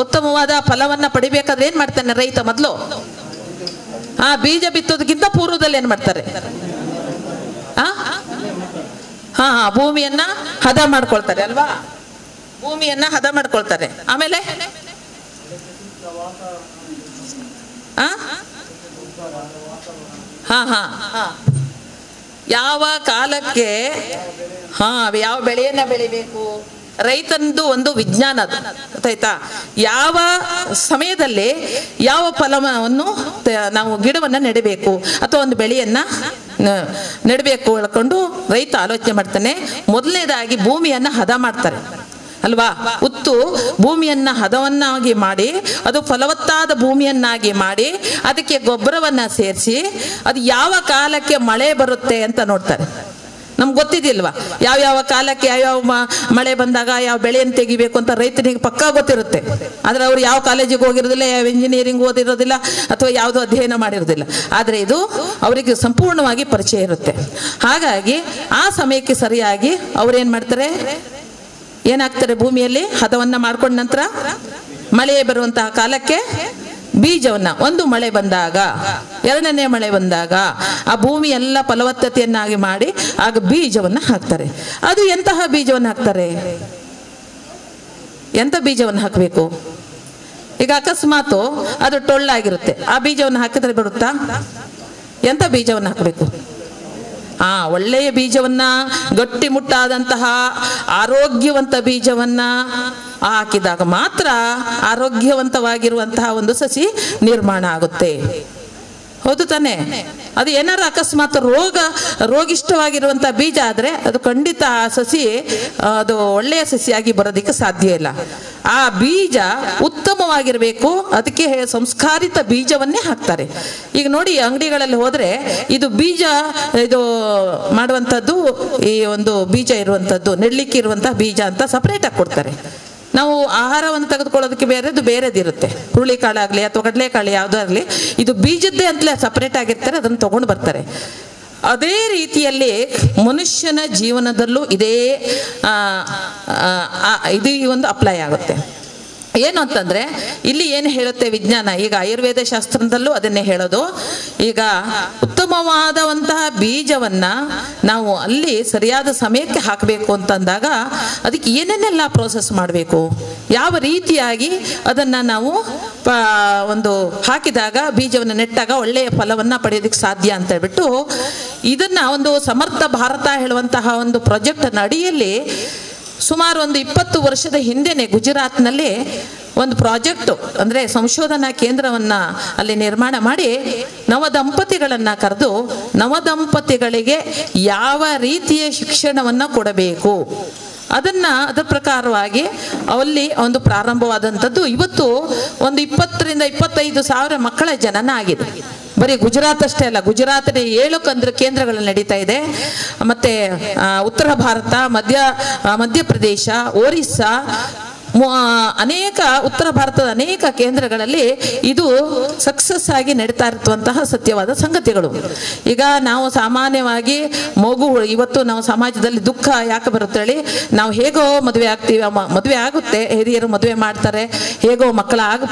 ಉತ್ತಮವಾದ ಫಲವನ್ನ ಪಡಿಬೇಕಾದ್ರೆ ಏನ್ ಮಾಡ್ತಾನೆ ರೈತ? ಮೊದಲು ಬೀಜ ಬಿತ್ತೋದಕ್ಕಿಂತ ಪೂರ್ವದಲ್ಲಿ ಏನ್ ಮಾಡ್ತಾರೆ? ಭೂಮಿಯನ್ನ ಹದ ಮಾಡ್ಕೊಳ್ತಾರೆ ಅಲ್ವಾ? ಭೂಮಿಯನ್ನ ಹದ ಮಾಡ್ಕೊಳ್ತಾರೆ. ಆಮೇಲೆ ಯಾವ ಕಾಲಕ್ಕೆ ಯಾವ ಬೆಳೆಯನ್ನ ಬೆಳಿಬೇಕು, ರೈತನದು ಒಂದು ವಿಜ್ಞಾನ ಅದು, ಗೊತ್ತಾಯ್ತಾ? ಯಾವ ಸಮಯದಲ್ಲಿ ಯಾವ ಫಲವನ್ನು ನಾವು ಗಿಡವನ್ನ ನೆಡಬೇಕು ಅಥವಾ ಒಂದು ಬೆಳೆಯನ್ನ ನೆಡಬೇಕು ಹೇಳ್ಕೊಂಡು ರೈತ ಆಲೋಚನೆ ಮಾಡ್ತಾನೆ. ಮೊದಲನೇದಾಗಿ ಭೂಮಿಯನ್ನ ಹದ ಮಾಡ್ತಾರೆ ಅಲ್ವಾ? ಉತ್ತು ಭೂಮಿಯನ್ನ ಹದವನ್ನಾಗಿ ಮಾಡಿ, ಅದು ಫಲವತ್ತಾದ ಭೂಮಿಯನ್ನಾಗಿ ಮಾಡಿ, ಅದಕ್ಕೆ ಗೊಬ್ಬರವನ್ನ ಸೇರಿಸಿ, ಅದು ಯಾವ ಕಾಲಕ್ಕೆ ಮಳೆ ಬರುತ್ತೆ ಅಂತ ನೋಡ್ತಾರೆ. ನಮ್ಗೆ ಗೊತ್ತಿದ್ದಿಲ್ವಾ ಯಾವ ಕಾಲಕ್ಕೆ ಯಾವ್ಯಾವ ಮಳೆ ಬಂದಾಗ ಯಾವ ಬೆಳೆಯನ್ನು ತೆಗಿಬೇಕು ಅಂತ ರೈತನಿಗೆ ಪಕ್ಕಾ ಗೊತ್ತಿರುತ್ತೆ. ಆದ್ರೆ ಅವ್ರು ಯಾವ ಕಾಲೇಜಿಗೆ ಹೋಗಿರೋದಿಲ್ಲ, ಯಾವ ಇಂಜಿನಿಯರಿಂಗ್ ಓದಿರೋದಿಲ್ಲ, ಅಥವಾ ಯಾವುದೋ ಅಧ್ಯಯನ ಮಾಡಿರೋದಿಲ್ಲ. ಆದರೆ ಇದು ಅವರಿಗೆ ಸಂಪೂರ್ಣವಾಗಿ ಪರಿಚಯ ಇರುತ್ತೆ. ಹಾಗಾಗಿ ಆ ಸಮಯಕ್ಕೆ ಸರಿಯಾಗಿ ಅವ್ರೇನ್ ಮಾಡ್ತಾರೆ? ಏನಾಗ್ತಾರೆ? ಭೂಮಿಯಲ್ಲಿ ಹದವನ್ನ ಮಾಡ್ಕೊಂಡ ನಂತರ ಮಳೆ ಬರುವಂತಹ ಕಾಲಕ್ಕೆ ಬೀಜವನ್ನ, ಒಂದು ಮಳೆ ಬಂದಾಗ, ಎರಡನೇ ಮಳೆ ಬಂದಾಗ ಆ ಭೂಮಿ ಎಲ್ಲ ಫಲವತ್ತತೆಯನ್ನಾಗಿ ಮಾಡಿ ಆಗ ಬೀಜವನ್ನ ಹಾಕ್ತಾರೆ. ಅದು ಎಂತಹ ಬೀಜವನ್ನು ಹಾಕ್ತಾರೆ? ಎಂತ ಬೀಜವನ್ನು ಹಾಕಬೇಕು? ಈಗ ಅಕಸ್ಮಾತ್ ಅದು ಟೊಳ್ಳಾಗಿರುತ್ತೆ, ಆ ಬೀಜವನ್ನು ಹಾಕಿದ್ರೆ ಬರುತ್ತಾ? ಎಂತ ಬೀಜವನ್ನು ಹಾಕಬೇಕು? ಒಳ್ಳೆಯ ಬೀಜವನ್ನ, ಗಟ್ಟಿಮುಟ್ಟಾದಂತಹ ಆರೋಗ್ಯವಂತ ಬೀಜವನ್ನ ಹಾಕಿದಾಗ ಮಾತ್ರ ಆರೋಗ್ಯವಂತವಾಗಿರುವಂತಹ ಒಂದು ಸಸಿ ನಿರ್ಮಾಣ ಆಗುತ್ತೆ. ಹೌದು ತಾನೆ? ಅದು ಏನಾರು ಅಕಸ್ಮಾತ್ ರೋಗಿಷ್ಠವಾಗಿರುವಂತಹ ಬೀಜ ಆದ್ರೆ ಅದು ಖಂಡಿತ ಆ ಸಸಿ ಅದು ಒಳ್ಳೆಯ ಸಸಿಯಾಗಿ ಬರೋದಕ್ಕೆ ಸಾಧ್ಯ ಇಲ್ಲ. ಆ ಬೀಜ ಉತ್ತಮವಾಗಿರಬೇಕು, ಅದಕ್ಕೆ ಸಂಸ್ಕಾರಿತ ಬೀಜವನ್ನೇ ಹಾಕ್ತಾರೆ. ಈಗ ನೋಡಿ, ಅಂಗಡಿಗಳಲ್ಲಿ ಹೋದ್ರೆ ಇದು ಬೀಜ, ಇದು ಮಾಡುವಂಥದ್ದು, ಈ ಒಂದು ಬೀಜ ಇರುವಂಥದ್ದು, ನೆಡ್ಲಿಕ್ಕೆ ಇರುವಂತಹ ಬೀಜ ಅಂತ ಸಪರೇಟ್ ಆಗಿ ಕೊಡ್ತಾರೆ. ನಾವು ಆಹಾರವನ್ನು ತೆಗೆದುಕೊಳ್ಳೋದಕ್ಕೆ ಬೇರೆದಿರುತ್ತೆ. ಹುರುಳಿಕಾಳಾಗಲಿ ಅಥವಾ ಕಡಲೆಕಾಳು ಯಾವುದಾಗಲಿ, ಇದು ಬೀಜದ್ದೇ ಅಂತಲೇ ಸಪರೇಟ್ ಆಗಿರ್ತಾರೆ, ಅದನ್ನು ತಗೊಂಡು ಬರ್ತಾರೆ. ಅದೇ ರೀತಿಯಲ್ಲಿ ಮನುಷ್ಯನ ಜೀವನದಲ್ಲೂ ಇದೇ ಇದು ಒಂದು ಅಪ್ಲೈ ಆಗುತ್ತೆ. ಏನು ಅಂತಂದ್ರೆ ಇಲ್ಲಿ ಏನು ಹೇಳುತ್ತೆ ವಿಜ್ಞಾನ, ಈಗ ಆಯುರ್ವೇದ ಶಾಸ್ತ್ರದಲ್ಲೂ ಅದನ್ನೇ ಹೇಳೋದು. ಈಗ ಉತ್ತಮವಾದಂತಹ ಬೀಜವನ್ನ ನಾವು ಅಲ್ಲಿ ಸರಿಯಾದ ಸಮಯಕ್ಕೆ ಹಾಕಬೇಕು ಅಂತಂದಾಗ ಅದಕ್ಕೆ ಏನೇನೆಲ್ಲ ಪ್ರೋಸೆಸ್ ಮಾಡಬೇಕು, ಯಾವ ರೀತಿಯಾಗಿ ಅದನ್ನ ನಾವು ಒಂದು ಹಾಕಿದಾಗ ಬೀಜವನ್ನು ನೆಟ್ಟಾಗ ಒಳ್ಳೆಯ ಫಲವನ್ನ ಪಡೆಯೋದಕ್ಕೆ ಸಾಧ್ಯ ಅಂತ ಹೇಳ್ಬಿಟ್ಟು ಇದನ್ನ ಒಂದು ಸಮರ್ಥ ಭಾರತ ಹೇಳುವಂತಹ ಒಂದು ಪ್ರಾಜೆಕ್ಟ್ ಅಡಿಯಲ್ಲಿ ಸುಮಾರು ಒಂದು 20 ವರ್ಷದ ಹಿಂದೆನೆ ಗುಜರಾತ್ನಲ್ಲಿ ಒಂದು ಪ್ರಾಜೆಕ್ಟ್ ಅಂದರೆ ಸಂಶೋಧನಾ ಕೇಂದ್ರವನ್ನು ಅಲ್ಲಿ ನಿರ್ಮಾಣ ಮಾಡಿ ನವದಂಪತಿಗಳನ್ನು ಕರೆದು ನವದಂಪತಿಗಳಿಗೆ ಯಾವ ರೀತಿಯ ಶಿಕ್ಷಣವನ್ನು ಕೊಡಬೇಕು ಅದರ ಪ್ರಕಾರವಾಗಿ ಅಲ್ಲಿ ಒಂದು ಪ್ರಾರಂಭವಾದಂಥದ್ದು. ಇವತ್ತು ಒಂದು 20,000 ರಿಂದ 25,000 ಮಕ್ಕಳ ಜನನ ಆಗಿದೆ. ಬರೀ ಗುಜರಾತ್ ಅಷ್ಟೇ ಅಲ್ಲ, ಗುಜರಾತಿನ 7 ಕೇಂದ್ರಗಳು ನಡೀತಾ ಇದೆ. ಮತ್ತೆ ಉತ್ತರ ಭಾರತ, ಮಧ್ಯಪ್ರದೇಶ, ಒರಿಸ್ಸಾ, ಅನೇಕ ಉತ್ತರ ಭಾರತದ ಅನೇಕ ಕೇಂದ್ರಗಳಲ್ಲಿ ಇದು ಸಕ್ಸಸ್ ಆಗಿ ನಡೀತಾ ಇರುವಂತಹ ಸತ್ಯವಾದ ಸಂಗತಿಗಳು. ಈಗ ನಾವು ಸಾಮಾನ್ಯವಾಗಿ ಇವತ್ತು ನಾವು ಸಮಾಜದಲ್ಲಿ ದುಃಖ ಯಾಕೆ ಬರುತ್ತೆ ಹೇಳಿ, ನಾವು ಹೇಗೋ ಮದುವೆ ಆಗ್ತೀವಿ, ಮದುವೆ ಆಗುತ್ತೆ, ಹಿರಿಯರು ಮದುವೆ ಮಾಡ್ತಾರೆ, ಹೇಗೋ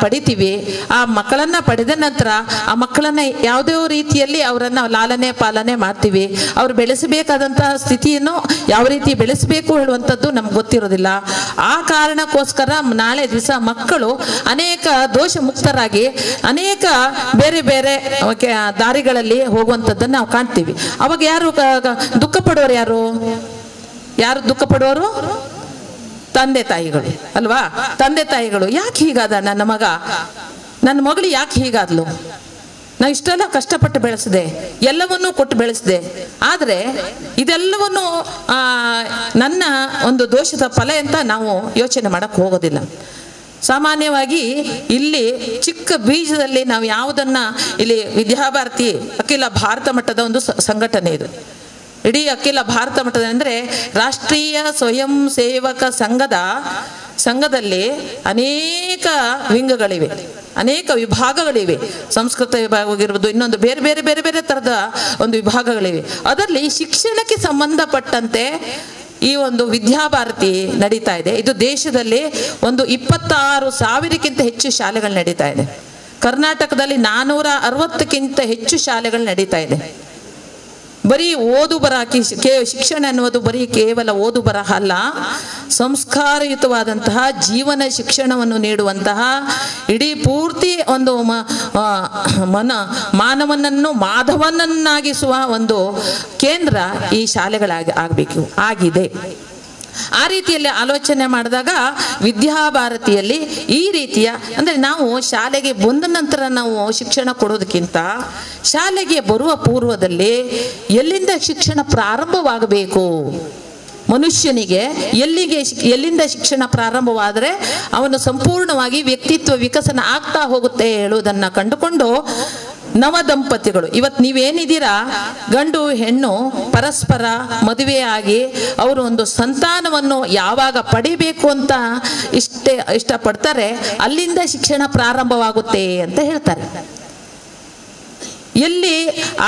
ಪಡಿತೀವಿ. ಆ ಮಕ್ಕಳನ್ನ ಪಡೆದ ನಂತರ ಆ ಮಕ್ಕಳನ್ನ ಯಾವುದೇ ರೀತಿಯಲ್ಲಿ ಅವರನ್ನ ಲಾಲನೆ ಪಾಲನೆ ಮಾಡ್ತೀವಿ. ಅವ್ರು ಬೆಳೆಸಬೇಕಾದಂತಹ ಸ್ಥಿತಿಯನ್ನು ಯಾವ ರೀತಿ ಬೆಳೆಸಬೇಕು ಹೇಳುವಂಥದ್ದು ನಮ್ಗೆ ಗೊತ್ತಿರೋದಿಲ್ಲ. ಆ ಕಾರಣಕ್ಕೋಸ್ಕರ ನಾಳೆ ದಿವಸ ಮಕ್ಕಳು ಅನೇಕ ದೋಷ ಮುಕ್ತರಾಗಿ ಅನೇಕ ಬೇರೆ ಬೇರೆ ದಾರಿಗಳಲ್ಲಿ ಹೋಗುವಂಥದ್ದನ್ನು ನಾವು ಕಾಣ್ತೀವಿ. ಅವಾಗ ಯಾರು ದುಃಖ ಪಡುವವರು? ಯಾರು ದುಃಖ ಪಡುವವರು? ತಂದೆ ತಾಯಿಗಳು ಅಲ್ವಾ? ತಂದೆ ತಾಯಿಗಳು ಯಾಕೆ ಹೀಗಾದ ನನ್ನ ಮಗ, ನನ್ನ ಮಗಳು ಯಾಕೆ ಹೀಗಾದ್ಲು, ನಾವು ಇಷ್ಟೆಲ್ಲ ಕಷ್ಟಪಟ್ಟು ಬೆಳೆಸಿದೆ, ಎಲ್ಲವನ್ನೂ ಕೊಟ್ಟು ಬೆಳೆಸಿದೆ, ಆದರೆ ಇದೆಲ್ಲವನ್ನು ನನ್ನ ಒಂದು ದೋಷದ ಫಲ ಅಂತ ನಾವು ಯೋಚನೆ ಮಾಡಕ್ಕೆ ಹೋಗೋದಿಲ್ಲ. ಸಾಮಾನ್ಯವಾಗಿ ಇಲ್ಲಿ ಚಿಕ್ಕ ಬೀಜದಲ್ಲಿ ನಾವು ಯಾವುದನ್ನ ಇಲ್ಲಿ ವಿದ್ಯಾಭಾರತಿ ಅಖಿಲ ಭಾರತ ಮಟ್ಟದ ಒಂದು ಸಂಘಟನೆ ಇದು. ಇಡೀ ಅಖಿಲ ಭಾರತ ಮಟ್ಟದ ಅಂದರೆ ರಾಷ್ಟ್ರೀಯ ಸ್ವಯಂ ಸೇವಕ ಸಂಘದಲ್ಲಿ ಅನೇಕ ವಿಂಗಗಳಿವೆ, ಅನೇಕ ವಿಭಾಗಗಳಿವೆ. ಸಂಸ್ಕೃತ ವಿಭಾಗವಾಗಿರ್ಬೋದು, ಇನ್ನೊಂದು ಬೇರೆ ಬೇರೆ ಬೇರೆ ಬೇರೆ ಥರದ ಒಂದು ವಿಭಾಗಗಳಿವೆ. ಅದರಲ್ಲಿ ಶಿಕ್ಷಣಕ್ಕೆ ಸಂಬಂಧಪಟ್ಟಂತೆ ಈ ಒಂದು ವಿದ್ಯಾಭಾರತಿ ನಡೀತಾ ಇದೆ. ಇದು ದೇಶದಲ್ಲಿ ಒಂದು 26,000ಕ್ಕಿಂತ ಹೆಚ್ಚು ಶಾಲೆಗಳು ನಡೀತಾ ಇದೆ. ಕರ್ನಾಟಕದಲ್ಲಿ 460ಕ್ಕಿಂತ ಹೆಚ್ಚು ಶಾಲೆಗಳು ನಡೀತಾ ಇದೆ. ಬರೀ ಓದು ಬರಹ, ಶಿಕ್ಷಣ ಅನ್ನುವುದು ಬರೀ ಕೇವಲ ಓದು ಬರಹ ಅಲ್ಲ, ಸಂಸ್ಕಾರಯುತವಾದಂತಹ ಜೀವನ ಶಿಕ್ಷಣವನ್ನು ನೀಡುವಂತಹ ಇಡೀ ಪೂರ್ತಿ ಒಂದು ಮಾನವನನ್ನು ಮಾಧವನನ್ನಾಗಿಸುವ ಒಂದು ಕೇಂದ್ರ ಈ ಶಾಲೆಗಳಾಗಬೇಕು ಆಗಿದೆ. ಆ ರೀತಿಯಲ್ಲಿ ಆಲೋಚನೆ ಮಾಡಿದಾಗ ವಿದ್ಯಾಭಾರತಿಯಲ್ಲಿ ಈ ರೀತಿಯ ಅಂದರೆ ನಾವು ಶಾಲೆಗೆ ಬಂದ ನಂತರ ನಾವು ಶಿಕ್ಷಣ ಕೊಡೋದಕ್ಕಿಂತ ಶಾಲೆಗೆ ಬರುವ ಪೂರ್ವದಲ್ಲಿ ಎಲ್ಲಿಂದ ಶಿಕ್ಷಣ ಪ್ರಾರಂಭವಾಗಬೇಕು, ಮನುಷ್ಯನಿಗೆ ಎಲ್ಲಿಂದ ಶಿಕ್ಷಣ ಪ್ರಾರಂಭವಾದರೆ ಅವನು ಸಂಪೂರ್ಣವಾಗಿ ವ್ಯಕ್ತಿತ್ವ ವಿಕಸನ ಆಗ್ತಾ ಹೋಗುತ್ತೆ ಹೇಳುವುದನ್ನು ಕಂಡುಕೊಂಡು ನವ ದಂಪತಿಗಳು ಇವತ್ತು ನೀವೇನಿದ್ದೀರಾ, ಗಂಡು ಹೆಣ್ಣು ಪರಸ್ಪರ ಮದುವೆಯಾಗಿ ಅವರು ಒಂದು ಸಂತಾನವನ್ನು ಯಾವಾಗ ಪಡಿಬೇಕು ಅಂತ ಇಷ್ಟಪಡ್ತಾರೆ, ಅಲ್ಲಿಂದ ಶಿಕ್ಷಣ ಪ್ರಾರಂಭವಾಗುತ್ತೆ ಅಂತ ಹೇಳ್ತಾರೆ. ಎಲ್ಲಿ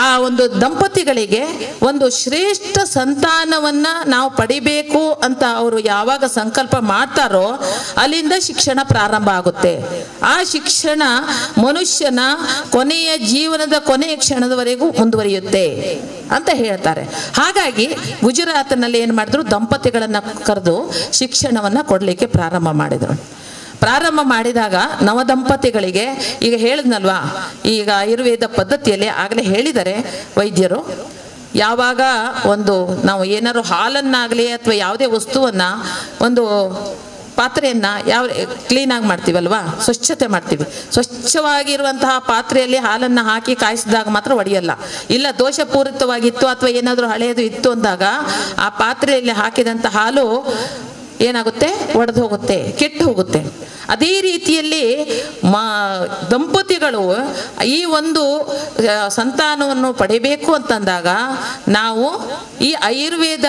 ಆ ಒಂದು ದಂಪತಿಗಳಿಗೆ ಒಂದು ಶ್ರೇಷ್ಠ ಸಂತಾನವನ್ನ ನಾವು ಪಡಿಬೇಕು ಅಂತ ಅವರು ಯಾವಾಗ ಸಂಕಲ್ಪ ಮಾಡ್ತಾರೋ ಅಲ್ಲಿಂದ ಶಿಕ್ಷಣ ಪ್ರಾರಂಭ ಆಗುತ್ತೆ. ಆ ಶಿಕ್ಷಣ ಮನುಷ್ಯನ ಕೊನೆಯ ಜೀವನದ ಕೊನೆಯ ಕ್ಷಣದವರೆಗೂ ಮುಂದುವರಿಯುತ್ತೆ ಅಂತ ಹೇಳ್ತಾರೆ. ಹಾಗಾಗಿ ಗುಜರಾತ್ನಲ್ಲಿ ಏನು ಮಾಡಿದ್ರು, ದಂಪತಿಗಳನ್ನ ಕರೆದು ಶಿಕ್ಷಣವನ್ನ ಕೊಡಲಿಕ್ಕೆ ಪ್ರಾರಂಭ ಮಾಡಿದಾಗ ನವದಂಪತಿಗಳಿಗೆ ಈಗ ಹೇಳಿದ್ನಲ್ವಾ, ಈಗ ಆಯುರ್ವೇದ ಪದ್ಧತಿಯಲ್ಲಿ ಆಗಲೇ ಹೇಳಿದ್ದಾರೆ ವೈದ್ಯರು, ಯಾವಾಗ ಒಂದು ನಾವು ಏನಾದ್ರು ಹಾಲನ್ನಾಗಲಿ ಅಥವಾ ಯಾವುದೇ ವಸ್ತುವನ್ನ ಒಂದು ಪಾತ್ರೆಯನ್ನ ಯಾವ ಕ್ಲೀನಾಗಿ ಮಾಡ್ತೀವಲ್ವಾ, ಸ್ವಚ್ಛತೆ ಮಾಡ್ತೀವಿ, ಸ್ವಚ್ಛವಾಗಿರುವಂತಹ ಪಾತ್ರೆಯಲ್ಲಿ ಹಾಲನ್ನು ಹಾಕಿ ಕಾಯಿಸಿದಾಗ ಮಾತ್ರ ಒಡೆಯಲ್ಲ. ಇಲ್ಲ ದೋಷಪೂರಿತವಾಗಿತ್ತು ಅಥವಾ ಏನಾದರೂ ಹಳೆಯದು ಇತ್ತು ಅಂದಾಗ ಆ ಪಾತ್ರೆಯಲ್ಲಿ ಹಾಕಿದಂಥ ಹಾಲು ಏನಾಗುತ್ತೆ, ಒಡೆದು ಹೋಗುತ್ತೆ, ಕೆಟ್ಟು ಹೋಗುತ್ತೆ. ಅದೇ ರೀತಿಯಲ್ಲಿ ದಂಪತಿಗಳು ಈ ಒಂದು ಸಂತಾನವನ್ನು ಪಡೆಯಬೇಕು ಅಂತಂದಾಗ ನಾವು ಈ ಆಯುರ್ವೇದ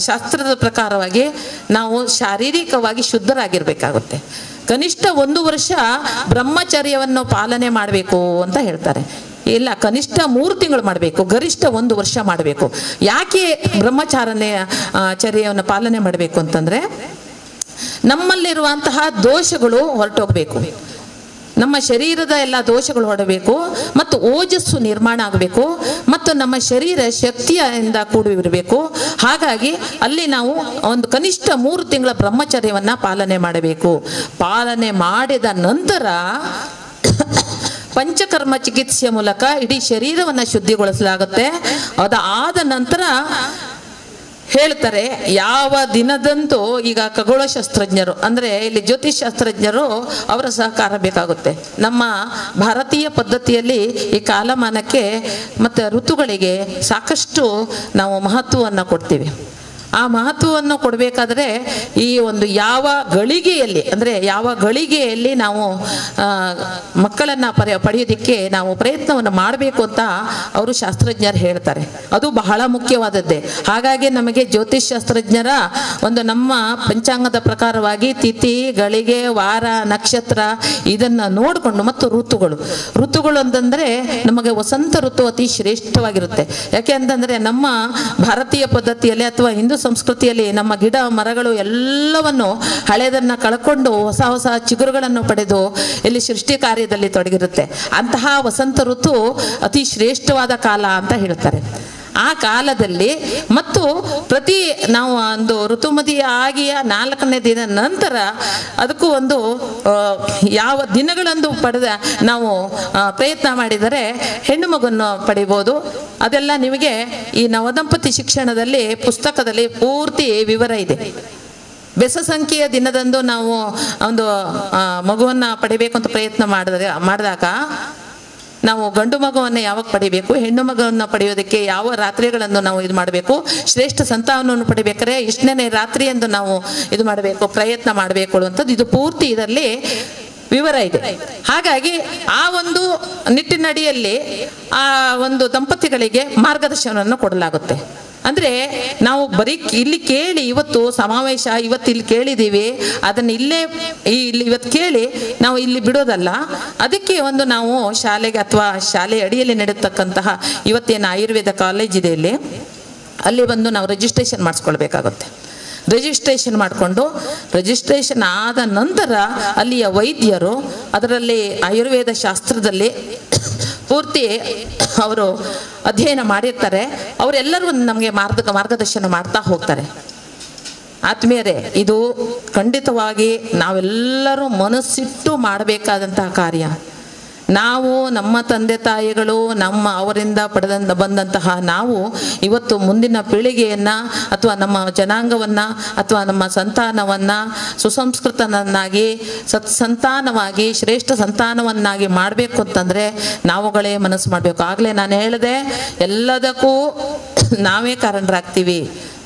ಶಾಸ್ತ್ರದ ಪ್ರಕಾರವಾಗಿ ನಾವು ಶಾರೀರಿಕವಾಗಿ ಶುದ್ಧರಾಗಿರ್ಬೇಕಾಗುತ್ತೆ. ಕನಿಷ್ಠ 1 ವರ್ಷ ಬ್ರಹ್ಮಚರ್ಯವನ್ನು ಪಾಲನೆ ಮಾಡಬೇಕು ಅಂತ ಹೇಳ್ತಾರೆ. ಇಲ್ಲ, ಕನಿಷ್ಠ 3 ತಿಂಗಳು ಮಾಡಬೇಕು, ಗರಿಷ್ಠ 1 ವರ್ಷ ಮಾಡಬೇಕು. ಯಾಕೆ ಚರ್ಯವನ್ನು ಪಾಲನೆ ಮಾಡಬೇಕು ಅಂತಂದ್ರೆ ನಮ್ಮಲ್ಲಿರುವಂತಹ ದೋಷಗಳು ಹೊರಟೋಗ್ಬೇಕು, ನಮ್ಮ ಶರೀರದ ಎಲ್ಲ ದೋಷಗಳು ಹೊರಡಬೇಕು ಮತ್ತು ಓಜಸ್ಸು ನಿರ್ಮಾಣ ಆಗಬೇಕು ಮತ್ತು ನಮ್ಮ ಶರೀರ ಶಕ್ತಿಯಿಂದ ಕೂಡಿರಬೇಕು. ಹಾಗಾಗಿ ಅಲ್ಲಿ ನಾವು ಒಂದು ಕನಿಷ್ಠ 3 ತಿಂಗಳ ಬ್ರಹ್ಮಚರ್ಯವನ್ನ ಪಾಲನೆ ಮಾಡಬೇಕು. ಪಾಲನೆ ಮಾಡಿದ ನಂತರ ಪಂಚಕರ್ಮ ಚಿಕಿತ್ಸೆಯ ಮೂಲಕ ಇಡೀ ಶರೀರವನ್ನು ಶುದ್ಧಿಗೊಳಿಸಲಾಗುತ್ತೆ. ಅದಾದ ನಂತರ ಹೇಳ್ತಾರೆ, ಯಾವ ದಿನದಂತೂ ಈಗ ಖಗೋಳಶಾಸ್ತ್ರಜ್ಞರು ಅಂದರೆ ಇಲ್ಲಿ ಜ್ಯೋತಿಷ್ ಶಾಸ್ತ್ರಜ್ಞರು ಅವರ ಸಹಕಾರ ಬೇಕಾಗುತ್ತೆ. ನಮ್ಮ ಭಾರತೀಯ ಪದ್ಧತಿಯಲ್ಲಿ ಈ ಕಾಲಮಾನಕ್ಕೆ ಮತ್ತು ಋತುಗಳಿಗೆ ಸಾಕಷ್ಟು ನಾವು ಮಹತ್ವವನ್ನು ಕೊಡ್ತೀವಿ. ಆ ಮಹತ್ವವನ್ನು ಕೊಡಬೇಕಾದ್ರೆ ಈ ಒಂದು ಯಾವ ಗಳಿಗೆಯಲ್ಲಿ ಅಂದರೆ ಯಾವ ಗಳಿಗೆಯಲ್ಲಿ ನಾವು ಮಕ್ಕಳನ್ನು ಪಡೆಯೋದಕ್ಕೆ ನಾವು ಪ್ರಯತ್ನವನ್ನು ಮಾಡಬೇಕು ಅಂತ ಅವರು ಶಾಸ್ತ್ರಜ್ಞರು ಹೇಳ್ತಾರೆ. ಅದು ಬಹಳ ಮುಖ್ಯವಾದದ್ದೇ. ಹಾಗಾಗಿ ನಮಗೆ ಜ್ಯೋತಿಷ್ ಶಾಸ್ತ್ರಜ್ಞರ ಒಂದು ನಮ್ಮ ಪಂಚಾಂಗದ ಪ್ರಕಾರವಾಗಿ ತಿಥಿ, ಗಳಿಗೆ, ವಾರ, ನಕ್ಷತ್ರ ಇದನ್ನು ನೋಡಿಕೊಂಡು ಮತ್ತು ಋತುಗಳು ಅಂತಂದರೆ ನಮಗೆ ವಸಂತ ಋತು ಅತಿ ಶ್ರೇಷ್ಠವಾಗಿರುತ್ತೆ. ಯಾಕೆ ಅಂತಂದರೆ ನಮ್ಮ ಭಾರತೀಯ ಪದ್ಧತಿಯಲ್ಲಿ ಅಥವಾ ಹಿಂದೂ ಸಂಸ್ಕೃತಿಯಲ್ಲಿ ನಮ್ಮ ಗಿಡ ಮರಗಳು ಎಲ್ಲವನ್ನು ಹಳೆದನ್ನು ಕಳ್ಕೊಂಡು ಹೊಸ ಚಿಗುರುಗಳನ್ನು ಪಡೆದು ಇಲ್ಲಿ ಸೃಷ್ಟಿ ಕಾರ್ಯದಲ್ಲಿ ತೊಡಗಿರುತ್ತೆ. ಅಂತಹ ವಸಂತ ಋತು ಅತಿ ಶ್ರೇಷ್ಠವಾದ ಕಾಲ ಅಂತ ಹೇಳ್ತಾರೆ. ಆ ಕಾಲದಲ್ಲಿ ಮತ್ತು ನಾವು ಒಂದು ಋತುಮತಿ ಆಗಿಯ 4ನೇ ದಿನ ನಂತರ ಅದಕ್ಕೂ ಒಂದು ಯಾವ ದಿನಗಳಂದು ನಾವು ಪ್ರಯತ್ನ ಮಾಡಿದರೆ ಹೆಣ್ಣು ಮಗುವನ್ನು ಪಡಿಬೋದು. ಅದೆಲ್ಲ ನಿಮಗೆ ಈ ನವದಂಪತಿ ಶಿಕ್ಷಣದಲ್ಲಿ ಪುಸ್ತಕದಲ್ಲಿ ಪೂರ್ತಿ ವಿವರ ಇದೆ. ಬೆಸ ಸಂಖ್ಯೆಯ ದಿನದಂದು ನಾವು ಒಂದು ಮಗುವನ್ನು ಪಡಿಬೇಕು ಅಂತ ಪ್ರಯತ್ನ ಮಾಡಿದಾಗ ನಾವು ಗಂಡು ಮಗುವನ್ನು ಯಾವಾಗ ಪಡಿಬೇಕು, ಹೆಣ್ಣು ಮಗುವನ್ನು ಪಡೆಯೋದಕ್ಕೆ ಯಾವ ರಾತ್ರಿಗಳನ್ನು ನಾವು ಇದು ಮಾಡಬೇಕು, ಶ್ರೇಷ್ಠ ಸಂತಾನವನ್ನು ಪಡಿಬೇಕಾದ್ರೆ ಇಷ್ಟನೇ ರಾತ್ರಿ ಎಂದು ನಾವು ಇದು ಮಾಡಬೇಕು, ಪ್ರಯತ್ನ ಮಾಡಬೇಕು ಅನ್ನೋಂಥದ್ದು ಇದು ಪೂರ್ತಿ ಇದರಲ್ಲಿ ವಿವರ ಇದೆ. ಹಾಗಾಗಿ ಆ ಒಂದು ನಿಟ್ಟಿನಡಿಯಲ್ಲಿ ಆ ಒಂದು ದಂಪತಿಗಳಿಗೆ ಮಾರ್ಗದರ್ಶನವನ್ನು ಕೊಡಲಾಗುತ್ತೆ. ಅಂದರೆ ನಾವು ಬರೀ ಇಲ್ಲಿ ಕೇಳಿ ಇವತ್ತು ಸಮಾವೇಶ ಇವತ್ತು ಇಲ್ಲಿ ಕೇಳಿದ್ದೀವಿ, ಅದನ್ನು ಇಲ್ಲಿ ಇವತ್ತು ಕೇಳಿ ನಾವು ಇಲ್ಲಿ ಬಿಡೋದಲ್ಲ. ಅದಕ್ಕೆ ಒಂದು ನಾವು ಶಾಲೆಗೆ ಅಥವಾ ಶಾಲೆ ಅಡಿಯಲ್ಲಿ ನಡೆಯತಕ್ಕಂತಹ ಇವತ್ತೇನು ಆಯುರ್ವೇದ ಕಾಲೇಜ್ ಇದೆ ಅಲ್ಲಿ ಬಂದು ನಾವು ರಿಜಿಸ್ಟ್ರೇಷನ್ ಮಾಡಿಸ್ಕೊಳ್ಬೇಕಾಗುತ್ತೆ. ರಿಜಿಸ್ಟ್ರೇಷನ್ ಮಾಡಿಕೊಂಡು ರಿಜಿಸ್ಟ್ರೇಷನ್ ಆದ ನಂತರ ಅಲ್ಲಿಯ ವೈದ್ಯರು ಅದರಲ್ಲಿ ಆಯುರ್ವೇದ ಶಾಸ್ತ್ರದಲ್ಲಿ ಪೂರ್ತಿ ಅವರು ಅಧ್ಯಯನ ಮಾಡಿರ್ತಾರೆ. ಅವರೆಲ್ಲರೂ ನಮಗೆ ಮಾರ್ಗದರ್ಶನ ಮಾಡ್ತಾ ಹೋಗ್ತಾರೆ. ಆತ್ಮೀಯರೇ, ಇದು ಖಂಡಿತವಾಗಿ ನಾವೆಲ್ಲರೂ ಮನಸ್ಸಿಟ್ಟು ಮಾಡಬೇಕಾದಂತಹ ಕಾರ್ಯ. ನಾವು ನಮ್ಮ ತಂದೆ ತಾಯಿಗಳು ಅವರಿಂದ ಬಂದಂತಹ ನಾವು ಇವತ್ತು ಮುಂದಿನ ಪೀಳಿಗೆಯನ್ನು ಅಥವಾ ನಮ್ಮ ಜನಾಂಗವನ್ನು ಅಥವಾ ನಮ್ಮ ಸಂತಾನವನ್ನು ಸುಸಂಸ್ಕೃತನನ್ನಾಗಿ ಸತ್ಸಂತಾನವಾಗಿ ಶ್ರೇಷ್ಠ ಸಂತಾನವನ್ನಾಗಿ ಮಾಡಬೇಕು ಅಂತಂದರೆ ನಾವುಗಳೇ ಮನಸ್ಸು ಮಾಡಬೇಕು. ಆಗಲೇ ನಾನು ಹೇಳಿದೆ, ಎಲ್ಲದಕ್ಕೂ ನಾವೇ ಕಾರಣರಾಗ್ತೀವಿ.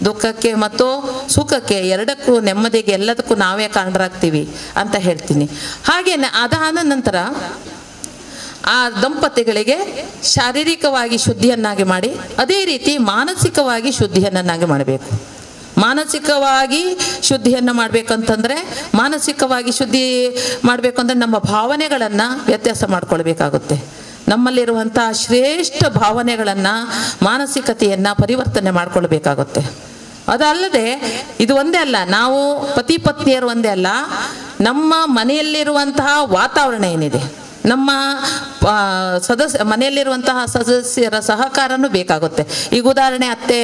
ದುಃಖಕ್ಕೆ ಮತ್ತು ಸುಖಕ್ಕೆ ಎರಡಕ್ಕೂ, ನೆಮ್ಮದಿಗೆ ಎಲ್ಲದಕ್ಕೂ ನಾವೇ ಕಾರಣರಾಗ್ತೀವಿ ಅಂತ ಹೇಳ್ತೀನಿ. ಹಾಗೇನೆ ಅದಾದ ನಂತರ ಆ ದಂಪತಿಗಳಿಗೆ ಶಾರೀರಿಕವಾಗಿ ಶುದ್ಧಿಯನ್ನಾಗಿ ಮಾಡಿ ಅದೇ ರೀತಿ ಮಾನಸಿಕವಾಗಿ ಶುದ್ಧಿಯನ್ನಾಗಿ ಮಾಡಬೇಕು. ಮಾನಸಿಕವಾಗಿ ಶುದ್ಧಿಯನ್ನು ಮಾಡಬೇಕಂತಂದರೆ ಮಾನಸಿಕವಾಗಿ ಶುದ್ಧಿ ಮಾಡಬೇಕಂದ್ರೆ ನಮ್ಮ ಭಾವನೆಗಳನ್ನು ವ್ಯತ್ಯಾಸ ಮಾಡಿಕೊಳ್ಬೇಕಾಗುತ್ತೆ. ನಮ್ಮಲ್ಲಿರುವಂಥ ಶ್ರೇಷ್ಠ ಭಾವನೆಗಳನ್ನು ಮಾನಸಿಕತೆಯನ್ನು ಪರಿವರ್ತನೆ ಮಾಡಿಕೊಳ್ಬೇಕಾಗುತ್ತೆ. ಅದಲ್ಲದೆ ಇದು ಒಂದೇ ಅಲ್ಲ, ನಾವು ಪತಿ ಪತ್ನಿಯರು ಒಂದೇ ಅಲ್ಲ, ನಮ್ಮ ಮನೆಯಲ್ಲಿರುವಂತಹ ವಾತಾವರಣ ಏನಿದೆ, ನಮ್ಮ ಮನೆಯಲ್ಲಿರುವಂತಹ ಸದಸ್ಯರ ಸಹಕಾರನೂ ಬೇಕಾಗುತ್ತೆ. ಈಗ ಉದಾಹರಣೆ, ಅತ್ತೆ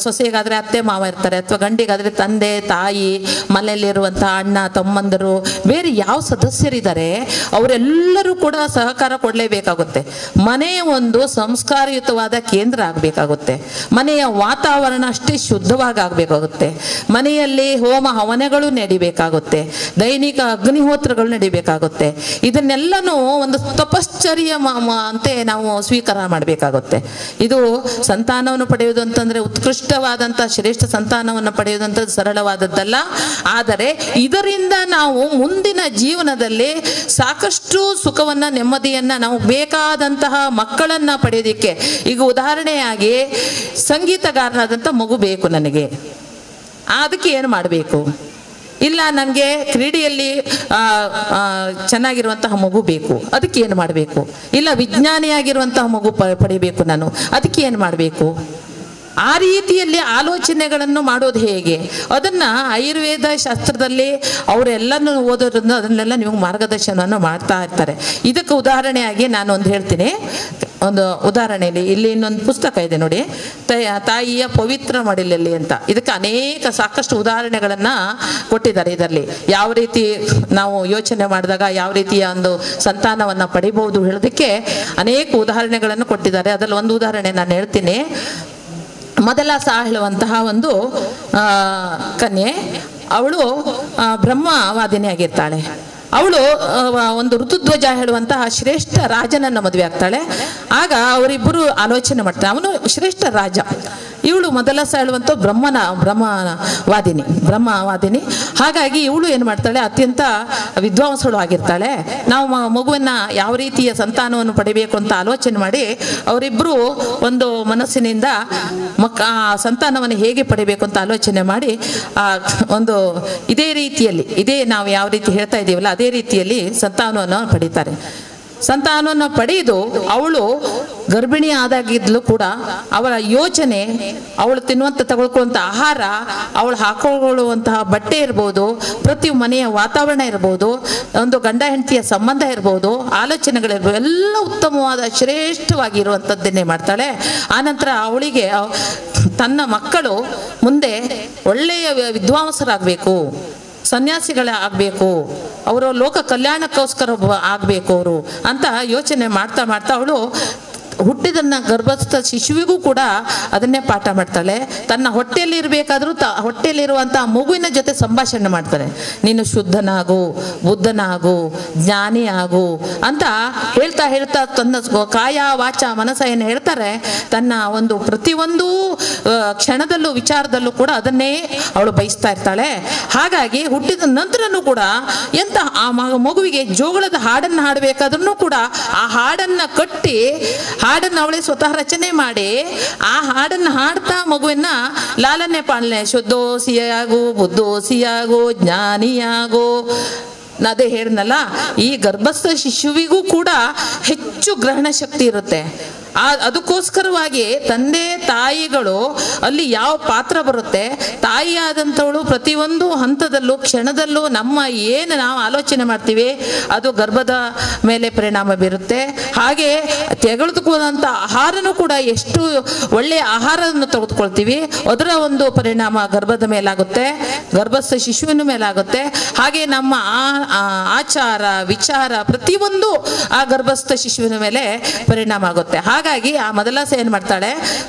ಸೊಸೆಗಾದರೆ ಅತ್ತೆ ಮಾವ ಇರ್ತಾರೆ, ಅಥವಾ ಗಂಡಿಗಾದರೆ ತಂದೆ ತಾಯಿ, ಮನೆಯಲ್ಲಿರುವಂತಹ ಅಣ್ಣ ತಮ್ಮಂದರು, ಬೇರೆ ಯಾವ ಸದಸ್ಯರಿದ್ದಾರೆ ಅವರೆಲ್ಲರೂ ಕೂಡ ಸಹಕಾರ ಕೊಡಲೇಬೇಕಾಗುತ್ತೆ. ಮನೆ ಒಂದು ಸಂಸ್ಕಾರಯುತವಾದ ಕೇಂದ್ರ ಆಗಬೇಕಾಗುತ್ತೆ. ಮನೆಯ ವಾತಾವರಣ ಅಷ್ಟೇ ಶುದ್ಧವಾಗಿ ಆಗಬೇಕಾಗುತ್ತೆ. ಮನೆಯಲ್ಲಿ ಹೋಮ ಹವನಗಳು ನಡಿಬೇಕಾಗುತ್ತೆ, ದೈನಿಕ ಅಗ್ನಿಹೋತ್ರಗಳು ನಡಿಬೇಕಾಗುತ್ತೆ. ಇದನ್ನೆಲ್ಲನೂ ಒಂದು ತಪಶ್ಚರ್ಯ ಅಂತೆ ನಾವು ಸ್ವೀಕಾರ ಮಾಡಬೇಕಾಗುತ್ತೆ. ಇದು ಸಂತಾನವನ್ನು ಪಡೆಯುವುದು ಅಂತಂದ್ರೆ ಉತ್ಕೃಷ್ಟವಾದಂಥ ಶ್ರೇಷ್ಠ ಸಂತಾನವನ್ನು ಪಡೆಯುವುದಂಥದ್ದು ಸರಳವಾದದ್ದಲ್ಲ. ಆದರೆ ಇದರಿಂದ ನಾವು ಮುಂದಿನ ಜೀವನದಲ್ಲಿ ಸಾಕಷ್ಟು ಸುಖವನ್ನ ನೆಮ್ಮದಿಯನ್ನ ನಾವು ಬೇಕಾದಂತಹ ಮಕ್ಕಳನ್ನ ಪಡೆಯೋದಿಕ್ಕೆ, ಈಗ ಉದಾಹರಣೆಯಾಗಿ ಸಂಗೀತಗಾರನಾದಂಥ ಮಗು ಬೇಕು ನನಗೆ, ಅದಕ್ಕೆ ಏನು ಮಾಡಬೇಕು? ಇಲ್ಲ ನನಗೆ ಕ್ರೀಡೆಯಲ್ಲಿ ಚೆನ್ನಾಗಿರುವಂತಹ ಮಗು ಬೇಕು, ಅದಕ್ಕೆ ಏನು ಮಾಡಬೇಕು? ಇಲ್ಲ ವಿಜ್ಞಾನಿಯಾಗಿರುವಂತಹ ಮಗು ಪಡಿಬೇಕು ನಾನು, ಅದಕ್ಕೆ ಏನು ಮಾಡಬೇಕು? ಆ ರೀತಿಯಲ್ಲಿ ಆಲೋಚನೆಗಳನ್ನು ಮಾಡೋದು ಹೇಗೆ? ಅದನ್ನು ಆಯುರ್ವೇದ ಶಾಸ್ತ್ರದಲ್ಲಿ ಅವರೆಲ್ಲನೂ ಓದೋದ್ರಿಂದ ಅದನ್ನೆಲ್ಲ ನಿಮಗೆ ಮಾರ್ಗದರ್ಶನವನ್ನು ಮಾಡ್ತಾ ಇರ್ತಾರೆ. ಇದಕ್ಕೆ ಉದಾಹರಣೆಯಾಗಿ ನಾನು ಒಂದು ಹೇಳ್ತೀನಿ. ಒಂದು ಉದಾಹರಣೆಯಲ್ಲಿ ಇಲ್ಲಿ ಇನ್ನೊಂದು ಪುಸ್ತಕ ಇದೆ ನೋಡಿ, ತಾಯಿಯ ಪವಿತ್ರ ಮಡಿಲಲ್ಲಿ ಅಂತ. ಇದಕ್ಕೆ ಸಾಕಷ್ಟು ಉದಾಹರಣೆಗಳನ್ನು ಕೊಟ್ಟಿದ್ದಾರೆ. ಇದರಲ್ಲಿ ಯಾವ ರೀತಿ ನಾವು ಯೋಚನೆ ಮಾಡಿದಾಗ ಯಾವ ರೀತಿಯ ಒಂದು ಸಂತಾನವನ್ನು ಪಡಿಬಹುದು ಹೇಳೋದಕ್ಕೆ ಅನೇಕ ಉದಾಹರಣೆಗಳನ್ನು ಕೊಟ್ಟಿದ್ದಾರೆ. ಅದರಲ್ಲಿ ಒಂದು ಉದಾಹರಣೆ ನಾನು ಹೇಳ್ತೀನಿ. ಮೊದಲ ಹೇಳುವಂತಹ ಒಂದು ಕನ್ಯೆ, ಅವಳು ಬ್ರಹ್ಮವಾದಿನಿ ಆಗಿರ್ತಾಳೆ. ಅವಳು ಒಂದು ಋತುಧ್ವಜ ಹೇಳುವಂತಹ ಶ್ರೇಷ್ಠ ರಾಜನನ್ನು ಮದುವೆ ಆಗ್ತಾಳೆ. ಆಗ ಅವರಿಬ್ಬರು ಆಲೋಚನೆ ಮಾಡ್ತಾರೆ, ಅವನು ಶ್ರೇಷ್ಠ ರಾಜ, ಇವಳು ಮೊದಲ ಹೇಳುವಂಥ ಬ್ರಹ್ಮವಾದಿನಿ. ಹಾಗಾಗಿ ಇವಳು ಏನು ಮಾಡ್ತಾಳೆ, ಅತ್ಯಂತ ವಿದ್ವಾಂಸಳು ಆಗಿರ್ತಾಳೆ. ನಾವು ಮಗುವನ್ನ ಯಾವ ರೀತಿಯ ಸಂತಾನವನ್ನು ಪಡಿಬೇಕು ಅಂತ ಆಲೋಚನೆ ಮಾಡಿ ಅವರಿಬ್ಬರು ಒಂದು ಮನಸ್ಸಿನಿಂದ ಸಂತಾನವನ್ನು ಹೇಗೆ ಪಡಿಬೇಕು ಅಂತ ಆಲೋಚನೆ ಮಾಡಿ ಒಂದು ಇದೇ ನಾವು ಯಾವ ರೀತಿ ಹೇಳ್ತಾ ಇದ್ದೀವಲ್ಲ ಅದೇ ರೀತಿಯಲ್ಲಿ ಸಂತಾನವನ್ನು ಪಡಿತಾರೆ. ಸಂತಾನವನ್ನು ಪಡೆದು ಅವಳು ಗರ್ಭಿಣಿ ಆದಾಗಿದ್ಲು ಕೂಡ ಅವಳ ಯೋಚನೆ, ಅವಳು ತಗೊಳ್ಕೊಳ್ಳುವಂಥ ಆಹಾರ, ಅವಳು ಹಾಕೊಳ್ಳುವಂತಹ ಬಟ್ಟೆ ಇರ್ಬೋದು, ಪ್ರತಿ ಮನೆಯ ವಾತಾವರಣ ಇರ್ಬೋದು, ಒಂದು ಗಂಡ ಹೆಂಡತಿಯ ಸಂಬಂಧ ಇರ್ಬೋದು, ಆಲೋಚನೆಗಳಿರ್ಬೋದು, ಎಲ್ಲ ಉತ್ತಮವಾದ ಶ್ರೇಷ್ಠವಾಗಿರುವಂಥದ್ದನ್ನೇ ಮಾಡ್ತಾಳೆ. ಆನಂತರ ಅವಳಿಗೆ ತನ್ನ ಮಕ್ಕಳು ಮುಂದೆ ಒಳ್ಳೆಯ ವಿದ್ವಾಂಸರಾಗಬೇಕು, ಸನ್ಯಾಸಿಗಳೇ ಆಗಬೇಕು, ಅವರು ಲೋಕ ಕಲ್ಯಾಣಕ್ಕೋಸ್ಕರ ಆಗಬೇಕು ಅವರು ಅಂತ ಯೋಚನೆ ಮಾಡ್ತಾ ಅವಳು ಹುಟ್ಟಿದನ್ನ ಗರ್ಭಸ್ಥ ಶಿಶುವಿಗೂ ಕೂಡ ಅದನ್ನೇ ಪಾಠ ಮಾಡ್ತಾಳೆ. ತನ್ನ ಹೊಟ್ಟೆಯಲ್ಲಿ ಇರಬೇಕಾದ್ರೂ ಹೊಟ್ಟೆಯಲ್ಲಿರುವಂತಹ ಮಗುವಿನ ಜೊತೆ ಸಂಭಾಷಣೆ ಮಾಡ್ತಾಳೆ. ನೀನು ಶುದ್ಧನಾಗು, ಬುದ್ಧನಾಗು, ಜ್ಞಾನಿ ಆಗು ಅಂತ ಹೇಳ್ತಾ ತನ್ನ ಕಾಯ ವಾಚ ಮನಸ್ಸ ಏನು ಹೇಳ್ತಾರೆ, ತನ್ನ ಒಂದು ಪ್ರತಿಯೊಂದು ಕ್ಷಣದಲ್ಲೂ ವಿಚಾರದಲ್ಲೂ ಕೂಡ ಅದನ್ನೇ ಅವಳು ಬಯಸ್ತಾ ಇರ್ತಾಳೆ. ಹಾಗಾಗಿ ಹುಟ್ಟಿದ ನಂತರನೂ ಕೂಡ ಆ ಮಗುವಿಗೆ ಜೋಗಳದ ಹಾಡನ್ನು ಹಾಡಬೇಕಾದ್ರೂ ಕೂಡ ಆ ಹಾಡನ್ನ ಕಟ್ಟಿ ಹಾಡನ್ನು ಅವಳೇ ಸ್ವತಃ ರಚನೆ ಮಾಡಿ ಆ ಹಾಡನ್ನು ಹಾಡ್ತಾ ಮಗುವಿನ ಲಾಲನೆ ಪಾಲನೆ, ಶುದ್ಧೋಸಿಯಾಗು, ಬುದ್ಧೋಸಿಯಾಗು, ಜ್ಞಾನಿಯಾಗು. ಅದೇ ಹೇಳಿದ್ನಲ್ಲ, ಈ ಗರ್ಭಸ್ಥ ಶಿಶುವಿಗೂ ಕೂಡ ಹೆಚ್ಚು ಗ್ರಹಣ ಶಕ್ತಿ ಇರುತ್ತೆ. ಅದಕ್ಕೋಸ್ಕರವಾಗಿ ತಂದೆ ತಾಯಿಗಳು ಅಲ್ಲಿ ಯಾವ ಪಾತ್ರ ಬರುತ್ತೆ, ತಾಯಿಯಾದಂಥವಳು ಪ್ರತಿಯೊಂದು ಹಂತದಲ್ಲೂ ಕ್ಷಣದಲ್ಲೂ ನಾವು ಆಲೋಚನೆ ಮಾಡ್ತೀವಿ ಅದು ಗರ್ಭದ ಮೇಲೆ ಪರಿಣಾಮ ಬೀರುತ್ತೆ. ಹಾಗೆ ತೆಗೆದುಕೊಂಡಂಥ ಆಹಾರನೂ ಕೂಡ ಎಷ್ಟು ಒಳ್ಳೆಯ ಆಹಾರವನ್ನು ತೆಗೆದುಕೊಳ್ತೀವಿ ಅದರ ಒಂದು ಪರಿಣಾಮ ಗರ್ಭದ ಮೇಲಾಗುತ್ತೆ, ಗರ್ಭಸ್ಥ ಶಿಶುವಿನ ಮೇಲಾಗುತ್ತೆ. ಹಾಗೆ ನಮ್ಮ ಆಚಾರ ವಿಚಾರ ಪ್ರತಿಯೊಂದು ಆ ಗರ್ಭಸ್ಥ ಶಿಶುವಿನ ಮೇಲೆ ಪರಿಣಾಮ ಆಗುತ್ತೆ. ಹಾಗಾಗಿ ಆ ಮೊದಲಸೆ ಏನ್ ಮಾಡ್ತಾಳೆ,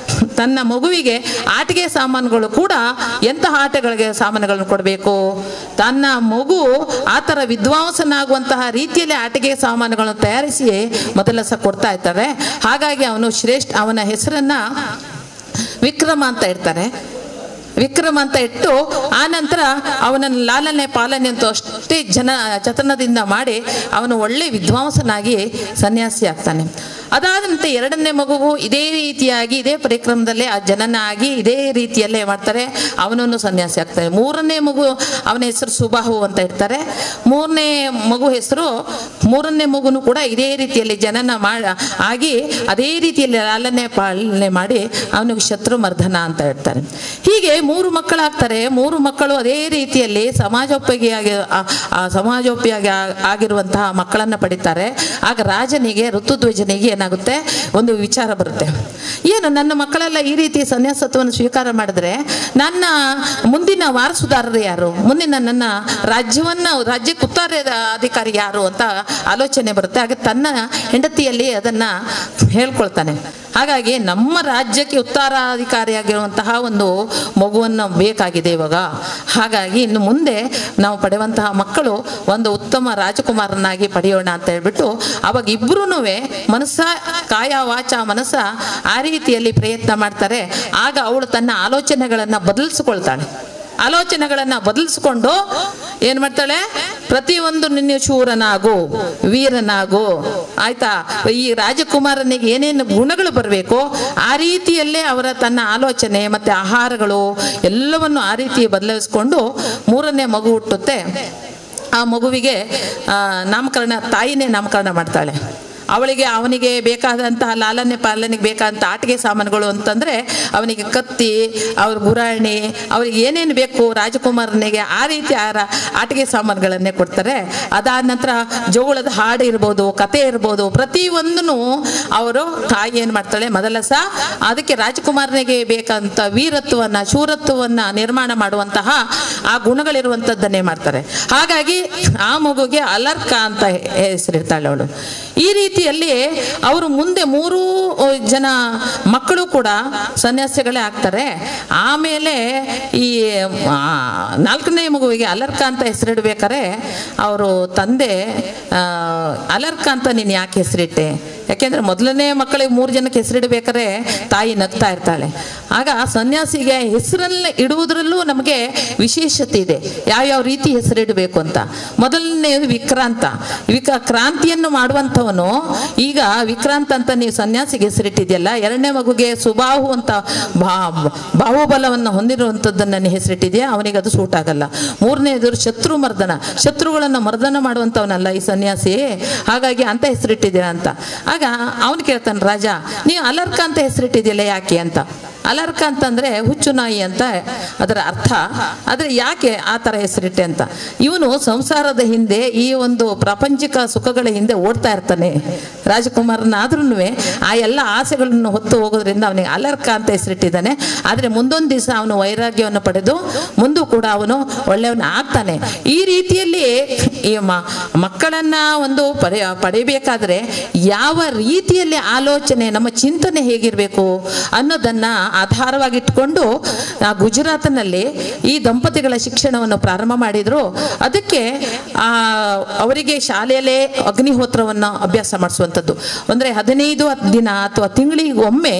ತನ್ನ ಮಗುವಿಗೆ ಆಟಿಕೆ ಸಾಮಾನುಗಳು ಕೂಡ ಎಂತಹ ಆಟಗಳಿಗೆ ಸಾಮಾನುಗಳನ್ನು ಕೊಡಬೇಕು, ತನ್ನ ಮಗು ಆ ಥರ ವಿದ್ವಾಂಸನಾಗುವಂತಹ ರೀತಿಯಲ್ಲಿ ಆಟಿಕೆ ಸಾಮಾನುಗಳನ್ನು ತಯಾರಿಸಿ ಮೊದಲಸ ಕೊಡ್ತಾ ಇರ್ತಾರೆ. ಹಾಗಾಗಿ ಅವನ ಹೆಸರನ್ನ ವಿಕ್ರಮ ಅಂತ ಇಡ್ತಾರೆ. ವಿಕ್ರಮ ಅಂತ ಇಟ್ಟು ಆ ನಂತರ ಅವನನ್ನು ಲಾಲನೆ ಪಾಲನೆ ಅಂತ ಅಷ್ಟೇ ಜತನದಿಂದ ಮಾಡಿ ಅವನು ಒಳ್ಳೆ ವಿದ್ವಾಂಸನಾಗಿ ಸನ್ಯಾಸಿ ಆಗ್ತಾನೆ. ಅದಾದಂತೆ ಎರಡನೇ ಮಗುವು ಇದೇ ರೀತಿಯಾಗಿ ಇದೇ ಪರಿಕ್ರಮದಲ್ಲೇ ಆ ಜನನ ಆಗಿ ಇದೇ ರೀತಿಯಲ್ಲೇ ಮಾಡ್ತಾರೆ, ಅವನನ್ನು ಸನ್ಯಾಸಿ ಆಗ್ತಾನೆ. ಮೂರನೇ ಮಗು ಅವನ ಹೆಸರು ಸುಬಾಹು ಅಂತ ಇರ್ತಾರೆ. ಮೂರನೇ ಮಗುನು ಕೂಡ ಇದೇ ರೀತಿಯಲ್ಲಿ ಜನನ ಆಗಿ ಅದೇ ರೀತಿಯಲ್ಲಿ ಲಾಲನೆ ಪಾಲನೆ ಮಾಡಿ ಅವನಿಗೆ ಶತ್ರುಮರ್ಧನ ಅಂತ ಇರ್ತಾರೆ. ಹೀಗೆ 3 ಮಕ್ಕಳಾಗ್ತಾರೆ. 3 ಮಕ್ಕಳು ಅದೇ ರೀತಿಯಲ್ಲಿ ಸಮಾಜೋಪಯೋಗಿ ಆಗಿರುವಂತಹ ಮಕ್ಕಳನ್ನ ಪಡಿತಾರೆ. ಆಗ ರಾಜನಿಗೆ ಋತುಧ್ವಜನಿಗೆ ಏನಾಗುತ್ತೆ, ಒಂದು ವಿಚಾರ ಬರುತ್ತೆ, ಏನು ನನ್ನ ಮಕ್ಕಳೆಲ್ಲ ಈ ರೀತಿ ಸನ್ಯಾಸತ್ವವನ್ನು ಸ್ವೀಕಾರ ಮಾಡಿದ್ರೆ ನನ್ನ ಮುಂದಿನ ವಾರಸುದಾರರು ಯಾರು, ಮುಂದಿನ ನನ್ನ ರಾಜ್ಯಕ್ಕೆ ಉತ್ತರಾಧಿಕಾರಿ ಯಾರು ಅಂತ ಆಲೋಚನೆ ಬರುತ್ತೆ. ಹಾಗೆ ತನ್ನ ಹೆಂಡತಿಯಲ್ಲಿ ಅದನ್ನ ಹೇಳ್ಕೊಳ್ತಾನೆ. ಹಾಗಾಗಿ ನಮ್ಮ ರಾಜ್ಯಕ್ಕೆ ಉತ್ತರಾಧಿಕಾರಿಯಾಗಿರುವಂತಹ ಒಂದು ಮಗುವನ್ನು ಬೇಕಾಗಿದೆ ಇವಾಗ. ಹಾಗಾಗಿ ಇನ್ನು ಮುಂದೆ ನಾವು ಪಡೆಯುವಂತಹ ಮಕ್ಕಳು ಒಂದು ಉತ್ತಮ ರಾಜಕುಮಾರನಾಗಿ ಪಡೆಯೋಣ ಅಂತ ಹೇಳ್ಬಿಟ್ಟು ಅವಾಗ ಇಬ್ರು ಮನಸ್ಸ ಕಾಯ ವಾಚ ಮನಸ್ಸ ಆ ರೀತಿಯಲ್ಲಿ ಪ್ರಯತ್ನ ಮಾಡ್ತಾರೆ. ಆಗ ಅವಳು ತನ್ನ ಆಲೋಚನೆಗಳನ್ನ ಬದಲಿಸ್ಕೊಂಡು ಏನ್ ಮಾಡ್ತಾಳೆ, ಪ್ರತಿಯೊಂದು ನಿನ್ನ ಶೂರನಾಗು, ವೀರನಾಗು, ಆಯ್ತಾ, ಈ ರಾಜಕುಮಾರನಿಗೆ ಏನೇನು ಗುಣಗಳು ಬರಬೇಕು ಆ ರೀತಿಯಲ್ಲೇ ಅವರ ತನ್ನ ಆಲೋಚನೆ ಮತ್ತೆ ಆಹಾರಗಳು ಎಲ್ಲವನ್ನು ಆ ರೀತಿ ಬದಲಾಯಿಸ್ಕೊಂಡು 3ನೇ ಮಗು ಹುಟ್ಟುತ್ತೆ. ಆ ಮಗುವಿಗೆ ತಾಯಿನೇ ನಾಮಕರಣ ಮಾಡ್ತಾಳೆ. ಅವನಿಗೆ ಬೇಕಾದಂತಹ ಲಾಲನೆ ಪಾಲನೆಗೆ ಬೇಕಾದಂಥ ಆಟಿಕೆ ಸಾಮಾನುಗಳು ಅಂತಂದ್ರೆ ಅವನಿಗೆ ಕತ್ತಿ, ಅವ್ರ ಗುರಾಣಿ, ಅವ್ರಿಗೆ ಏನೇನು ಬೇಕು ರಾಜಕುಮಾರನಿಗೆ ಆ ರೀತಿ ಆಟಿಕೆ ಸಾಮಾನುಗಳನ್ನೇ ಕೊಡ್ತಾರೆ. ಅದಾದ ನಂತರ ಜೋಳದ ಹಾಡು ಇರ್ಬೋದು, ಕತೆ ಇರ್ಬೋದು, ಪ್ರತಿಯೊಂದನ್ನು ಅವರು ತಾಯಿ ಏನು ಮಾಡ್ತಾಳೆ, ಮೊದಲಸ ಅದಕ್ಕೆ ರಾಜಕುಮಾರನಿಗೆ ಬೇಕಂತ ವೀರತ್ವವನ್ನ ಶೂರತ್ವವನ್ನ ನಿರ್ಮಾಣ ಮಾಡುವಂತಹ ಆ ಗುಣಗಳಿರುವಂಥದ್ದನ್ನೇ ಮಾಡ್ತಾರೆ. ಹಾಗಾಗಿ ಆ ಮಗುಗೆ ಅಲರ್ಕ ಅಂತ ಹೆಸರಿರ್ತಾಳೆ ಅವಳು. ಈ ರೀತಿಯಲ್ಲಿ ಅವರು ಮುಂದೆ 3 ಜನ ಮಕ್ಕಳು ಕೂಡ ಸನ್ಯಾಸಿಗಳೇ ಆಗ್ತಾರೆ. ಆಮೇಲೆ ಈ 4ನೇ ಮಗುವಿಗೆ ಅಲರ್ಕ ಅಂತ ಹೆಸರಿಡ್ಬೇಕಾರೆ ಅವರು ತಂದೆ ಅಲರ್ಕ ಅಂತ ನೀನು ಯಾಕೆ ಹೆಸರಿಟ್ಟೆ, ಯಾಕೆಂದ್ರೆ ಮೊದಲನೇ ಮಕ್ಕಳಿಗೆ 3 ಜನಕ್ಕೆ ಹೆಸರಿಡ್ಬೇಕಾರೆ ತಾಯಿ ನಗ್ತಾ ಇರ್ತಾಳೆ. ಆಗ ಸನ್ಯಾಸಿಗೆ ಹೆಸರನ್ನ ಇಡುವುದರಲ್ಲೂ ನಮಗೆ ವಿಶೇಷತೆ ಇದೆ, ಯಾವ್ಯಾವ ರೀತಿ ಹೆಸರಿಡಬೇಕು ಅಂತ. ಮೊದಲನೇದು ವಿಕ್ರಾಂತ. ಕ್ರಾಂತಿಯನ್ನು ಮಾಡುವಂಥವನು ಈಗ ವಿಕ್ರಾಂತ ಅಂತ ನೀವು ಸನ್ಯಾಸಿಗೆ ಹೆಸರಿಟ್ಟಿದೆಯಲ್ಲ, ಎರಡನೇ ಮಗುಗೆ ಸುಬಾಹು ಅಂತ ಬಾಹುಬಲವನ್ನು ಹೊಂದಿರುವಂಥದ್ದನ್ನು ಹೆಸರಿಟ್ಟಿದೆಯಾ, ಅವನಿಗೆ ಅದು ಸೂಟ್ ಆಗಲ್ಲ. ಮೂರನೇದು ಶತ್ರು ಮರ್ದನ, ಶತ್ರುಗಳನ್ನು ಮರ್ದನ ಮಾಡುವಂಥವನಲ್ಲ ಈ ಸನ್ಯಾಸಿ, ಹಾಗಾಗಿ ಅಂತ ಹೆಸರಿಟ್ಟಿದ್ದೀರಾ ಅಂತ. ಆಗ ಅವನು ಕೇಳ್ತಾನೆ, ರಾಜ ನೀವು ಅಲರ್ಕ ಅಂತ ಹೆಸರಿಟ್ಟಿದೆಯಲ್ಲ ಯಾಕೆ ಅಂತ. ಅಲರ್ಕ ಅಂತಂದರೆ ಹುಚ್ಚು ನಾಯಿ ಅಂತ ಅದರ ಅರ್ಥ. ಆದರೆ ಯಾಕೆ ಆ ಥರ ಹೆಸರಿಟ್ಟೆ ಅಂತ, ಇವನು ಸಂಸಾರದ ಹಿಂದೆ, ಈ ಒಂದು ಪ್ರಾಪಂಚಿಕ ಸುಖಗಳ ಹಿಂದೆ ಓಡ್ತಾ ಇರ್ತಾನೆ. ರಾಜಕುಮಾರನಾದ್ರೂ ಆ ಎಲ್ಲ ಆಸೆಗಳನ್ನು ಹೊತ್ತು ಹೋಗೋದ್ರಿಂದ ಅವನಿಗೆ ಅಲರ್ಕ ಅಂತ ಹೆಸರಿಟ್ಟಿದ್ದಾನೆ. ಆದರೆ ಮುಂದೊಂದು ದಿವಸ ಅವನು ವೈರಾಗ್ಯವನ್ನು ಪಡೆದು ಮುಂದೂ ಕೂಡ ಅವನು ಒಳ್ಳೆಯವನ ಆಗ್ತಾನೆ. ಈ ರೀತಿಯಲ್ಲಿ ಈ ಮಕ್ಕಳನ್ನ ಒಂದು ಪಡೆಯಬೇಕಾದ್ರೆ ಯಾವ ರೀತಿಯಲ್ಲಿ ಆಲೋಚನೆ, ನಮ್ಮ ಚಿಂತನೆ ಹೇಗಿರಬೇಕು ಅನ್ನೋದನ್ನ ಆಧಾರವಾಗಿಟ್ಕೊಂಡು ಗುಜರಾತ್ನಲ್ಲಿ ಈ ದಂಪತಿಗಳ ಶಿಕ್ಷಣವನ್ನು ಪ್ರಾರಂಭ ಮಾಡಿದ್ರು. ಅದಕ್ಕೆ ಅವರಿಗೆ ಶಾಲೆಯಲ್ಲೇ ಅಗ್ನಿಹೋತ್ರವನ್ನು ಅಭ್ಯಾಸ ಮಾಡಿಸುವಂಥದ್ದು. ಅಂದರೆ 15 ದಿನ ಅಥವಾ ತಿಂಗಳಿಗೊಮ್ಮೆ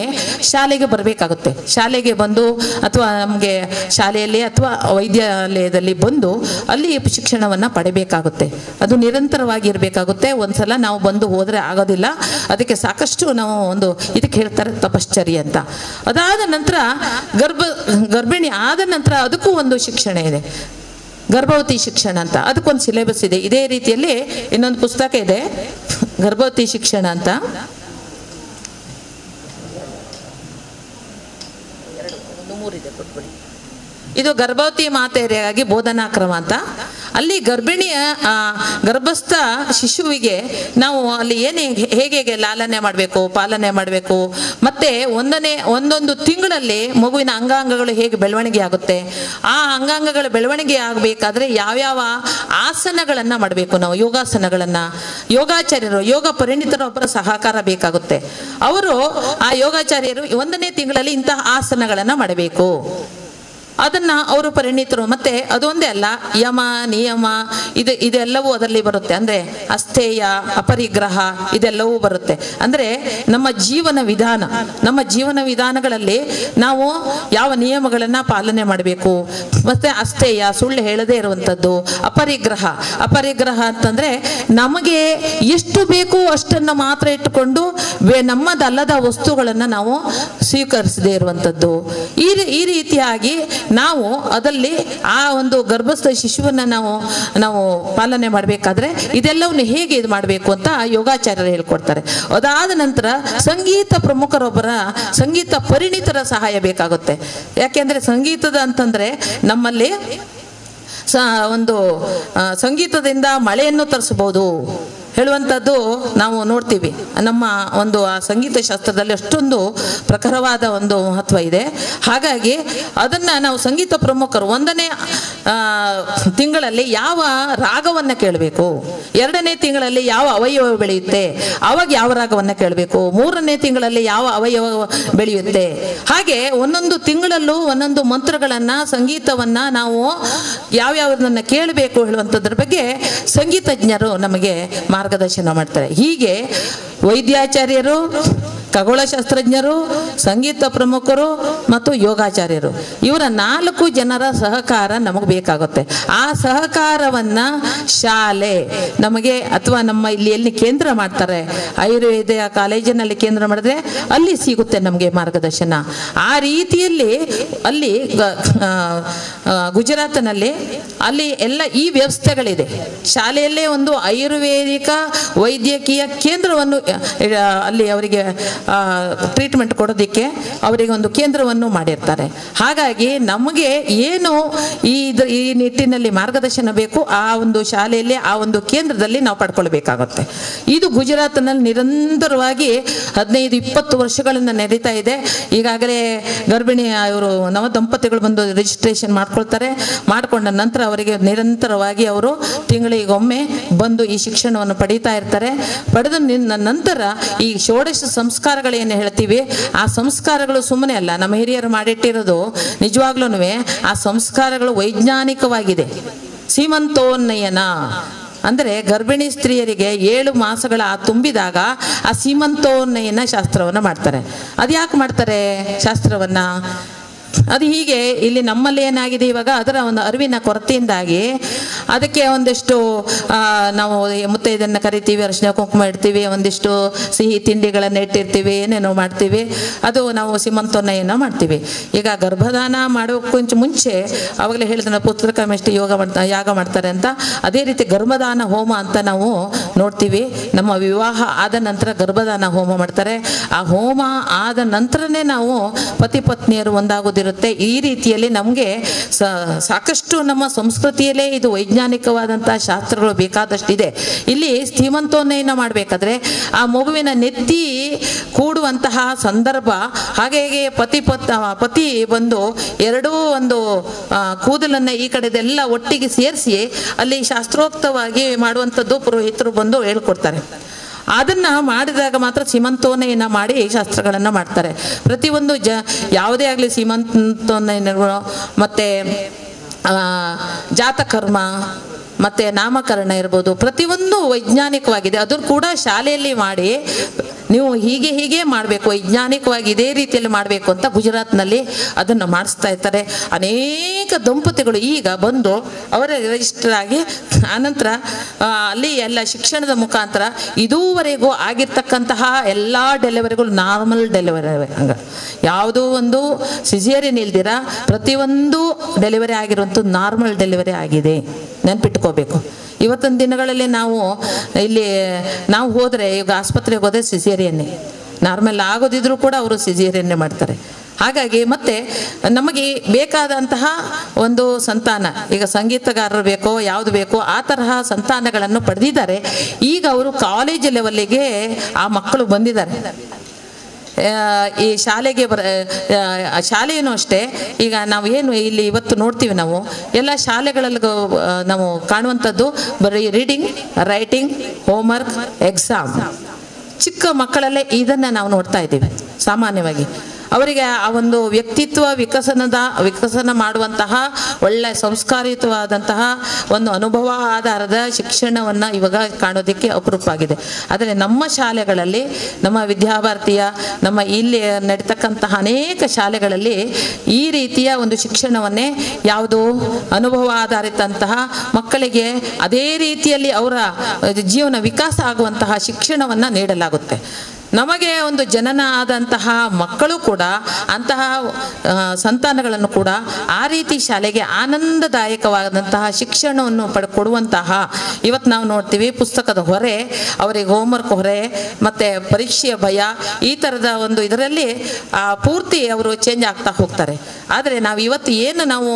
ಶಾಲೆಗೆ ಬರಬೇಕಾಗುತ್ತೆ. ಶಾಲೆಗೆ ಬಂದು ಅಥವಾ ನಮಗೆ ಶಾಲೆಯಲ್ಲಿ ಅಥವಾ ವೈದ್ಯಾಲಯದಲ್ಲಿ ಬಂದು ಅಲ್ಲಿ ಶಿಕ್ಷಣವನ್ನು ಪಡಿಬೇಕಾಗುತ್ತೆ. ಅದು ನಿರಂತರವಾಗಿ ಇರಬೇಕಾಗುತ್ತೆ. ಒಂದ್ಸಲ ನಾವು ಬಂದು ಹೋದರೆ ಆಗೋದಿಲ್ಲ. ಅದಕ್ಕೆ ಸಾಕಷ್ಟು ನಾವು ಒಂದು ಇದಕ್ಕೆ ಹೇಳ್ತಾರೆ ತಪಶ್ಚರ್ಯ ಅಂತ. ಅದಾದ ನಂತರ ಗರ್ಭಿಣಿ ಆದ ನಂತರ ಅದಕ್ಕೂ ಒಂದು ಶಿಕ್ಷಣ ಇದೆ, ಗರ್ಭವತಿ ಶಿಕ್ಷಣ ಅಂತ. ಅದಕ್ಕೊಂದು ಸಿಲೆಬಸ್ ಇದೆ. ಇದೇ ರೀತಿಯಲ್ಲಿ ಇನ್ನೊಂದು ಪುಸ್ತಕ ಇದೆ, ಗರ್ಭವತಿ ಶಿಕ್ಷಣ ಅಂತ. ಇದು ಗರ್ಭವತಿ ಮಾತೆಯರಿಗಾಗಿ ಬೋಧನಾ ಕ್ರಮ ಅಂತ. ಅಲ್ಲಿ ಗರ್ಭಿಣಿಯ ಗರ್ಭಸ್ಥ ಶಿಶುವಿಗೆ ನಾವು ಅಲ್ಲಿ ಹೇಗೆ ಲಾಲನೆ ಮಾಡಬೇಕು, ಪಾಲನೆ ಮಾಡಬೇಕು, ಮತ್ತೆ ಒಂದೊಂದು ತಿಂಗಳಲ್ಲಿ ಮಗುವಿನ ಅಂಗಾಂಗಗಳು ಹೇಗೆ ಬೆಳವಣಿಗೆ ಆಗುತ್ತೆ, ಆ ಅಂಗಾಂಗಗಳ ಬೆಳವಣಿಗೆ ಆಗಬೇಕಾದ್ರೆ ಯಾವ್ಯಾವ ಆಸನಗಳನ್ನು ಮಾಡಬೇಕು ನಾವು, ಯೋಗಾಸನಗಳನ್ನು. ಯೋಗಾಚಾರ್ಯರು, ಯೋಗ ಪರಿಣಿತರು ಒಬ್ಬರ ಸಹಕಾರ ಬೇಕಾಗುತ್ತೆ. ಅವರು ಆ ಯೋಗಾಚಾರ್ಯರು 1ನೇ ತಿಂಗಳಲ್ಲಿ ಇಂತಹ ಆಸನಗಳನ್ನು ಮಾಡಬೇಕು, ಅದನ್ನ ಅವರು ಪರಿಣಿತರು. ಮತ್ತೆ ಅದೊಂದೇ ಅಲ್ಲ, ಯಮ ನಿಯಮ ಇದೆಲ್ಲವೂ ಅದರಲ್ಲಿ ಬರುತ್ತೆ. ಅಂದ್ರೆ ಅಸ್ಥೇಯ, ಅಪರಿಗ್ರಹ ಇದೆಲ್ಲವೂ ಬರುತ್ತೆ. ಅಂದ್ರೆ ನಮ್ಮ ಜೀವನ ವಿಧಾನಗಳಲ್ಲಿ ನಾವು ಯಾವ ನಿಯಮಗಳನ್ನ ಪಾಲನೆ ಮಾಡಬೇಕು. ಮತ್ತೆ ಅಸ್ಥೇಯ, ಸುಳ್ಳು ಹೇಳದೇ ಇರುವಂಥದ್ದು. ಅಪರಿಗ್ರಹ ಅಂತಂದ್ರೆ ನಮಗೆ ಎಷ್ಟು ಬೇಕು ಅಷ್ಟನ್ನು ಮಾತ್ರ ಇಟ್ಟುಕೊಂಡು ನಮ್ಮದಲ್ಲದ ವಸ್ತುಗಳನ್ನು ನಾವು ಸ್ವೀಕರಿಸದೇ ಇರುವಂಥದ್ದು. ಈ ರೀತಿಯಾಗಿ ನಾವು ಅದಲ್ಲಿ ಆ ಒಂದು ಗರ್ಭಸ್ಥ ಶಿಶುವನ್ನ ನಾವು ಪಾಲನೆ ಮಾಡಬೇಕಾದ್ರೆ ಇದೆಲ್ಲವನ್ನು ಹೇಗೆ ಇದು ಮಾಡಬೇಕು ಅಂತ ಯೋಗಾಚಾರ್ಯರು ಹೇಳ್ಕೊಡ್ತಾರೆ. ಅದಾದ ನಂತರ ಸಂಗೀತ ಪ್ರಮುಖರೊಬ್ಬರ, ಸಂಗೀತ ಪರಿಣಿತರ ಸಹಾಯ ಬೇಕಾಗುತ್ತೆ. ಯಾಕೆಂದ್ರೆ ಸಂಗೀತದ ಅಂತಂದ್ರೆ ನಮ್ಮಲ್ಲಿ ಒಂದು ಸಂಗೀತದಿಂದ ಮಳೆಯನ್ನು ತರಿಸಬಹುದು ಹೇಳುವಂಥದ್ದು ನಾವು ನೋಡ್ತೀವಿ. ನಮ್ಮ ಒಂದು ಆ ಸಂಗೀತ ಶಾಸ್ತ್ರದಲ್ಲಿ ಅಷ್ಟೊಂದು ಪ್ರಖರವಾದ ಒಂದು ಮಹತ್ವ ಇದೆ. ಹಾಗಾಗಿ ಅದನ್ನು ನಾವು ಸಂಗೀತ ಪ್ರಮುಖರು 1ನೇ ತಿಂಗಳಲ್ಲಿ ಯಾವ ರಾಗವನ್ನು ಕೇಳಬೇಕು, 2ನೇ ತಿಂಗಳಲ್ಲಿ ಯಾವ ಅವಯವ ಬೆಳೆಯುತ್ತೆ ಆವಾಗ ಯಾವ ರಾಗವನ್ನು ಕೇಳಬೇಕು, 3ನೇ ತಿಂಗಳಲ್ಲಿ ಯಾವ ಅವಯವ ಬೆಳೆಯುತ್ತೆ, ಹಾಗೆ ಒಂದೊಂದು ತಿಂಗಳಲ್ಲೂ ಒಂದೊಂದು ಮಂತ್ರಗಳನ್ನು, ಸಂಗೀತವನ್ನು ನಾವು ಯಾವ್ಯಾವುದನ್ನು ಕೇಳಬೇಕು ಹೇಳುವಂಥದ್ರ ಬಗ್ಗೆ ಸಂಗೀತಜ್ಞರು ನಮಗೆ ಮಾರ್ಗದರ್ಶನ ಮಾಡ್ತಾರೆ. ಹೀಗೆ ವೈದ್ಯಾಚಾರ್ಯರು, ಖಗೋಳಶಾಸ್ತ್ರಜ್ಞರು, ಸಂಗೀತ ಪ್ರಮುಖರು ಮತ್ತು ಯೋಗಾಚಾರ್ಯರು, ಇವರ 4 ಜನರ ಸಹಕಾರ ನಮಗೆ ಬೇಕಾಗುತ್ತೆ. ಆ ಸಹಕಾರವನ್ನ ಶಾಲೆ ನಮಗೆ ಅಥವಾ ನಮ್ಮ ಇಲ್ಲಿ ಎಲ್ಲಿ ಕೇಂದ್ರ ಮಾಡ್ತಾರೆ, ಆಯುರ್ವೇದ ಕಾಲೇಜಿನಲ್ಲಿ ಕೇಂದ್ರ ಮಾಡಿದ್ರೆ ಅಲ್ಲಿ ಸಿಗುತ್ತೆ ನಮಗೆ ಮಾರ್ಗದರ್ಶನ. ಆ ರೀತಿಯಲ್ಲಿ ಅಲ್ಲಿ ಗುಜರಾತ್ನಲ್ಲಿ ಅಲ್ಲಿ ಎಲ್ಲ ಈ ವ್ಯವಸ್ಥೆಗಳಿದೆ. ಶಾಲೆಯಲ್ಲೇ ಒಂದು ಆಯುರ್ವೇದಿಕ ವೈದ್ಯಕೀಯ ಕೇಂದ್ರವನ್ನು ಅಲ್ಲಿ ಅವರಿಗೆ ಟ್ರೀಟ್ಮೆಂಟ್ ಕೊಡೋದಕ್ಕೆ ಅವರಿಗೆ ಒಂದು ಕೇಂದ್ರವನ್ನು ಮಾಡಿರ್ತಾರೆ. ಹಾಗಾಗಿ ನಮಗೆ ಏನು ಈ ನಿಟ್ಟಿನಲ್ಲಿ ಮಾರ್ಗದರ್ಶನ ಬೇಕು ಆ ಒಂದು ಶಾಲೆಯಲ್ಲಿ, ಆ ಒಂದು ಕೇಂದ್ರದಲ್ಲಿ ನಾವು ಪಡ್ಕೊಳ್ಬೇಕಾಗುತ್ತೆ. ಇದು ಗುಜರಾತ್ನಲ್ಲಿ ನಿರಂತರವಾಗಿ 15-20 ವರ್ಷಗಳಿಂದ ನಡೀತಾ ಇದೆ. ಈಗಾಗಲೇ ಗರ್ಭಿಣಿ ಇವರು ನವ ದಂಪತಿಗಳು ಬಂದು ರಿಜಿಸ್ಟ್ರೇಷನ್ ಮಾಡ್ಕೊಳ್ತಾರೆ. ಮಾಡಿಕೊಂಡ ನಂತರ ಅವರಿಗೆ ನಿರಂತರವಾಗಿ ಅವರು ತಿಂಗಳಿಗೊಮ್ಮೆ ಬಂದು ಈ ಶಿಕ್ಷಣವನ್ನು ಪಡೀತಾ ಇರ್ತಾರೆ. ಪಡೆದ ನಂತರ ಈ ಷೋಡಶ ಸಂಸ್ಕಾರಗಳೇನು ಹೇಳ್ತೀವಿ, ಆ ಸಂಸ್ಕಾರಗಳು ಸುಮ್ಮನೆ ಅಲ್ಲ, ನಮ್ಮ ಹಿರಿಯರು ಮಾಡಿಟ್ಟಿರೋದು ನಿಜವಾಗ್ಲೂ ಆ ಸಂಸ್ಕಾರಗಳು ವೈಜ್ಞಾನಿಕವಾಗಿದೆ. ಸೀಮಂತೋನ್ನಯನ ಅಂದರೆ ಗರ್ಭಿಣಿ ಸ್ತ್ರೀಯರಿಗೆ 7 ಮಾಸಗಳ ತುಂಬಿದಾಗ ಆ ಸೀಮಂತೋನ್ನಯನ ಶಾಸ್ತ್ರವನ್ನು ಮಾಡ್ತಾರೆ. ಅದು ಯಾಕೆ ಮಾಡ್ತಾರೆ ಶಾಸ್ತ್ರವನ್ನು? ಅದು ಹೀಗೆ ಇಲ್ಲಿ ನಮ್ಮಲ್ಲಿ ಏನಾಗಿದೆ ಇವಾಗ ಅದರ ಒಂದು ಅರಿವಿನ ಕೊರತೆಯಿಂದಾಗಿ ಅದಕ್ಕೆ ಒಂದಿಷ್ಟು ನಾವು ಮುತ್ತೈದನ್ನು ಕರಿತೀವಿ, ಅರಿಶಿನ ಕುಂಕುಮ ಇಡ್ತೀವಿ, ಒಂದಿಷ್ಟು ಸಿಹಿ ತಿಂಡಿಗಳನ್ನು ಇಟ್ಟಿರ್ತೀವಿ, ಏನೇನೋ ಮಾಡ್ತೀವಿ, ಅದು ನಾವು ಸೀಮಂತೋನ್ನಯನ ಮಾಡ್ತೀವಿ. ಈಗ ಗರ್ಭಧಾನ ಮಾಡೋಕ್ಕಿಂತ ಮುಂಚೆ ಅವಾಗಲೇ ಹೇಳಿದ ಪುತ್ರಕಾಮೇಷ್ಟಿ ಯಾಗ ಮಾಡ್ತಾರೆ ಅಂತ, ಅದೇ ರೀತಿ ಗರ್ಭಧಾನ ಹೋಮ ಅಂತ ನಾವು ನೋಡ್ತೀವಿ. ನಮ್ಮ ವಿವಾಹ ಆದ ನಂತರ ಗರ್ಭಧಾನ ಹೋಮ ಮಾಡ್ತಾರೆ. ಆ ಹೋಮ ಆದ ನಂತರನೇ ನಾವು ಪತಿ ಪತ್ನಿಯರು ಒಂದಾಗೋದಿರುತ್ತೆ. ಈ ರೀತಿಯಲ್ಲಿ ನಮಗೆ ಸಾಕಷ್ಟು ನಮ್ಮ ಸಂಸ್ಕೃತಿಯಲ್ಲೇ ಇದು ವೈಜ್ಞಾನಿಕವಾದಂಥ ಶಾಸ್ತ್ರಗಳು ಬೇಕಾದಷ್ಟಿದೆ. ಇಲ್ಲಿ ಸೀಮಂತೋನ್ನಯನ ಮಾಡಬೇಕಾದ್ರೆ ಆ ಮಗುವಿನ ನೆತ್ತಿ ಕೂಡುವಂತಹ ಸಂದರ್ಭ, ಹಾಗೆ ಪತಿ ಬಂದು ಎರಡೂ ಒಂದು ಕೂದಲನ್ನು ಈ ಕಡೆದೆಲ್ಲ ಒಟ್ಟಿಗೆ ಸೇರಿಸಿ ಅಲ್ಲಿ ಶಾಸ್ತ್ರೋಕ್ತವಾಗಿ ಮಾಡುವಂಥದ್ದು ಪುರೋಹಿತರು ಬಂದು ಹೇಳ್ಕೊಡ್ತಾರೆ. ಅದನ್ನು ಮಾಡಿದಾಗ ಮಾತ್ರ ಸೀಮಂತೋನ್ನಯನ ಮಾಡಿ ಶಾಸ್ತ್ರಗಳನ್ನು ಮಾಡ್ತಾರೆ. ಪ್ರತಿಯೊಂದು ಯಾವುದೇ ಆಗಲಿ ಸೀಮಂತೋನ್ನಯನಗಳು ಮತ್ತು ಜಾತಕರ್ಮ ಮತ್ತು ನಾಮಕರಣ ಇರ್ಬೋದು, ಪ್ರತಿಯೊಂದು ವೈಜ್ಞಾನಿಕವಾಗಿದೆ. ಅದು ಕೂಡ ಶಾಲೆಯಲ್ಲಿ ಮಾಡಿ ನೀವು ಹೀಗೆ ಮಾಡಬೇಕು, ವೈಜ್ಞಾನಿಕವಾಗಿ ಇದೇ ರೀತಿಯಲ್ಲಿ ಮಾಡಬೇಕು ಅಂತ ಗುಜರಾತ್ನಲ್ಲಿ ಅದನ್ನು ಮಾಡಿಸ್ತಾ ಇರ್ತಾರೆ. ಅನೇಕ ದಂಪತಿಗಳು ಈಗ ಬಂದು ಅವರ ರಿಜಿಸ್ಟರ್ ಆಗಿ ಆನಂತರ ಅಲ್ಲಿ ಎಲ್ಲ ಶಿಕ್ಷಣದ ಮುಖಾಂತರ ಇದುವರೆಗೂ ಆಗಿರ್ತಕ್ಕಂತಹ ಎಲ್ಲ ಡೆಲಿವರಿಗಳು ನಾರ್ಮಲ್ ಡೆಲಿವರಿ, ಹಂಗೆ ಯಾವುದೋ ಒಂದು ಸಿಸೇರಿಯನ್ ಇಲ್ದಿರ ಪ್ರತಿಯೊಂದು ಡೆಲಿವರಿ ಆಗಿರುವಂಥ ನಾರ್ಮಲ್ ಡೆಲಿವರಿ ಆಗಿದೆ. ನೆನ್ಪಿಟ್ಕೋಬೇಕು. ಇವತ್ತಿನ ದಿನಗಳಲ್ಲಿ ನಾವು ಹೋದರೆ ಈಗ ಆಸ್ಪತ್ರೆಗೆ ಹೋದರೆ ಸಿಸೇರಿಯನ್ನೇ, ನಾರ್ಮಲ್ ಆಗೋದಿದ್ರು ಕೂಡ ಅವರು ಸಿಸೇರಿಯನ್ನೇ ಮಾಡ್ತಾರೆ. ಹಾಗಾಗಿ ಮತ್ತೆ ನಮಗೆ ಬೇಕಾದಂತಹ ಒಂದು ಸಂತಾನ, ಈಗ ಸಂಗೀತಗಾರರು ಬೇಕೋ ಯಾವುದು ಬೇಕೋ ಆ ತರಹ ಸಂತಾನಗಳನ್ನು ಪಡೆದಿದ್ದಾರೆ. ಈಗ ಅವರು ಕಾಲೇಜ್ ಲೆವೆಲ್ಲಿಗೆ ಆ ಮಕ್ಕಳು ಬಂದಿದ್ದಾರೆ. ಈ ಶಾಲೆಗೆ ಶಾಲೆಯೂ ಅಷ್ಟೇ. ಈಗ ನಾವು ಏನು ಇಲ್ಲಿ ಇವತ್ತು ನೋಡ್ತೀವಿ, ನಾವು ಎಲ್ಲ ಶಾಲೆಗಳಲ್ಲಿ ನಾವು ಕಾಣುವಂಥದ್ದು ಬರೀ ರೀಡಿಂಗ್, ರೈಟಿಂಗ್, ಹೋಮ್ವರ್ಕ್, ಎಕ್ಸಾಮ್. ಚಿಕ್ಕ ಮಕ್ಕಳಲ್ಲೇ ಇದನ್ನು ನಾವು ನೋಡ್ತಾ ಇದ್ದೀವಿ ಸಾಮಾನ್ಯವಾಗಿ. ಅವರಿಗೆ ಆ ಒಂದು ವ್ಯಕ್ತಿತ್ವ ವಿಕಸನ ಮಾಡುವಂತಹ ಒಳ್ಳೆ ಸಂಸ್ಕಾರಿತವಾದಂತಹ ಒಂದು ಅನುಭವ ಆಧಾರದ ಶಿಕ್ಷಣವನ್ನು ಇವಾಗ ಕಾಣೋದಕ್ಕೆ ಅಪರೂಪ ಆಗಿದೆ. ಆದರೆ ನಮ್ಮ ಶಾಲೆಗಳಲ್ಲಿ, ನಮ್ಮ ವಿದ್ಯಾಭಾರತೀಯ, ನಮ್ಮ ಇಲ್ಲಿ ನಡೀತಕ್ಕಂತಹ ಅನೇಕ ಶಾಲೆಗಳಲ್ಲಿ ಈ ರೀತಿಯ ಒಂದು ಶಿಕ್ಷಣವನ್ನೇ ಯಾವುದೋ ಅನುಭವ ಆಧಾರಿತಂತಹ ಮಕ್ಕಳಿಗೆ ಅದೇ ರೀತಿಯಲ್ಲಿ ಅವರ ಜೀವನ ವಿಕಾಸ ಆಗುವಂತಹ ಶಿಕ್ಷಣವನ್ನು ನೀಡಲಾಗುತ್ತೆ. ನಮಗೆ ಒಂದು ಜನನ ಆದಂತಹ ಮಕ್ಕಳು ಕೂಡ ಅಂತಹ ಸಂತಾನಗಳನ್ನು ಕೂಡ ಆ ರೀತಿ ಶಾಲೆಗೆ ಆನಂದದಾಯಕವಾದಂತಹ ಶಿಕ್ಷಣವನ್ನು ಕೊಡುವಂತಹ ಇವತ್ತು ನಾವು ನೋಡ್ತೀವಿ. ಪುಸ್ತಕದ ಹೊರೆ, ಅವರಿಗೆ ಹೋಮ್ವರ್ಕ್ ಹೊರೆ ಮತ್ತು ಪರೀಕ್ಷೆಯ ಭಯ, ಈ ಥರದ ಒಂದು ಇದರಲ್ಲಿ ಪೂರ್ತಿ ಅವರು ಚೇಂಜ್ ಆಗ್ತಾ ಹೋಗ್ತಾರೆ. ಆದರೆ ನಾವು ಇವತ್ತು ಏನು ನಾವು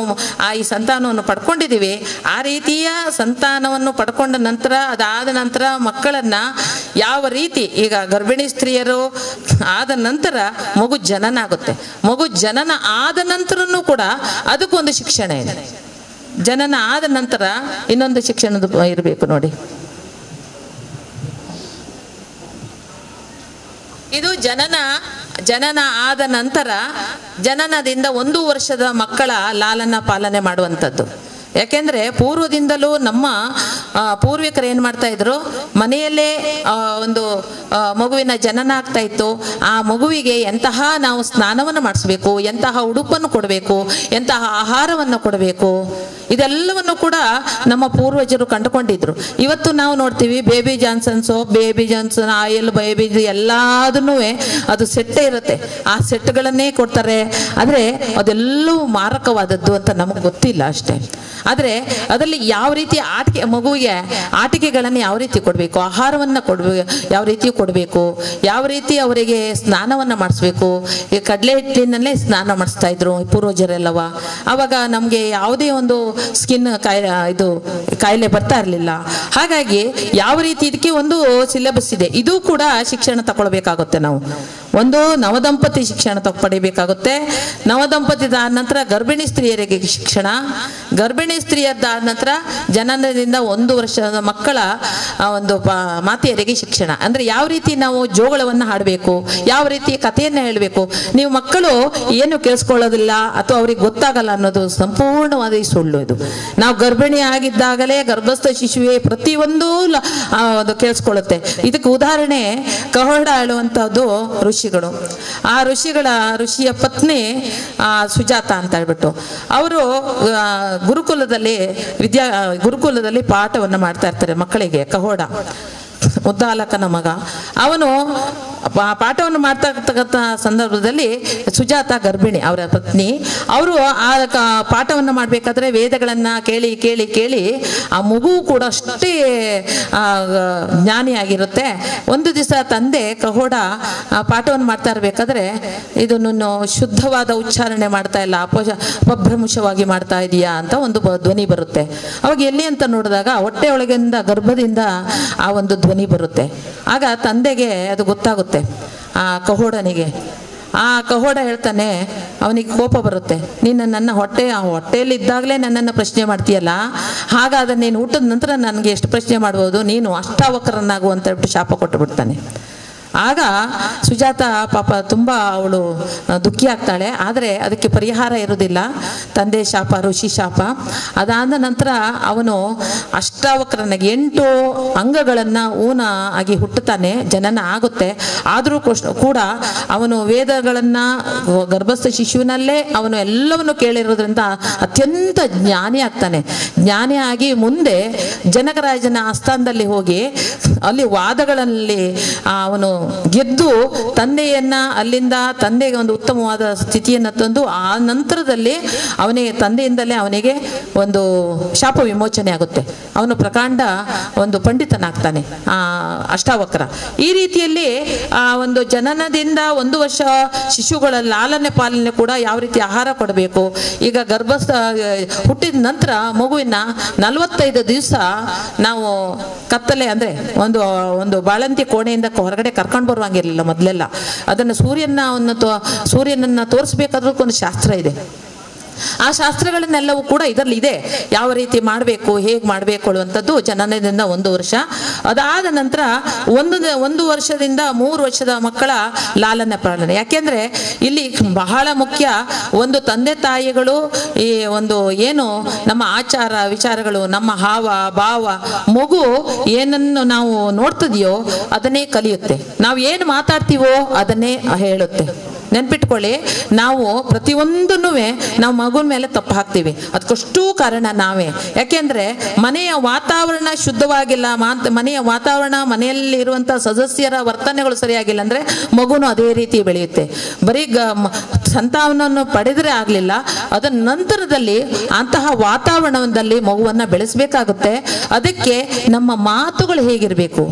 ಈ ಸಂತಾನವನ್ನು ಪಡ್ಕೊಂಡಿದ್ದೀವಿ, ಆ ರೀತಿಯ ಸಂತಾನವನ್ನು ಪಡ್ಕೊಂಡ ನಂತರ ಅದಾದ ನಂತರ ಮಕ್ಕಳನ್ನು ಯಾವ ರೀತಿ, ಈಗ ಗರ್ಭಿಣಿ ಸ್ತ್ರೀಯರು ಆದ ನಂತರ ಮಗು ಜನನ ಆಗುತ್ತೆ. ಮಗು ಜನನ ಆದ ನಂತರನೂ ಕೂಡ ಅದಕ್ಕೊಂದು ಶಿಕ್ಷಣ ಇದೆ. ಜನನ ಆದ ನಂತರ ಇನ್ನೊಂದು ಶಿಕ್ಷಣದ ಇರಬೇಕು ನೋಡಿ. ಇದು ಜನನ ಆದ ನಂತರ ಜನನದಿಂದ 1 ವರ್ಷದ ಮಕ್ಕಳ ಲಾಲನ ಪಾಲನೆ ಮಾಡುವಂಥದ್ದು. ಯಾಕೆಂದರೆ ಪೂರ್ವದಿಂದಲೂ ನಮ್ಮ ಪೂರ್ವಿಕರು ಏನು ಮಾಡ್ತಾ ಇದ್ರು, ಮನೆಯಲ್ಲೇ ಒಂದು ಮಗುವಿನ ಜನನ ಆಗ್ತಾ ಇತ್ತು. ಆ ಮಗುವಿಗೆ ಎಂತಹ ನಾವು ಸ್ನಾನವನ್ನು ಮಾಡಿಸ್ಬೇಕು, ಎಂತಹ ಉಡುಪನ್ನು ಕೊಡಬೇಕು, ಎಂತಹ ಆಹಾರವನ್ನು ಕೊಡಬೇಕು, ಇದೆಲ್ಲವನ್ನು ಕೂಡ ನಮ್ಮ ಪೂರ್ವಜರು ಕಂಡುಕೊಂಡಿದ್ರು. ಇವತ್ತು ನಾವು ನೋಡ್ತೀವಿ baby Johnson soap, baby Johnson oil, baby ಎಲ್ಲದನ್ನೂ ಅದು ಸೆಟ್ಟೇ ಇರುತ್ತೆ. ಆ ಸೆಟ್ಗಳನ್ನೇ ಕೊಡ್ತಾರೆ. ಆದರೆ ಅದೆಲ್ಲವೂ ಮಾರಕವಾದದ್ದು ಅಂತ ನಮಗೆ ಗೊತ್ತಿಲ್ಲ ಅಷ್ಟೇ. ಆದರೆ ಅದರಲ್ಲಿ ಯಾವ ರೀತಿ ಮಗುವಿಗೆ ಆಟಿಕೆಗಳನ್ನು ಯಾವ ರೀತಿ ಕೊಡಬೇಕು, ಆಹಾರವನ್ನು ಯಾವ ರೀತಿ ಕೊಡಬೇಕು, ಯಾವ ರೀತಿ ಅವರಿಗೆ ಸ್ನಾನವನ್ನು ಮಾಡಿಸ್ಬೇಕು. ಈ ಕಡಲೆ ಹಿಟ್ಟಿನಲ್ಲೇ ಸ್ನಾನ ಮಾಡಿಸ್ತಾ ಇದ್ರು ಪೂರ್ವಜರೆಲ್ಲವ. ಆವಾಗ ನಮಗೆ ಯಾವುದೇ ಒಂದು ಸ್ಕಿನ್ ಕಾಯಿಲೆ ಬರ್ತಾ ಇರಲಿಲ್ಲ. ಹಾಗಾಗಿ ಯಾವ ರೀತಿ ಇದಕ್ಕೆ ಒಂದು ಸಿಲೆಬಸ್ ಇದೆ. ಇದು ಕೂಡ ಶಿಕ್ಷಣ ತಗೊಳ್ಬೇಕಾಗುತ್ತೆ ನಾವು. ಒಂದು ನವದಂಪತಿ ಶಿಕ್ಷಣ ಪಡಿಬೇಕಾಗುತ್ತೆ. ನವದಂಪತಿ ಆದ ನಂತರ ಗರ್ಭಿಣಿ ಸ್ತ್ರೀಯರಿಗೆ ಶಿಕ್ಷಣ, ಗರ್ಭಿಣಿ ಸ್ತ್ರೀಯದ್ದಾದ ನಂತರ ಜನನದಿಂದ 1 ವರ್ಷದ ಮಕ್ಕಳ ಒಂದು ಮಾತೆಯರಿಗೆ ಶಿಕ್ಷಣ. ಅಂದರೆ ಯಾವ ರೀತಿ ನಾವು ಜೋಗಳವನ್ನು ಹಾಡಬೇಕು, ಯಾವ ರೀತಿ ಕಥೆಯನ್ನು ಹೇಳಬೇಕು. ನೀವು ಮಕ್ಕಳು ಏನು ಕೇಳಿಸ್ಕೊಳ್ಳೋದಿಲ್ಲ ಅಥವಾ ಅವ್ರಿಗೆ ಗೊತ್ತಾಗಲ್ಲ ಅನ್ನೋದು ಸಂಪೂರ್ಣವಾದ ಈ ಸುಳ್ಳು. ಇದು ನಾವು ಗರ್ಭಿಣಿ ಆಗಿದ್ದಾಗಲೇ ಗರ್ಭಸ್ಥ ಶಿಶುವೆ ಪ್ರತಿಯೊಂದು ಕೇಳಿಸ್ಕೊಳ್ಳುತ್ತೆ. ಇದಕ್ಕೆ ಉದಾಹರಣೆ ಕಹೋಡ ಹೇಳುವಂತಹದ್ದು ಋಷಿಗಳು. ಆ ಋಷಿಯ ಪತ್ನಿ ಸುಜಾತ ಅಂತ ಹೇಳ್ಬಿಟ್ಟು ಅವರು ಗುರುಕುಲದಲ್ಲಿ ಪಾಠವನ್ನು ಮಾಡ್ತಾ ಇರ್ತಾರೆ ಮಕ್ಕಳಿಗೆ. ಕಹೋಡ ಉದ್ದಾಲಕನ ಮಗ, ಅವನು ಪಾಠವನ್ನು ಮಾಡ್ತಾ ಇರ್ತಕ್ಕಂಥ ಸಂದರ್ಭದಲ್ಲಿ ಸುಜಾತ ಗರ್ಭಿಣಿ, ಅವರ ಪತ್ನಿ. ಅವರು ಆ ಪಾಠವನ್ನು ಮಾಡಬೇಕಾದ್ರೆ ವೇದಗಳನ್ನು ಕೇಳಿ ಕೇಳಿ ಕೇಳಿ ಆ ಮಗು ಕೂಡ ಅಷ್ಟೇ ಜ್ಞಾನಿಯಾಗಿರುತ್ತೆ. ಒಂದು ದಿವಸ ತಂದೆ ಕಹೋಡ ಪಾಠವನ್ನು ಮಾಡ್ತಾ ಇರಬೇಕಾದ್ರೆ ಇದನ್ನು ಶುದ್ಧವಾದ ಉಚ್ಚಾರಣೆ ಮಾಡ್ತಾ ಇಲ್ಲ, ಅಪಭ್ರಂಶವಾಗಿ ಮಾಡ್ತಾ ಇದೆಯಾ ಅಂತ ಒಂದು ಧ್ವನಿ ಬರುತ್ತೆ. ಅವಾಗ ಎಲ್ಲಿ ಅಂತ ನೋಡಿದಾಗ ಹೊಟ್ಟೆ ಒಳಗಿಂದ ಗರ್ಭದಿಂದ ಆ ಒಂದು ಧ್ವನಿ ಬರುತ್ತೆ. ಆಗ ತಂದೆಗೆ ಅದು ಗೊತ್ತಾಗುತ್ತೆ ಆ ಕಹೋಡನಿಗೆ. ಆ ಕಹೋಡ ಹೇಳ್ತಾನೆ, ಅವನಿಗೆ ಕೋಪ ಬರುತ್ತೆ, ನೀನು ನನ್ನ ಹೊಟ್ಟೆಯಲ್ಲಿ ಇದ್ದಾಗಲೇ ನನ್ನನ್ನು ಪ್ರಶ್ನೆ ಮಾಡ್ತೀಯಲ್ಲ, ಹಾಗಾದ್ರೆ ನೀನು ಊಟದ ನಂತರ ನನಗೆ ಎಷ್ಟು ಪ್ರಶ್ನೆ ಮಾಡ್ಬೋದು, ನೀನು ಅಷ್ಟಾವಕ್ರನಾಗು ಅಂತ ಹೇಳ್ಬಿಟ್ಟು ಶಾಪ ಕೊಟ್ಟು ಬಿಡ್ತಾನೆ. ಆಗ ಸುಜಾತ ಪಾಪ ತುಂಬ ಅವಳು ದುಃಖಿ ಆಗ್ತಾಳೆ. ಆದರೆ ಅದಕ್ಕೆ ಪರಿಹಾರ ಇರೋದಿಲ್ಲ, ತಂದೆ ಶಾಪ, ಋಷಿ ಶಾಪ. ಅದಾದ ನಂತರ ಅವನು ಅಷ್ಟಾವಕ್ರನಾಗಿ 8 ಅಂಗಗಳನ್ನು ಊನ ಆಗಿ ಹುಟ್ಟುತ್ತಾನೆ, ಜನನ ಆಗುತ್ತೆ. ಆದರೂ ಕೂಡ ಅವನು ವೇದಗಳನ್ನು ಗರ್ಭಸ್ಥ ಶಿಶುವಿನಲ್ಲೇ ಅವನು ಎಲ್ಲವನ್ನು ಕೇಳಿರೋದ್ರಿಂದ ಅತ್ಯಂತ ಜ್ಞಾನಿ ಆಗ್ತಾನೆ. ಜ್ಞಾನಿ ಆಗಿ ಮುಂದೆ ಜನಕರಾಜನ ಆಸ್ಥಾನದಲ್ಲಿ ಹೋಗಿ ಅಲ್ಲಿ ವಾದಗಳಲ್ಲಿ ಅವನು ಗೆದ್ದು ಅಲ್ಲಿಂದ ತಂದೆಗೆ ಒಂದು ಉತ್ತಮವಾದ ಸ್ಥಿತಿಯನ್ನು ತಂದು ಆ ನಂತರದಲ್ಲಿ ತಂದೆಯಿಂದಲೇ ಅವನಿಗೆ ಒಂದು ಶಾಪ ವಿಮೋಚನೆ ಆಗುತ್ತೆ. ಅವನು ಪ್ರಕಾಂಡ ಒಂದು ಪಂಡಿತನಾಗ್ತಾನೆ, ಅಷ್ಟಾವಕ್ರ. ಈ ರೀತಿಯಲ್ಲಿ ಒಂದು ಜನನದಿಂದ 1 ವರ್ಷ ಶಿಶುಗಳ ಲಾಲನೆ ಪಾಲನೆ ಕೂಡ ಯಾವ ರೀತಿ ಆಹಾರ ಕೊಡಬೇಕು. ಈಗ ಗರ್ಭಸ್ಥ ಹುಟ್ಟಿದ ನಂತರ ಮಗುವಿನ 45 ದಿವಸ ನಾವು ಕತ್ತಲೆ ಅಂದರೆ ಒಂದು ಬಾಳಂತಿ ಕೋಣೆಯಿಂದ ಹೊರಗಡೆ ಕರ್ಕೊಂಡು ಬರುವಂಗಿರಲಿಲ್ಲ ಮೊದಲೆಲ್ಲ. ಅದನ್ನು ಸೂರ್ಯನನ್ನ ತೋರಿಸ್ಬೇಕಾದ್ರೂ ಒಂದು ಶಾಸ್ತ್ರ ಇದೆ. ಆ ಶಾಸ್ತ್ರಗಳನ್ನೆಲ್ಲವೂ ಕೂಡ ಇದರಲ್ಲಿ ಇದೆ, ಯಾವ ರೀತಿ ಮಾಡಬೇಕು, ಹೇಗೆ ಮಾಡಬೇಕು ಅನ್ನುವಂಥದ್ದು. ಜನನದಿಂದ 1 ವರ್ಷ, ಅದಾದ ನಂತರ 1 ವರ್ಷದಿಂದ 3 ವರ್ಷದ ಮಕ್ಕಳ ಲಾಲನೆ ಪಾಲನೆ. ಯಾಕೆಂದ್ರೆ ಇಲ್ಲಿ ಬಹಳ ಮುಖ್ಯ, ಒಂದು ತಂದೆ ತಾಯಿಗಳು ಈ ಒಂದು ಏನು ನಮ್ಮ ಆಚಾರ ವಿಚಾರಗಳು, ನಮ್ಮ ಹಾವ ಭಾವ, ಮಗು ಏನನ್ನು ನಾವು ನೋಡ್ತಿದೆಯೋ ಅದನ್ನೇ ಕಲಿಯುತ್ತೆ. ನಾವು ಏನು ಮಾತಾಡ್ತೀವೋ ಅದನ್ನೇ ಹೇಳುತ್ತೆ. ನೆನ್ಪಿಟ್ಕೊಳ್ಳಿ, ನಾವು ಪ್ರತಿಯೊಂದನ್ನು ನಾವು ಮಗುವಿನ ಮೇಲೆ ತಪ್ಪು ಹಾಕ್ತೀವಿ. ಅದಕ್ಕಷ್ಟು ಕಾರಣ ನಾವೇ. ಯಾಕೆಂದ್ರೆ ಮನೆಯ ವಾತಾವರಣ ಶುದ್ಧವಾಗಿಲ್ಲ, ಮನೆಯ ವಾತಾವರಣ, ಮನೆಯಲ್ಲಿ ಇರುವಂಥ ಸದಸ್ಯರ ವರ್ತನೆಗಳು ಸರಿಯಾಗಿಲ್ಲ ಅಂದ್ರೆ ಮಗುನು ಅದೇ ರೀತಿ ಬೆಳೆಯುತ್ತೆ. ಬರೀ ಸಂತಾನವನ್ನು ಪಡೆದ್ರೆ ಆಗಲಿಲ್ಲ, ಅದರ ನಂತರದಲ್ಲಿ ಅಂತಹ ವಾತಾವರಣದಲ್ಲಿ ಮಗುವನ್ನು ಬೆಳೆಸಬೇಕಾಗುತ್ತೆ. ಅದಕ್ಕೆ ನಮ್ಮ ಮಾತುಗಳು ಹೇಗಿರಬೇಕು,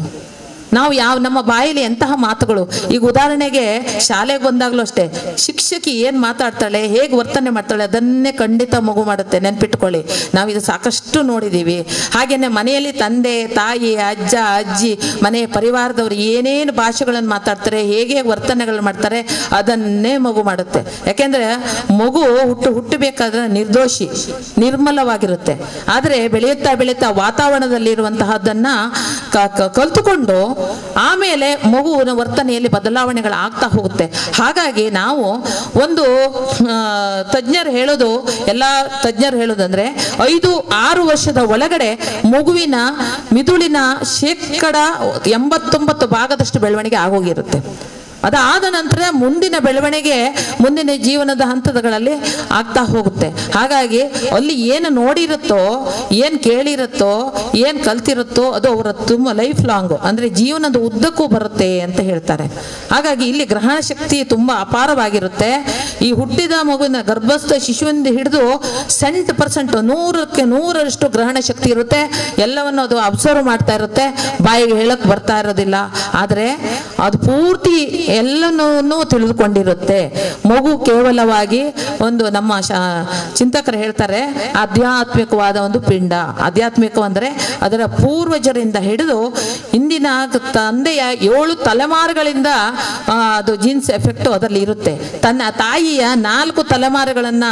ನಾವು ನಮ್ಮ ಬಾಯಲ್ಲಿ ಎಂತಹ ಮಾತುಗಳು. ಈಗ ಉದಾಹರಣೆಗೆ ಶಾಲೆಗೆ ಬಂದಾಗಲೂ ಅಷ್ಟೇ, ಶಿಕ್ಷಕಿ ಏನು ಮಾತಾಡ್ತಾಳೆ, ಹೇಗೆ ವರ್ತನೆ ಮಾಡ್ತಾಳೆ ಅದನ್ನೇ ಖಂಡಿತ ಮಗು ಮಾಡುತ್ತೆ. ನೆನ್ಪಿಟ್ಕೊಳ್ಳಿ, ನಾವು ಇದು ಸಾಕಷ್ಟು ನೋಡಿದ್ದೀವಿ. ಹಾಗೇನೆ ಮನೆಯಲ್ಲಿ ತಂದೆ ತಾಯಿ ಅಜ್ಜ ಅಜ್ಜಿ ಮನೆಯ ಪರಿವಾರದವರು ಏನೇನು ಭಾಷೆಗಳನ್ನು ಮಾತಾಡ್ತಾರೆ, ಹೇಗೆ ವರ್ತನೆಗಳು ಮಾಡ್ತಾರೆ ಅದನ್ನೇ ಮಗು ಮಾಡುತ್ತೆ. ಯಾಕೆಂದ್ರೆ ಮಗು ಹುಟ್ಟಬೇಕಾದ್ರೆ ನಿರ್ದೋಷಿ, ನಿರ್ಮಲವಾಗಿರುತ್ತೆ. ಆದರೆ ಬೆಳೆಯುತ್ತಾ ವಾತಾವರಣದಲ್ಲಿರುವಂತಹದ್ದನ್ನ ಕಲ್ತುಕೊಂಡು ಆಮೇಲೆ ಮಗುವಿನ ವರ್ತನೆಯಲ್ಲಿ ಬದಲಾವಣೆಗಳು ಆಗ್ತಾ ಹೋಗುತ್ತೆ. ಹಾಗಾಗಿ ನಾವು ಒಂದು ಎಲ್ಲ ತಜ್ಞರು ಹೇಳೋದಂದ್ರೆ 5-6 ವರ್ಷದ ಒಳಗಡೆ ಮಗುವಿನ ಮಿದುಳಿನ 89% ಬೆಳವಣಿಗೆ ಆಗೋಗಿರುತ್ತೆ. ಅದಾದ ನಂತರ ಮುಂದಿನ ಬೆಳವಣಿಗೆ ಮುಂದಿನ ಜೀವನದ ಹಂತಗಳಲ್ಲಿ ಆಗ್ತಾ ಹೋಗುತ್ತೆ. ಹಾಗಾಗಿ ಅಲ್ಲಿ ಏನು ನೋಡಿರುತ್ತೋ, ಏನು ಕೇಳಿರುತ್ತೋ, ಏನು ಕಲ್ತಿರುತ್ತೋ ಅದು ಅವರ ತುಂಬ ಲೈಫ್ ಲಾಂಗ್ ಅಂದರೆ ಜೀವನದ ಉದ್ದಕ್ಕೂ ಬರುತ್ತೆ ಅಂತ ಹೇಳ್ತಾರೆ. ಹಾಗಾಗಿ ಇಲ್ಲಿ ಗ್ರಹಣ ಶಕ್ತಿ ತುಂಬ ಅಪಾರವಾಗಿರುತ್ತೆ. ಈ ಹುಟ್ಟಿದ ಮಗುವಿನ ಗರ್ಭಸ್ಥ ಶಿಶುವಿಂದ ಹಿಡಿದು 100% 100ಕ್ಕೆ 100ರಷ್ಟು ಗ್ರಹಣ ಶಕ್ತಿ ಇರುತ್ತೆ. ಎಲ್ಲವನ್ನು ಅದು ಅಬ್ಸರ್ವ್ ಮಾಡ್ತಾ ಇರುತ್ತೆ, ಬಾಯಿಗೆ ಹೇಳಕ್ ಬರ್ತಾ ಇರೋದಿಲ್ಲ. ಆದರೆ ಅದು ಪೂರ್ತಿ ಎಲ್ಲನೂ ತಿಳಿದುಕೊಂಡಿರುತ್ತೆ. ಮಗು ಕೇವಲವಾಗಿ ಒಂದು ನಮ್ಮ ಚಿಂತಕರು ಹೇಳ್ತಾರೆ ಆಧ್ಯಾತ್ಮಿಕವಾದ ಒಂದು ಪಿಂಡ. ಆಧ್ಯಾತ್ಮಿಕ ಅಂದರೆ ಅದರ ಪೂರ್ವಜರಿಂದ ಹಿಡಿದು ಇಂದಿನ ತಂದೆಯ 7 ತಲೆಮಾರುಗಳಿಂದ ಅದು ಜೀನ್ಸ್ ಎಫೆಕ್ಟ್ ಅದರಲ್ಲಿ ಇರುತ್ತೆ. ತನ್ನ ತಾಯಿಯ 4 ತಲೆಮಾರುಗಳನ್ನ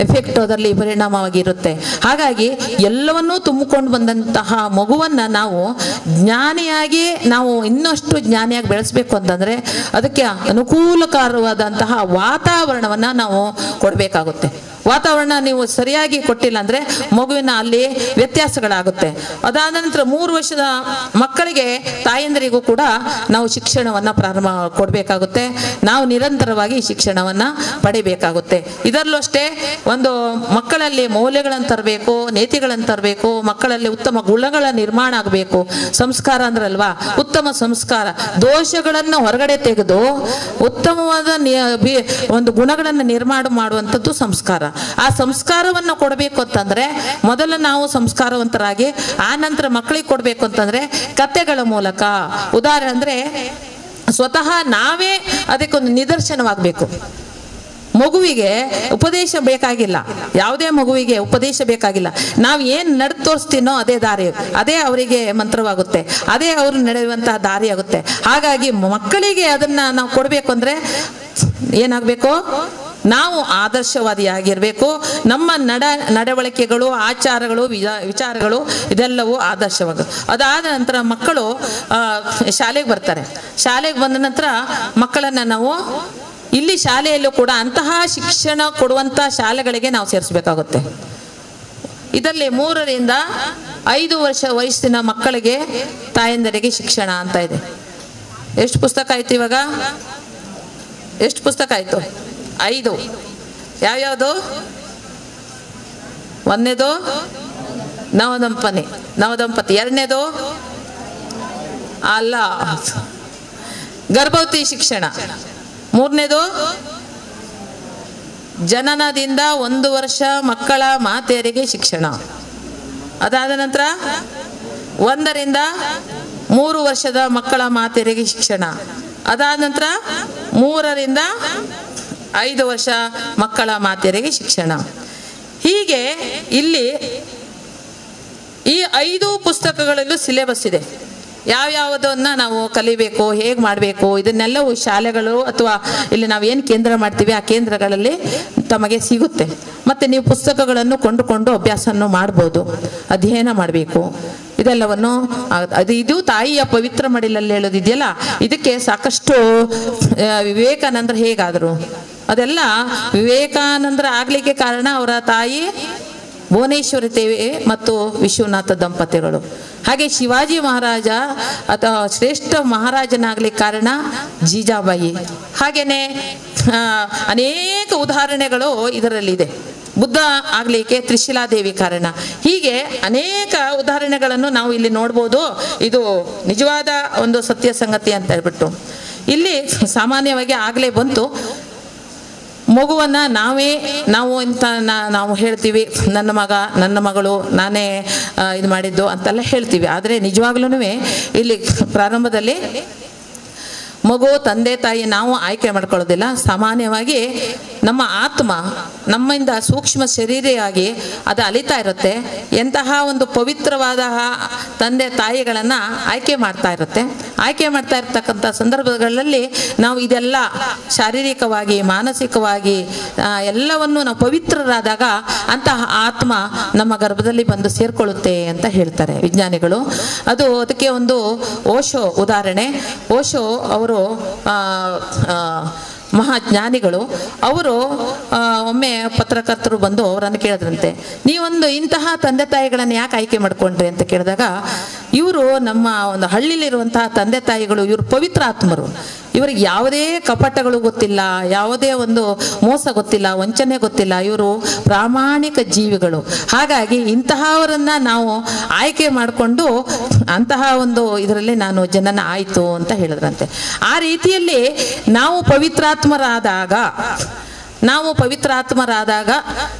ಎಫೆಕ್ಟ್ ಅದರಲ್ಲಿ ಪರಿಣಾಮವಾಗಿರುತ್ತೆ. ಹಾಗಾಗಿ ಎಲ್ಲವನ್ನೂ ತುಂಬಿಕೊಂಡು ಬಂದಂತಹ ಮಗುವನ್ನ ನಾವು ಜ್ಞಾನಿಯಾಗಿ ನಾವು ಇನ್ನಷ್ಟು ಜ್ಞಾನಿಯಾಗಿ ಬೆಳೆಸಬೇಕು ಅಂತಂದ್ರೆ ಅದಕ್ಕೆ ಅನುಕೂಲಕರವಾದಂತಹ ವಾತಾವರಣವನ್ನ ನಾವು ಕೊಡಬೇಕಾಗುತ್ತೆ. ವಾತಾವರಣ ನೀವು ಸರಿಯಾಗಿ ಕೊಟ್ಟಿಲ್ಲ ಅಂದ್ರೆ ಮಗುವಿನ ಅಲ್ಲಿ ವ್ಯತ್ಯಾಸಗಳಾಗುತ್ತೆ. ಅದಾದ ನಂತರ 3 ವರ್ಷದ ಮಕ್ಕಳಿಗೆ ತಾಯಂದರಿಗೂ ಕೂಡ ನಾವು ಶಿಕ್ಷಣವನ್ನ ಪ್ರಾರಂಭ ಕೊಡಬೇಕಾಗುತ್ತೆ. ನಾವು ನಿರಂತರವಾಗಿ ಶಿಕ್ಷಣವನ್ನ ಪಡಿಬೇಕಾಗುತ್ತೆ. ಇದರಲ್ಲೂ ಅಷ್ಟೇ ಒಂದು ಮಕ್ಕಳಲ್ಲಿ ಮೌಲ್ಯಗಳನ್ನು ತರಬೇಕು, ನೀತಿಗಳನ್ನು ತರಬೇಕು, ಮಕ್ಕಳಲ್ಲಿ ಉತ್ತಮ ಗುಣಗಳ ನಿರ್ಮಾಣ ಆಗಬೇಕು. ಸಂಸ್ಕಾರ ಅಂದ್ರಲ್ವಾ, ಉತ್ತಮ ಸಂಸ್ಕಾರ, ದೋಷಗಳನ್ನು ಹೊರಗಡೆ ತೆಗೆದು ಉತ್ತಮವಾದ ಒಂದು ಗುಣಗಳನ್ನು ನಿರ್ಮಾಣ ಮಾಡುವಂಥದ್ದು ಸಂಸ್ಕಾರ. ಆ ಸಂಸ್ಕಾರವನ್ನು ಕೊಡಬೇಕು ಅಂತಂದ್ರೆ ಮೊದಲು ನಾವು ಸಂಸ್ಕಾರವಂತರಾಗಿ ಆ ನಂತರ ಮಕ್ಕಳಿಗೆ ಕೊಡಬೇಕು ಅಂತಂದ್ರೆ ಕಥೆಗಳ ಮೂಲಕ. ಉದಾಹರಣೆ ಅಂದ್ರೆ ಸ್ವತಃ ನಾವೇ ಅದಕ್ಕೊಂದು ನಿದರ್ಶನವಾಗಬೇಕು. ಮಗುವಿಗೆ ಉಪದೇಶ ಬೇಕಾಗಿಲ್ಲ, ಯಾವುದೇ ಮಗುವಿಗೆ ಉಪದೇಶ ಬೇಕಾಗಿಲ್ಲ. ನಾವು ಏನು ನಡೆದು ತೋರಿಸ್ತೀನೋ ಅದೇ ದಾರಿ, ಅದೇ ಅವರಿಗೆ ಮಂತ್ರವಾಗುತ್ತೆ, ಅದೇ ಅವರು ನಡೆಯುವಂತಹ ದಾರಿ ಆಗುತ್ತೆ. ಹಾಗಾಗಿ ಮಕ್ಕಳಿಗೆ ಅದನ್ನ ನಾವು ಕೊಡಬೇಕು ಅಂದ್ರೆ ಏನಾಗಬೇಕು, ನಾವು ಆದರ್ಶವಾದಿಯಾಗಿರಬೇಕು. ನಮ್ಮ ನಡವಳಿಕೆಗಳು, ಆಚಾರಗಳು, ವಿಚಾರಗಳು ಇದೆಲ್ಲವೂ ಆದರ್ಶವಾಗ. ಅದಾದ ನಂತರ ಮಕ್ಕಳು ಶಾಲೆಗೆ ಬರ್ತಾರೆ. ಶಾಲೆಗೆ ಬಂದ ನಂತರ ಮಕ್ಕಳನ್ನ ನಾವು ಇಲ್ಲಿ ಶಾಲೆಯಲ್ಲೂ ಕೂಡ ಅಂತಹ ಶಿಕ್ಷಣ ಕೊಡುವಂಥ ಶಾಲೆಗಳಿಗೆ ನಾವು ಸೇರಿಸಬೇಕಾಗುತ್ತೆ. ಇದರಲ್ಲಿ 3 ರಿಂದ 5 ವರ್ಷ ವಯಸ್ಸಿನ ಮಕ್ಕಳಿಗೆ ತಾಯಂದರಿಗೆ ಶಿಕ್ಷಣ ಅಂತ ಇದೆ. ಎಷ್ಟು ಪುಸ್ತಕ ಆಯ್ತು ಇವಾಗ? ಎಷ್ಟು ಪುಸ್ತಕ ಆಯ್ತು? 5. ಯಾವ್ಯಾವುದು? 1ನೇದು ನವದಂಪತಿ. 2ನೇದು ಅಲ್ಲ, ಗರ್ಭವತಿ ಶಿಕ್ಷಣ. 3ನೇದು ಜನನದಿಂದ 1 ವರ್ಷ ಮಕ್ಕಳ ಮಾತೆಯರಿಗೆ ಶಿಕ್ಷಣ. ಅದಾದ ನಂತರ 1 ರಿಂದ 3 ವರ್ಷದ ಮಕ್ಕಳ ಮಾತೆಯರಿಗೆ ಶಿಕ್ಷಣ. ಅದಾದ ನಂತರ 3 ರಿಂದ 5 ವರ್ಷ ಮಕ್ಕಳ ಮಾತೆಯರಿಗೆ ಶಿಕ್ಷಣ. ಹೀಗೆ ಇಲ್ಲಿ ಈ 5 ಪುಸ್ತಕಗಳಲ್ಲೂ ಸಿಲೆಬಸ್ ಇದೆ. ಯಾವ್ಯಾವುದನ್ನ ನಾವು ಕಲಿಬೇಕು, ಹೇಗೆ ಮಾಡಬೇಕು, ಇದನ್ನೆಲ್ಲವೂ ಶಾಲೆಗಳು ಅಥವಾ ಇಲ್ಲಿ ನಾವೇನು ಕೇಂದ್ರ ಮಾಡ್ತೀವಿ ಆ ಕೇಂದ್ರಗಳಲ್ಲಿ ತಮಗೆ ಸಿಗುತ್ತೆ. ಮತ್ತು ನೀವು ಪುಸ್ತಕಗಳನ್ನು ಕೊಂಡುಕೊಂಡು ಅಭ್ಯಾಸವನ್ನು ಮಾಡ್ಬೋದು, ಅಧ್ಯಯನ ಮಾಡಬೇಕು. ಇದೆಲ್ಲವನ್ನು ಇದು ತಾಯಿಯ ಪವಿತ್ರ ಮಡಿಲಲ್ಲಿ ಹೇಳೋದಿದೆಯಲ್ಲ, ಇದಕ್ಕೆ ಸಾಕಷ್ಟು ವಿವೇಕಾನಂದರು ಹೇಗಾದರು, ಅದೆಲ್ಲ ವಿವೇಕಾನಂದರ ಆಗಲಿಕ್ಕೆ ಕಾರಣ ಅವರ ತಾಯಿ ಭುವನೇಶ್ವರಿ ದೇವಿ ಮತ್ತು ವಿಶ್ವನಾಥ ದಂಪತಿಗಳು. ಹಾಗೆ ಶಿವಾಜಿ ಮಹಾರಾಜ ಅಥವಾ ಶ್ರೇಷ್ಠ ಮಹಾರಾಜನಾಗ್ಲಿಕ್ಕೆ ಕಾರಣ ಜೀಜಾಬಾಯಿ. ಹಾಗೇನೆ ಅನೇಕ ಉದಾಹರಣೆಗಳು ಇದರಲ್ಲಿದೆ. ಬುದ್ಧ ಆಗಲಿಕ್ಕೆ ತ್ರಿಶಿಲಾದೇವಿ ಕಾರಣ. ಹೀಗೆ ಅನೇಕ ಉದಾಹರಣೆಗಳನ್ನು ನಾವು ಇಲ್ಲಿ ನೋಡ್ಬೋದು. ಇದು ನಿಜವಾದ ಒಂದು ಸತ್ಯ ಸಂಗತಿ ಅಂತ ಹೇಳ್ಬಿಟ್ಟು ಇಲ್ಲಿ ಸಾಮಾನ್ಯವಾಗಿ ಆಗಲೇ ಬಂತು. ಮಗುವನ್ನು ನಾವು ಹೇಳ್ತೀವಿ, ನನ್ನ ಮಗ, ನನ್ನ ಮಗಳು, ನಾನೇ ಇದು ಮಾಡಿದ್ದು ಅಂತೆಲ್ಲ ಹೇಳ್ತೀವಿ. ಆದರೆ ನಿಜವಾಗ್ಲೂ ಇಲ್ಲಿ ಪ್ರಾರಂಭದಲ್ಲಿ ಮಗು, ತಂದೆ ತಾಯಿ ನಾವು ಆಯ್ಕೆ ಮಾಡ್ಕೊಳ್ಳೋದಿಲ್ಲ. ಸಾಮಾನ್ಯವಾಗಿ ನಮ್ಮ ಆತ್ಮ ನಮ್ಮಿಂದ ಸೂಕ್ಷ್ಮ ಶರೀರಿಯಾಗಿ ಅದು ಅಲಿತಾ ಇರುತ್ತೆ. ಎಂತಹ ಒಂದು ಪವಿತ್ರವಾದ ತಂದೆ ತಾಯಿಗಳನ್ನು ಆಯ್ಕೆ ಮಾಡ್ತಾ ಇರುತ್ತೆ. ಆಯ್ಕೆ ಮಾಡ್ತಾ ಇರ್ತಕ್ಕಂಥ ಸಂದರ್ಭಗಳಲ್ಲಿ ನಾವು ಇದೆಲ್ಲ ಶಾರೀರಿಕವಾಗಿ, ಮಾನಸಿಕವಾಗಿ ಎಲ್ಲವನ್ನು ನಾವು ಪವಿತ್ರರಾದಾಗ ಅಂತಹ ಆತ್ಮ ನಮ್ಮ ಗರ್ಭದಲ್ಲಿ ಬಂದು ಸೇರ್ಕೊಳ್ಳುತ್ತೆ ಅಂತ ಹೇಳ್ತಾರೆ ವಿಜ್ಞಾನಿಗಳು. ಅದಕ್ಕೆ ಒಂದು ಓಶೋ ಉದಾಹರಣೆ. ಓಶೋ ಅವರು ಮಹಾಜ್ಞಾನಿಗಳು. ಅವರು ಒಮ್ಮೆ ಪತ್ರಕರ್ತರು ಬಂದು ಅವರನ್ನು ಕೇಳಿದ್ರಂತೆ, ನೀವೊಂದು ಇಂತಹ ತಂದೆ ತಾಯಿಗಳನ್ನು ಯಾಕೆ ಆಯ್ಕೆ ಮಾಡ್ಕೊಂಡ್ರಿ ಅಂತ ಕೇಳಿದಾಗ, ಇವರು ನಮ್ಮ ಒಂದು ಹಳ್ಳಿಲಿರುವಂತಹ ತಂದೆ ತಾಯಿಗಳು, ಇವರು ಪವಿತ್ರ ಆತ್ಮರು, ಇವರಿಗೆ ಯಾವುದೇ ಕಪಟಗಳು ಗೊತ್ತಿಲ್ಲ, ಯಾವುದೇ ಒಂದು ಮೋಸ ಗೊತ್ತಿಲ್ಲ, ವಂಚನೆ ಗೊತ್ತಿಲ್ಲ, ಇವರು ಪ್ರಾಮಾಣಿಕ ಜೀವಿಗಳು. ಹಾಗಾಗಿ ಇಂತಹವರನ್ನ ನಾವು ಆಯ್ಕೆ ಮಾಡಿಕೊಂಡು ಅಂತಹ ಒಂದು ಇದರಲ್ಲಿ ನಾನು ಜನನ ಆಯಿತು ಅಂತ ಹೇಳಿದ್ರಂತೆ. ಆ ರೀತಿಯಲ್ಲಿ ನಾವು ಪವಿತ್ರಾತ್ಮರಾದಾಗ ನಾವು ಪವಿತ್ರಾತ್ಮರಾದಾಗ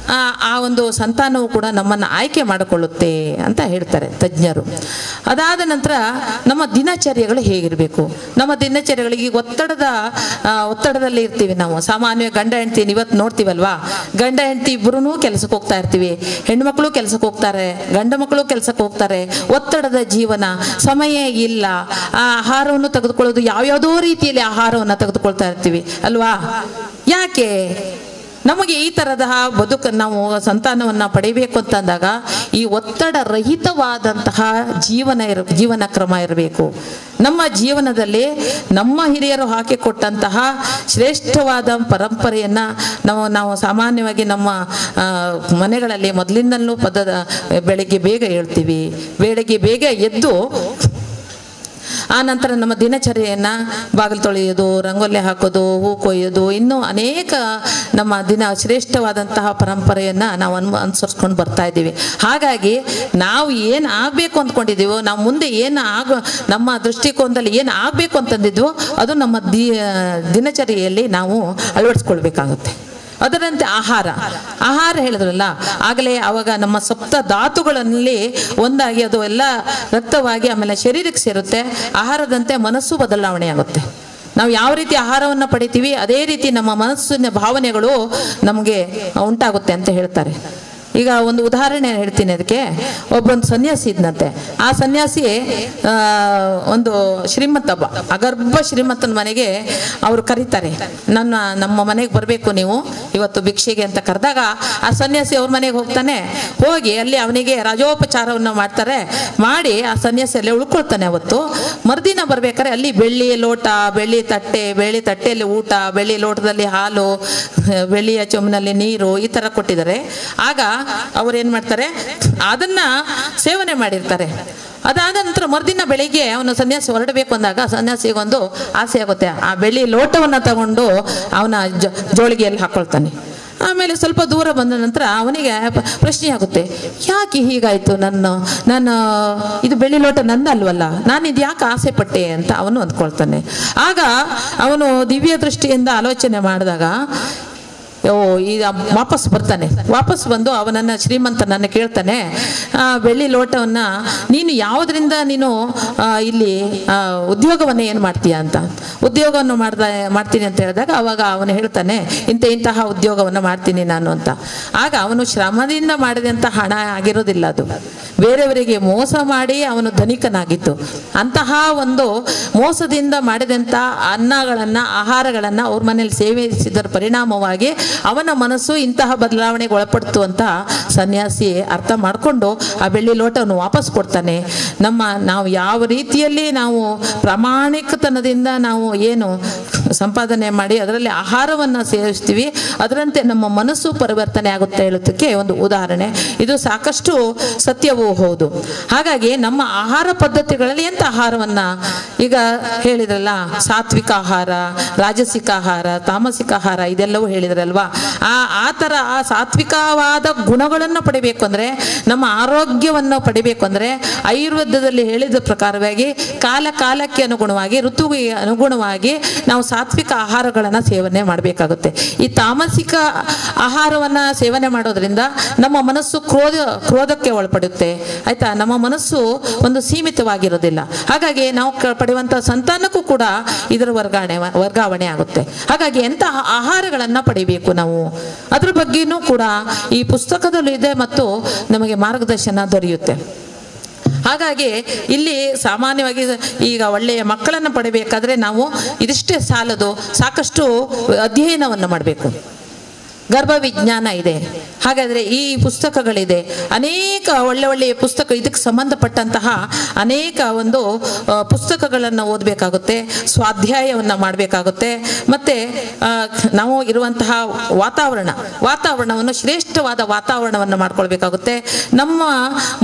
ಆ ಒಂದು ಸಂತಾನವು ಕೂಡ ನಮ್ಮನ್ನು ಆಯ್ಕೆ ಮಾಡಿಕೊಳ್ಳುತ್ತೆ ಅಂತ ಹೇಳ್ತಾರೆ ತಜ್ಞರು. ಅದಾದ ನಂತರ ನಮ್ಮ ದಿನಚರ್ಯಗಳು ಹೇಗಿರಬೇಕು? ನಮ್ಮ ದಿನಚರ್ಯಗಳಿಗೆ ಒತ್ತಡದಲ್ಲಿ ಇರ್ತೀವಿ ನಾವು. ಸಾಮಾನ್ಯ ಗಂಡ ಹೆಂಡತಿ ಇವತ್ತು ನೋಡ್ತೀವಲ್ವಾ, ಗಂಡ ಹೆಂಡತಿ ಇಬ್ಬರೂ ಕೆಲಸಕ್ಕೆ ಹೋಗ್ತಾ ಇರ್ತೀವಿ. ಹೆಣ್ಮಕ್ಳು ಕೆಲಸಕ್ಕೆ ಹೋಗ್ತಾರೆ, ಗಂಡ ಮಕ್ಕಳು ಕೆಲಸಕ್ಕೆ ಹೋಗ್ತಾರೆ. ಒತ್ತಡದ ಜೀವನ, ಸಮಯ ಇಲ್ಲ. ಆಹಾರವನ್ನು ತೆಗೆದುಕೊಳ್ಳೋದು ಯಾವ್ಯಾವುದೋ ರೀತಿಯಲ್ಲಿ ಆಹಾರವನ್ನು ತೆಗೆದುಕೊಳ್ತಾ ಇರ್ತೀವಿ ಅಲ್ವಾ? ಯಾಕೆ ನಮಗೆ ಈ ತರಹ ಬದುಕನ್ನು ನಾವು ಸಂತಾನವನ್ನು ಪಡಿಬೇಕು ಅಂತಂದಾಗ ಈ ಒತ್ತಡ ರಹಿತವಾದಂತಹ ಜೀವನ ಕ್ರಮ ಇರಬೇಕು. ನಮ್ಮ ಜೀವನದಲ್ಲಿ ನಮ್ಮ ಹಿರಿಯರು ಹಾಕಿಕೊಟ್ಟಂತಹ ಶ್ರೇಷ್ಠವಾದ ಪರಂಪರೆಯನ್ನು ನಾವು ಸಾಮಾನ್ಯವಾಗಿ ನಮ್ಮ ಮನೆಗಳಲ್ಲಿ ಮೊದಲಿಂದಲೂ ಬೆಳಗ್ಗೆ ಬೇಗ ಹೇಳ್ತೀವಿ. ಬೆಳಗ್ಗೆ ಬೇಗ ಎದ್ದು ಆ ನಂತರ ನಮ್ಮ ದಿನಚರ್ಯೆಯನ್ನು ಬಾಗಿಲು ತೊಳೆಯೋದು, ರಂಗೋಲಿ ಹಾಕೋದು, ಹೂ ಕೊಯ್ಯೋದು, ಇನ್ನೂ ಅನೇಕ ನಮ್ಮ ಶ್ರೇಷ್ಠವಾದಂತಹ ಪರಂಪರೆಯನ್ನು ನಾವು ಅನುಸರಿಸ್ಕೊಂಡು ಬರ್ತಾ ಇದ್ದೀವಿ. ಹಾಗಾಗಿ ನಾವು ಏನು ಆಗಬೇಕು ಅಂದ್ಕೊಂಡಿದ್ದೀವೋ, ನಾವು ಮುಂದೆ ನಮ್ಮ ದೃಷ್ಟಿಕೋನದಲ್ಲಿ ಏನು ಆಗಬೇಕು ಅಂತಂದಿದ್ವೋ ಅದು ನಮ್ಮ ದಿನಚರ್ಯೆಯಲ್ಲಿ ನಾವು ಅಳವಡಿಸ್ಕೊಳ್ಬೇಕಾಗುತ್ತೆ. ಅದರಂತೆ ಆಹಾರ ಹೇಳಿದ್ರಲ್ಲ ಆಗಲೇ, ಆವಾಗ ನಮ್ಮ ಸಪ್ತ ಧಾತುಗಳಲ್ಲಿ ಒಂದಾಗಿ ಅದು ಎಲ್ಲ ರಕ್ತವಾಗಿ ಆಮೇಲೆ ಶರೀರಕ್ಕೆ ಸೇರುತ್ತೆ. ಆಹಾರದಂತೆ ಮನಸ್ಸು ಬದಲಾವಣೆ ಆಗುತ್ತೆ. ನಾವು ಯಾವ ರೀತಿ ಆಹಾರವನ್ನು ಪಡಿತೀವಿ ಅದೇ ರೀತಿ ನಮ್ಮ ಮನಸ್ಸಿನ ಭಾವನೆಗಳು ನಮಗೆ ಉಂಟಾಗುತ್ತೆ ಅಂತ ಹೇಳ್ತಾರೆ. ಈಗ ಒಂದು ಉದಾಹರಣೆ ಹೇಳ್ತೀನಿ ಅದಕ್ಕೆ. ಒಬ್ಬೊಂದು ಸನ್ಯಾಸಿ ಇದ್ನಂತೆ. ಆ ಸನ್ಯಾಸಿ ಒಂದು ಶ್ರೀಮಂತ, ಅಗರ್ಭ ಶ್ರೀಮಂತನ ಮನೆಗೆ ಅವರು ಕರೀತಾರೆ. ನಮ್ಮ ಮನೆಗೆ ಬರಬೇಕು ನೀವು ಇವತ್ತು ಭಿಕ್ಷೆಗೆ ಅಂತ ಕರೆದಾಗ ಆ ಸನ್ಯಾಸಿ ಅವ್ರ ಮನೆಗೆ ಹೋಗ್ತಾನೆ. ಹೋಗಿ ಅಲ್ಲಿ ಅವನಿಗೆ ರಾಜೋಪಚಾರವನ್ನು ಮಾಡ್ತಾರೆ. ಮಾಡಿ ಆ ಸನ್ಯಾಸಿ ಅಲ್ಲೇ ಉಳ್ಕೊಳ್ತಾನೆ. ಅವತ್ತು ಮರುದಿನ ಬರ್ಬೇಕಾದ್ರೆ ಅಲ್ಲಿ ಬೆಳ್ಳಿ ಲೋಟ, ಬೆಳ್ಳಿ ತಟ್ಟೆಯಲ್ಲಿ ಊಟ, ಬೆಳ್ಳಿ ಲೋಟದಲ್ಲಿ ಹಾಲು, ಬೆಳ್ಳಿಯ ಚೊಂಬಿನಲ್ಲಿ ನೀರು, ಈ ಥರ ಕೊಟ್ಟಿದ್ದಾರೆ. ಆಗ ಅವ್ರೇನ್ ಮಾಡ್ತಾರೆ, ಅದನ್ನ ಸೇವನೆ ಮಾಡಿರ್ತಾರೆ. ಅದಾದ ನಂತರ ಮರುದಿನ ಬೆಳಿಗ್ಗೆ ಅವನು ಸನ್ಯಾಸಿ ಹೊರಡಬೇಕು ಅಂದಾಗ ಸನ್ಯಾಸಿಗೊಂದು ಆಸೆ ಆಗುತ್ತೆ. ಆ ಬೆಳ್ಳಿ ಲೋಟವನ್ನು ತಗೊಂಡು ಅವನ ಜೋಳಿಗೆಯಲ್ಲಿ ಹಾಕೊಳ್ತಾನೆ. ಆಮೇಲೆ ಸ್ವಲ್ಪ ದೂರ ಬಂದ ನಂತರ ಅವನಿಗೆ ಪ್ರಶ್ನೆ ಆಗುತ್ತೆ, ಯಾಕೆ ಹೀಗಾಯ್ತು? ನಾನು ಇದು ಬೆಳ್ಳಿ ಲೋಟ ನಂದಲ್ವಲ್ಲ, ನಾನು ಇದು ಯಾಕೆ ಆಸೆ ಪಟ್ಟೆ ಅಂತ ಅವನು ಅಂದ್ಕೊಳ್ತಾನೆ. ಆಗ ಅವನು ದಿವ್ಯ ದೃಷ್ಟಿಯಿಂದ ಆಲೋಚನೆ ಮಾಡಿದಾಗ ವಾಪಸ್ ಬರ್ತಾನೆ. ವಾಪಸ್ ಬಂದು ಅವನನ್ನು ಶ್ರೀಮಂತನನ್ನು ಕೇಳ್ತಾನೆ, ಬೆಳ್ಳಿ ಲೋಟವನ್ನು ನೀನು ಯಾವುದರಿಂದ ನೀನು ಇಲ್ಲಿ ಉದ್ಯೋಗವನ್ನು ಏನು ಮಾಡ್ತೀಯ ಅಂತ. ಉದ್ಯೋಗವನ್ನು ಮಾಡ್ತೀನಿ ಅಂತ ಹೇಳಿದಾಗ ಅವಾಗ ಅವನು ಹೇಳ್ತಾನೆ, ಇಂತಹ ಉದ್ಯೋಗವನ್ನು ಮಾಡ್ತೀನಿ ನಾನು ಅಂತ. ಆಗ ಅವನು ಶ್ರಮದಿಂದ ಮಾಡಿದಂಥ ಹಣ ಆಗಿರೋದಿಲ್ಲ, ಅದು ಬೇರೆಯವರಿಗೆ ಮೋಸ ಮಾಡಿ ಅವನು ಧನಿಕನಾಗಿತ್ತು. ಅಂತಹ ಒಂದು ಮೋಸದಿಂದ ಮಾಡಿದಂಥ ಆಹಾರಗಳನ್ನು ಅವ್ರ ಮನೇಲಿ ಸೇವಿಸಿದರ ಪರಿಣಾಮವಾಗಿ ಅವನ ಮನಸ್ಸು ಇಂತಹ ಬದಲಾವಣೆಗೆ ಒಳಪಡ್ತು ಅಂತ ಸನ್ಯಾಸಿ ಅರ್ಥ ಮಾಡಿಕೊಂಡು ಆ ಬೆಳ್ಳಿ ಲೋಟವನ್ನು ವಾಪಸ್ ಕೊಡ್ತಾನೆ. ನಾವು ಯಾವ ರೀತಿಯಲ್ಲಿ ನಾವು ಪ್ರಾಮಾಣಿಕತನದಿಂದ ನಾವು ಏನು ಸಂಪಾದನೆ ಮಾಡಿ ಅದರಲ್ಲಿ ಆಹಾರವನ್ನು ಸೇವಿಸ್ತೀವಿ, ಅದರಂತೆ ನಮ್ಮ ಮನಸ್ಸು ಪರಿವರ್ತನೆ ಆಗುತ್ತೆ ಹೇಳೋದಕ್ಕೆ ಒಂದು ಉದಾಹರಣೆ ಇದು. ಸಾಕಷ್ಟು ಸತ್ಯವೂ ಹೌದು. ಹಾಗಾಗಿ ನಮ್ಮ ಆಹಾರ ಪದ್ಧತಿಗಳಲ್ಲಿ ಎಂಥ ಆಹಾರವನ್ನು ಈಗ ಹೇಳಿದ್ರಲ್ಲ, ಸಾತ್ವಿಕ ಆಹಾರ, ರಾಜಸಿಕ ಆಹಾರ, ತಾಮಸಿಕ ಆಹಾರ, ಇದೆಲ್ಲವೂ ಹೇಳಿದ್ರಲ್ವಾ. ಆ ಥರ ಆ ಸಾತ್ವಿಕವಾದ ಗುಣಗಳನ್ನು ಪಡಿಬೇಕು ಅಂದರೆ, ನಮ್ಮ ಆರೋಗ್ಯವನ್ನು ಪಡಿಬೇಕು ಅಂದರೆ ಆಯುರ್ವೇದದಲ್ಲಿ ಹೇಳಿದ ಪ್ರಕಾರವಾಗಿ ಕಾಲಕ್ಕೆ ಅನುಗುಣವಾಗಿ, ಋತುವಿಗೆ ಅನುಗುಣವಾಗಿ ನಾವು ಸಾತ್ವಿಕ ಆಹಾರಗಳನ್ನು ಸೇವನೆ ಮಾಡಬೇಕಾಗುತ್ತೆ. ಈ ತಾಮಸಿಕ ಆಹಾರವನ್ನು ಸೇವನೆ ಮಾಡೋದ್ರಿಂದ ನಮ್ಮ ಮನಸ್ಸು ಕ್ರೋಧಕ್ಕೆ ಒಳಪಡುತ್ತೆ, ಆಯ್ತಾ. ನಮ್ಮ ಮನಸ್ಸು ಒಂದು ಸೀಮಿತವಾಗಿರೋದಿಲ್ಲ. ಹಾಗಾಗಿ ನಾವು ಪಡೆಯುವಂಥ ಸಂತಾನಕ್ಕೂ ಕೂಡ ಇದರ ವರ್ಗಾವಣೆ ಆಗುತ್ತೆ. ಹಾಗಾಗಿ ಎಂತಹ ಆಹಾರಗಳನ್ನು ಪಡಿಬೇಕು ನಾವು, ಅದ್ರ ಬಗ್ಗೆನೂ ಕೂಡ ಈ ಪುಸ್ತಕದಲ್ಲೂ ಇದೆ ಮತ್ತು ನಮಗೆ ಮಾರ್ಗದರ್ಶನ ದೊರೆಯುತ್ತೆ. ಹಾಗಾಗಿ ಇಲ್ಲಿ ಸಾಮಾನ್ಯವಾಗಿ ಈಗ ಒಳ್ಳೆಯ ಮಕ್ಕಳನ್ನು ಪಡಿಬೇಕಾದ್ರೆ ನಾವು ಇದಿಷ್ಟೇ ಸಾಲದು, ಸಾಕಷ್ಟು ಅಧ್ಯಯನವನ್ನು ಮಾಡಬೇಕು. ಗರ್ಭ ವಿಜ್ಞಾನ ಇದೆ, ಹಾಗಾದರೆ ಈ ಪುಸ್ತಕಗಳಿದೆ, ಅನೇಕ ಒಳ್ಳೆಯ ಪುಸ್ತಕ, ಇದಕ್ಕೆ ಸಂಬಂಧಪಟ್ಟಂತಹ ಅನೇಕ ಒಂದು ಪುಸ್ತಕಗಳನ್ನು ಓದಬೇಕಾಗುತ್ತೆ, ಸ್ವಾಧ್ಯಾಯವನ್ನು ಮಾಡಬೇಕಾಗುತ್ತೆ. ಮತ್ತು ನಾವು ಇರುವಂತಹ ವಾತಾವರಣವನ್ನು ಶ್ರೇಷ್ಠವಾದ ವಾತಾವರಣವನ್ನು ಮಾಡ್ಕೊಳ್ಬೇಕಾಗುತ್ತೆ. ನಮ್ಮ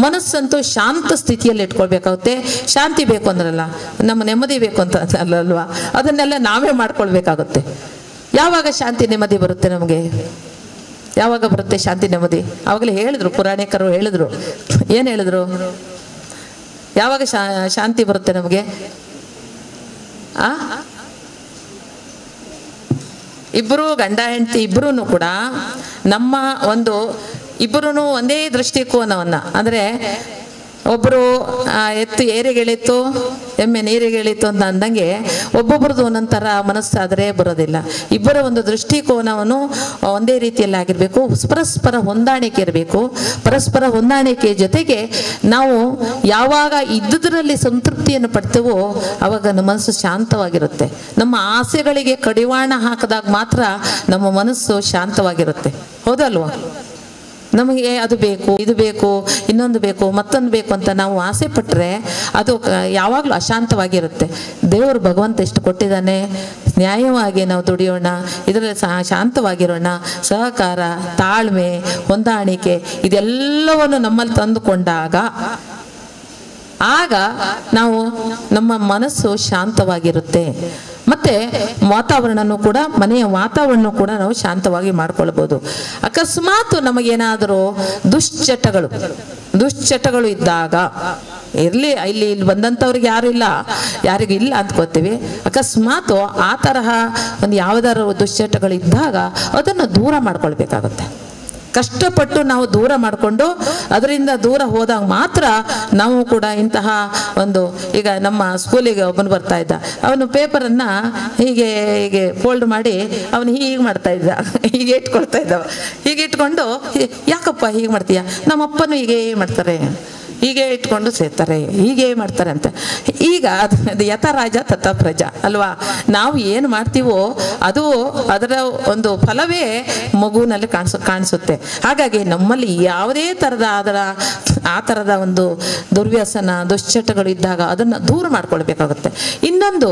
ಮನಸ್ಸಂತೂ ಶಾಂತ ಸ್ಥಿತಿಯಲ್ಲಿ ಇಟ್ಕೊಳ್ಬೇಕಾಗುತ್ತೆ. ಶಾಂತಿ ಬೇಕು ಅಂದ್ರಲ್ಲ, ನಮ್ಮ ನೆಮ್ಮದಿ ಬೇಕು ಅಂತ ಅಲ್ಲಲ್ವಾ, ಅದನ್ನೆಲ್ಲ ನಾವೇ ಮಾಡ್ಕೊಳ್ಬೇಕಾಗುತ್ತೆ. ಯಾವಾಗ ಶಾಂತಿ ನೆಮ್ಮದಿ ಬರುತ್ತೆ ನಮಗೆ? ಯಾವಾಗ ಬರುತ್ತೆ ಶಾಂತಿ ನೆಮ್ಮದಿ? ಆವಾಗಲೇ ಹೇಳಿದ್ರು, ಪುರಾಣಿಕರು ಹೇಳಿದ್ರು. ಏನು ಹೇಳಿದ್ರು? ಯಾವಾಗ ಶಾಂತಿ ಬರುತ್ತೆ ನಮಗೆ? ಇಬ್ಬರು ಗಂಡ ಹೆಂಡತಿ ಇಬ್ಬರೂ ಕೂಡ ನಮ್ಮ ಒಂದು ಇಬ್ಬರೂ ಒಂದೇ ದೃಷ್ಟಿಕೋನವನ್ನು ಅಂದರೆ ಒಬ್ಬರು ಎತ್ತು ಏರಿಗೆಳಿತು ಎಮ್ಮೆ ನೀರಿಗೆಳಿತು ಅಂತ ಅಂದಂಗೆ ಒಬ್ಬೊಬ್ರದ್ದು ಒಂದೊಂಥರ ಮನಸ್ಸಾದರೆ ಬರೋದಿಲ್ಲ. ಇಬ್ಬರ ಒಂದು ದೃಷ್ಟಿಕೋನವನ್ನು ಒಂದೇ ರೀತಿಯಲ್ಲಿ ಆಗಿರಬೇಕು. ಪರಸ್ಪರ ಹೊಂದಾಣಿಕೆ ಇರಬೇಕು. ಪರಸ್ಪರ ಹೊಂದಾಣಿಕೆ ಜೊತೆಗೆ ನಾವು ಯಾವಾಗ ಇದ್ದುದರಲ್ಲಿ ಸಂತೃಪ್ತಿಯನ್ನು ಪಡ್ತೇವೋ ಆವಾಗ ನಮ್ಮ ಮನಸ್ಸು ಶಾಂತವಾಗಿರುತ್ತೆ. ನಮ್ಮ ಆಸೆಗಳಿಗೆ ಕಡಿವಾಣ ಹಾಕಿದಾಗ ಮಾತ್ರ ನಮ್ಮ ಮನಸ್ಸು ಶಾಂತವಾಗಿರುತ್ತೆ. ಹೌದಲ್ವಾ? ನಮಗೆ ಅದು ಬೇಕು, ಇದು ಬೇಕು, ಇನ್ನೊಂದು ಬೇಕು, ಮತ್ತೊಂದು ಬೇಕು ಅಂತ ನಾವು ಆಸೆ ಪಟ್ಟರೆ ಅದು ಯಾವಾಗಲೂ ಅಶಾಂತವಾಗಿರುತ್ತೆ. ದೇವರು ಭಗವಂತ ಎಷ್ಟು ಕೊಟ್ಟಿದ್ದಾನೆ, ನ್ಯಾಯವಾಗಿ ನಾವು ದುಡಿಯೋಣ, ಇದರಲ್ಲಿ ಶಾಂತವಾಗಿರೋಣ. ಸಹಕಾರ, ತಾಳ್ಮೆ, ಹೊಂದಾಣಿಕೆ ಇದೆಲ್ಲವನ್ನು ನಮ್ಮಲ್ಲಿ ತಂದುಕೊಂಡಾಗ ಆಗ ನಾವು ನಮ್ಮ ಮನಸ್ಸು ಶಾಂತವಾಗಿರುತ್ತೆ. ಮತ್ತು ವಾತಾವರಣನೂ ಕೂಡ ಮನೆಯ ವಾತಾವರಣ ಕೂಡ ನಾವು ಶಾಂತವಾಗಿ ಮಾಡ್ಕೊಳ್ಬೋದು. ಅಕಸ್ಮಾತ್ ನಮಗೇನಾದರೂ ದುಶ್ಚಟಗಳು ಇದ್ದಾಗ ಇರಲಿ, ಇಲ್ಲಿ ಬಂದಂಥವ್ರಿಗೆ ಯಾರಿಗೂ ಇಲ್ಲ ಅಂದ್ಕೋತೀವಿ. ಅಕಸ್ಮಾತ್ ಆ ತರಹ ಒಂದು ಯಾವುದಾದ್ರು ದುಶ್ಚಟಗಳಿದ್ದಾಗ ಅದನ್ನು ದೂರ ಮಾಡ್ಕೊಳ್ಬೇಕಾಗುತ್ತೆ. ಕಷ್ಟಪಟ್ಟು ನಾವು ದೂರ ಮಾಡಿಕೊಂಡು ಅದರಿಂದ ದೂರ ಹೋದಾಗ ಮಾತ್ರ ನಾವು ಕೂಡ ಇಂತಹ ಒಂದು, ಈಗ ನಮ್ಮ ಸ್ಕೂಲಿಗೆ ಒಬ್ಬನು ಬರ್ತಾ ಇದ್ದ, ಅವನು ಪೇಪರನ್ನು ಹೀಗೆ ಫೋಲ್ಡ್ ಮಾಡಿ ಅವನು ಹೀಗೆ ಮಾಡ್ತಾ ಇದ್ದ, ಹೀಗೆ ಇಟ್ಕೊಳ್ತಾ ಇದ್ದವ. ಹೀಗೆ ಇಟ್ಕೊಂಡು ಯಾಕಪ್ಪ ಹೀಗೆ ಮಾಡ್ತೀಯ, ನಮ್ಮಪ್ಪನೂ ಹೀಗೆ ಮಾಡ್ತಾರೆ, ಹೀಗೆ ಇಟ್ಕೊಂಡು ಸೇರ್ತಾರೆ, ಹೀಗೆ ಮಾಡ್ತಾರೆ ಅಂತ. ಈಗ ಅದು ಯಥ ರಾಜ ತಥ ಪ್ರಜಾ ಅಲ್ವಾ? ನಾವು ಏನು ಮಾಡ್ತೀವೋ ಅದು ಅದರ ಒಂದು ಫಲವೇ ಮಗುವಿನಲ್ಲಿ ಕಾಣಿಸುತ್ತೆ. ಹಾಗಾಗಿ ನಮ್ಮಲ್ಲಿ ಯಾವುದೇ ಥರದ ಆ ಥರದ ಒಂದು ದುರ್ವ್ಯಸನ ದುಶ್ಚಟಗಳು ಇದ್ದಾಗ ಅದನ್ನು ದೂರ ಮಾಡ್ಕೊಳ್ಬೇಕಾಗುತ್ತೆ. ಇನ್ನೊಂದು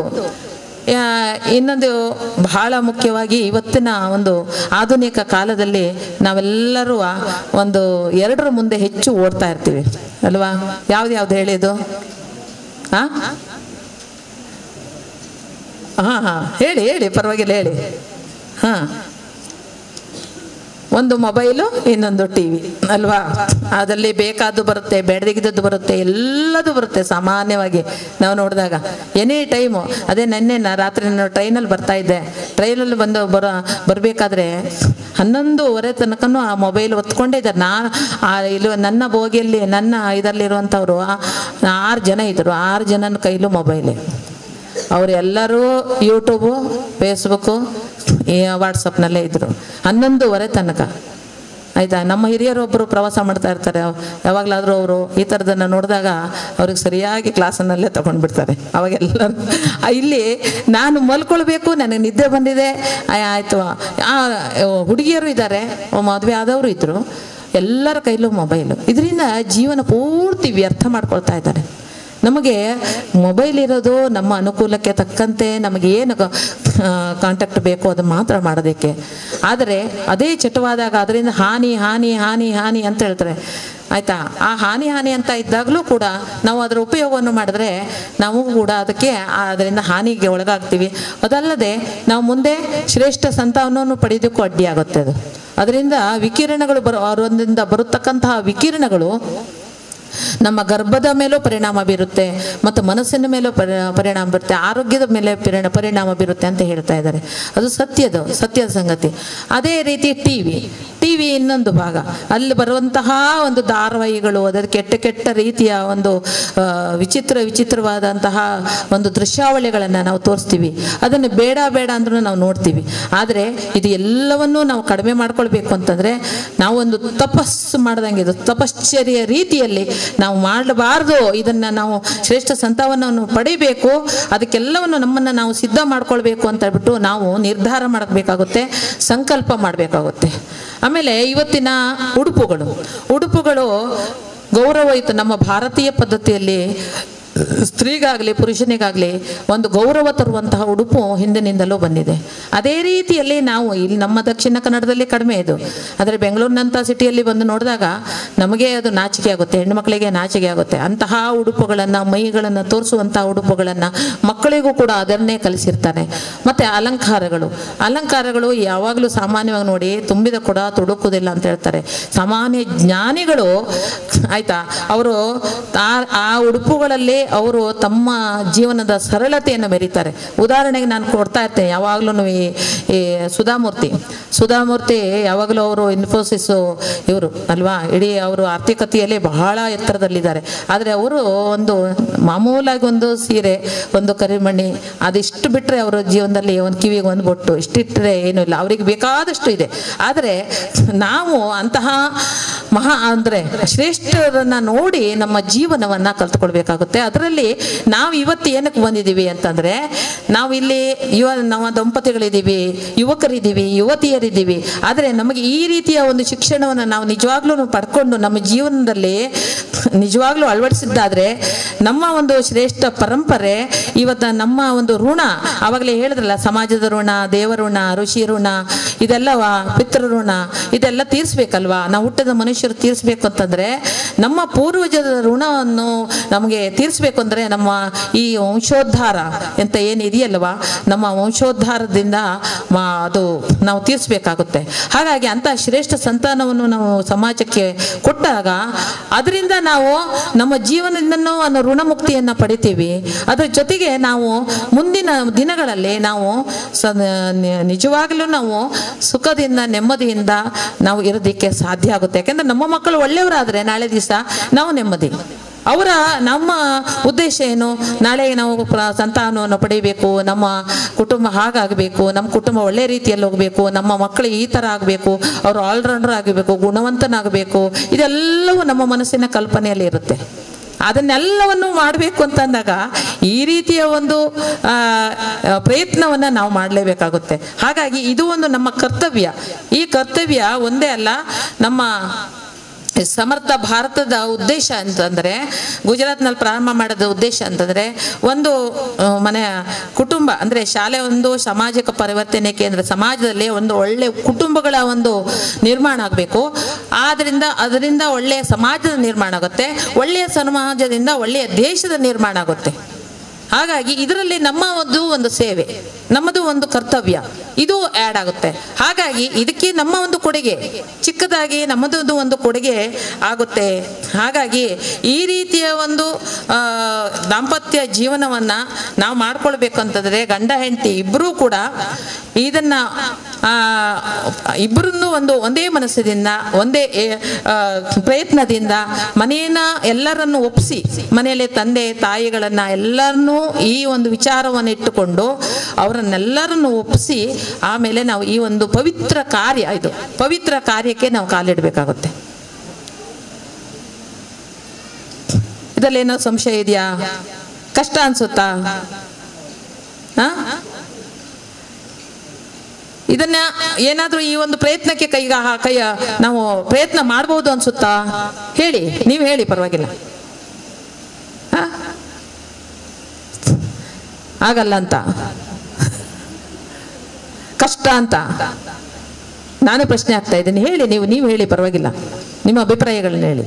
ಬಹಳ ಮುಖ್ಯವಾಗಿ ಇವತ್ತಿನ ಒಂದು ಆಧುನಿಕ ಕಾಲದಲ್ಲಿ ನಾವೆಲ್ಲರೂ ಒಂದು ಎರಡರ ಮುಂದೆ ಹೆಚ್ಚು ಓಡ್ತಾ ಇರ್ತೀವಿ ಅಲ್ವಾ? ಯಾವ್ದು ಹೇಳಿದು? ಹೇಳಿ ಪರವಾಗಿಲ್ಲ, ಹೇಳಿ. ಒಂದು ಮೊಬೈಲು, ಇನ್ನೊಂದು ಟಿವಿ ಅಲ್ವಾ? ಅದರಲ್ಲಿ ಬೇಕಾದ್ದು ಬರುತ್ತೆ, ಬೇಡದಿದ್ದದ್ದು ಬರುತ್ತೆ, ಎಲ್ಲದೂ ಬರುತ್ತೆ ಸಾಮಾನ್ಯವಾಗಿ ನಾವು ನೋಡಿದಾಗ ಎನಿ ಟೈಮು. ಅದೇ ನೆನ್ನೆ ರಾತ್ರಿ ನಾನು ಟ್ರೈನಲ್ಲಿ ಬರ್ತಾ ಇದ್ದೆ. ಟ್ರೈನಲ್ಲಿ ಬರಬೇಕಾದ್ರೆ 11:30 ತನಕನೂ ಆ ಮೊಬೈಲ್ ಒತ್ಕೊಂಡೇ ಇದ್ದಾರೆ. ಇಲ್ಲಿ ನನ್ನ ಬೋಗಿಯಲ್ಲಿ ನನ್ನ ಇದರಲ್ಲಿರುವಂಥವ್ರು 6 ಜನ ಇದ್ದರು. 6 ಜನನ ಕೈಲೂ ಮೊಬೈಲೇ. ಅವರೆಲ್ಲರೂ ಯೂಟ್ಯೂಬು, ಫೇಸ್ಬುಕ್ಕು, ವಾಟ್ಸಪ್ನಲ್ಲೇ ಇದ್ದರು 11:30 ತನಕ. ಆಯಿತಾ? ನಮ್ಮ ಹಿರಿಯರೊಬ್ಬರು ಪ್ರವಾಸ ಮಾಡ್ತಾ ಇರ್ತಾರೆ. ಯಾವಾಗಲಾದರೂ ಅವರು ಈ ಥರದನ್ನು ನೋಡಿದಾಗ ಅವ್ರಿಗೆ ಸರಿಯಾಗಿ ಕ್ಲಾಸನ್ನಲ್ಲೇ ತೊಗೊಂಡ್ಬಿಡ್ತಾರೆ. ಅವಾಗೆಲ್ಲ ಇಲ್ಲಿ ನಾನು ಮಲ್ಕೊಳ್ಬೇಕು, ನನಗೆ ನಿದ್ದೆ ಬಂದಿದೆ, ಆಯಿತು. ಹುಡುಗಿಯರು ಇದ್ದಾರೆ, ಮದುವೆ ಆದವರು ಇದ್ದರು, ಎಲ್ಲರ ಕೈಲೂ ಮೊಬೈಲು. ಇದರಿಂದ ಜೀವನ ಪೂರ್ತಿ ವ್ಯರ್ಥ ಮಾಡ್ಕೊಳ್ತಾ ಇದ್ದಾರೆ. ನಮಗೆ ಮೊಬೈಲ್ ಇರೋದು ನಮ್ಮ ಅನುಕೂಲಕ್ಕೆ ತಕ್ಕಂತೆ ನಮಗೆ ಏನು ಕಾಂಟ್ಯಾಕ್ಟ್ ಬೇಕೋ ಅದನ್ನು ಮಾತ್ರ ಮಾಡೋದಕ್ಕೆ. ಆದರೆ ಅದೇ ಚಟವಾದಾಗ ಅದರಿಂದ ಹಾನಿ ಹಾನಿ ಹಾನಿ ಹಾನಿ ಅಂತ ಹೇಳ್ತಾರೆ. ಆಯಿತಾ? ಆ ಹಾನಿ ಅಂತ ಇದ್ದಾಗಲೂ ಕೂಡ ನಾವು ಅದರ ಉಪಯೋಗವನ್ನು ಮಾಡಿದ್ರೆ ನಾವು ಕೂಡ ಅದರಿಂದ ಹಾನಿಗೆ ಒಳಗಾಗ್ತೀವಿ. ಅದಲ್ಲದೆ ನಾವು ಮುಂದೆ ಶ್ರೇಷ್ಠ ಸಂತಾನವನ್ನು ಪಡೆಯೋದಕ್ಕೂ ಅಡ್ಡಿಯಾಗುತ್ತೆ. ಅದರಿಂದ ವಿಕಿರಣಗಳು ಅವರಿಂದ ಬರತಕ್ಕಂತಹ ವಿಕಿರಣಗಳು ನಮ್ಮ ಗರ್ಭದ ಮೇಲೂ ಪರಿಣಾಮ ಬೀರುತ್ತೆ, ಮತ್ತು ಮನಸ್ಸಿನ ಮೇಲೂ ಪರಿಣಾಮ ಬೀರುತ್ತೆ, ಆರೋಗ್ಯದ ಮೇಲೆ ಪರಿಣಾಮ ಬೀರುತ್ತೆ ಅಂತ ಹೇಳ್ತಾ ಇದ್ದಾರೆ. ಅದು ಸತ್ಯದ ಸಂಗತಿ. ಅದೇ ರೀತಿ ಟಿವಿ ಇನ್ನೊಂದು ಭಾಗ. ಅಲ್ಲಿ ಬರುವಂತಹ ಒಂದು ಧಾರಾವಾಹಿಗಳು, ಅದರ ಕೆಟ್ಟ ರೀತಿಯ ಒಂದು ವಿಚಿತ್ರವಾದಂತಹ ಒಂದು ದೃಶ್ಯಾವಳಿಗಳನ್ನು ನಾವು ತೋರಿಸ್ತೀವಿ. ಅದನ್ನು ಬೇಡ ಅಂದ್ರೂ ನಾವು ನೋಡ್ತೀವಿ. ಆದರೆ ಇದು ಎಲ್ಲವನ್ನೂ ನಾವು ಕಡಿಮೆ ಮಾಡ್ಕೊಳ್ಬೇಕು ಅಂತಂದರೆ ನಾವು ಒಂದು ತಪಸ್ಸು ಮಾಡ್ದಂಗೆ, ಇದು ತಪಶ್ಚರ್ಯ ರೀತಿಯಲ್ಲಿ ನಾವು ಮಾಡಬಾರ್ದು. ಇದನ್ನು ನಾವು ಶ್ರೇಷ್ಠ ಸಂತಾನವನ್ನು ಪಡಿಬೇಕು, ಅದಕ್ಕೆಲ್ಲವನ್ನು ನಮ್ಮನ್ನು ನಾವು ಸಿದ್ಧ ಮಾಡ್ಕೊಳ್ಬೇಕು ಅಂತ ಹೇಳ್ಬಿಟ್ಟು ನಾವು ನಿರ್ಧಾರ ಮಾಡಬೇಕಾಗುತ್ತೆ, ಸಂಕಲ್ಪ ಮಾಡಬೇಕಾಗುತ್ತೆ. ಆಮೇಲೆ ಇವತ್ತಿನ ಉಡುಪುಗಳು ಗೌರವಯುತ. ನಮ್ಮ ಭಾರತೀಯ ಪದ್ಧತಿಯಲ್ಲಿ ಸ್ತ್ರೀಗಾಗಲಿ ಪುರುಷನಿಗಾಗಲಿ ಒಂದು ಗೌರವ ತರುವಂತಹ ಉಡುಪು ಹಿಂದಿನಿಂದಲೂ ಬಂದಿದೆ. ಅದೇ ರೀತಿಯಲ್ಲಿ ನಾವು ಇಲ್ಲಿ ನಮ್ಮ ದಕ್ಷಿಣ ಕನ್ನಡದಲ್ಲಿ ಕಡಿಮೆ ಇದು, ಆದರೆ ಬೆಂಗಳೂರಿನಂಥ ಸಿಟಿಯಲ್ಲಿ ಬಂದು ನೋಡಿದಾಗ ನಮಗೆ ಅದು ನಾಚಿಕೆ ಆಗುತ್ತೆ, ಹೆಣ್ಣುಮಕ್ಕಳಿಗೆ ನಾಚಿಕೆ ಆಗುತ್ತೆ. ಅಂತಹ ಉಡುಪುಗಳನ್ನು, ಮೈಗಳನ್ನು ತೋರಿಸುವಂತಹ ಉಡುಪುಗಳನ್ನು ಮಕ್ಕಳಿಗೂ ಕೂಡ ಅದನ್ನೇ ಕಲಿಸಿರ್ತಾನೆ. ಮತ್ತು ಅಲಂಕಾರಗಳು ಯಾವಾಗಲೂ ಸಾಮಾನ್ಯವಾಗಿ ನೋಡಿ, ತುಂಬಿದ ಕೊಡ ತುಡುಕುವುದಿಲ್ಲ ಅಂತ ಹೇಳ್ತಾರೆ. ಸಾಮಾನ್ಯ ಜ್ಞಾನಿಗಳು ಆಯಿತಾ, ಅವರು ಆ ಉಡುಪುಗಳಲ್ಲಿ ಅವರು ತಮ್ಮ ಜೀವನದ ಸರಳತೆಯನ್ನು ಮೆರೀತಾರೆ. ಉದಾಹರಣೆಗೆ ನಾನು ಕೊಡ್ತಾ ಇರ್ತೇನೆ ಯಾವಾಗಲೂ ಈ ಸುಧಾಮೂರ್ತಿ ಯಾವಾಗಲೂ ಅವರು ಇನ್ಫೋಸಿಸ್ ಇವರು ಅಲ್ವಾ, ಇಡೀ ಅವರು ಆರ್ಥಿಕತೆಯಲ್ಲಿ ಬಹಳ ಎತ್ತರದಲ್ಲಿದ್ದಾರೆ. ಆದರೆ ಅವರು ಒಂದು ಮಾಮೂಲಾಗಿ ಒಂದು ಸೀರೆ, ಒಂದು ಕರಿಮಣಿ, ಅದಿಷ್ಟು ಬಿಟ್ಟರೆ ಅವರ ಜೀವನದಲ್ಲಿ ಒಂದು ಕಿವಿಗೆ ಒಂದು ಬೊಟ್ಟು ಇಷ್ಟಿಟ್ಟರೆ ಏನೂ ಇಲ್ಲ, ಅವರಿಗೆ ಬೇಕಾದಷ್ಟು ಇದೆ. ಆದರೆ ನಾವು ಅಂತಹ ಅಂದರೆ ಶ್ರೇಷ್ಠರನ್ನ ನೋಡಿ ನಮ್ಮ ಜೀವನವನ್ನು ಕಲ್ತ್ಕೊಳ್ಬೇಕಾಗುತ್ತೆ. ಅದರಲ್ಲಿ ನಾವು ಇವತ್ತು ಏನಕ್ಕೆ ಬಂದಿದ್ದೀವಿ ಅಂತಂದರೆ, ನಾವು ಇಲ್ಲಿ ನಮ್ಮ ದಂಪತಿಗಳಿದ್ದೀವಿ, ಯುವಕರಿದ್ದೀವಿ, ಯುವತಿಯರಿದ್ದೀವಿ. ಆದರೆ ನಮಗೆ ಈ ರೀತಿಯ ಒಂದು ಶಿಕ್ಷಣವನ್ನು ನಾವು ನಿಜವಾಗ್ಲೂ ಪಡ್ಕೊಂಡು ನಮ್ಮ ಜೀವನದಲ್ಲಿ ನಿಜವಾಗ್ಲೂ ಅಳವಡಿಸಿದ್ದಾದರೆ ನಮ್ಮ ಒಂದು ಶ್ರೇಷ್ಠ ಪರಂಪರೆ ಇವತ್ತು ನಮ್ಮ ಒಂದು ಋಣ, ಆವಾಗಲೇ ಹೇಳಿದ್ರಲ್ಲ, ಸಮಾಜದ ಋಣ, ದೇವಋಣ, ಋಷಿ ಋಣ, ಇದೆಲ್ಲ ಪಿತೃ ಋಣ, ಇದೆಲ್ಲ ತೀರಿಸ್ಬೇಕಲ್ವಾ. ನಾವು ಹುಟ್ಟಿದ ಮನುಷ್ಯರು ತೀರಿಸ್ಬೇಕು ಅಂತಂದರೆ ನಮ್ಮ ಪೂರ್ವಜರ ಋಣವನ್ನು ನಮಗೆ ತೀರಿಸ್ಬೇಕು ಅಂದರೆ ನಮ್ಮ ಈ ವಂಶೋದ್ಧಾರ ಅಂತ ಏನಿದೆಯಲ್ವಾ, ನಮ್ಮ ವಂಶೋದ್ಧಾರದಿಂದ ಅದು ನಾವು ತೀರಿಸ್ಬೇಕಾಗುತ್ತೆ. ಹಾಗಾಗಿ ಅಂಥ ಶ್ರೇಷ್ಠ ಸಂತಾನವನ್ನು ನಾವು ಸಮಾಜಕ್ಕೆ ಕೊಟ್ಟಾಗ ಅದರಿಂದ ನಾವು ನಮ್ಮ ಜೀವನದಿಂದನೂ ಅನ್ನೋ ಋಣಮುಕ್ತಿಯನ್ನು ಪಡಿತೀವಿ. ಅದರ ಜೊತೆಗೆ ನಾವು ಮುಂದಿನ ದಿನಗಳಲ್ಲಿ ನಾವು ನಿಜವಾಗಲೂ ನಾವು ಸುಖದಿಂದ ನೆಮ್ಮದಿಯಿಂದ ನಾವು ಇರೋದಕ್ಕೆ ಸಾಧ್ಯ ಆಗುತ್ತೆ. ಯಾಕೆಂದ್ರೆ ನಮ್ಮ ಮಕ್ಕಳು ಒಳ್ಳೆಯವರಾದರೆ ನಾಳೆ ದಿವಸ ನಾವು ನೆಮ್ಮದಿ. ನಮ್ಮ ಉದ್ದೇಶ ಏನು, ನಾಳೆ ನಾವು ಸಂತಾನವನ್ನು ಪಡಿಬೇಕು, ನಮ್ಮ ಕುಟುಂಬ ಹಾಗಾಗಬೇಕು, ನಮ್ಮ ಕುಟುಂಬ ಒಳ್ಳೆ ರೀತಿಯಲ್ಲಿ ಹೋಗಬೇಕು, ನಮ್ಮ ಮಕ್ಕಳು ಈ ಥರ ಆಗಬೇಕು, ಅವರು ಆಲ್ರೌಂಡರ್ ಆಗಬೇಕು, ಗುಣವಂತನಾಗಬೇಕು, ಇದೆಲ್ಲವೂ ನಮ್ಮ ಮನಸ್ಸಿನ ಕಲ್ಪನೆಯಲ್ಲಿ ಇರುತ್ತೆ. ಅದನ್ನೆಲ್ಲವನ್ನು ಮಾಡಬೇಕು ಅಂತಂದಾಗ ಈ ರೀತಿಯ ಒಂದು ಪ್ರಯತ್ನವನ್ನು ನಾವು ಮಾಡಲೇಬೇಕಾಗುತ್ತೆ. ಹಾಗಾಗಿ ಇದು ಒಂದು ನಮ್ಮ ಕರ್ತವ್ಯ. ಈ ಕರ್ತವ್ಯ ಒಂದೇ ಅಲ್ಲ, ನಮ್ಮ ಸಮರ್ಥ ಭಾರತದ ಉದ್ದೇಶ ಅಂತಂದರೆ, ಗುಜರಾತ್ನಲ್ಲಿ ಪ್ರಾರಂಭ ಮಾಡೋದ ಉದ್ದೇಶ ಅಂತಂದರೆ, ಒಂದು ಮನೆಯ ಕುಟುಂಬ ಅಂದರೆ ಶಾಲೆ ಒಂದು ಸಾಮಾಜಿಕ ಪರಿವರ್ತನೆ ಕೇಂದ್ರ, ಸಮಾಜದಲ್ಲಿ ಒಂದು ಒಳ್ಳೆ ಕುಟುಂಬಗಳ ಒಂದು ನಿರ್ಮಾಣ ಆಗಬೇಕು. ಅದರಿಂದ ಒಳ್ಳೆಯ ಸಮಾಜದ ನಿರ್ಮಾಣ ಆಗುತ್ತೆ, ಒಳ್ಳೆಯ ಸಮಾಜದಿಂದ ಒಳ್ಳೆಯ ದೇಶದ ನಿರ್ಮಾಣ ಆಗುತ್ತೆ. ಹಾಗಾಗಿ ಇದರಲ್ಲಿ ಒಂದು ಸೇವೆ, ನಮ್ಮದು ಒಂದು ಕರ್ತವ್ಯ, ಇದು ಆ್ಯಡ್ ಆಗುತ್ತೆ. ಹಾಗಾಗಿ ಇದಕ್ಕೆ ನಮ್ಮ ಒಂದು ಕೊಡುಗೆ, ಚಿಕ್ಕದಾಗಿ ನಮ್ಮದು ಒಂದು ಕೊಡುಗೆ ಆಗುತ್ತೆ. ಹಾಗಾಗಿ ಈ ರೀತಿಯ ಒಂದು ದಾಂಪತ್ಯ ಜೀವನವನ್ನು ನಾವು ಮಾಡ್ಕೊಳ್ಬೇಕು ಅಂತಂದರೆ ಗಂಡ ಹೆಂಡತಿ ಇಬ್ಬರೂ ಕೂಡ ಇದನ್ನು ಇಬ್ಬರನ್ನು ಒಂದೇ ಮನಸ್ಸಿನಿಂದ, ಒಂದೇ ಪ್ರಯತ್ನದಿಂದ ಮನೆಯನ್ನ ಎಲ್ಲರನ್ನು ಒಪ್ಪಿಸಿ, ಮನೆಯಲ್ಲಿ ತಂದೆ ತಾಯಿಗಳನ್ನು ಎಲ್ಲರನ್ನೂ ಈ ಒಂದು ವಿಚಾರವನ್ನು ಇಟ್ಟುಕೊಂಡು ಅವರನ್ನೆಲ್ಲರನ್ನು ಒಪ್ಪಿಸಿ ಆಮೇಲೆ ನಾವು ಈ ಒಂದು ಪವಿತ್ರ ಕಾರ್ಯಕ್ಕೆ ನಾವು ಕಾಲಿಡಬೇಕಾಗುತ್ತೆ. ಇದರಲ್ಲೇನೋ ಸಂಶಯ ಇದೆಯಾ? ಕಷ್ಟ ಅನ್ಸುತ್ತಾ? ಇದನ್ನ ಏನಾದರೂ ಈ ಒಂದು ಪ್ರಯತ್ನಕ್ಕೆ ನಾವು ಪ್ರಯತ್ನ ಮಾಡಬಹುದು ಅನ್ಸುತ್ತಾ? ಹೇಳಿ, ನೀವು ಹೇಳಿ, ಪರವಾಗಿಲ್ಲ. ಆಗಲ್ಲ ಅಂತ, ಕಷ್ಟ ಅಂತ ನಾನೇ ಪ್ರಶ್ನೆ ಆಗ್ತಾ ಇದ್ದೀನಿ. ಹೇಳಿ, ನೀವು ಹೇಳಿ, ಪರವಾಗಿಲ್ಲ, ನಿಮ್ಮ ಅಭಿಪ್ರಾಯಗಳನ್ನ ಹೇಳಿ.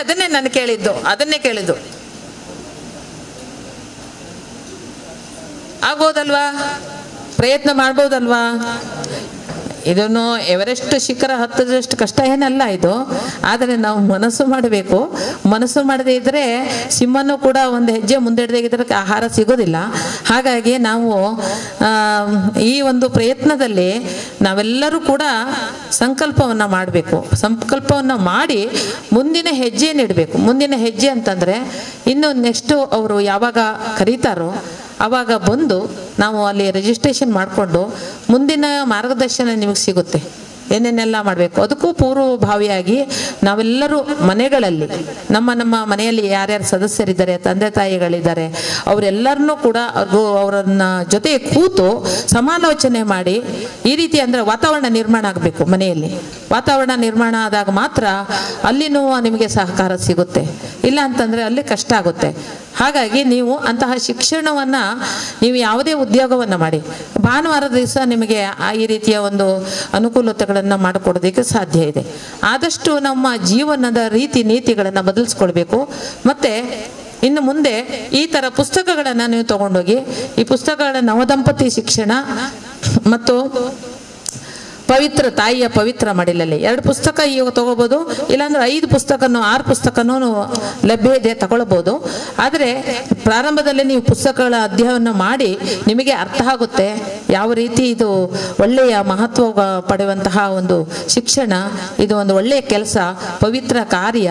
ಅದನ್ನೇ ನಾನು ಕೇಳಿದ್ದು. ಆಗ್ಬೋದಲ್ವಾ? ಪ್ರಯತ್ನ ಮಾಡ್ಬೋದಲ್ವಾ? ಇದನ್ನು ಎವರೆಸ್ಟ್ ಶಿಖರ ಹತ್ತದಷ್ಟು ಕಷ್ಟ ಏನಲ್ಲ ಇದು. ಆದರೆ ನಾವು ಮನಸ್ಸು ಮಾಡಬೇಕು. ಮನಸ್ಸು ಮಾಡದೇ ಇದ್ದರೆ ಸಿಂಹನೂ ಕೂಡ ಒಂದು ಹೆಜ್ಜೆ ಮುಂದೆಡ್ದಾಗಿದ್ರೆ ಆಹಾರ ಸಿಗೋದಿಲ್ಲ. ಹಾಗಾಗಿ ನಾವು ಈ ಒಂದು ಪ್ರಯತ್ನದಲ್ಲಿ ನಾವೆಲ್ಲರೂ ಕೂಡ ಸಂಕಲ್ಪವನ್ನು ಮಾಡಬೇಕು. ಸಂಕಲ್ಪವನ್ನು ಮಾಡಿ ಮುಂದಿನ ಹೆಜ್ಜೆಯನ್ನು ಇಡಬೇಕು. ಮುಂದಿನ ಹೆಜ್ಜೆ ಅಂತಂದರೆ ಇನ್ನು ನೆಕ್ಸ್ಟು ಅವರು ಯಾವಾಗ ಕರೀತಾರೋ ಆವಾಗ ಬಂದು ನಾವು ಅಲ್ಲಿ ರಿಜಿಸ್ಟ್ರೇಷನ್ ಮಾಡಿಕೊಂಡು ಮುಂದಿನ ಮಾರ್ಗದರ್ಶನ ನಿಮಗೆ ಸಿಗುತ್ತೆ. ಏನೇನೆಲ್ಲ ಮಾಡಬೇಕು ಅದಕ್ಕೂ ಪೂರ್ವಭಾವಿಯಾಗಿ ನಾವೆಲ್ಲರೂ ಮನೆಗಳಲ್ಲಿ ನಮ್ಮ ಮನೆಯಲ್ಲಿ ಯಾರ್ಯಾರು ಸದಸ್ಯರಿದ್ದಾರೆ, ತಂದೆ ತಾಯಿಗಳಿದ್ದಾರೆ, ಅವರೆಲ್ಲರನ್ನೂ ಕೂಡ ಅವರನ್ನ ಜೊತೆ ಕೂತು ಸಮಾಲೋಚನೆ ಮಾಡಿ ಈ ರೀತಿ ಅಂದರೆ ವಾತಾವರಣ ನಿರ್ಮಾಣ ಆಗಬೇಕು. ಮನೆಯಲ್ಲಿ ವಾತಾವರಣ ನಿರ್ಮಾಣ ಆದಾಗ ಮಾತ್ರ ಅಲ್ಲಿನೂ ನಿಮಗೆ ಸಹಕಾರ ಸಿಗುತ್ತೆ. ಇಲ್ಲ ಅಂತಂದರೆ ಅಲ್ಲಿ ಕಷ್ಟ ಆಗುತ್ತೆ. ಹಾಗಾಗಿ ನೀವು ಅಂತಹ ಶಿಕ್ಷಣವನ್ನು ನೀವು ಯಾವುದೇ ಉದ್ಯೋಗವನ್ನು ಮಾಡಿ ಭಾನುವಾರದ ದಿವಸ ನಿಮಗೆ ಈ ರೀತಿಯ ಒಂದು ಅನುಕೂಲತೆಗಳನ್ನು ಮಾಡಿಕೊಡೋದಕ್ಕೆ ಸಾಧ್ಯ ಇದೆ. ಆದಷ್ಟು ನಮ್ಮ ಜೀವನದ ರೀತಿ ನೀತಿಗಳನ್ನು ಬದಲಿಸ್ಕೊಳ್ಬೇಕು. ಮತ್ತು ಇನ್ನು ಮುಂದೆ ಈ ಥರ ಪುಸ್ತಕಗಳನ್ನು ನೀವು ತಗೊಂಡೋಗಿ ಈ ಪುಸ್ತಕಗಳ ನವದಂಪತಿ ಶಿಕ್ಷಣ ಮತ್ತು ಪವಿತ್ರ ತಾಯಿಯ ಪವಿತ್ರ ಮಡಿಲಲ್ಲಿ 2 ಪುಸ್ತಕ ಈಗ ತಗೋಬೋದು, ಇಲ್ಲಾಂದ್ರೆ 5 ಪುಸ್ತಕನೂ 6 ಪುಸ್ತಕನೂ ಲಭ್ಯ ಇದೆ, ತಗೊಳ್ಬೋದು. ಆದರೆ ಪ್ರಾರಂಭದಲ್ಲಿ ನೀವು ಪುಸ್ತಕಗಳ ಅಧ್ಯಯನ ಮಾಡಿ ನಿಮಗೆ ಅರ್ಥ ಆಗುತ್ತೆ ಯಾವ ರೀತಿ ಇದು ಒಳ್ಳೆಯ ಮಹತ್ವ ಪಡೆಯುವಂತಹ ಒಂದು ಶಿಕ್ಷಣ, ಇದು ಒಂದು ಒಳ್ಳೆಯ ಕೆಲಸ, ಪವಿತ್ರ ಕಾರ್ಯ.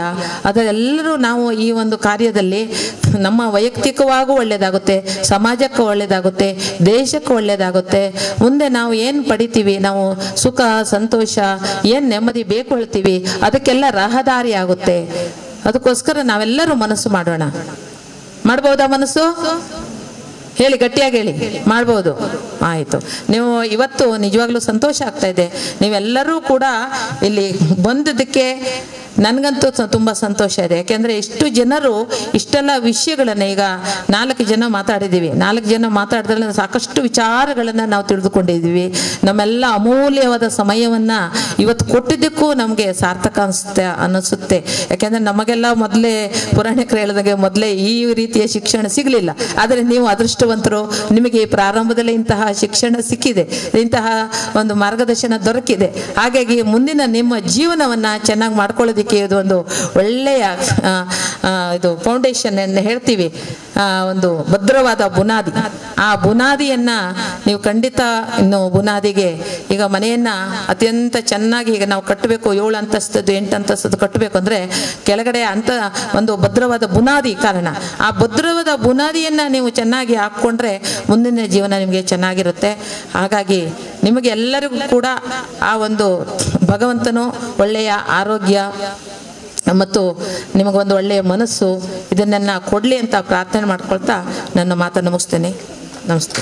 ಅದರೆಲ್ಲರೂ ನಾವು ಈ ಒಂದು ಕಾರ್ಯದಲ್ಲಿ ನಮ್ಮ ವೈಯಕ್ತಿಕವಾಗೂ ಒಳ್ಳೆಯದಾಗುತ್ತೆ, ಸಮಾಜಕ್ಕೂ ಒಳ್ಳೆಯದಾಗುತ್ತೆ, ದೇಶಕ್ಕೂ ಒಳ್ಳೆಯದಾಗುತ್ತೆ. ಮುಂದೆ ನಾವು ಏನು ಪಡಿತೀವಿ, ನಾವು ಸುಖ ಸಂತೋಷ ಏನು ನೆಮ್ಮದಿ ಬೇಕು ಹೇಳ್ತೀವಿ, ಅದಕ್ಕೆಲ್ಲ ರಹದಾರಿ ಆಗುತ್ತೆ. ಅದಕ್ಕೋಸ್ಕರ ನಾವೆಲ್ಲರೂ ಮನಸ್ಸು ಮಾಡೋಣ. ಮಾಡ್ಬೋದಾ ಮನಸ್ಸು? ಹೇಳಿ, ಗಟ್ಟಿಯಾಗಿ ಹೇಳಿ. ಮಾಡ್ಬೋದು. ಆಯಿತು. ನೀವು ಇವತ್ತು ನಿಜವಾಗ್ಲೂ ಸಂತೋಷ ಆಗ್ತಾ ಇದೆ. ನೀವೆಲ್ಲರೂ ಕೂಡ ಇಲ್ಲಿ ಬಂದಿದ್ದಕ್ಕೆ ನನಗಂತೂ ತುಂಬ ಸಂತೋಷ ಇದೆ. ಯಾಕೆಂದರೆ ಇಷ್ಟು ಜನರು ಇಷ್ಟೆಲ್ಲ ವಿಷಯಗಳನ್ನು, ಈಗ 4 ಜನ ಮಾತಾಡಿದ್ದೀವಿ, 4 ಜನ ಮಾತಾಡಿದ್ರೆ ಸಾಕಷ್ಟು ವಿಚಾರಗಳನ್ನು ನಾವು ತಿಳಿದುಕೊಂಡಿದ್ದೀವಿ. ನಮ್ಮೆಲ್ಲ ಅಮೂಲ್ಯವಾದ ಸಮಯವನ್ನು ಇವತ್ತು ಕೊಟ್ಟಿದ್ದಕ್ಕೂ ನಮಗೆ ಸಾರ್ಥಕ ಅನ್ನಿಸುತ್ತೆ. ಯಾಕೆಂದರೆ ನಮಗೆಲ್ಲ ಮೊದಲೇ ಪುರಾಣಿಕರು ಹೇಳಿದಾಗೆ ಮೊದಲೇ ಈ ರೀತಿಯ ಶಿಕ್ಷಣ ಸಿಗಲಿಲ್ಲ. ಆದರೆ ನೀವು ಅದೃಷ್ಟವಂತರು, ನಿಮಗೆ ಪ್ರಾರಂಭದಲ್ಲೇ ಇಂತಹ ಶಿಕ್ಷಣ ಸಿಕ್ಕಿದೆ, ಇಂತಹ ಒಂದು ಮಾರ್ಗದರ್ಶನ ದೊರಕಿದೆ. ಹಾಗಾಗಿ ಮುಂದಿನ ನಿಮ್ಮ ಜೀವನವನ್ನು ಚೆನ್ನಾಗಿ ಮಾಡ್ಕೊಳ್ಳೋದಕ್ಕೆ ಇದು ಒಂದು ಒಳ್ಳೆಯ ಇದು ಫೌಂಡೇಶನ್ ಎಂದು ಹೇಳ್ತೀವಿ, ಒಂದು ಭದ್ರವಾದ ಬುನಾದಿ. ಆ ಬುನಾದಿಯನ್ನು ನೀವು ಖಂಡಿತ ಇನ್ನು ಬುನಾದಿಗೆ ಈಗ ಮನೆಯನ್ನು ಅತ್ಯಂತ ಚೆನ್ನಾಗಿ ಈಗ ನಾವು ಕಟ್ಟಬೇಕು, 7 ಅಂತಸ್ತದ್ದು 8 ಅಂತಸ್ತದ್ದು ಕಟ್ಟಬೇಕು ಅಂದರೆ ಕೆಳಗಡೆ ಅಂತ ಒಂದು ಭದ್ರವಾದ ಬುನಾದಿ ಕಾರಣ. ಆ ಭದ್ರವಾದ ಬುನಾದಿಯನ್ನು ನೀವು ಚೆನ್ನಾಗಿ ಹಾಕ್ಕೊಂಡ್ರೆ ಮುಂದಿನ ಜೀವನ ನಿಮಗೆ ಚೆನ್ನಾಗಿರುತ್ತೆ. ಹಾಗಾಗಿ ನಿಮಗೆ ಎಲ್ಲರಿಗೂ ಕೂಡ ಆ ಒಂದು ಭಗವಂತನು ಒಳ್ಳೆಯ ಆರೋಗ್ಯ ಮತ್ತು ನಿಮಗೊಂದು ಒಳ್ಳೆಯ ಮನಸ್ಸು ಇದನ್ನೆಲ್ಲ ಕೊಡಲಿ ಅಂತ ಪ್ರಾರ್ಥನೆ ಮಾಡ್ಕೊಳ್ತಾ ನನ್ನ ಮಾತನ್ನು ಮುಗಿಸ್ತೇನೆ. ನಮಸ್ತೆ.